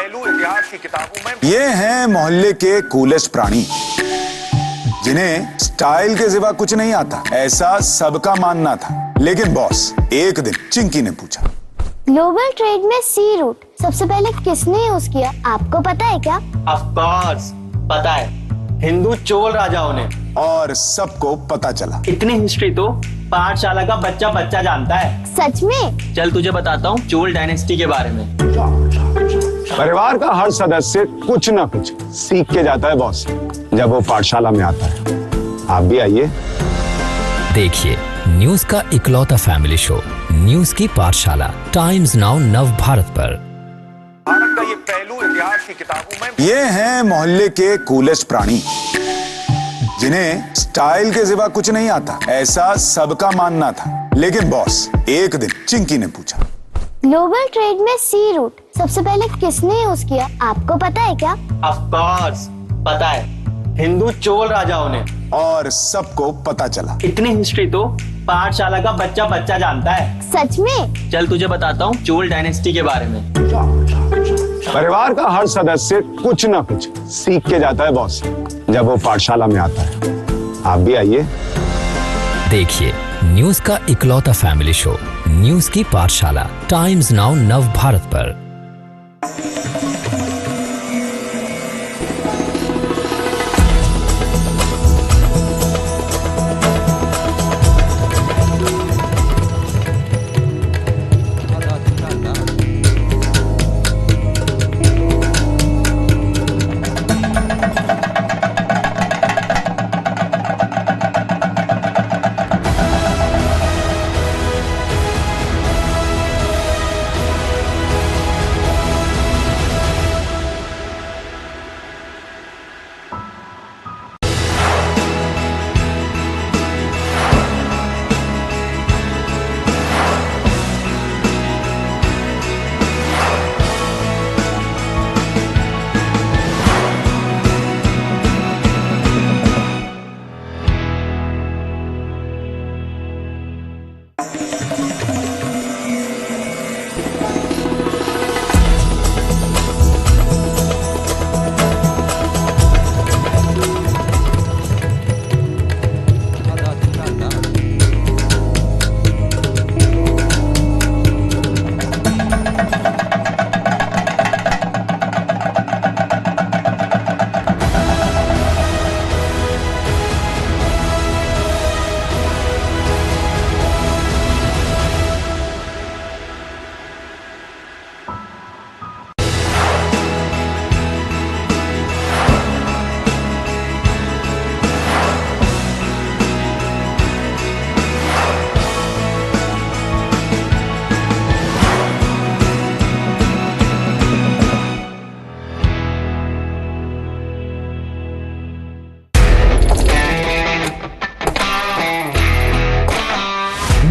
[SPEAKER 3] पहलू इतिहास की किताबों में
[SPEAKER 4] ये हैं मोहल्ले के कूलेस्ट प्राणी, जिन्हें स्टाइल के सिवा कुछ नहीं आता, ऐसा सबका मानना था। लेकिन बॉस, एक दिन चिंकी ने पूछा,
[SPEAKER 5] ग्लोबल ट्रेड में सी रूट सबसे पहले किसने यूज किया, आपको पता है क्या?
[SPEAKER 13] ऑफ कोर्स पता है, हिंदू चोल राजाओं ने।
[SPEAKER 4] और सबको पता चला।
[SPEAKER 13] इतनी हिस्ट्री तो पाठशाला का बच्चा बच्चा जानता है।
[SPEAKER 5] सच में?
[SPEAKER 13] चल तुझे बताता हूँ चोल डायनेस्टी के बारे में।
[SPEAKER 15] परिवार का हर सदस्य कुछ ना कुछ सीख के जाता है बॉस, जब वो पाठशाला में आता है। आप भी आइए।
[SPEAKER 11] देखिए न्यूज का इकलौता फैमिली शो, न्यूज की पाठशाला, टाइम्स नाउ नव भारत पर।
[SPEAKER 3] भारत का ये पहलू इतिहास की किताबों में
[SPEAKER 4] ये हैं मोहल्ले के कूलेस्ट प्राणी, जिन्हें स्टाइल के सिवा कुछ नहीं आता, ऐसा सबका मानना था। लेकिन बॉस, एक दिन चिंकी ने पूछा,
[SPEAKER 5] ग्लोबल ट्रेड में सी रूट सबसे पहले किसने यूज किया, आपको पता है क्या?
[SPEAKER 13] ऑफ कोर्स पता है, हिंदू चोल राजाओं ने।
[SPEAKER 4] और सबको पता चला।
[SPEAKER 13] इतनी हिस्ट्री तो पाठशाला का बच्चा बच्चा जानता है।
[SPEAKER 5] सच में?
[SPEAKER 13] चल तुझे बताता हूँ चोल डायनेस्टी के बारे में।
[SPEAKER 15] परिवार का हर सदस्य कुछ ना कुछ सीख के जाता है बॉस, जब वो पाठशाला में आता है। आप भी आइए।
[SPEAKER 11] देखिए न्यूज का इकलौता फैमिली शो, न्यूज की पाठशाला, टाइम्स नाउ नव भारत पर।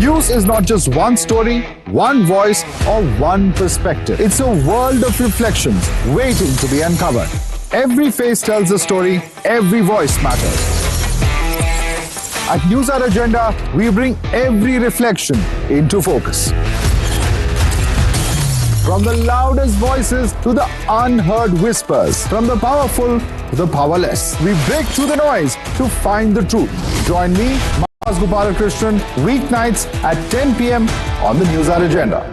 [SPEAKER 14] News is not just one story, one voice, or one perspective. It's a world of reflections waiting to be uncovered. Every face tells a story, every voice matters. At News Hour Agenda, we bring every reflection into focus. From the loudest voices to the unheard whispers, from the powerful to the powerless, we break through the noise to find the truth. Join me, Gopalakrishnan, weeknights at 10 p.m. on the News Hour Agenda.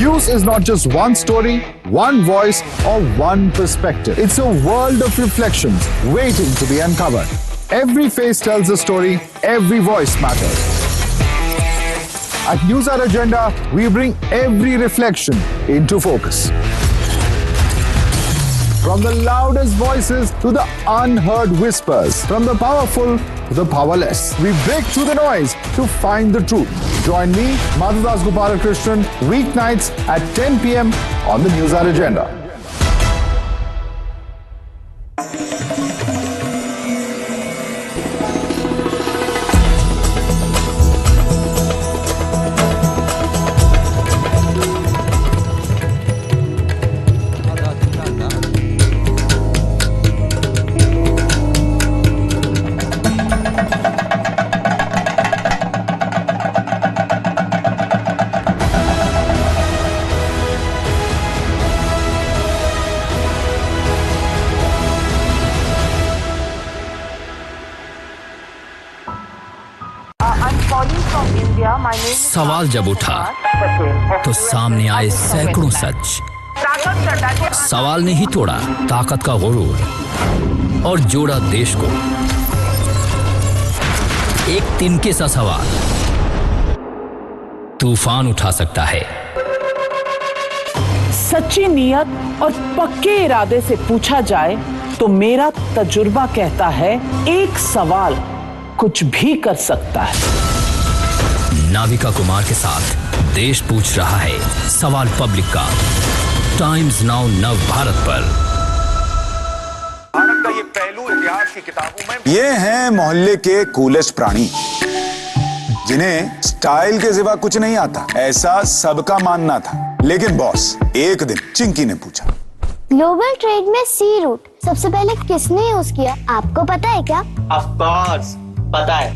[SPEAKER 14] News is not just one story, one voice, or one perspective. It's a world of reflections waiting to be uncovered. Every face tells a story, every voice matters. At News Hour Agenda, we bring every reflection into focus. From the loudest voices to the unheard whispers, from the powerful to the powerless, we break through the noise to find the truth. Join me, Madhudas Gopalakrishnan, weeknights at 10 p.m. on the News Hour Agenda.
[SPEAKER 11] सवाल जब उठा तो सामने आए सैकड़ों सच। सवाल ने ही तोड़ा ताकत का गुरूर और जोड़ा देश को। एक तिनके सा सवाल तूफान उठा सकता है।
[SPEAKER 12] सच्ची नियत और पक्के इरादे से पूछा जाए तो मेरा तजुर्बा कहता है एक सवाल कुछ भी कर सकता है।
[SPEAKER 11] नाविका कुमार के साथ देश पूछ रहा है सवाल पब्लिक का। टाइम्स नाउ नव भारत पर।
[SPEAKER 3] भारत का ये पहलू इतिहास की किताबों में।
[SPEAKER 4] ये हैं मोहल्ले के कूलेस्ट प्राणी जिन्हें स्टाइल के सिवा कुछ नहीं आता, ऐसा सबका मानना था। लेकिन बॉस, एक दिन चिंकी ने पूछा,
[SPEAKER 5] ग्लोबल ट्रेड में सी रूट सबसे पहले किसने यूज किया, आपको पता है क्या?
[SPEAKER 13] ऑफ कोर्स पता है,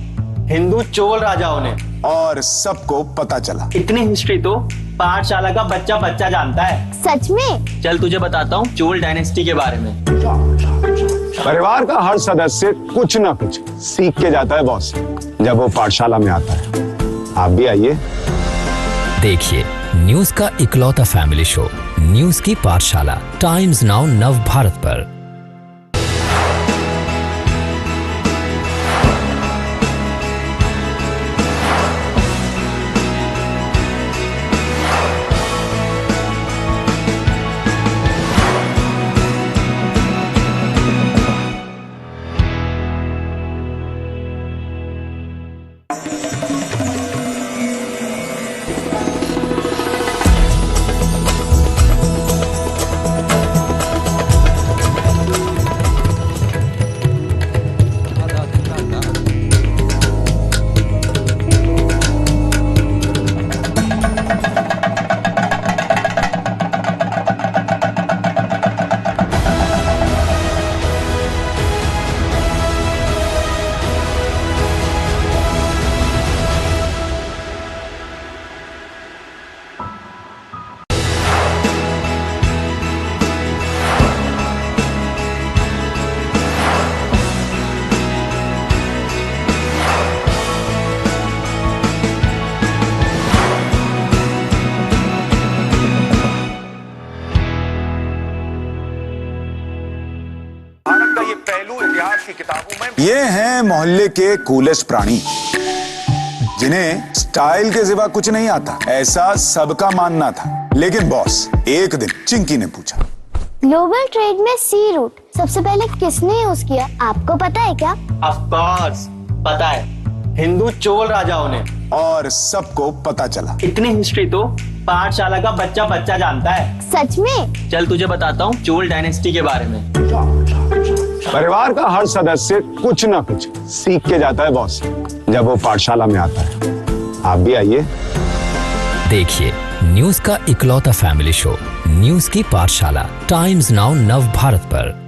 [SPEAKER 13] हिंदू चोल राजाओं ने।
[SPEAKER 4] और सबको पता चला।
[SPEAKER 13] इतनी हिस्ट्री तो पाठशाला का बच्चा बच्चा जानता है।
[SPEAKER 5] सच में?
[SPEAKER 13] चल तुझे बताता हूँ चोल डायनेस्टी के बारे में।
[SPEAKER 15] परिवार का हर सदस्य कुछ ना कुछ सीख के जाता है बॉस, जब वो पाठशाला में आता है। आप भी आइए।
[SPEAKER 11] देखिए न्यूज का इकलौता फैमिली शो न्यूज की पाठशाला, टाइम्स नाउ नव भारत पर।
[SPEAKER 4] ये हैं मोहल्ले के कूलेस्ट प्राणी जिन्हें स्टाइल के सिवा कुछ नहीं आता, ऐसा सबका मानना था। लेकिन बॉस, एक दिन चिंकी ने पूछा,
[SPEAKER 5] ग्लोबल ट्रेड में सी रूट सबसे पहले किसने यूज किया, आपको पता है क्या?
[SPEAKER 13] ऑफ कोर्स पता है, हिंदू चोल राजाओं ने।
[SPEAKER 4] और सबको पता चला।
[SPEAKER 13] इतनी हिस्ट्री तो पाठशाला का बच्चा बच्चा जानता है।
[SPEAKER 5] सच में?
[SPEAKER 13] चल तुझे बताता हूँ चोल डायनेस्टी के बारे में।
[SPEAKER 15] परिवार का हर सदस्य कुछ ना कुछ सीख के जाता है बॉस, जब वो पाठशाला में आता है। आप भी आइए।
[SPEAKER 11] देखिए न्यूज का इकलौता फैमिली शो न्यूज की पाठशाला, टाइम्स नाउ नव भारत पर।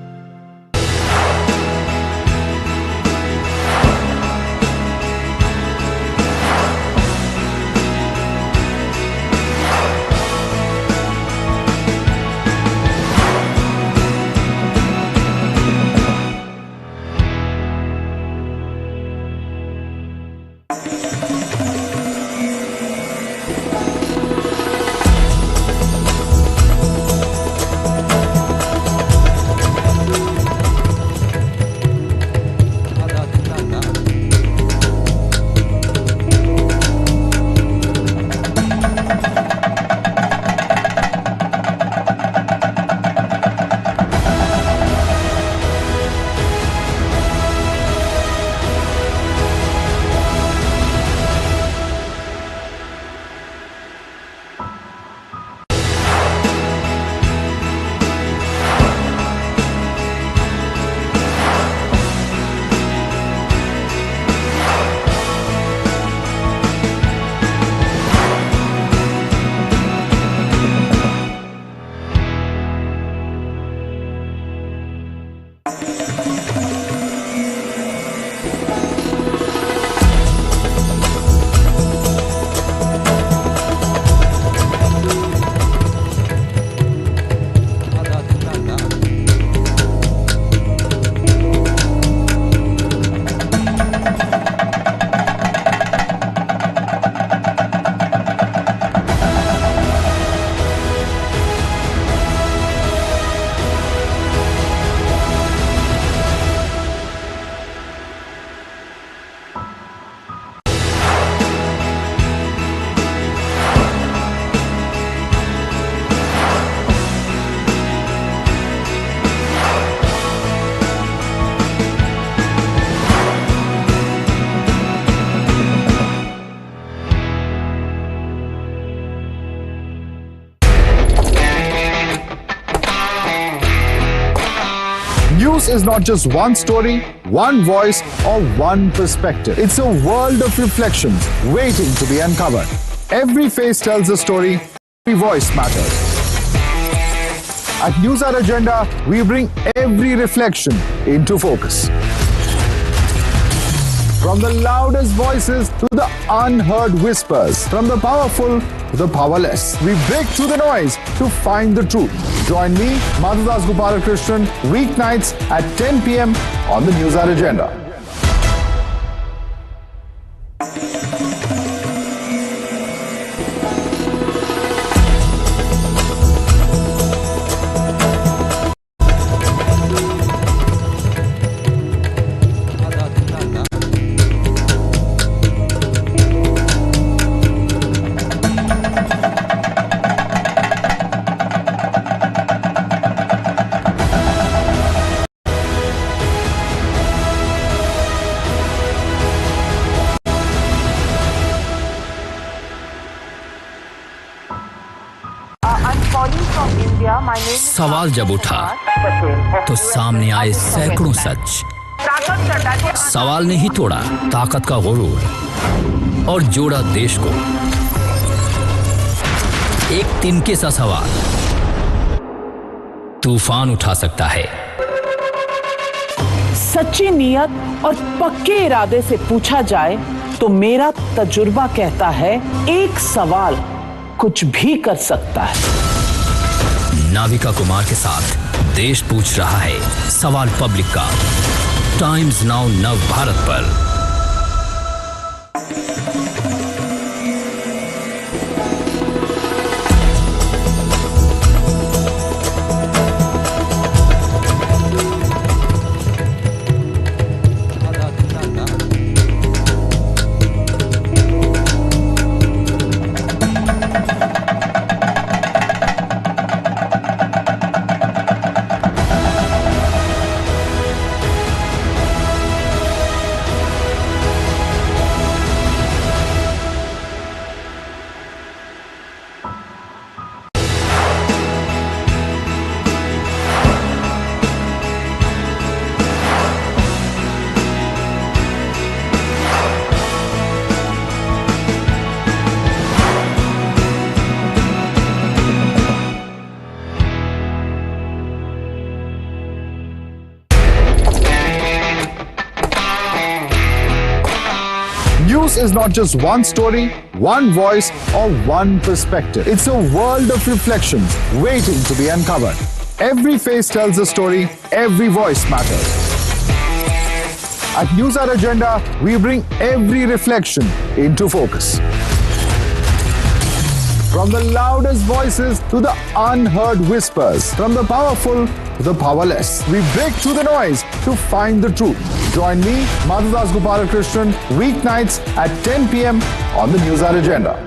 [SPEAKER 14] News is not just one story, one voice, or one perspective. It's a world of reflections waiting to be uncovered. Every face tells a story, every voice matters. At News Hour Agenda, we bring every reflection into focus. From the loudest voices to the unheard whispers, from the powerful to the powerless, we break through the noise to find the truth. Join me, Madhudas Gopalakrishnan, weeknights at 10 p.m. on the News Hour Agenda.
[SPEAKER 11] सवाल जब उठा तो सामने आए सैकड़ों सच। सवाल ने ही तोड़ा ताकत का गुरूर और जोड़ा देश को। एक तिनके सा सवाल तूफान उठा सकता है।
[SPEAKER 12] सच्ची नियत और पक्के इरादे से पूछा जाए तो मेरा तजुर्बा कहता है एक सवाल कुछ भी कर सकता है।
[SPEAKER 11] नाविका कुमार के साथ देश पूछ रहा है सवाल पब्लिक का टाइम्स नाउ नव भारत पर।
[SPEAKER 14] News is not just one story, one voice, or one perspective. It's a world of reflections waiting to be uncovered. Every face tells a story, every voice matters. At News Hour Agenda, we bring every reflection into focus. From the loudest voices to the unheard whispers, from the powerful to the powerless, we break through the noise to find the truth. Join me, Madhudas Gopalakrishnan, weeknights at 10 p.m. on the News Hour Agenda.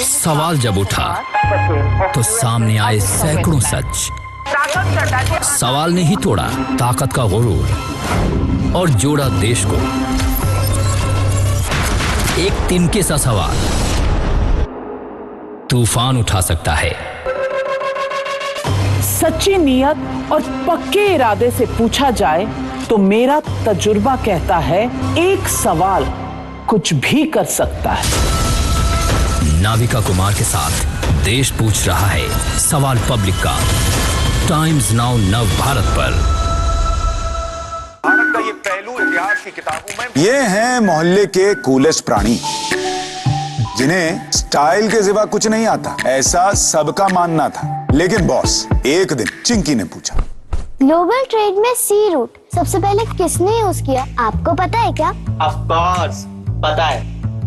[SPEAKER 11] सवाल जब उठा तो सामने आए सैकड़ों सच। सवाल ने ही तोड़ा ताकत का गुरूर और जोड़ा देश को। एक तिनके सा सवाल तूफान उठा सकता है।
[SPEAKER 12] सच्ची नियत और पक्के इरादे से पूछा जाए तो मेरा तजुर्बा कहता है एक सवाल कुछ भी कर सकता है।
[SPEAKER 11] नाविका कुमार के साथ देश पूछ रहा है सवाल पब्लिक का टाइम्स नाउ नव भारत पर।
[SPEAKER 3] भारत का ये पहलू इतिहास की किताबों में
[SPEAKER 4] ये हैं मोहल्ले के कूलेस्ट प्राणी जिन्हें स्टाइल के सिवा कुछ नहीं आता, ऐसा सबका मानना था। लेकिन बॉस, एक दिन चिंकी ने पूछा,
[SPEAKER 5] ग्लोबल ट्रेड में सी रूट सबसे पहले किसने यूज किया, आपको पता है क्या?
[SPEAKER 13] ऑफ कोर्स पता है।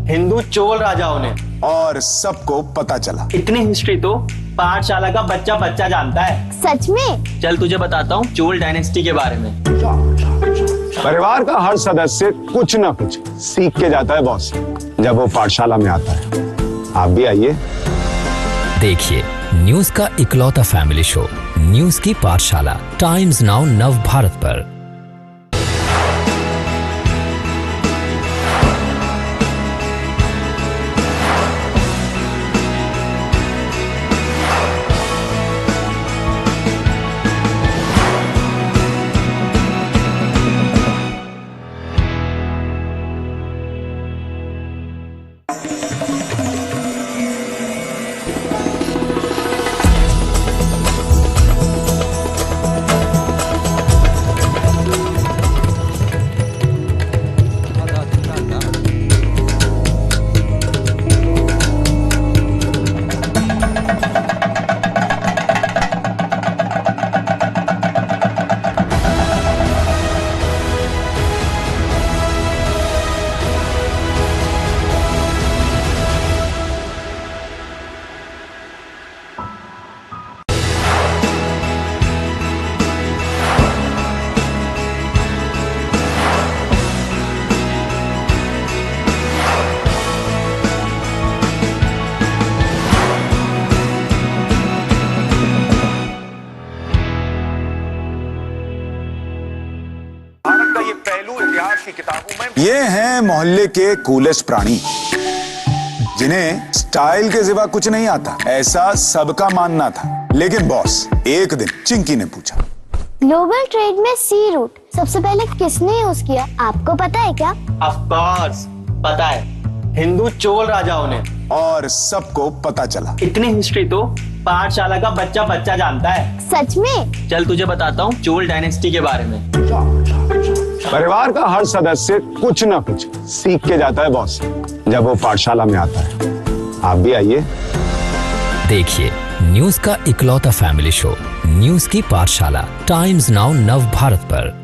[SPEAKER 13] हिंदू चोल राजाओं ने,
[SPEAKER 4] और सबको पता चला।
[SPEAKER 13] इतनी हिस्ट्री तो पाठशाला का बच्चा बच्चा जानता है।
[SPEAKER 5] सच में?
[SPEAKER 13] चल तुझे बताता हूँ चोल डायनेस्टी के बारे में।
[SPEAKER 15] परिवार का हर सदस्य कुछ ना कुछ सीख के जाता है बॉस, जब वो पाठशाला में आता है। आप भी आइए।
[SPEAKER 11] देखिए न्यूज का इकलौता फैमिली शो न्यूज की पाठशाला, टाइम्स नाउ नव भारत पर।
[SPEAKER 4] ये हैं मोहल्ले के कूलेस्ट प्राणी, जिन्हें स्टाइल के सिवा कुछ नहीं आता, ऐसा सबका मानना था। लेकिन बॉस, एक दिन चिंकी ने पूछा,
[SPEAKER 5] ग्लोबल ट्रेड में सी रूट सबसे पहले किसने यूज किया, आपको पता है क्या?
[SPEAKER 13] ऑफ कोर्स पता है, हिंदू चोल राजाओं ने,
[SPEAKER 4] और सबको पता चला।
[SPEAKER 13] इतनी हिस्ट्री तो पाठशाला का बच्चा बच्चा जानता है।
[SPEAKER 5] सच में?
[SPEAKER 13] चल तुझे बताता हूँ चोल डायनेस्टी के बारे में।
[SPEAKER 15] परिवार का हर सदस्य कुछ ना कुछ सीख के जाता है बॉस, जब वो पाठशाला में आता है। आप भी आइए।
[SPEAKER 11] देखिए न्यूज का इकलौता फैमिली शो न्यूज की पाठशाला, टाइम्स नाउ नव भारत पर।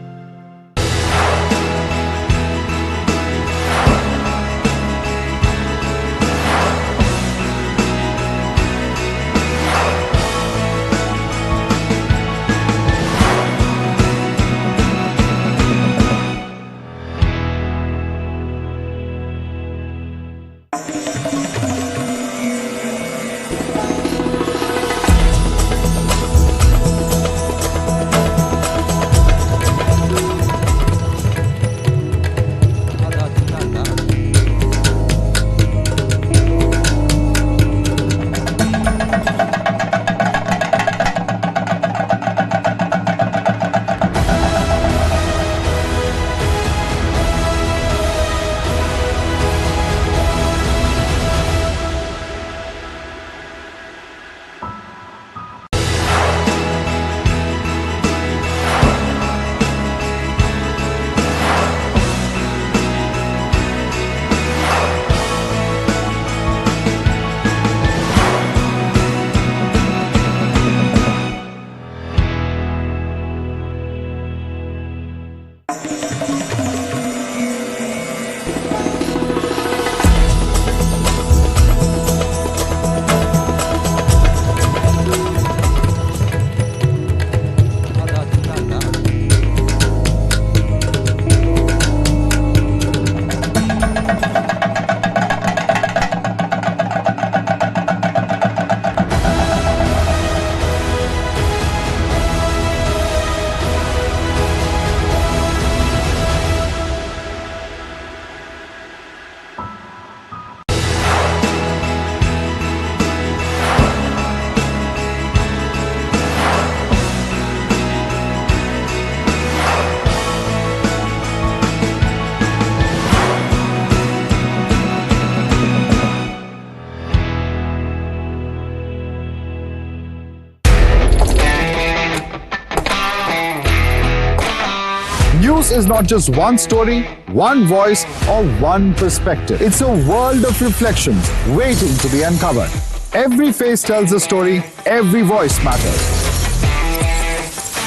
[SPEAKER 14] News is not just one story, one voice, or one perspective. It's a world of reflections waiting to be uncovered. Every face tells a story, every voice matters.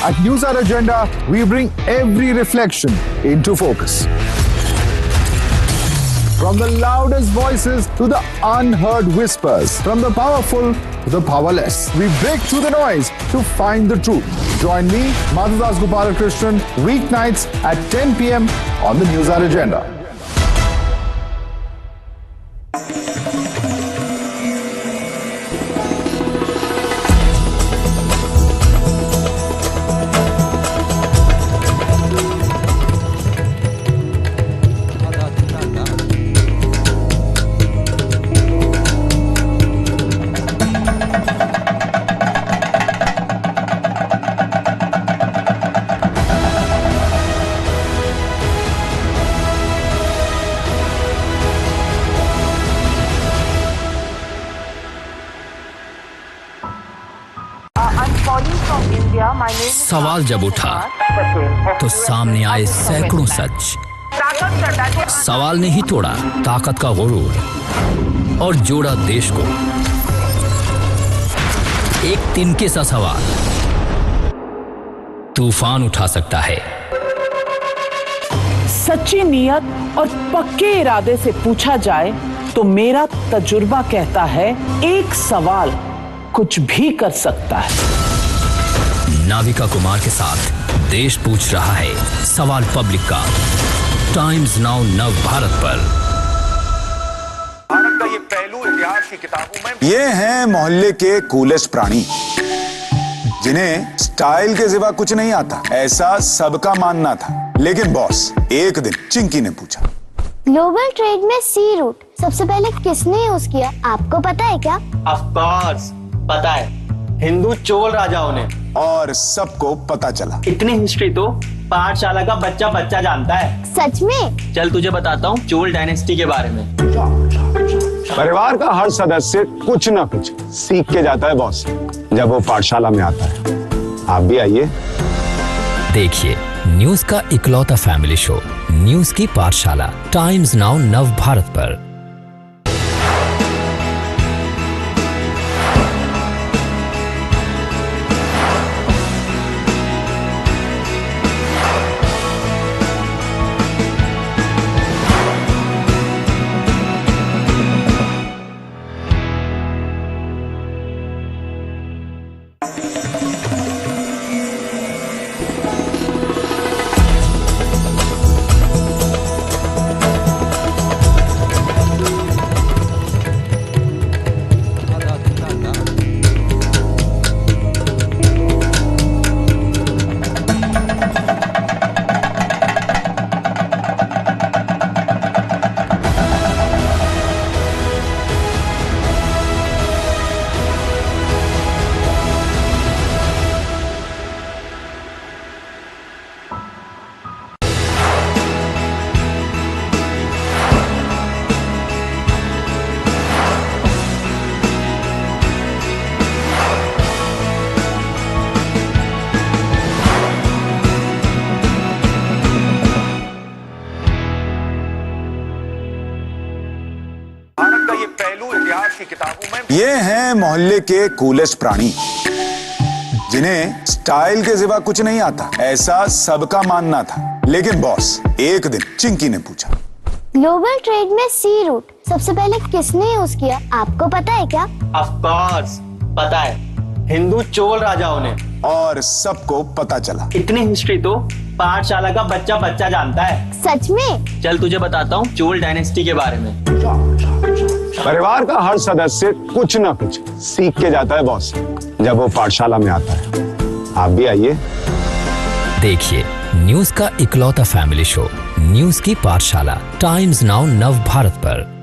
[SPEAKER 14] At News Hour Agenda, we bring every reflection into focus. From the loudest voices to the unheard whispers, from the powerful to the powerless, we break through the noise to find the truth. Join me, Madhudas Gopalakrishnan, weeknights at 10 p.m. on the News Hour Agenda.
[SPEAKER 11] सवाल जब उठा तो सामने आए सैकड़ों सच। सवाल ने ही तोड़ा ताकत का गुरूर और जोड़ा देश को। एक तिनके सा सवाल तूफान उठा सकता है।
[SPEAKER 12] सच्ची नियत और पक्के इरादे से पूछा जाए तो मेरा तजुर्बा कहता है एक सवाल कुछ भी कर सकता है।
[SPEAKER 11] नाविका कुमार के साथ देश पूछ रहा है सवाल पब्लिक का। टाइम्स नाउ नव भारत पर।
[SPEAKER 3] भारत का ये पहलू इतिहास की किताबों में।
[SPEAKER 4] ये हैं मोहल्ले के कूलेस्ट प्राणी, जिन्हें स्टाइल के सिवा कुछ नहीं आता, ऐसा सबका मानना था। लेकिन बॉस, एक दिन चिंकी ने पूछा,
[SPEAKER 5] ग्लोबल ट्रेड में सी रूट सबसे पहले किसने यूज किया, आपको पता है क्या?
[SPEAKER 13] ऑफ कोर्स पता है, हिंदू चोल राजाओं ने।
[SPEAKER 4] और सबको पता चला।
[SPEAKER 13] इतनी हिस्ट्री तो पाठशाला का बच्चा बच्चा जानता है।
[SPEAKER 5] सच में?
[SPEAKER 13] चल तुझे बताता हूँ चोल डायनेस्टी के बारे में।
[SPEAKER 15] परिवार का हर सदस्य कुछ ना कुछ सीख के जाता है बॉस, जब वो पाठशाला में आता है। आप भी आइए।
[SPEAKER 11] देखिए न्यूज का इकलौता फैमिली शो, न्यूज की पाठशाला, टाइम्स नाउ नव भारत पर।
[SPEAKER 4] ये हैं मोहल्ले के कूलेस्ट प्राणी, जिन्हें स्टाइल के सिवा कुछ नहीं आता, ऐसा सबका मानना था। लेकिन बॉस, एक दिन चिंकी ने पूछा,
[SPEAKER 5] ग्लोबल ट्रेड में सी रूट सबसे पहले किसने यूज किया, आपको पता है क्या?
[SPEAKER 13] ऑफ कोर्स पता है, हिंदू चोल राजाओं ने।
[SPEAKER 4] और सबको पता चला।
[SPEAKER 13] इतनी हिस्ट्री तो पाठशाला का बच्चा बच्चा जानता है।
[SPEAKER 5] सच में?
[SPEAKER 13] चल तुझे बताता हूँ चोल डायनेस्टी के बारे में।
[SPEAKER 15] परिवार का हर सदस्य कुछ ना कुछ सीख के जाता है बॉस, जब वो पाठशाला में आता है। आप भी आइए।
[SPEAKER 11] देखिए न्यूज का इकलौता फैमिली शो, न्यूज की पाठशाला, टाइम्स नाउ नव भारत पर।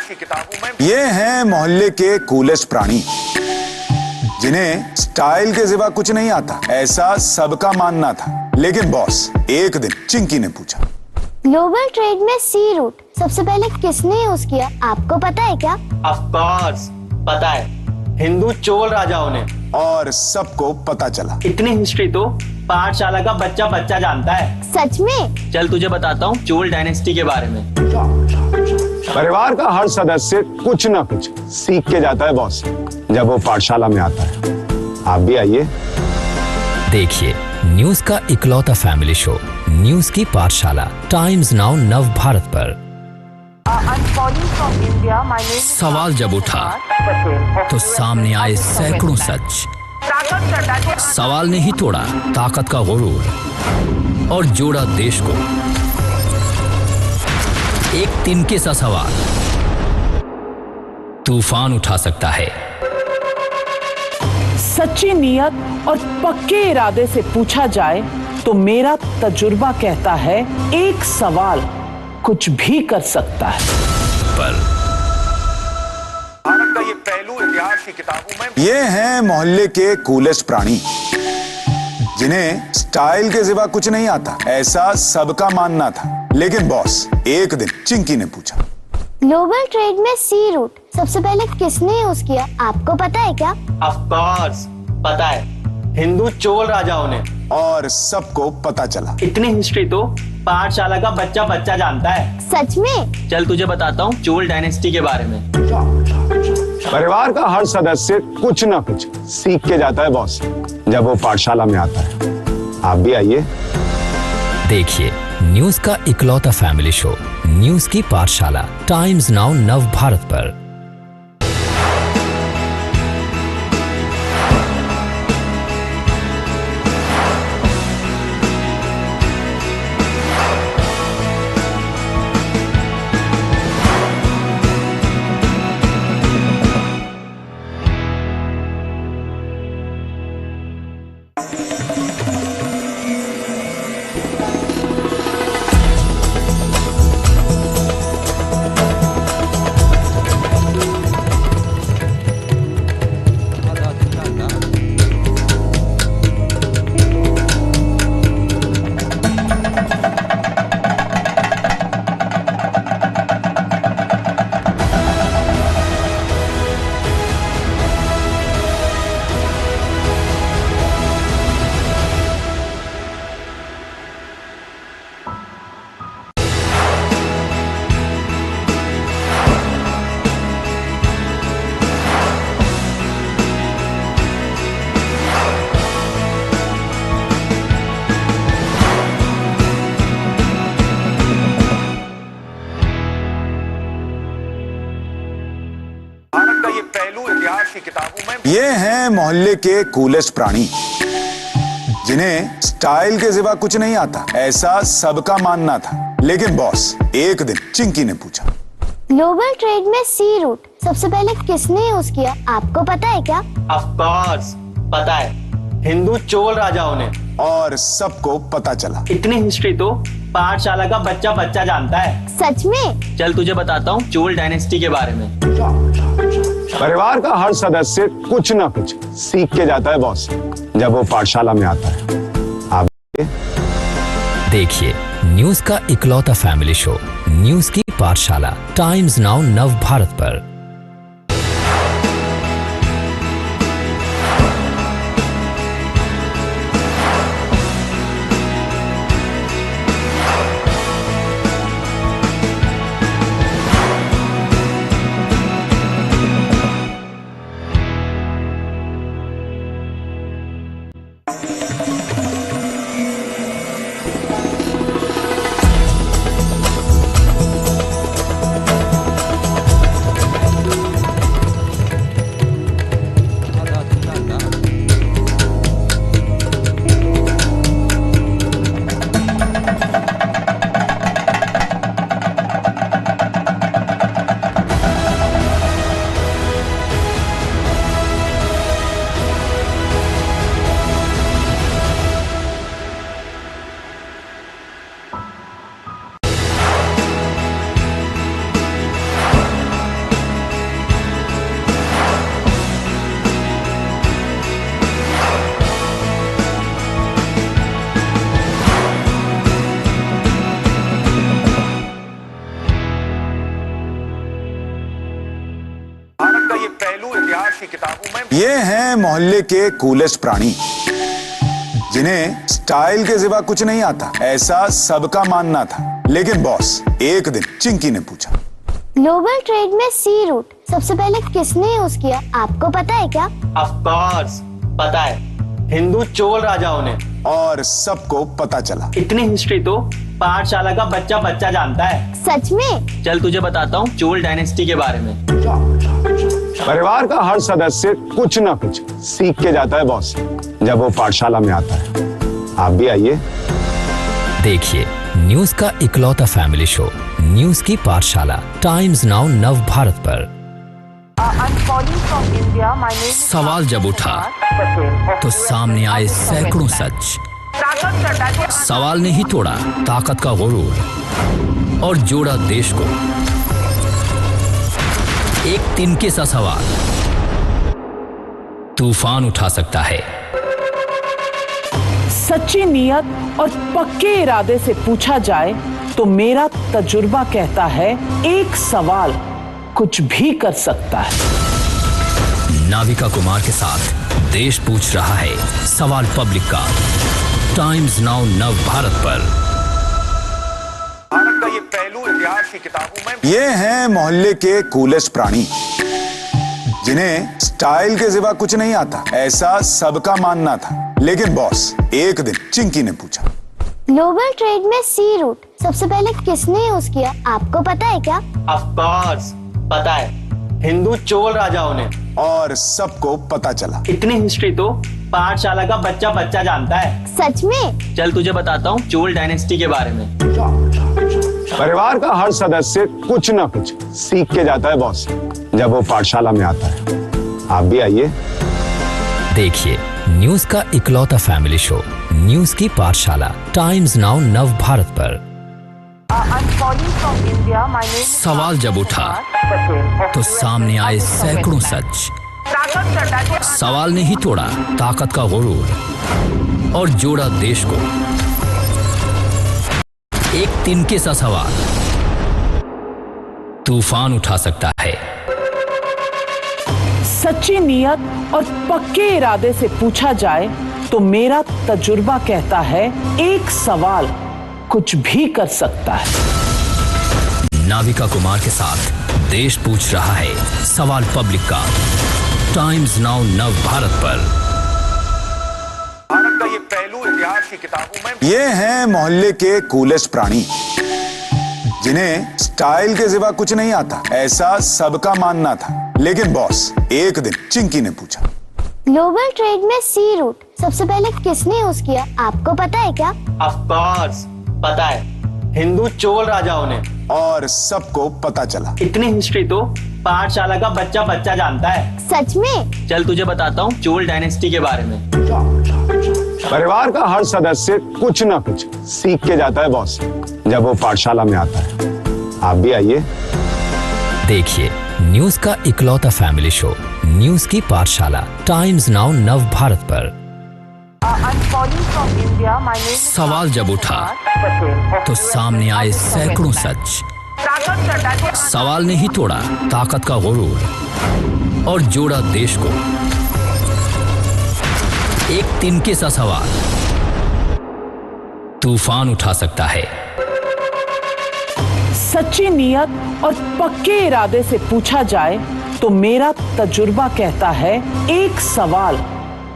[SPEAKER 3] इतिहास की किताबों में
[SPEAKER 4] ये हैं मोहल्ले के कूलेस्ट प्राणी, जिन्हें स्टाइल के सिवा कुछ नहीं आता, ऐसा सबका मानना था। लेकिन बॉस, एक दिन चिंकी ने पूछा,
[SPEAKER 5] ग्लोबल ट्रेड में सी रूट सबसे पहले किसने यूज किया, आपको पता है क्या?
[SPEAKER 13] ऑफ कोर्स पता है, हिंदू चोल राजाओं ने।
[SPEAKER 4] और सबको पता चला।
[SPEAKER 13] इतनी हिस्ट्री तो पाठशाला का बच्चा बच्चा जानता है।
[SPEAKER 5] सच में?
[SPEAKER 13] चल तुझे बताता हूँ चोल डायनेस्टी के बारे में।
[SPEAKER 15] परिवार का हर सदस्य कुछ ना कुछ सीख के जाता है बॉस, जब वो पाठशाला में आता है। आप भी आइए।
[SPEAKER 11] देखिए न्यूज का इकलौता फैमिली शो न्यूज की पाठशाला, टाइम्स नाउ नव भारत पर। सवाल जब उठा तो सामने आए सैकड़ों सच। सवाल ने ही तोड़ा ताकत का गुरूर और जोड़ा देश को। एक तिनके सा सवाल तूफान उठा सकता है।
[SPEAKER 12] सच्ची नियत और पक्के इरादे से पूछा जाए तो मेरा तजुर्बा कहता है एक सवाल कुछ भी कर सकता है।
[SPEAKER 11] पर
[SPEAKER 3] भारत का ये पहलू इतिहास की किताबों में
[SPEAKER 4] ये हैं मोहल्ले के कूलेस्ट प्राणी, जिन्हें स्टाइल के सिवा कुछ नहीं आता, ऐसा सबका मानना था। लेकिन बॉस, एक दिन चिंकी ने पूछा,
[SPEAKER 5] ग्लोबल ट्रेड में सी रूट सबसे पहले किसने यूज किया, आपको पता है क्या?
[SPEAKER 13] ऑफ कोर्स पता है, हिंदू चोल राजाओं ने।
[SPEAKER 4] और सबको पता चला।
[SPEAKER 13] इतनी हिस्ट्री तो पाठशाला का बच्चा बच्चा जानता है।
[SPEAKER 5] सच में?
[SPEAKER 13] चल तुझे बताता हूँ चोल डायनेस्टी के बारे में।
[SPEAKER 15] परिवार का हर सदस्य कुछ ना कुछ सीख के जाता है बॉस, जब वो पाठशाला में आता है। आप भी आइए।
[SPEAKER 11] देखिए न्यूज का इकलौता फैमिली शो न्यूज की पाठशाला, टाइम्स नाउ नव भारत पर।
[SPEAKER 4] ये हैं मोहल्ले के कूलेस्ट प्राणी, जिन्हें स्टाइल के सिवा कुछ नहीं आता, ऐसा सबका मानना था। लेकिन बॉस, एक दिन चिंकी ने पूछा,
[SPEAKER 5] ग्लोबल ट्रेड में सी रूट सबसे पहले किसने यूज किया, आपको पता है क्या?
[SPEAKER 13] ऑफ कोर्स पता है, हिंदू चोल राजाओं ने।
[SPEAKER 4] और सबको पता चला।
[SPEAKER 13] इतनी हिस्ट्री तो पाठशाला का बच्चा बच्चा जानता है।
[SPEAKER 5] सच में?
[SPEAKER 13] चल तुझे बताता हूँ चोल डायनेस्टी के बारे में।
[SPEAKER 15] परिवार का हर सदस्य कुछ ना कुछ सीख के जाता है बॉस, जब वो पाठशाला में आता है। आप
[SPEAKER 11] देखिए न्यूज का इकलौता फैमिली शो न्यूज की पाठशाला, टाइम्स नाउ नव भारत पर।
[SPEAKER 3] इतिहास की किताबों में।
[SPEAKER 4] ये हैं मोहल्ले के कूलेस्ट प्राणी, जिन्हें स्टाइल के सिवा कुछ नहीं आता, ऐसा सबका मानना था। लेकिन बॉस, एक दिन चिंकी ने पूछा,
[SPEAKER 5] ग्लोबल ट्रेड में सी रूट सबसे पहले किसने यूज किया, आपको पता है क्या?
[SPEAKER 13] ऑफ कोर्स पता है, हिंदू चोल राजाओं ने।
[SPEAKER 4] और सबको पता चला।
[SPEAKER 13] इतनी हिस्ट्री तो पाठशाला का बच्चा बच्चा जानता है।
[SPEAKER 5] सच में?
[SPEAKER 13] चल तुझे बताता हूँ चोल डायनेस्टी के बारे में।
[SPEAKER 15] परिवार का हर सदस्य कुछ ना कुछ सीख के जाता है बॉस, जब वो पाठशाला में आता है। आप भी आइए।
[SPEAKER 11] देखिए न्यूज का इकलौता फैमिली शो न्यूज की पाठशाला, टाइम्स नाउ नव भारत पर। सवाल जब उठा तो सामने आए सैकड़ों सच। सवाल ने ही तोड़ा ताकत का गुरूर और जोड़ा देश को। एक तिनके सा सवाल तूफान उठा सकता है।
[SPEAKER 12] सच्ची नियत और पक्के इरादे से पूछा जाए तो मेरा तजुर्बा कहता है एक सवाल कुछ भी कर सकता है।
[SPEAKER 11] नाविका कुमार के साथ देश पूछ रहा है सवाल पब्लिक का, टाइम्स नाउ नव भारत पर।
[SPEAKER 3] भारत का ये पहलू इतिहास की किताबों में।
[SPEAKER 4] ये हैं मोहल्ले के कूलेस्ट प्राणी, जिन्हें स्टाइल के सिवा कुछ नहीं आता, ऐसा सबका मानना था। लेकिन बॉस, एक दिन चिंकी ने पूछा,
[SPEAKER 5] ग्लोबल ट्रेड में सी रूट सबसे पहले किसने यूज किया, आपको पता है क्या?
[SPEAKER 13] ऑफ कोर्स पता है, हिंदू चोल राजाओं ने।
[SPEAKER 4] और सबको पता चला।
[SPEAKER 13] इतनी हिस्ट्री तो पाठशाला का बच्चा बच्चा जानता है।
[SPEAKER 5] सच में?
[SPEAKER 13] चल तुझे बताता हूँ चोल डायनेस्टी के बारे में।
[SPEAKER 15] परिवार का हर सदस्य कुछ ना कुछ सीख के जाता है बॉस, जब वो पाठशाला में आता है। आप भी आइए।
[SPEAKER 11] देखिए न्यूज का इकलौता फैमिली शो न्यूज की पाठशाला, टाइम्स नाउ नव भारत पर। सवाल जब उठा तो सामने आए सैकड़ों सच। सवाल ने ही तोड़ा ताकत का गुरूर और जोड़ा देश को। एक तिनके सा सवाल तूफान उठा सकता है।
[SPEAKER 12] सच्ची नियत और पक्के इरादे से पूछा जाए तो मेरा तजुर्बा कहता है एक सवाल कुछ भी कर सकता है।
[SPEAKER 11] नाविका कुमार के साथ देश पूछ रहा है सवाल पब्लिक का, टाइम्स नाउ नव भारत पर।
[SPEAKER 3] भारत का ये पहलू इतिहास की किताबों में।
[SPEAKER 4] ये हैं मोहल्ले के कूलेस्ट प्राणी, जिन्हें स्टाइल के सिवा कुछ नहीं आता, ऐसा सबका मानना था। लेकिन बॉस, एक दिन चिंकी ने पूछा,
[SPEAKER 5] ग्लोबल ट्रेड में सी रूट सबसे पहले किसने यूज किया, आपको पता है क्या?
[SPEAKER 13] ऑफ कोर्स पता है, हिंदू चोल राजाओं ने।
[SPEAKER 4] और सबको पता चला।
[SPEAKER 13] इतनी हिस्ट्री तो पाठशाला का बच्चा बच्चा जानता है।
[SPEAKER 5] सच में?
[SPEAKER 13] चल तुझे बताता हूँ चोल डायनेस्टी के बारे में।
[SPEAKER 15] परिवार का हर सदस्य कुछ ना कुछ सीख के जाता है बॉस, जब वो पाठशाला में आता है। आप भी आइए।
[SPEAKER 11] देखिए न्यूज का इकलौता फैमिली शो न्यूज की पाठशाला, टाइम्स नाउ नव भारत पर। सवाल जब उठा तो सामने आए सैकड़ों सच। सवाल ने ही तोड़ा ताकत का गुरूर और जोड़ा देश को। एक तिनके सा सवाल तूफान उठा सकता है।
[SPEAKER 12] सच्ची नियत और पक्के इरादे से पूछा जाए तो मेरा तजुर्बा कहता है एक सवाल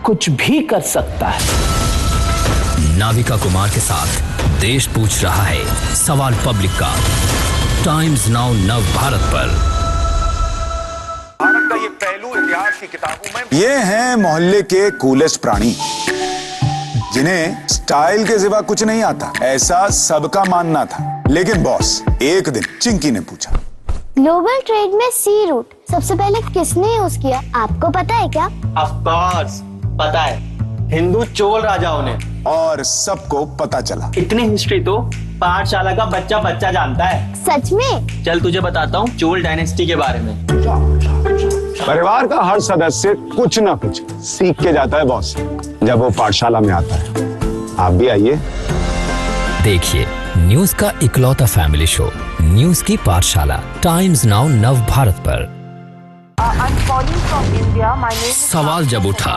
[SPEAKER 12] कुछ भी कर सकता है।
[SPEAKER 11] नाविका कुमार के साथ देश पूछ रहा है सवाल पब्लिक का, टाइम्स नाउ नव भारत पर।
[SPEAKER 3] भारत का ये पहलू इतिहास की किताबों में।
[SPEAKER 4] ये हैं मोहल्ले के कूलेस्ट प्राणी, जिन्हें स्टाइल के सिवा कुछ नहीं आता, ऐसा सबका मानना था। लेकिन बॉस, एक दिन चिंकी ने पूछा,
[SPEAKER 5] ग्लोबल ट्रेड में सी रूट सबसे पहले किसने यूज किया, आपको पता है क्या?
[SPEAKER 13] ऑफ कोर्स पता है, हिंदू चोल राजाओं ने।
[SPEAKER 4] और सबको पता चला।
[SPEAKER 13] इतनी हिस्ट्री तो पाठशाला का बच्चा बच्चा जानता है।
[SPEAKER 5] सच में?
[SPEAKER 13] चल तुझे बताता हूँ चोल डायनेस्टी के बारे में।
[SPEAKER 15] परिवार का हर सदस्य कुछ ना कुछ सीख के जाता है बॉस, जब वो पाठशाला में आता है। आप भी आइए।
[SPEAKER 11] देखिए न्यूज का इकलौता फैमिली शो न्यूज की पाठशाला, टाइम्स नाउ नव भारत पर।
[SPEAKER 1] I'm calling from India. My name is
[SPEAKER 11] सवाल जब उठा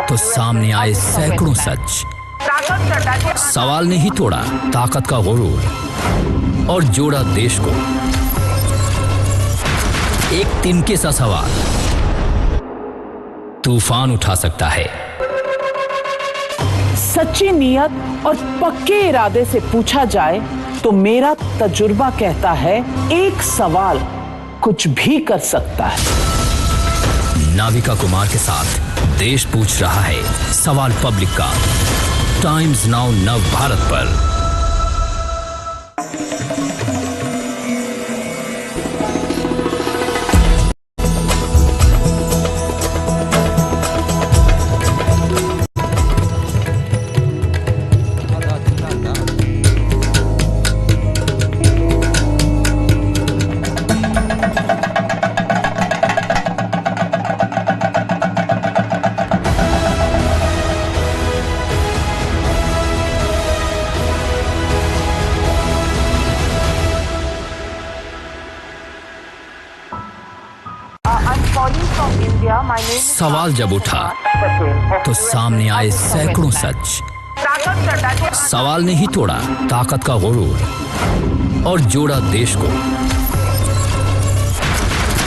[SPEAKER 11] तो सामने आए सैकड़ों सच। सवाल ने ही तोड़ा ताकत का गुरूर और जोड़ा देश को। एक तिनके सा सवाल तूफान उठा सकता है।
[SPEAKER 12] सच्ची नियत और पक्के इरादे से पूछा जाए तो मेरा तजुर्बा कहता है एक सवाल कुछ भी कर सकता है।
[SPEAKER 11] नाविका कुमार के साथ देश पूछ रहा है सवाल पब्लिक का टाइम्स नाउ नव भारत पर। सवाल जब उठा तो सामने आए सैकड़ों सच। सवाल ने ही तोड़ा ताकत का गुरूर और जोड़ा देश को।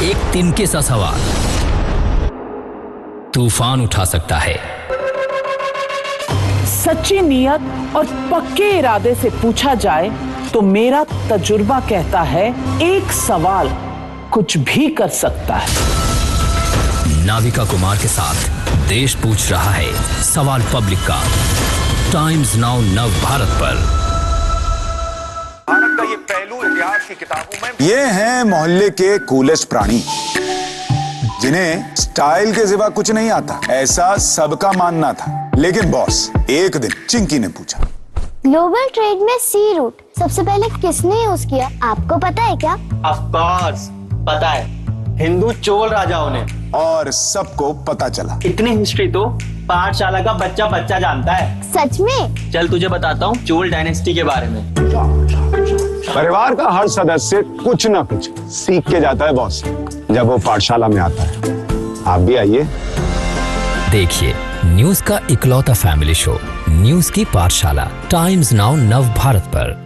[SPEAKER 11] एक तिनके सा सवाल तूफान उठा सकता है।
[SPEAKER 12] सच्ची नियत और पक्के इरादे से पूछा जाए तो मेरा तजुर्बा कहता है एक सवाल कुछ भी कर सकता है।
[SPEAKER 11] नाविका कुमार के साथ देश पूछ रहा है सवाल पब्लिक का टाइम्स नाउ नव भारत पर।
[SPEAKER 3] भारत का ये पहलू इतिहास की किताबों में।
[SPEAKER 4] ये हैं मोहल्ले के कूलेस्ट प्राणी जिन्हें स्टाइल के सिवा कुछ नहीं आता, ऐसा सबका मानना था। लेकिन बॉस, एक दिन चिंकी ने पूछा,
[SPEAKER 5] ग्लोबल ट्रेड में सी रूट सबसे पहले किसने यूज किया, आपको पता है क्या?
[SPEAKER 13] ऑफ कोर्स पता है, हिंदू चोल राजाओं ने।
[SPEAKER 4] और सबको पता चला।
[SPEAKER 13] इतनी हिस्ट्री तो पाठशाला का बच्चा बच्चा जानता है।
[SPEAKER 5] सच में?
[SPEAKER 13] चल तुझे बताता हूँ चोल डायनेस्टी के बारे में।
[SPEAKER 15] परिवार का हर सदस्य कुछ ना कुछ सीख के जाता है बॉस, जब वो पाठशाला में आता है। आप भी आइए।
[SPEAKER 11] देखिए न्यूज का इकलौता फैमिली शो न्यूज की पाठशाला टाइम्स नाउ नव भारत पर।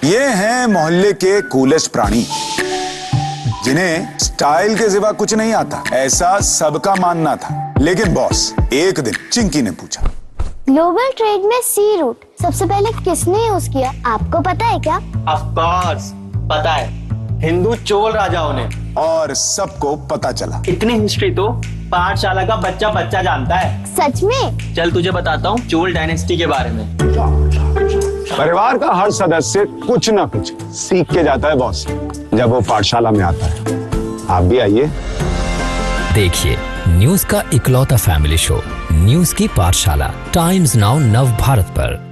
[SPEAKER 4] ये हैं मोहल्ले के कूलेस्ट प्राणी जिन्हें स्टाइल के सिवा कुछ नहीं आता, ऐसा सबका मानना था। लेकिन बॉस, एक दिन चिंकी ने पूछा,
[SPEAKER 5] ग्लोबल ट्रेड में सी रूट सबसे पहले किसने यूज किया, आपको पता है क्या?
[SPEAKER 13] ऑफ कोर्स पता है, हिंदू चोल राजाओं ने।
[SPEAKER 4] और सबको पता चला।
[SPEAKER 13] इतनी हिस्ट्री तो पाठशाला का बच्चा बच्चा जानता है।
[SPEAKER 5] सच में?
[SPEAKER 13] चल तुझे बताता हूँ चोल डायनेस्टी के बारे में।
[SPEAKER 15] परिवार का हर सदस्य कुछ ना कुछ सीख के जाता है बॉस, जब वो पाठशाला में आता है। आप भी आइए।
[SPEAKER 11] देखिए न्यूज का इकलौता फैमिली शो न्यूज की पाठशाला टाइम्स नाउ नव भारत पर।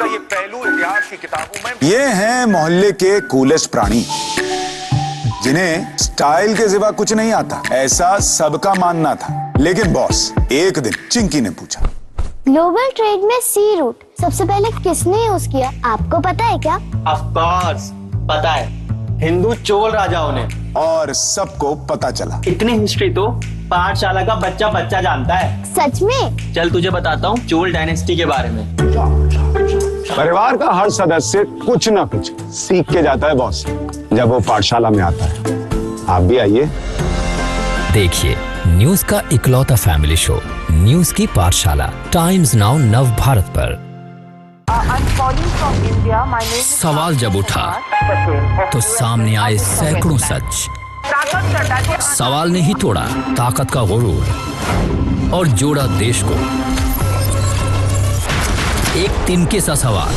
[SPEAKER 3] का ये पहलू इतिहास की किताबों में।
[SPEAKER 4] ये हैं मोहल्ले के कूलेस्ट प्राणी, जिन्हें स्टाइल के सिवा कुछ नहीं आता, ऐसा सबका मानना था। लेकिन बॉस, एक दिन चिंकी ने पूछा,
[SPEAKER 5] ग्लोबल ट्रेड में सी रूट सबसे पहले किसने यूज किया, आपको पता है क्या?
[SPEAKER 13] ऑफ कोर्स पता है, हिंदू चोल राजाओं ने।
[SPEAKER 4] और सबको पता चला।
[SPEAKER 13] इतनी हिस्ट्री तो पाठशाला का बच्चा बच्चा जानता है।
[SPEAKER 5] सच में?
[SPEAKER 13] चल तुझे बताता हूँ चोल डायनेस्टी के बारे में।
[SPEAKER 15] परिवार का हर सदस्य कुछ ना कुछ सीख के जाता है बॉस, जब वो पाठशाला में आता है। आप भी आइए।
[SPEAKER 11] देखिए न्यूज का इकलौता फैमिली शो न्यूज की पाठशाला, टाइम्स नाउ नव भारत पर।
[SPEAKER 1] I'm calling from India. My name is
[SPEAKER 11] सवाल जब उठा तो सामने आए सैकड़ों सच। सवाल ने ही तोड़ा ताकत का गुरूर और जोड़ा देश को। एक तिनके सा सवाल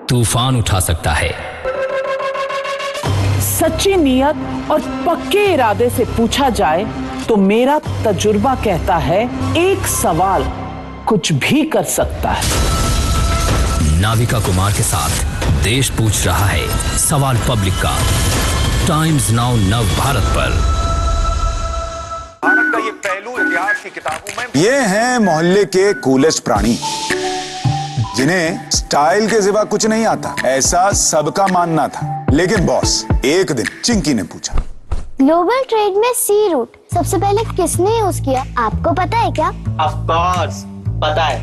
[SPEAKER 11] तूफान उठा सकता है।
[SPEAKER 12] सच्ची नियत और पक्के इरादे से पूछा जाए तो मेरा तजुर्बा कहता है एक सवाल कुछ भी कर सकता है।
[SPEAKER 11] नाविका कुमार के साथ देश पूछ रहा है सवाल पब्लिक का, टाइम्स नाउ नव भारत पर।
[SPEAKER 3] भारत का ये पहलू इतिहास की किताबों में।
[SPEAKER 4] ये हैं मोहल्ले के कूलेस्ट प्राणी, जिन्हें स्टाइल के सिवा कुछ नहीं आता, ऐसा सबका मानना था। लेकिन बॉस, एक दिन चिंकी ने पूछा,
[SPEAKER 5] ग्लोबल ट्रेड में सी रूट सबसे पहले किसने यूज किया, आपको पता है क्या?
[SPEAKER 13] ऑफ कोर्स पता है,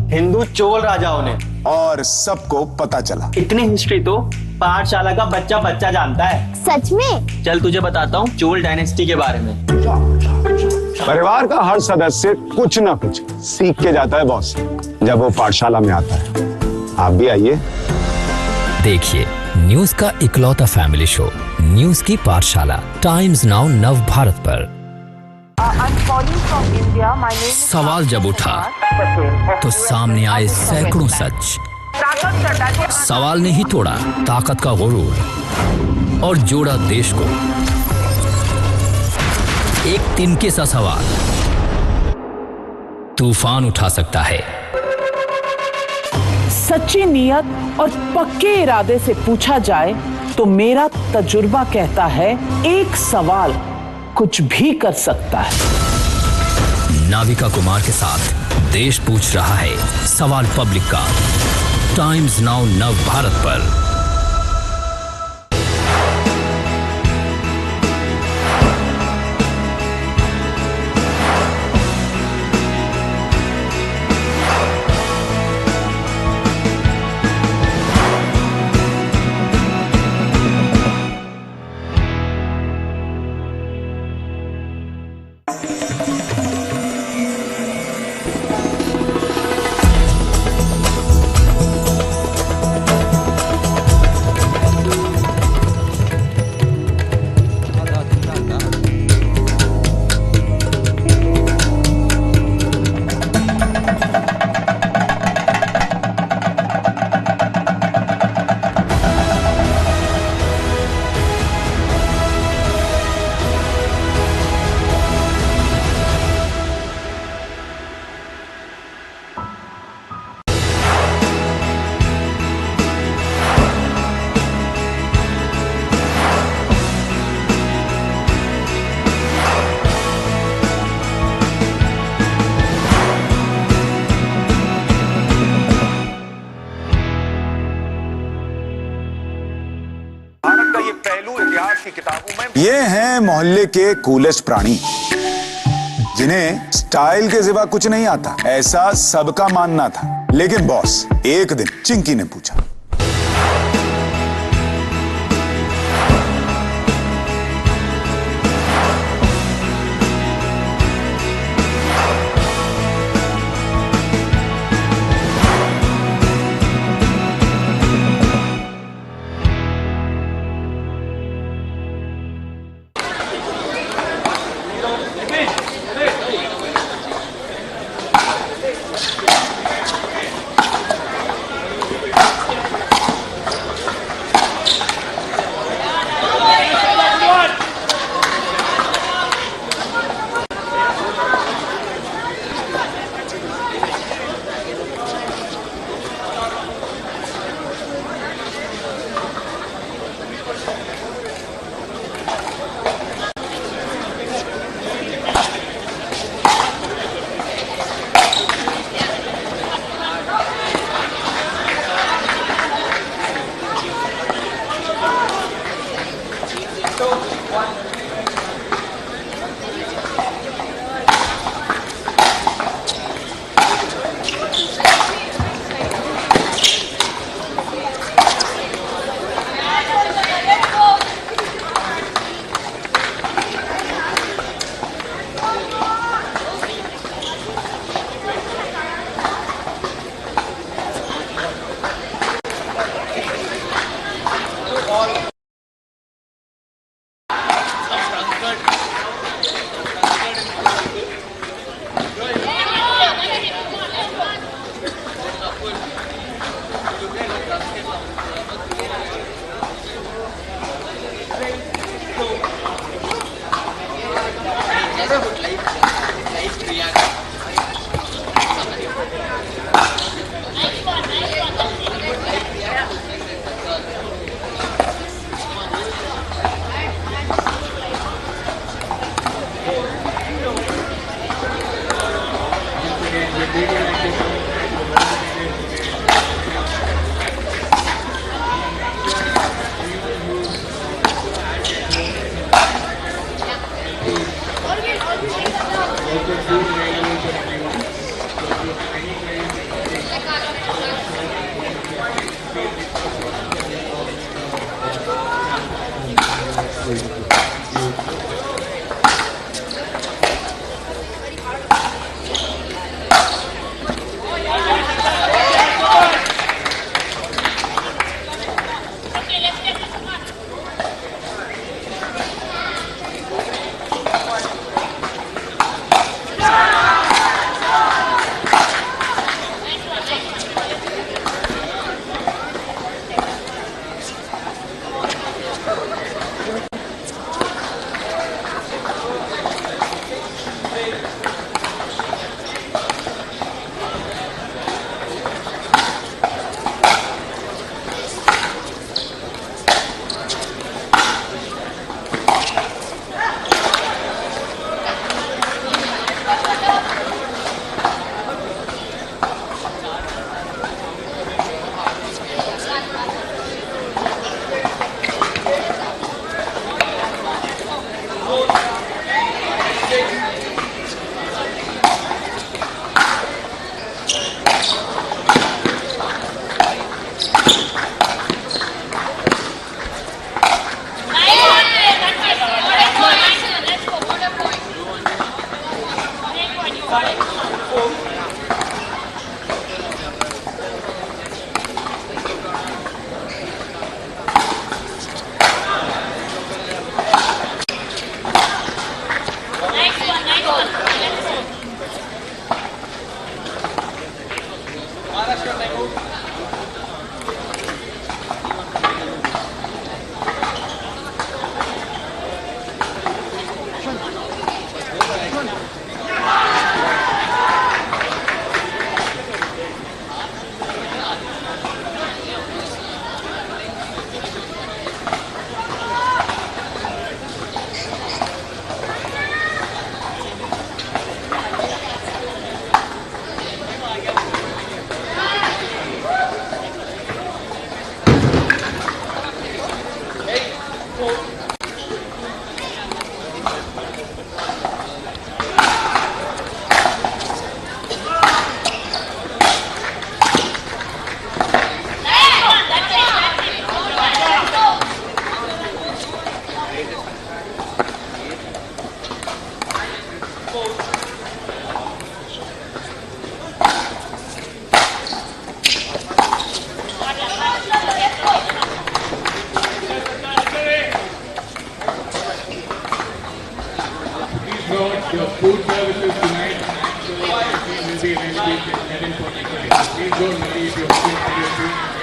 [SPEAKER 13] हिंदू चोल राजाओं ने।
[SPEAKER 4] और सबको पता चला।
[SPEAKER 13] इतनी हिस्ट्री तो पाठशाला का बच्चा बच्चा जानता है।
[SPEAKER 5] सच में?
[SPEAKER 13] चल तुझे बताता हूँ चोल डायनेस्टी के बारे में।
[SPEAKER 15] परिवार का हर सदस्य कुछ ना कुछ सीख के जाता है बॉस, जब वो पाठशाला में आता है। आप भी आइए।
[SPEAKER 11] देखिए न्यूज का इकलौता फैमिली शो न्यूज की पाठशाला, टाइम्स नाउ नव भारत पर।
[SPEAKER 1] I'm calling from India. My name is
[SPEAKER 11] सवाल जब उठा तो सामने आए सैकड़ों सच। सवाल ने ही तोड़ा ताकत का गुरूर और जोड़ा देश को। एक तिनके सा सवाल तूफान उठा सकता है।
[SPEAKER 12] सच्ची नियत और पक्के इरादे से पूछा जाए तो मेरा तजुर्बा कहता है एक सवाल कुछ भी कर सकता है।
[SPEAKER 11] नाविका कुमार के साथ देश पूछ रहा है सवाल पब्लिक का, टाइम्स नाउ नव भारत पर।
[SPEAKER 3] इतिहास की किताबों में।
[SPEAKER 4] ये हैं मोहल्ले के कूलेस्ट प्राणी, जिन्हें स्टाइल के सिवा कुछ नहीं आता, ऐसा सबका मानना था। लेकिन बॉस, एक दिन चिंकी ने पूछा,
[SPEAKER 10] any Your food services tonight will be available at 11:45. Please don't leave your food for your food.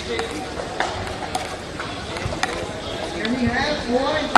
[SPEAKER 10] Can we have more in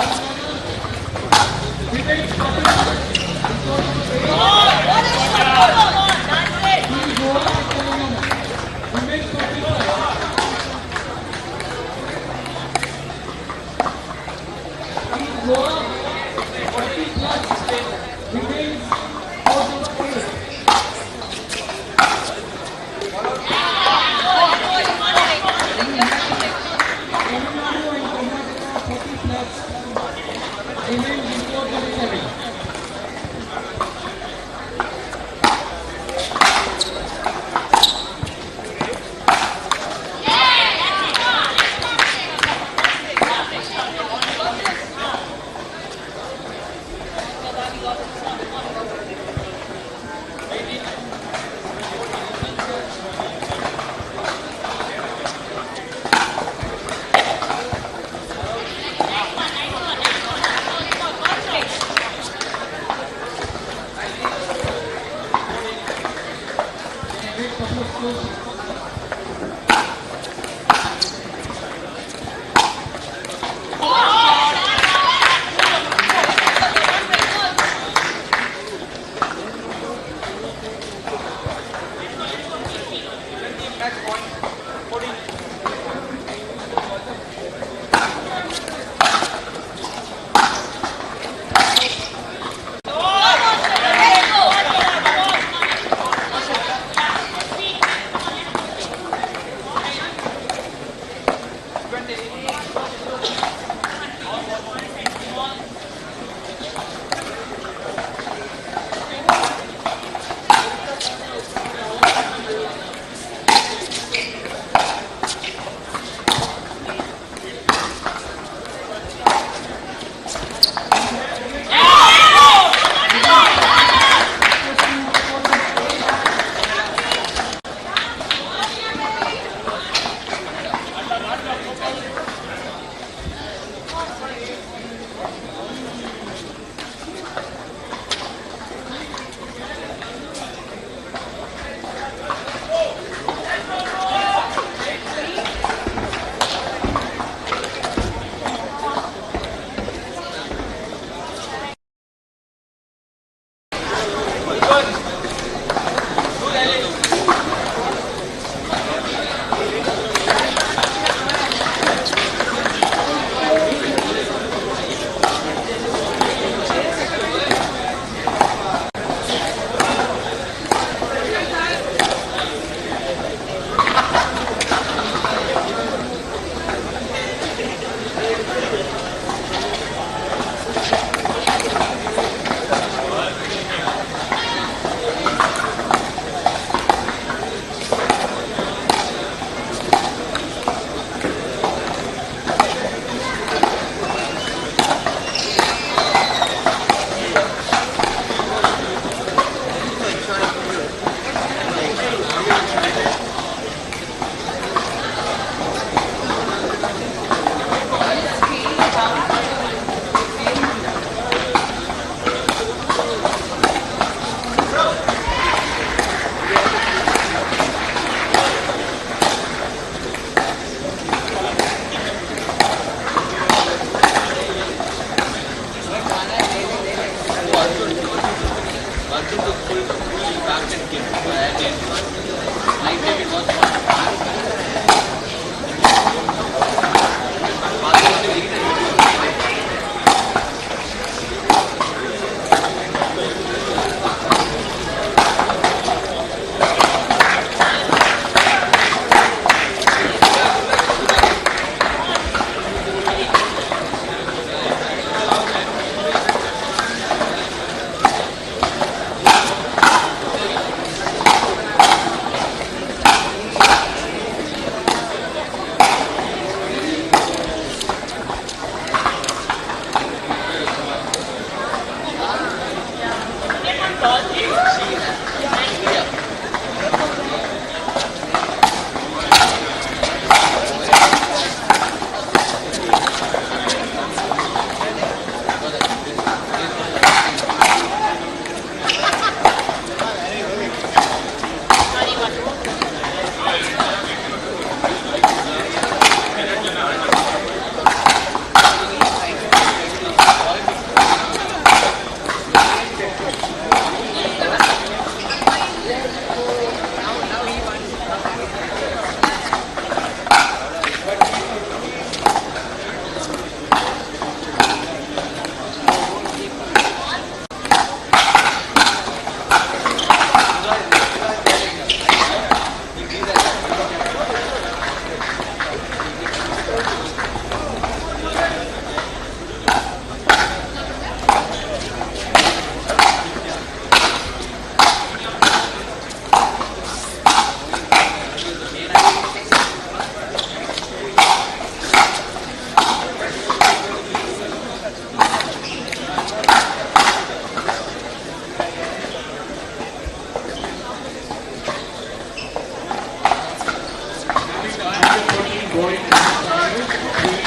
[SPEAKER 10] boys final between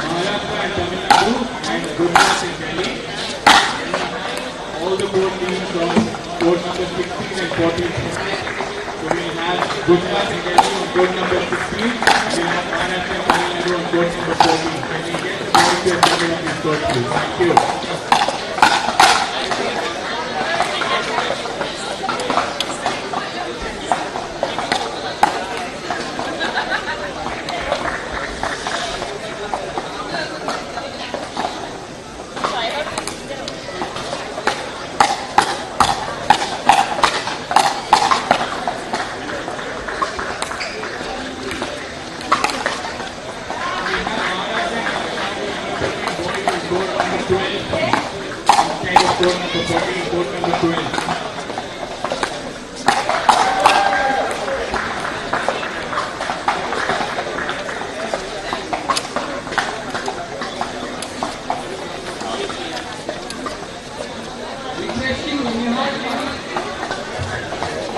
[SPEAKER 10] Maharashtra and Tamil Nadu and Gujarat and Delhi. All the four teams on court number 16 and 14. So we'll have Gujarat and Delhi on court number 16. We'll have Maharashtra and Tamil Nadu on court number 14. Can we get the boys to assemble on this court, please? Thank you.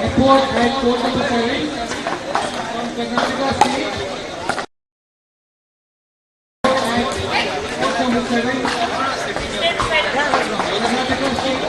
[SPEAKER 10] Report at court number 7 from Karnataka State. At court number 7. Karnataka State.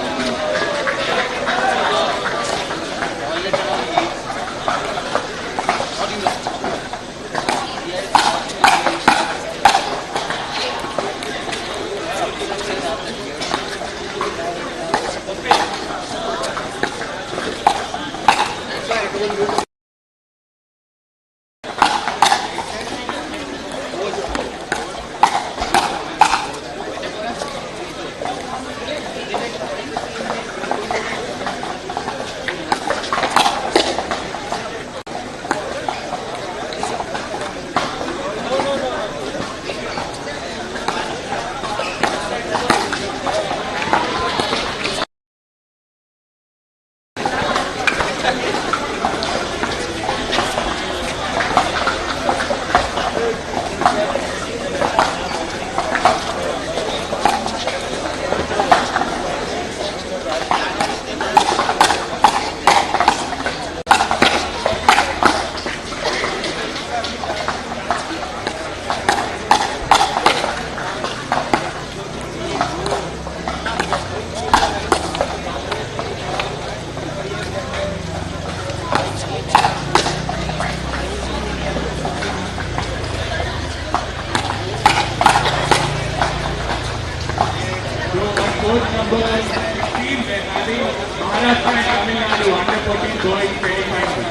[SPEAKER 10] Court number 16, we're having Maharashtra and Tamil Nadu under 14 boys semi-final.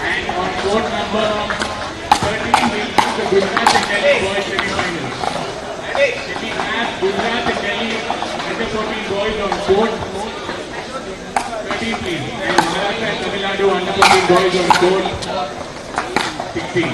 [SPEAKER 10] And on court number 13, we have the Gujarat and Delhi boys semi-final. We have Gujarat and Delhi under 14 boys on court 13, please. And Maharashtra and Tamil Nadu under 14 boys on court 16.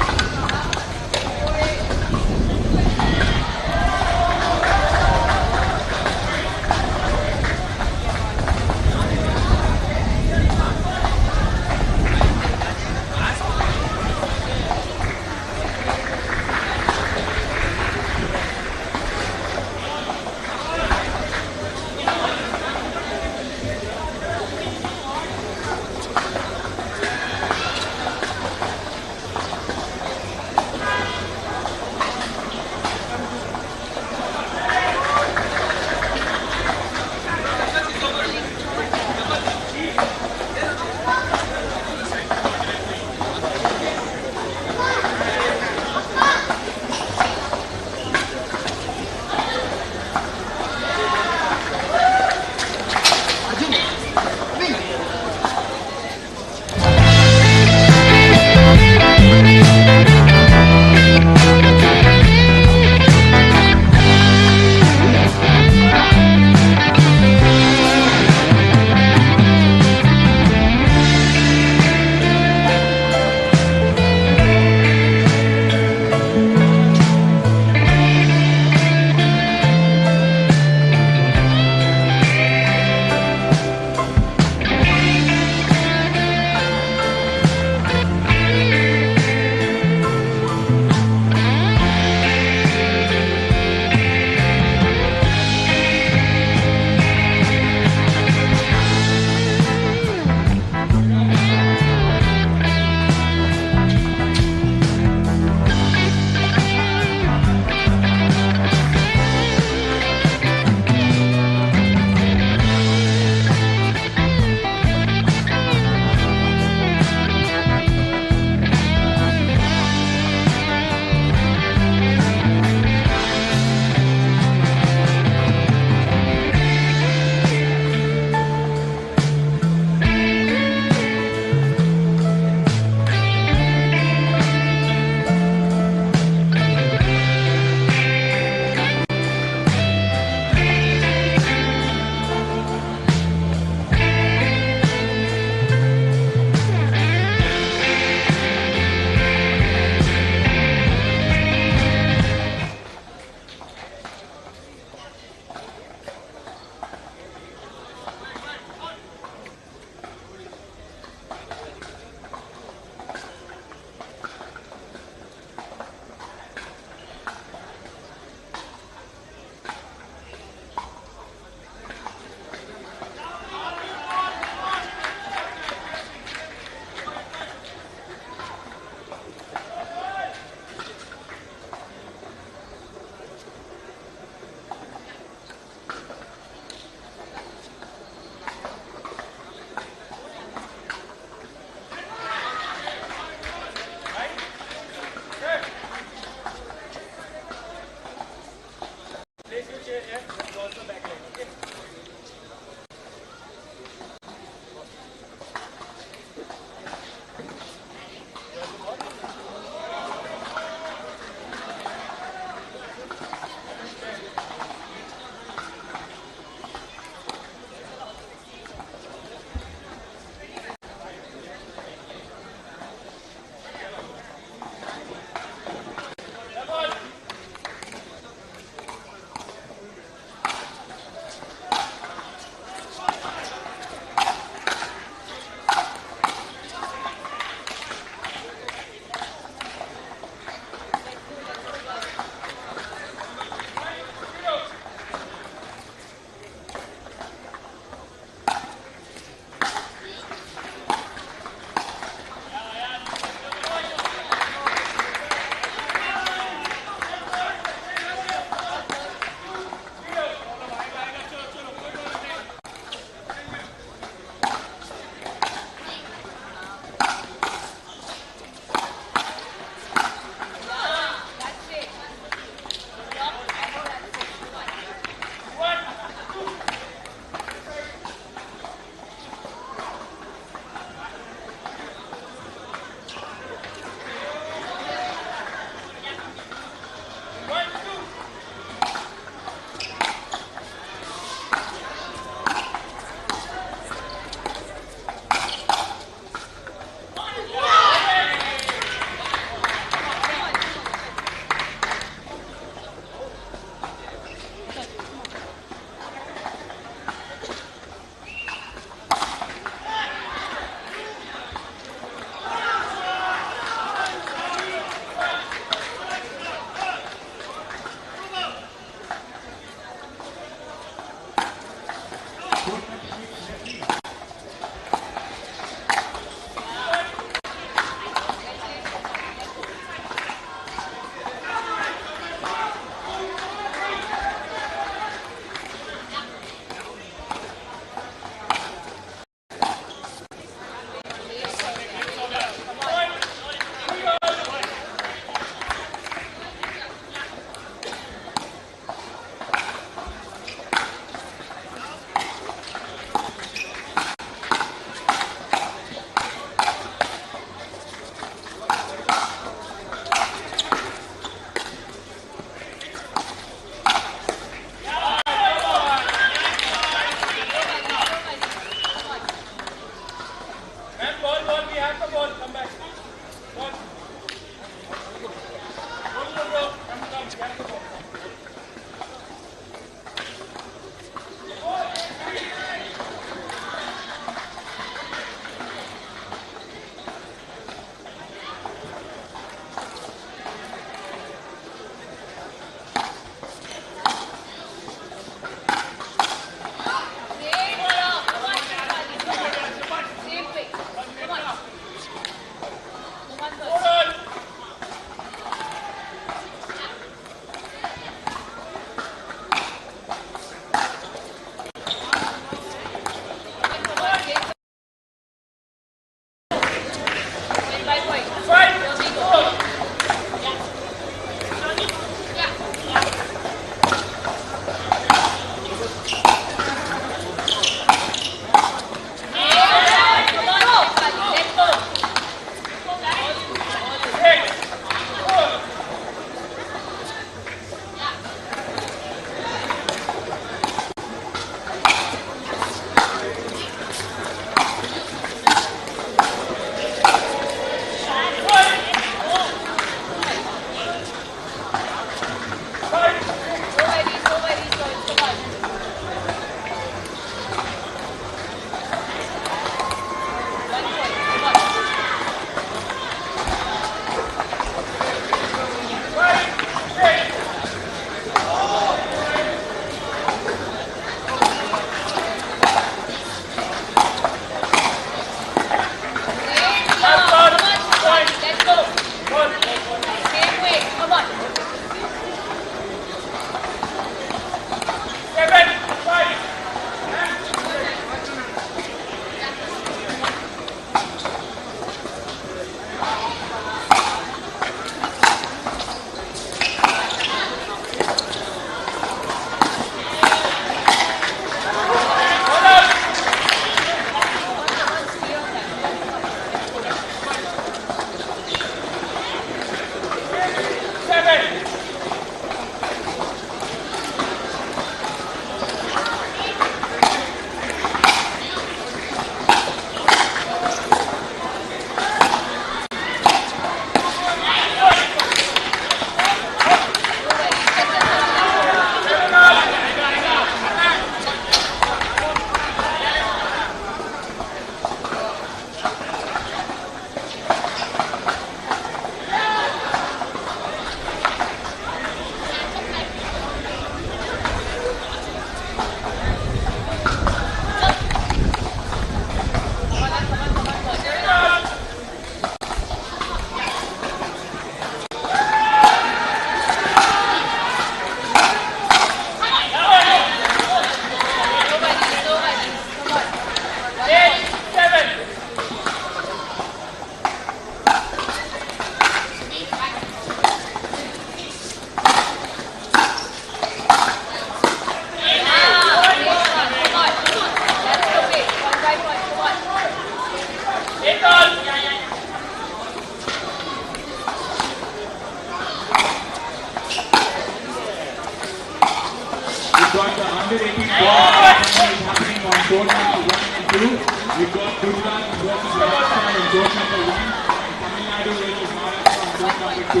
[SPEAKER 10] happening on court number 1 and 2. We've got Gujarat versus Rajasthan on court number 1 and Tamil Nadu versus Maharashtra on court number 2.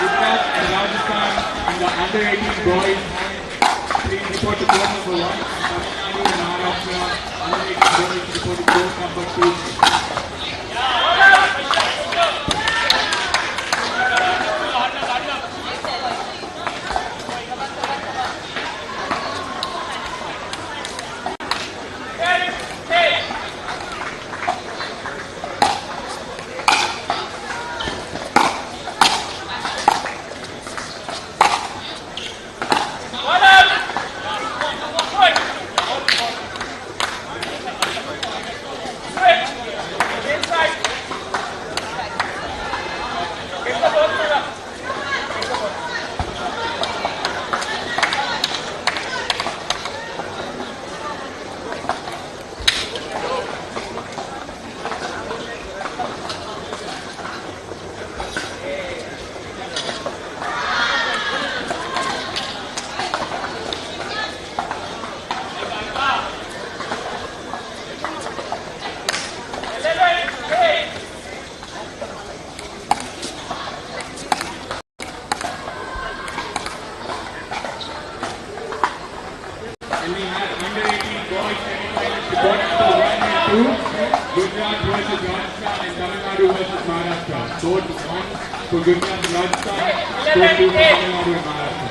[SPEAKER 10] Gujarat and Rajasthan and the under 18 boys please report to court number 1 and Tamil Nadu and Maharashtra under 18 boys report to court number 2. And we have under 18 boys semi-finals report number 1 and 2. Gujarat versus Rajasthan and Tamil Nadu versus Maharashtra. Score 1 for Gujarat and Rajasthan. Score 2 for Tamil Nadu and Maharashtra.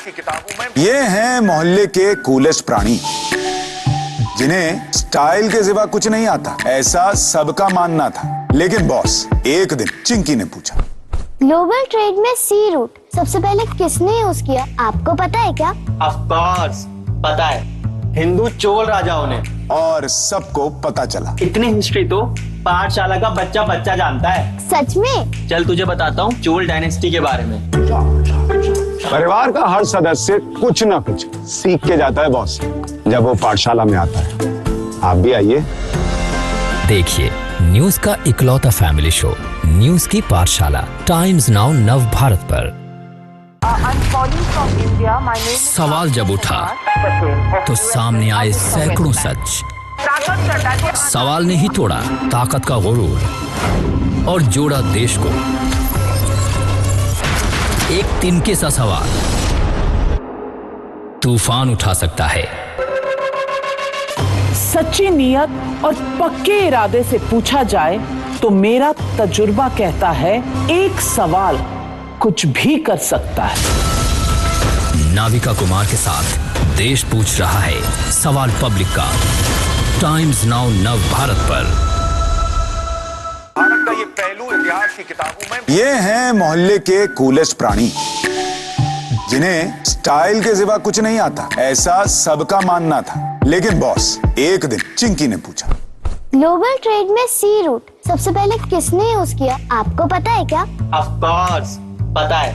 [SPEAKER 3] इतिहास की किताबों में।
[SPEAKER 4] ये हैं मोहल्ले के coolest प्राणी, जिन्हें स्टाइल के सिवा कुछ नहीं आता, ऐसा सबका मानना था। लेकिन बॉस, एक दिन चिंकी ने पूछा,
[SPEAKER 5] ग्लोबल ट्रेड में सी रूट सबसे पहले किसने यूज किया, आपको पता है क्या?
[SPEAKER 13] ऑफ कोर्स पता है, हिंदू चोल राजाओं ने।
[SPEAKER 4] और सबको पता चला।
[SPEAKER 13] इतनी हिस्ट्री तो पाठशाला का बच्चा बच्चा जानता है।
[SPEAKER 5] सच में?
[SPEAKER 13] चल तुझे बताता हूँ चोल डायनेस्टी के बारे में।
[SPEAKER 15] परिवार का हर सदस्य कुछ ना कुछ सीख के जाता है बॉस, जब वो पाठशाला में आता है। आप भी आइए।
[SPEAKER 11] देखिए न्यूज का इकलौता फैमिली शो, न्यूज की पाठशाला, टाइम्स नाउ नव भारत पर।
[SPEAKER 1] I'm calling from India. My name is
[SPEAKER 11] सवाल जब उठा तो सामने आए सैकड़ों सच। सवाल ने ही तोड़ा ताकत का गुरूर और जोड़ा देश को। एक तिनके सा सवाल तूफान उठा सकता है।
[SPEAKER 12] सच्ची नियत और पक्के इरादे से पूछा जाए तो मेरा तजुर्बा कहता है एक सवाल कुछ भी कर सकता है।
[SPEAKER 11] नाविका कुमार के साथ देश पूछ रहा है सवाल पब्लिक का, टाइम्स नाउ नव भारत पर।
[SPEAKER 3] भारत का ये पहलू इतिहास की किताबों में।
[SPEAKER 4] ये हैं मोहल्ले के कूलेस्ट प्राणी, जिन्हें स्टाइल के सिवा कुछ नहीं आता, ऐसा सबका मानना था। लेकिन बॉस, एक दिन चिंकी ने पूछा,
[SPEAKER 5] ग्लोबल ट्रेड में सी रूट सबसे पहले किसने यूज किया, आपको पता है क्या?
[SPEAKER 13] ऑफ कोर्स पता है,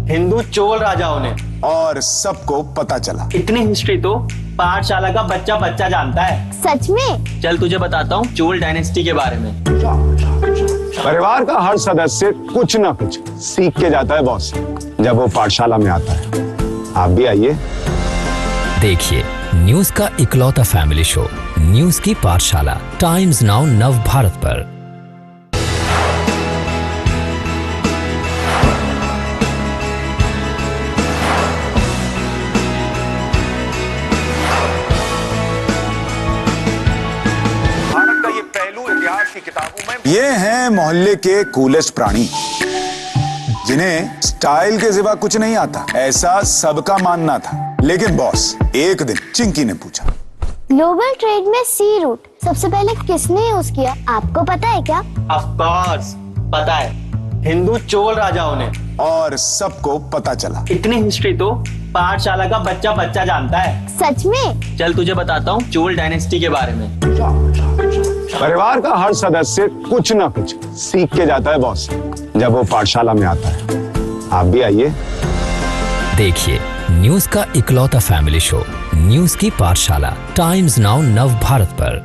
[SPEAKER 13] हिंदू चोल राजाओं ने।
[SPEAKER 4] और सबको पता चला।
[SPEAKER 13] इतनी हिस्ट्री तो पाठशाला का बच्चा बच्चा जानता है।
[SPEAKER 5] सच में?
[SPEAKER 13] चल तुझे बताता हूँ चोल डायनेस्टी के बारे में।
[SPEAKER 15] परिवार का हर सदस्य कुछ ना कुछ सीख के जाता है बॉस, जब वो पाठशाला में आता है। आप भी आइए।
[SPEAKER 11] देखिए न्यूज का इकलौता फैमिली शो, न्यूज की पाठशाला, टाइम्स नाउ नव भारत पर।
[SPEAKER 3] भारत का ये पहलू इतिहास की किताबों में।
[SPEAKER 4] ये हैं मोहल्ले के कूलेस्ट प्राणी, जिन्हें स्टाइल के सिवा कुछ नहीं आता, ऐसा सबका मानना था। लेकिन बॉस, एक दिन चिंकी ने पूछा,
[SPEAKER 5] ग्लोबल ट्रेड में सी रूट सबसे पहले किसने यूज किया, आपको पता है क्या?
[SPEAKER 13] ऑफ कोर्स पता है, हिंदू चोल राजाओं ने।
[SPEAKER 4] और सबको पता चला।
[SPEAKER 13] इतनी हिस्ट्री तो पाठशाला का बच्चा बच्चा जानता है।
[SPEAKER 5] सच में?
[SPEAKER 13] चल तुझे बताता हूँ चोल डायनेस्टी के बारे में।
[SPEAKER 15] परिवार का हर सदस्य कुछ ना कुछ सीख के जाता है बॉस, जब वो पाठशाला में आता है। आप भी आइए।
[SPEAKER 11] देखिए न्यूज का इकलौता फैमिली शो, न्यूज की पाठशाला, टाइम्स नाउ नव भारत पर।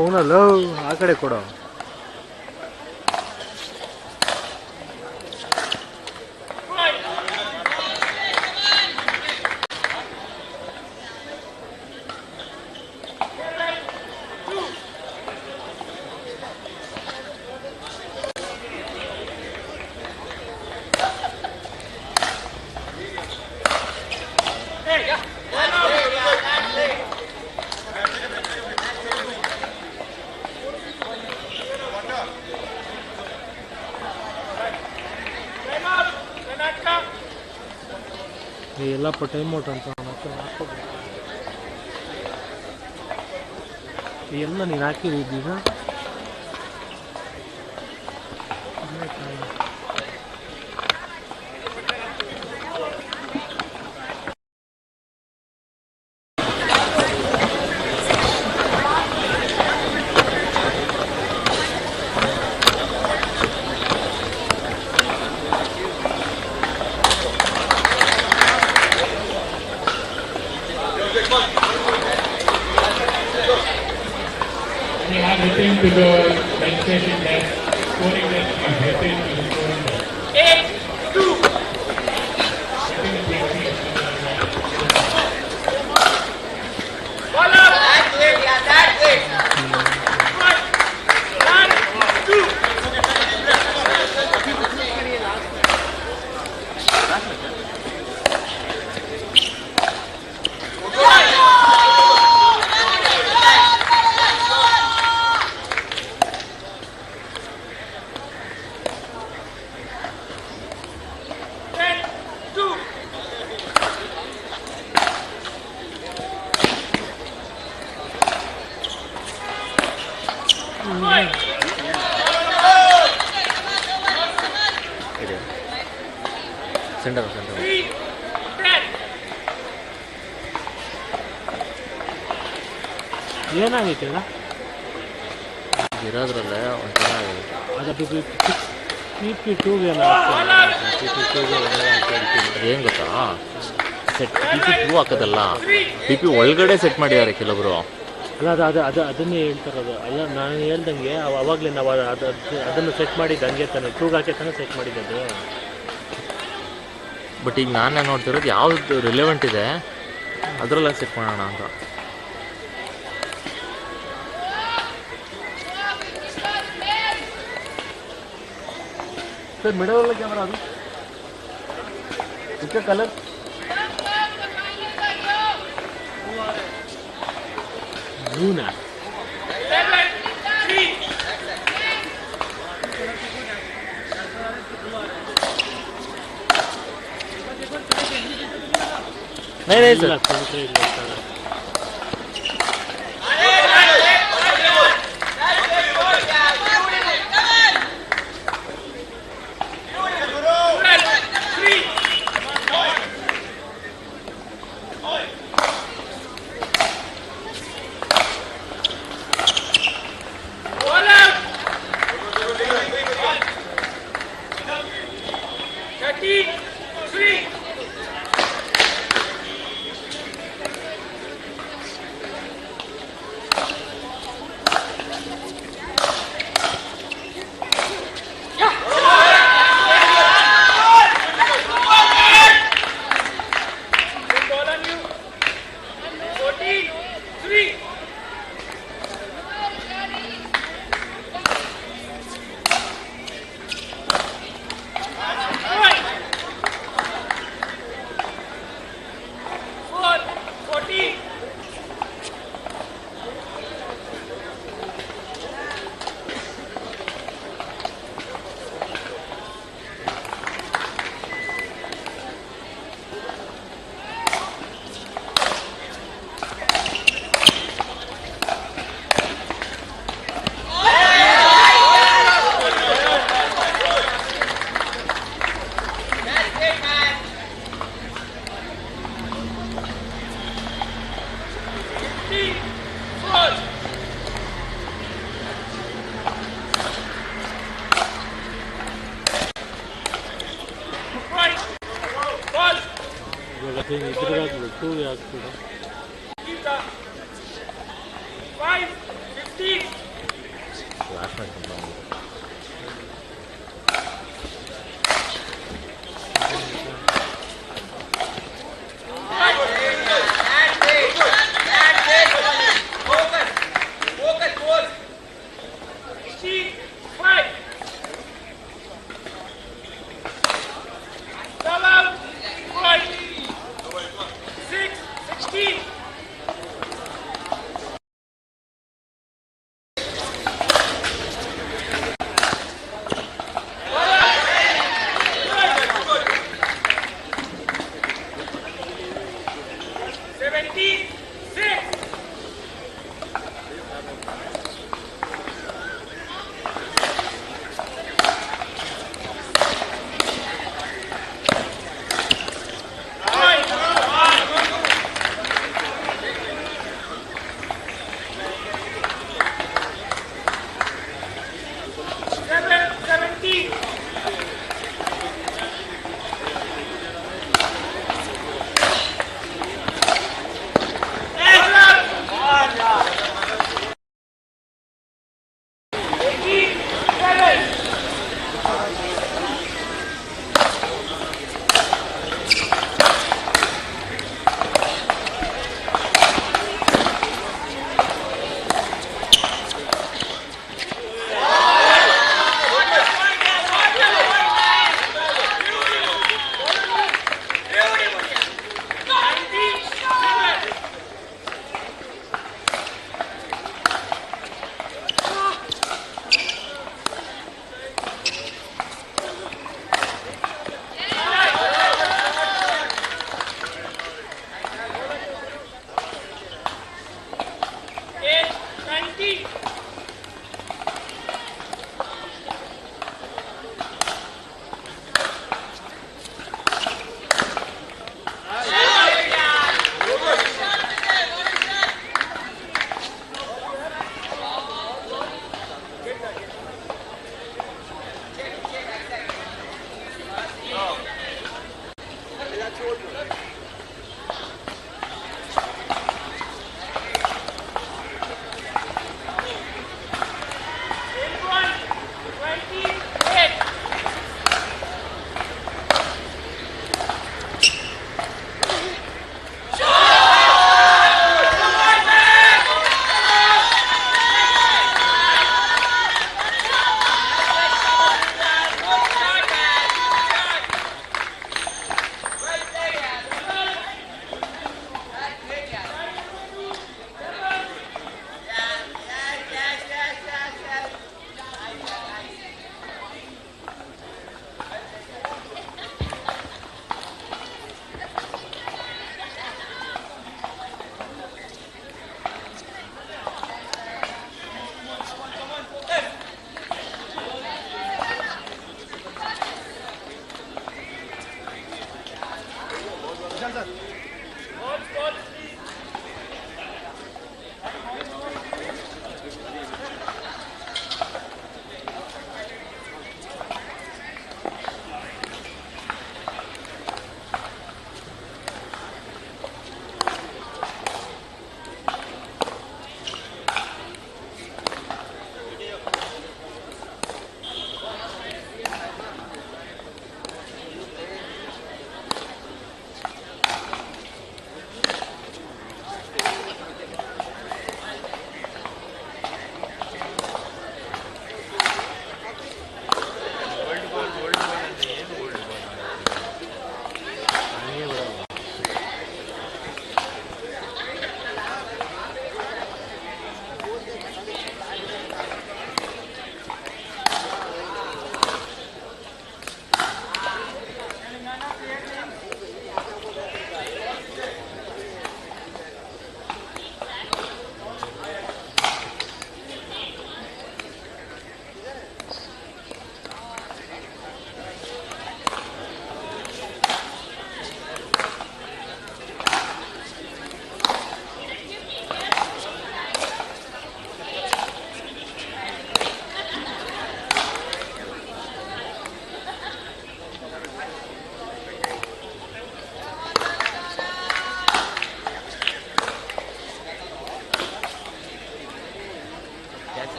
[SPEAKER 9] ಫೋನಲ್ಲ ಆ ಕಡೆ ಕೊಡೋ. ಎಲ್ಲಪ್ಪ ಟೈಮ್ ಔಟ್ ಅಂತ ಎಲ್ಲ ನೀನು ಹಾಕಿದ್ದೀಗ.
[SPEAKER 10] They have returned to the registration desk, scoring desk is returned to the scoring desk. 8-2.
[SPEAKER 16] That's it, yeah, that's it. 1-2.
[SPEAKER 8] Centre
[SPEAKER 9] ಏನಾಗೈತೆ ಅಲ್ಲ
[SPEAKER 8] ಇರೋದ್ರಲ್ಲೇ ಒಂಥರ
[SPEAKER 9] ಅದು PP2ಗೆ
[SPEAKER 8] ಏನು ಗೊತ್ತಾ, ಸೆಟ್ PP2 ಹಾಕೋದಲ್ಲ, PP ಒಳಗಡೆ ಸೆಟ್ ಮಾಡಿದ್ದಾರೆ ಕೆಲವರು.
[SPEAKER 9] ಅಲ್ಲ ಅದನ್ನೇ ಹೇಳ್ತಾರದು. ಅಲ್ಲ ನಾನು ಹೇಳ್ದಂಗೆ ಅವಾಗಲೇ ನಾವು ಅದನ್ನು ಸೆಟ್ ಮಾಡಿದ್ದು ಹಂಗೆ ತಾನೆ, 2 ಹಾಕಿ ತಾನೆ ಸೆಟ್ ಮಾಡಿದ್ದು.
[SPEAKER 8] ಬಟ್ ಈಗ ನಾನೇ ನೋಡ್ತಿರೋದು ಯಾವ್ದು ರಿಲೆವೆಂಟ್ ಇದೆ ಅದರಲ್ಲ ಸೆಟ್ ಮಾಡೋಣ ಅಂತ.
[SPEAKER 9] ಸರ್ ಮಿಡಲ್ ಕ್ಯಾಮ್ರಾ ಅದು ಇದಕ್ಕೆ ಕಲರ್ ಬ್ಲೂನಾ
[SPEAKER 8] नहीं सर
[SPEAKER 9] ಇದ್ರಾಗ್ಬಿಡು 2 ಹಾಕ್ಬಿಡು
[SPEAKER 16] 5, 15.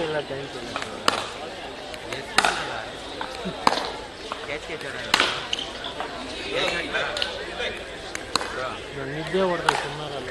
[SPEAKER 9] ಇಲ್ಲ ಥ್ಯಾಂಕ್ ಯು. ನಾನು ನಿದ್ದೆ ಹೊಡೆದ ಸುಮಾರಲ್ಲ.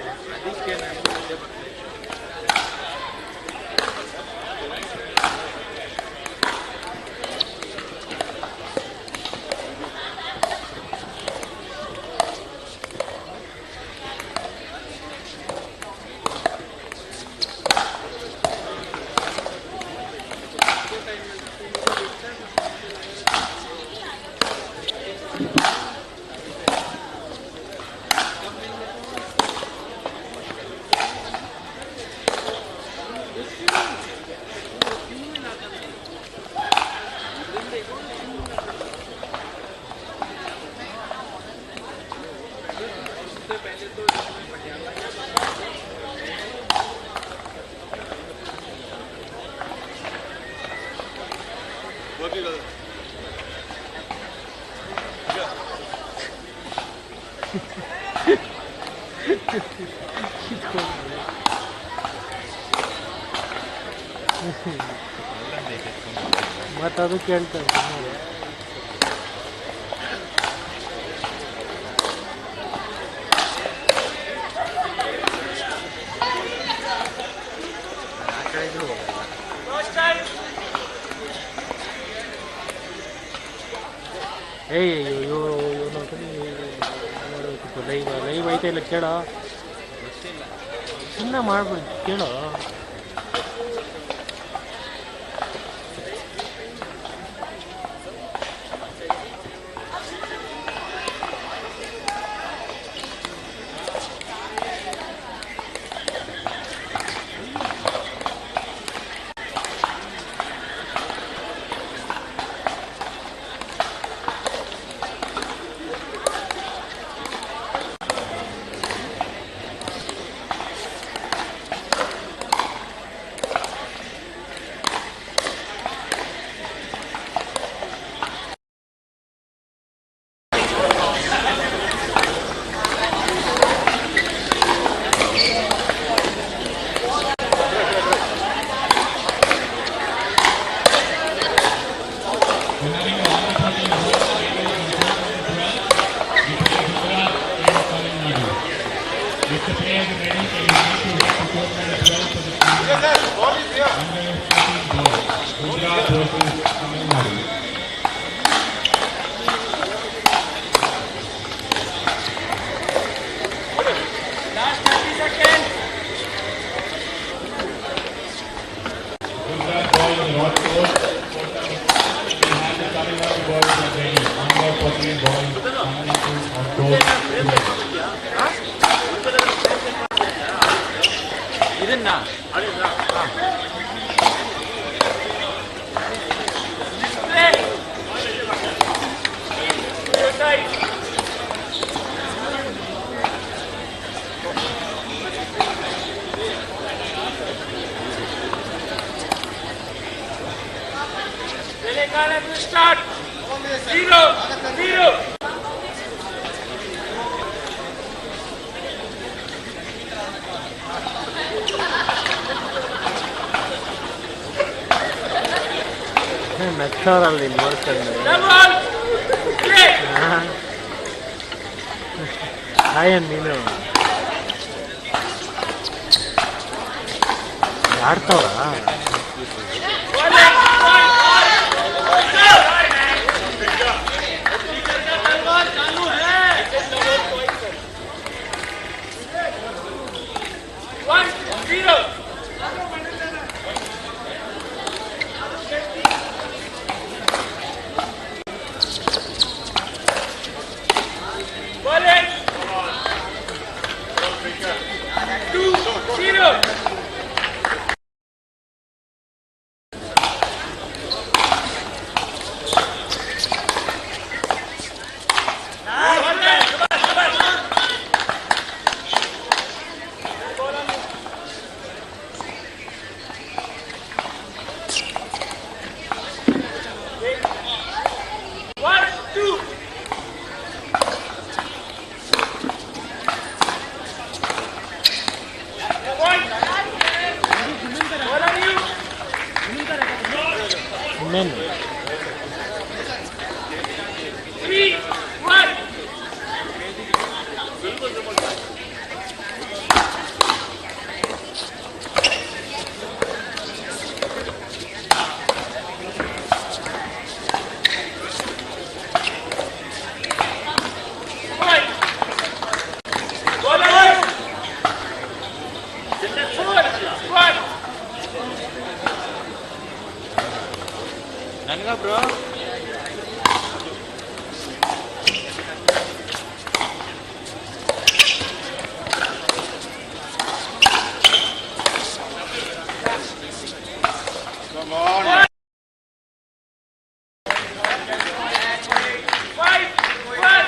[SPEAKER 9] ಮತ್ತದು ಕೇಳ್ತಾರೆ ಲೈವ್ ಐತೆ ಇಲ್ಲ ಕೇಳೋ, ಸುಮ್ಮನೆ ಮಾಡ್ಬಿಡಿ ಕೇಳೋ.
[SPEAKER 16] Start. 0-0.
[SPEAKER 9] ನಗ್ತಾರಲ್ಲಿ ನೋಡ್ತಾರೆ. ಆಯನ್ ನೀನು ಆಡ್ತಾವ Men.
[SPEAKER 16] 3, 1.
[SPEAKER 8] Nanga bro.
[SPEAKER 16] Come on. 5, 1.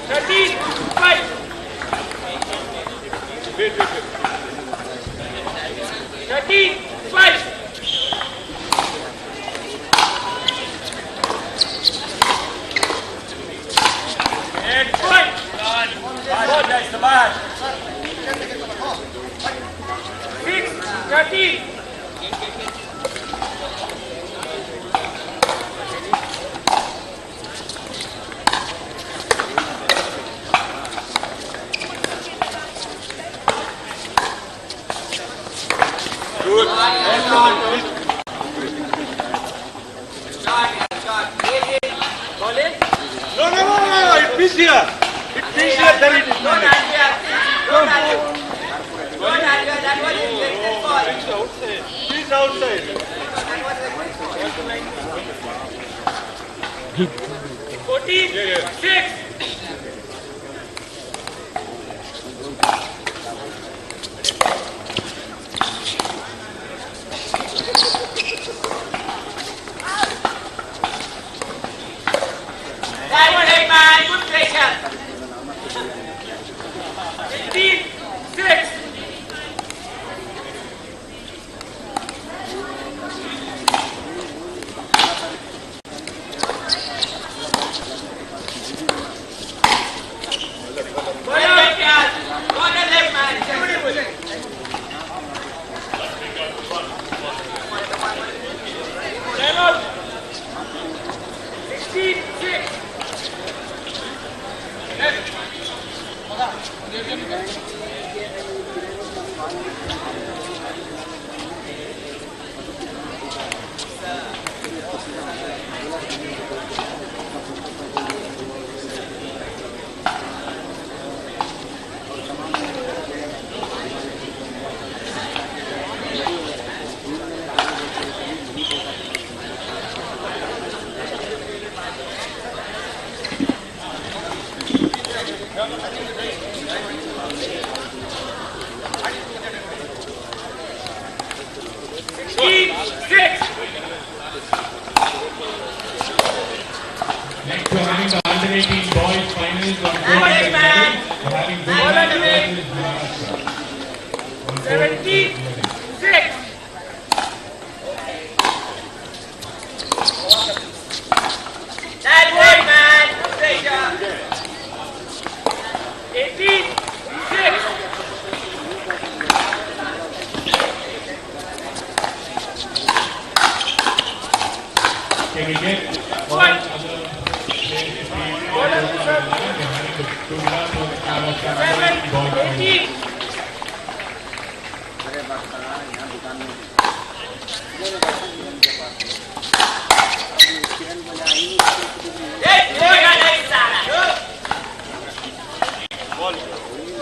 [SPEAKER 16] 13, 5. 13, 5. And point. Good, that's the bad. 6, 13. Good. Ball in?
[SPEAKER 3] No, it is here. It is here, there it is.
[SPEAKER 16] Don't argue. That was a rejected ball.
[SPEAKER 3] He's outside.
[SPEAKER 16] 14, 6. That was it, man. Good pressure. 15, 6.
[SPEAKER 10] Next we're having the under 18 boys finals on 400 meters. We're having Gujarat versus Maharashtra.
[SPEAKER 16] 17, 6. That way, man. Pressure. 18, 6.
[SPEAKER 10] Can we get
[SPEAKER 16] One.
[SPEAKER 10] Gujarat versus Maharashtra
[SPEAKER 16] 7, 18.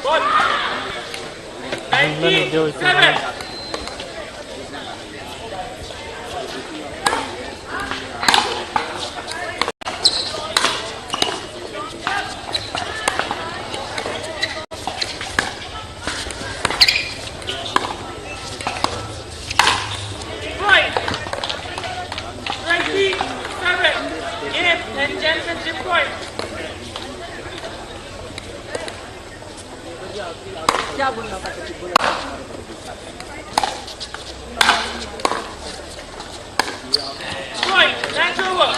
[SPEAKER 16] Ball. 19, 7. Point. 27. Eighth and championship point. Point. That's over.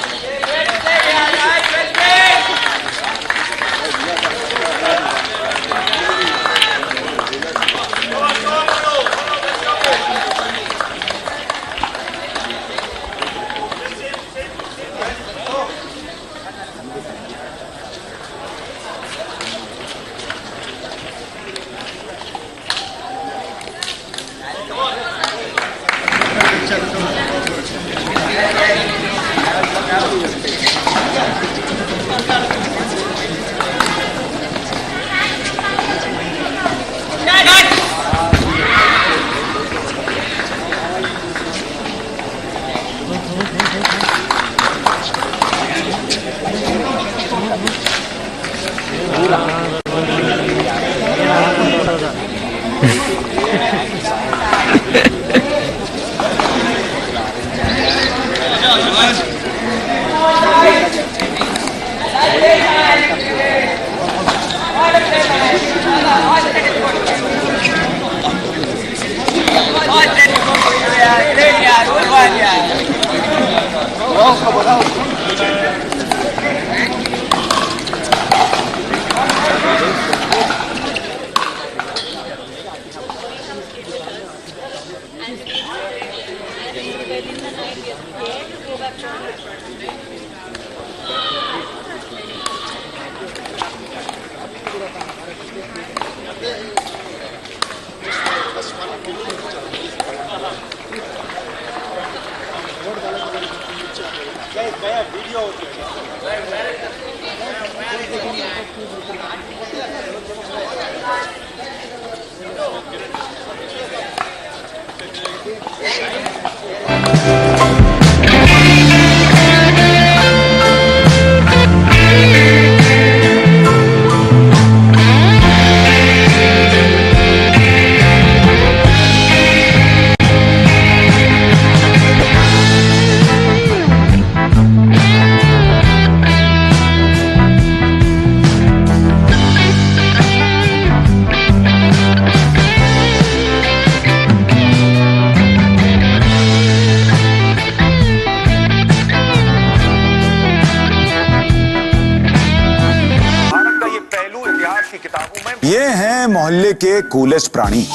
[SPEAKER 4] ये हैं मोहल्ले के coolest प्राणी,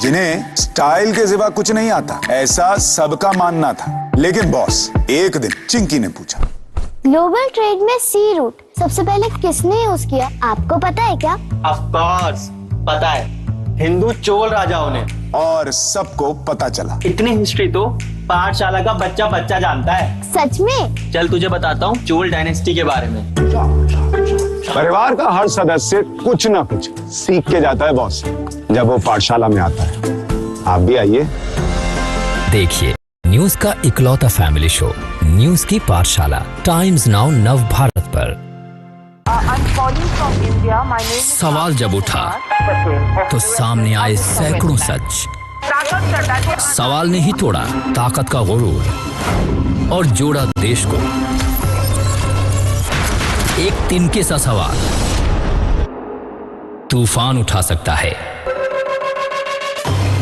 [SPEAKER 4] जिन्हें style के सिवा कुछ नहीं आता, ऐसा सबका मानना था। लेकिन बॉस, एक दिन चिंकी ने पूछा,
[SPEAKER 5] ग्लोबल ट्रेड में सी रूट सबसे पहले किसने यूज किया, आपको पता है क्या?
[SPEAKER 13] ऑफ कोर्स पता है, हिंदू चोल राजाओं ने।
[SPEAKER 4] और सबको पता चला।
[SPEAKER 13] इतनी हिस्ट्री तो पाठशाला का बच्चा बच्चा जानता है।
[SPEAKER 5] सच में?
[SPEAKER 13] चल तुझे बताता हूँ चोल डायनेस्टी के बारे में।
[SPEAKER 15] परिवार का हर सदस्य कुछ ना कुछ सीख के जाता है बॉस, जब वो पाठशाला में आता है। आप भी आइए।
[SPEAKER 11] देखिए न्यूज का इकलौता फैमिली शो, न्यूज की पाठशाला, टाइम्स नाउ नव भारत पर। सवाल जब उठा तो सामने आए सैकड़ों सच। सवाल ने ही तोड़ा ताकत का गुरूर और जोड़ा देश को। एक तिनके सा सवाल तूफान उठा सकता है।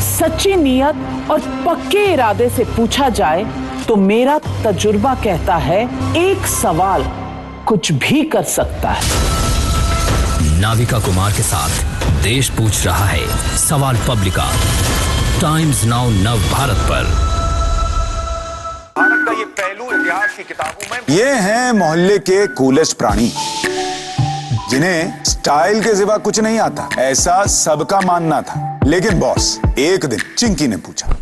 [SPEAKER 12] सच्ची नियत और पक्के इरादे से पूछा जाए तो मेरा तजुर्बा कहता है एक सवाल कुछ भी कर सकता है।
[SPEAKER 11] नाविका कुमार के साथ देश पूछ रहा है सवाल पब्लिका, टाइम्स नाउ नव भारत पर।
[SPEAKER 3] भारत का ये पहलू इतिहास की किताबों में।
[SPEAKER 4] ये हैं मोहल्ले के कूलेस्ट प्राणी, जिन्हें स्टाइल के सिवा कुछ नहीं आता, ऐसा सबका मानना था। लेकिन बॉस, एक दिन चिंकी ने पूछा,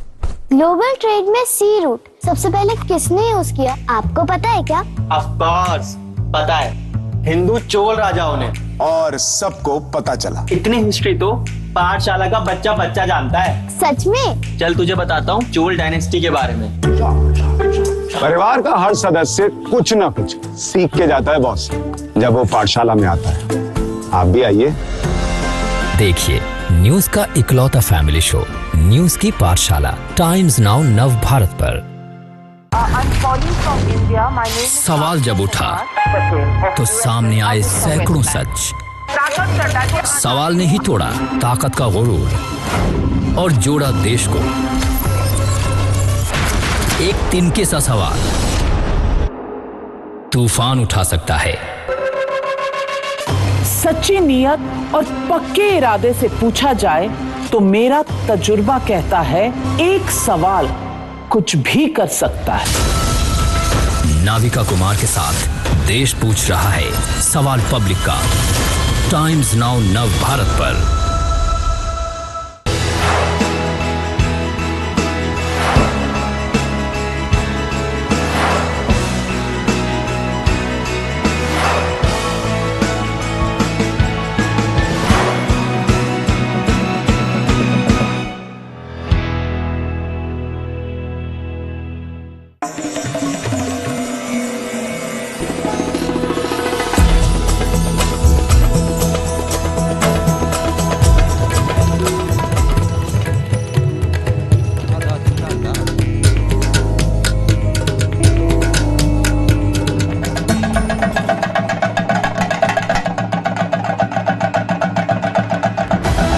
[SPEAKER 5] ग्लोबल ट्रेड में सी रूट सबसे पहले किसने यूज किया, आपको पता है क्या?
[SPEAKER 13] ऑफ कोर्स पता है, हिंदू चोल राजाओं ने।
[SPEAKER 4] और सबको पता चला।
[SPEAKER 13] इतनी हिस्ट्री तो पाठशाला का बच्चा बच्चा जानता है।
[SPEAKER 5] सच में?
[SPEAKER 13] चल तुझे बताता हूँ चोल डायनेस्टी के बारे में।
[SPEAKER 15] परिवार का हर सदस्य कुछ ना कुछ सीख के जाता है बॉस, जब वो पाठशाला में आता है। आप भी आइए।
[SPEAKER 11] देखिए न्यूज का इकलौता फैमिली शो, न्यूज की पाठशाला, टाइम्स नाउ नव भारत पर। सवाल जब उठा तो सामने आए सैकड़ों सच। सवाल ने ही तोड़ा ताकत का गुरूर और जोड़ा देश को। एक तिनके सा सवाल तूफान उठा सकता है।
[SPEAKER 12] सच्ची नियत और पक्के इरादे से पूछा जाए तो मेरा तजुर्बा कहता है एक सवाल कुछ भी कर सकता है।
[SPEAKER 11] नाविका कुमार के साथ देश पूछ रहा है सवाल पब्लिक का, टाइम्स नाउ नव भारत पर।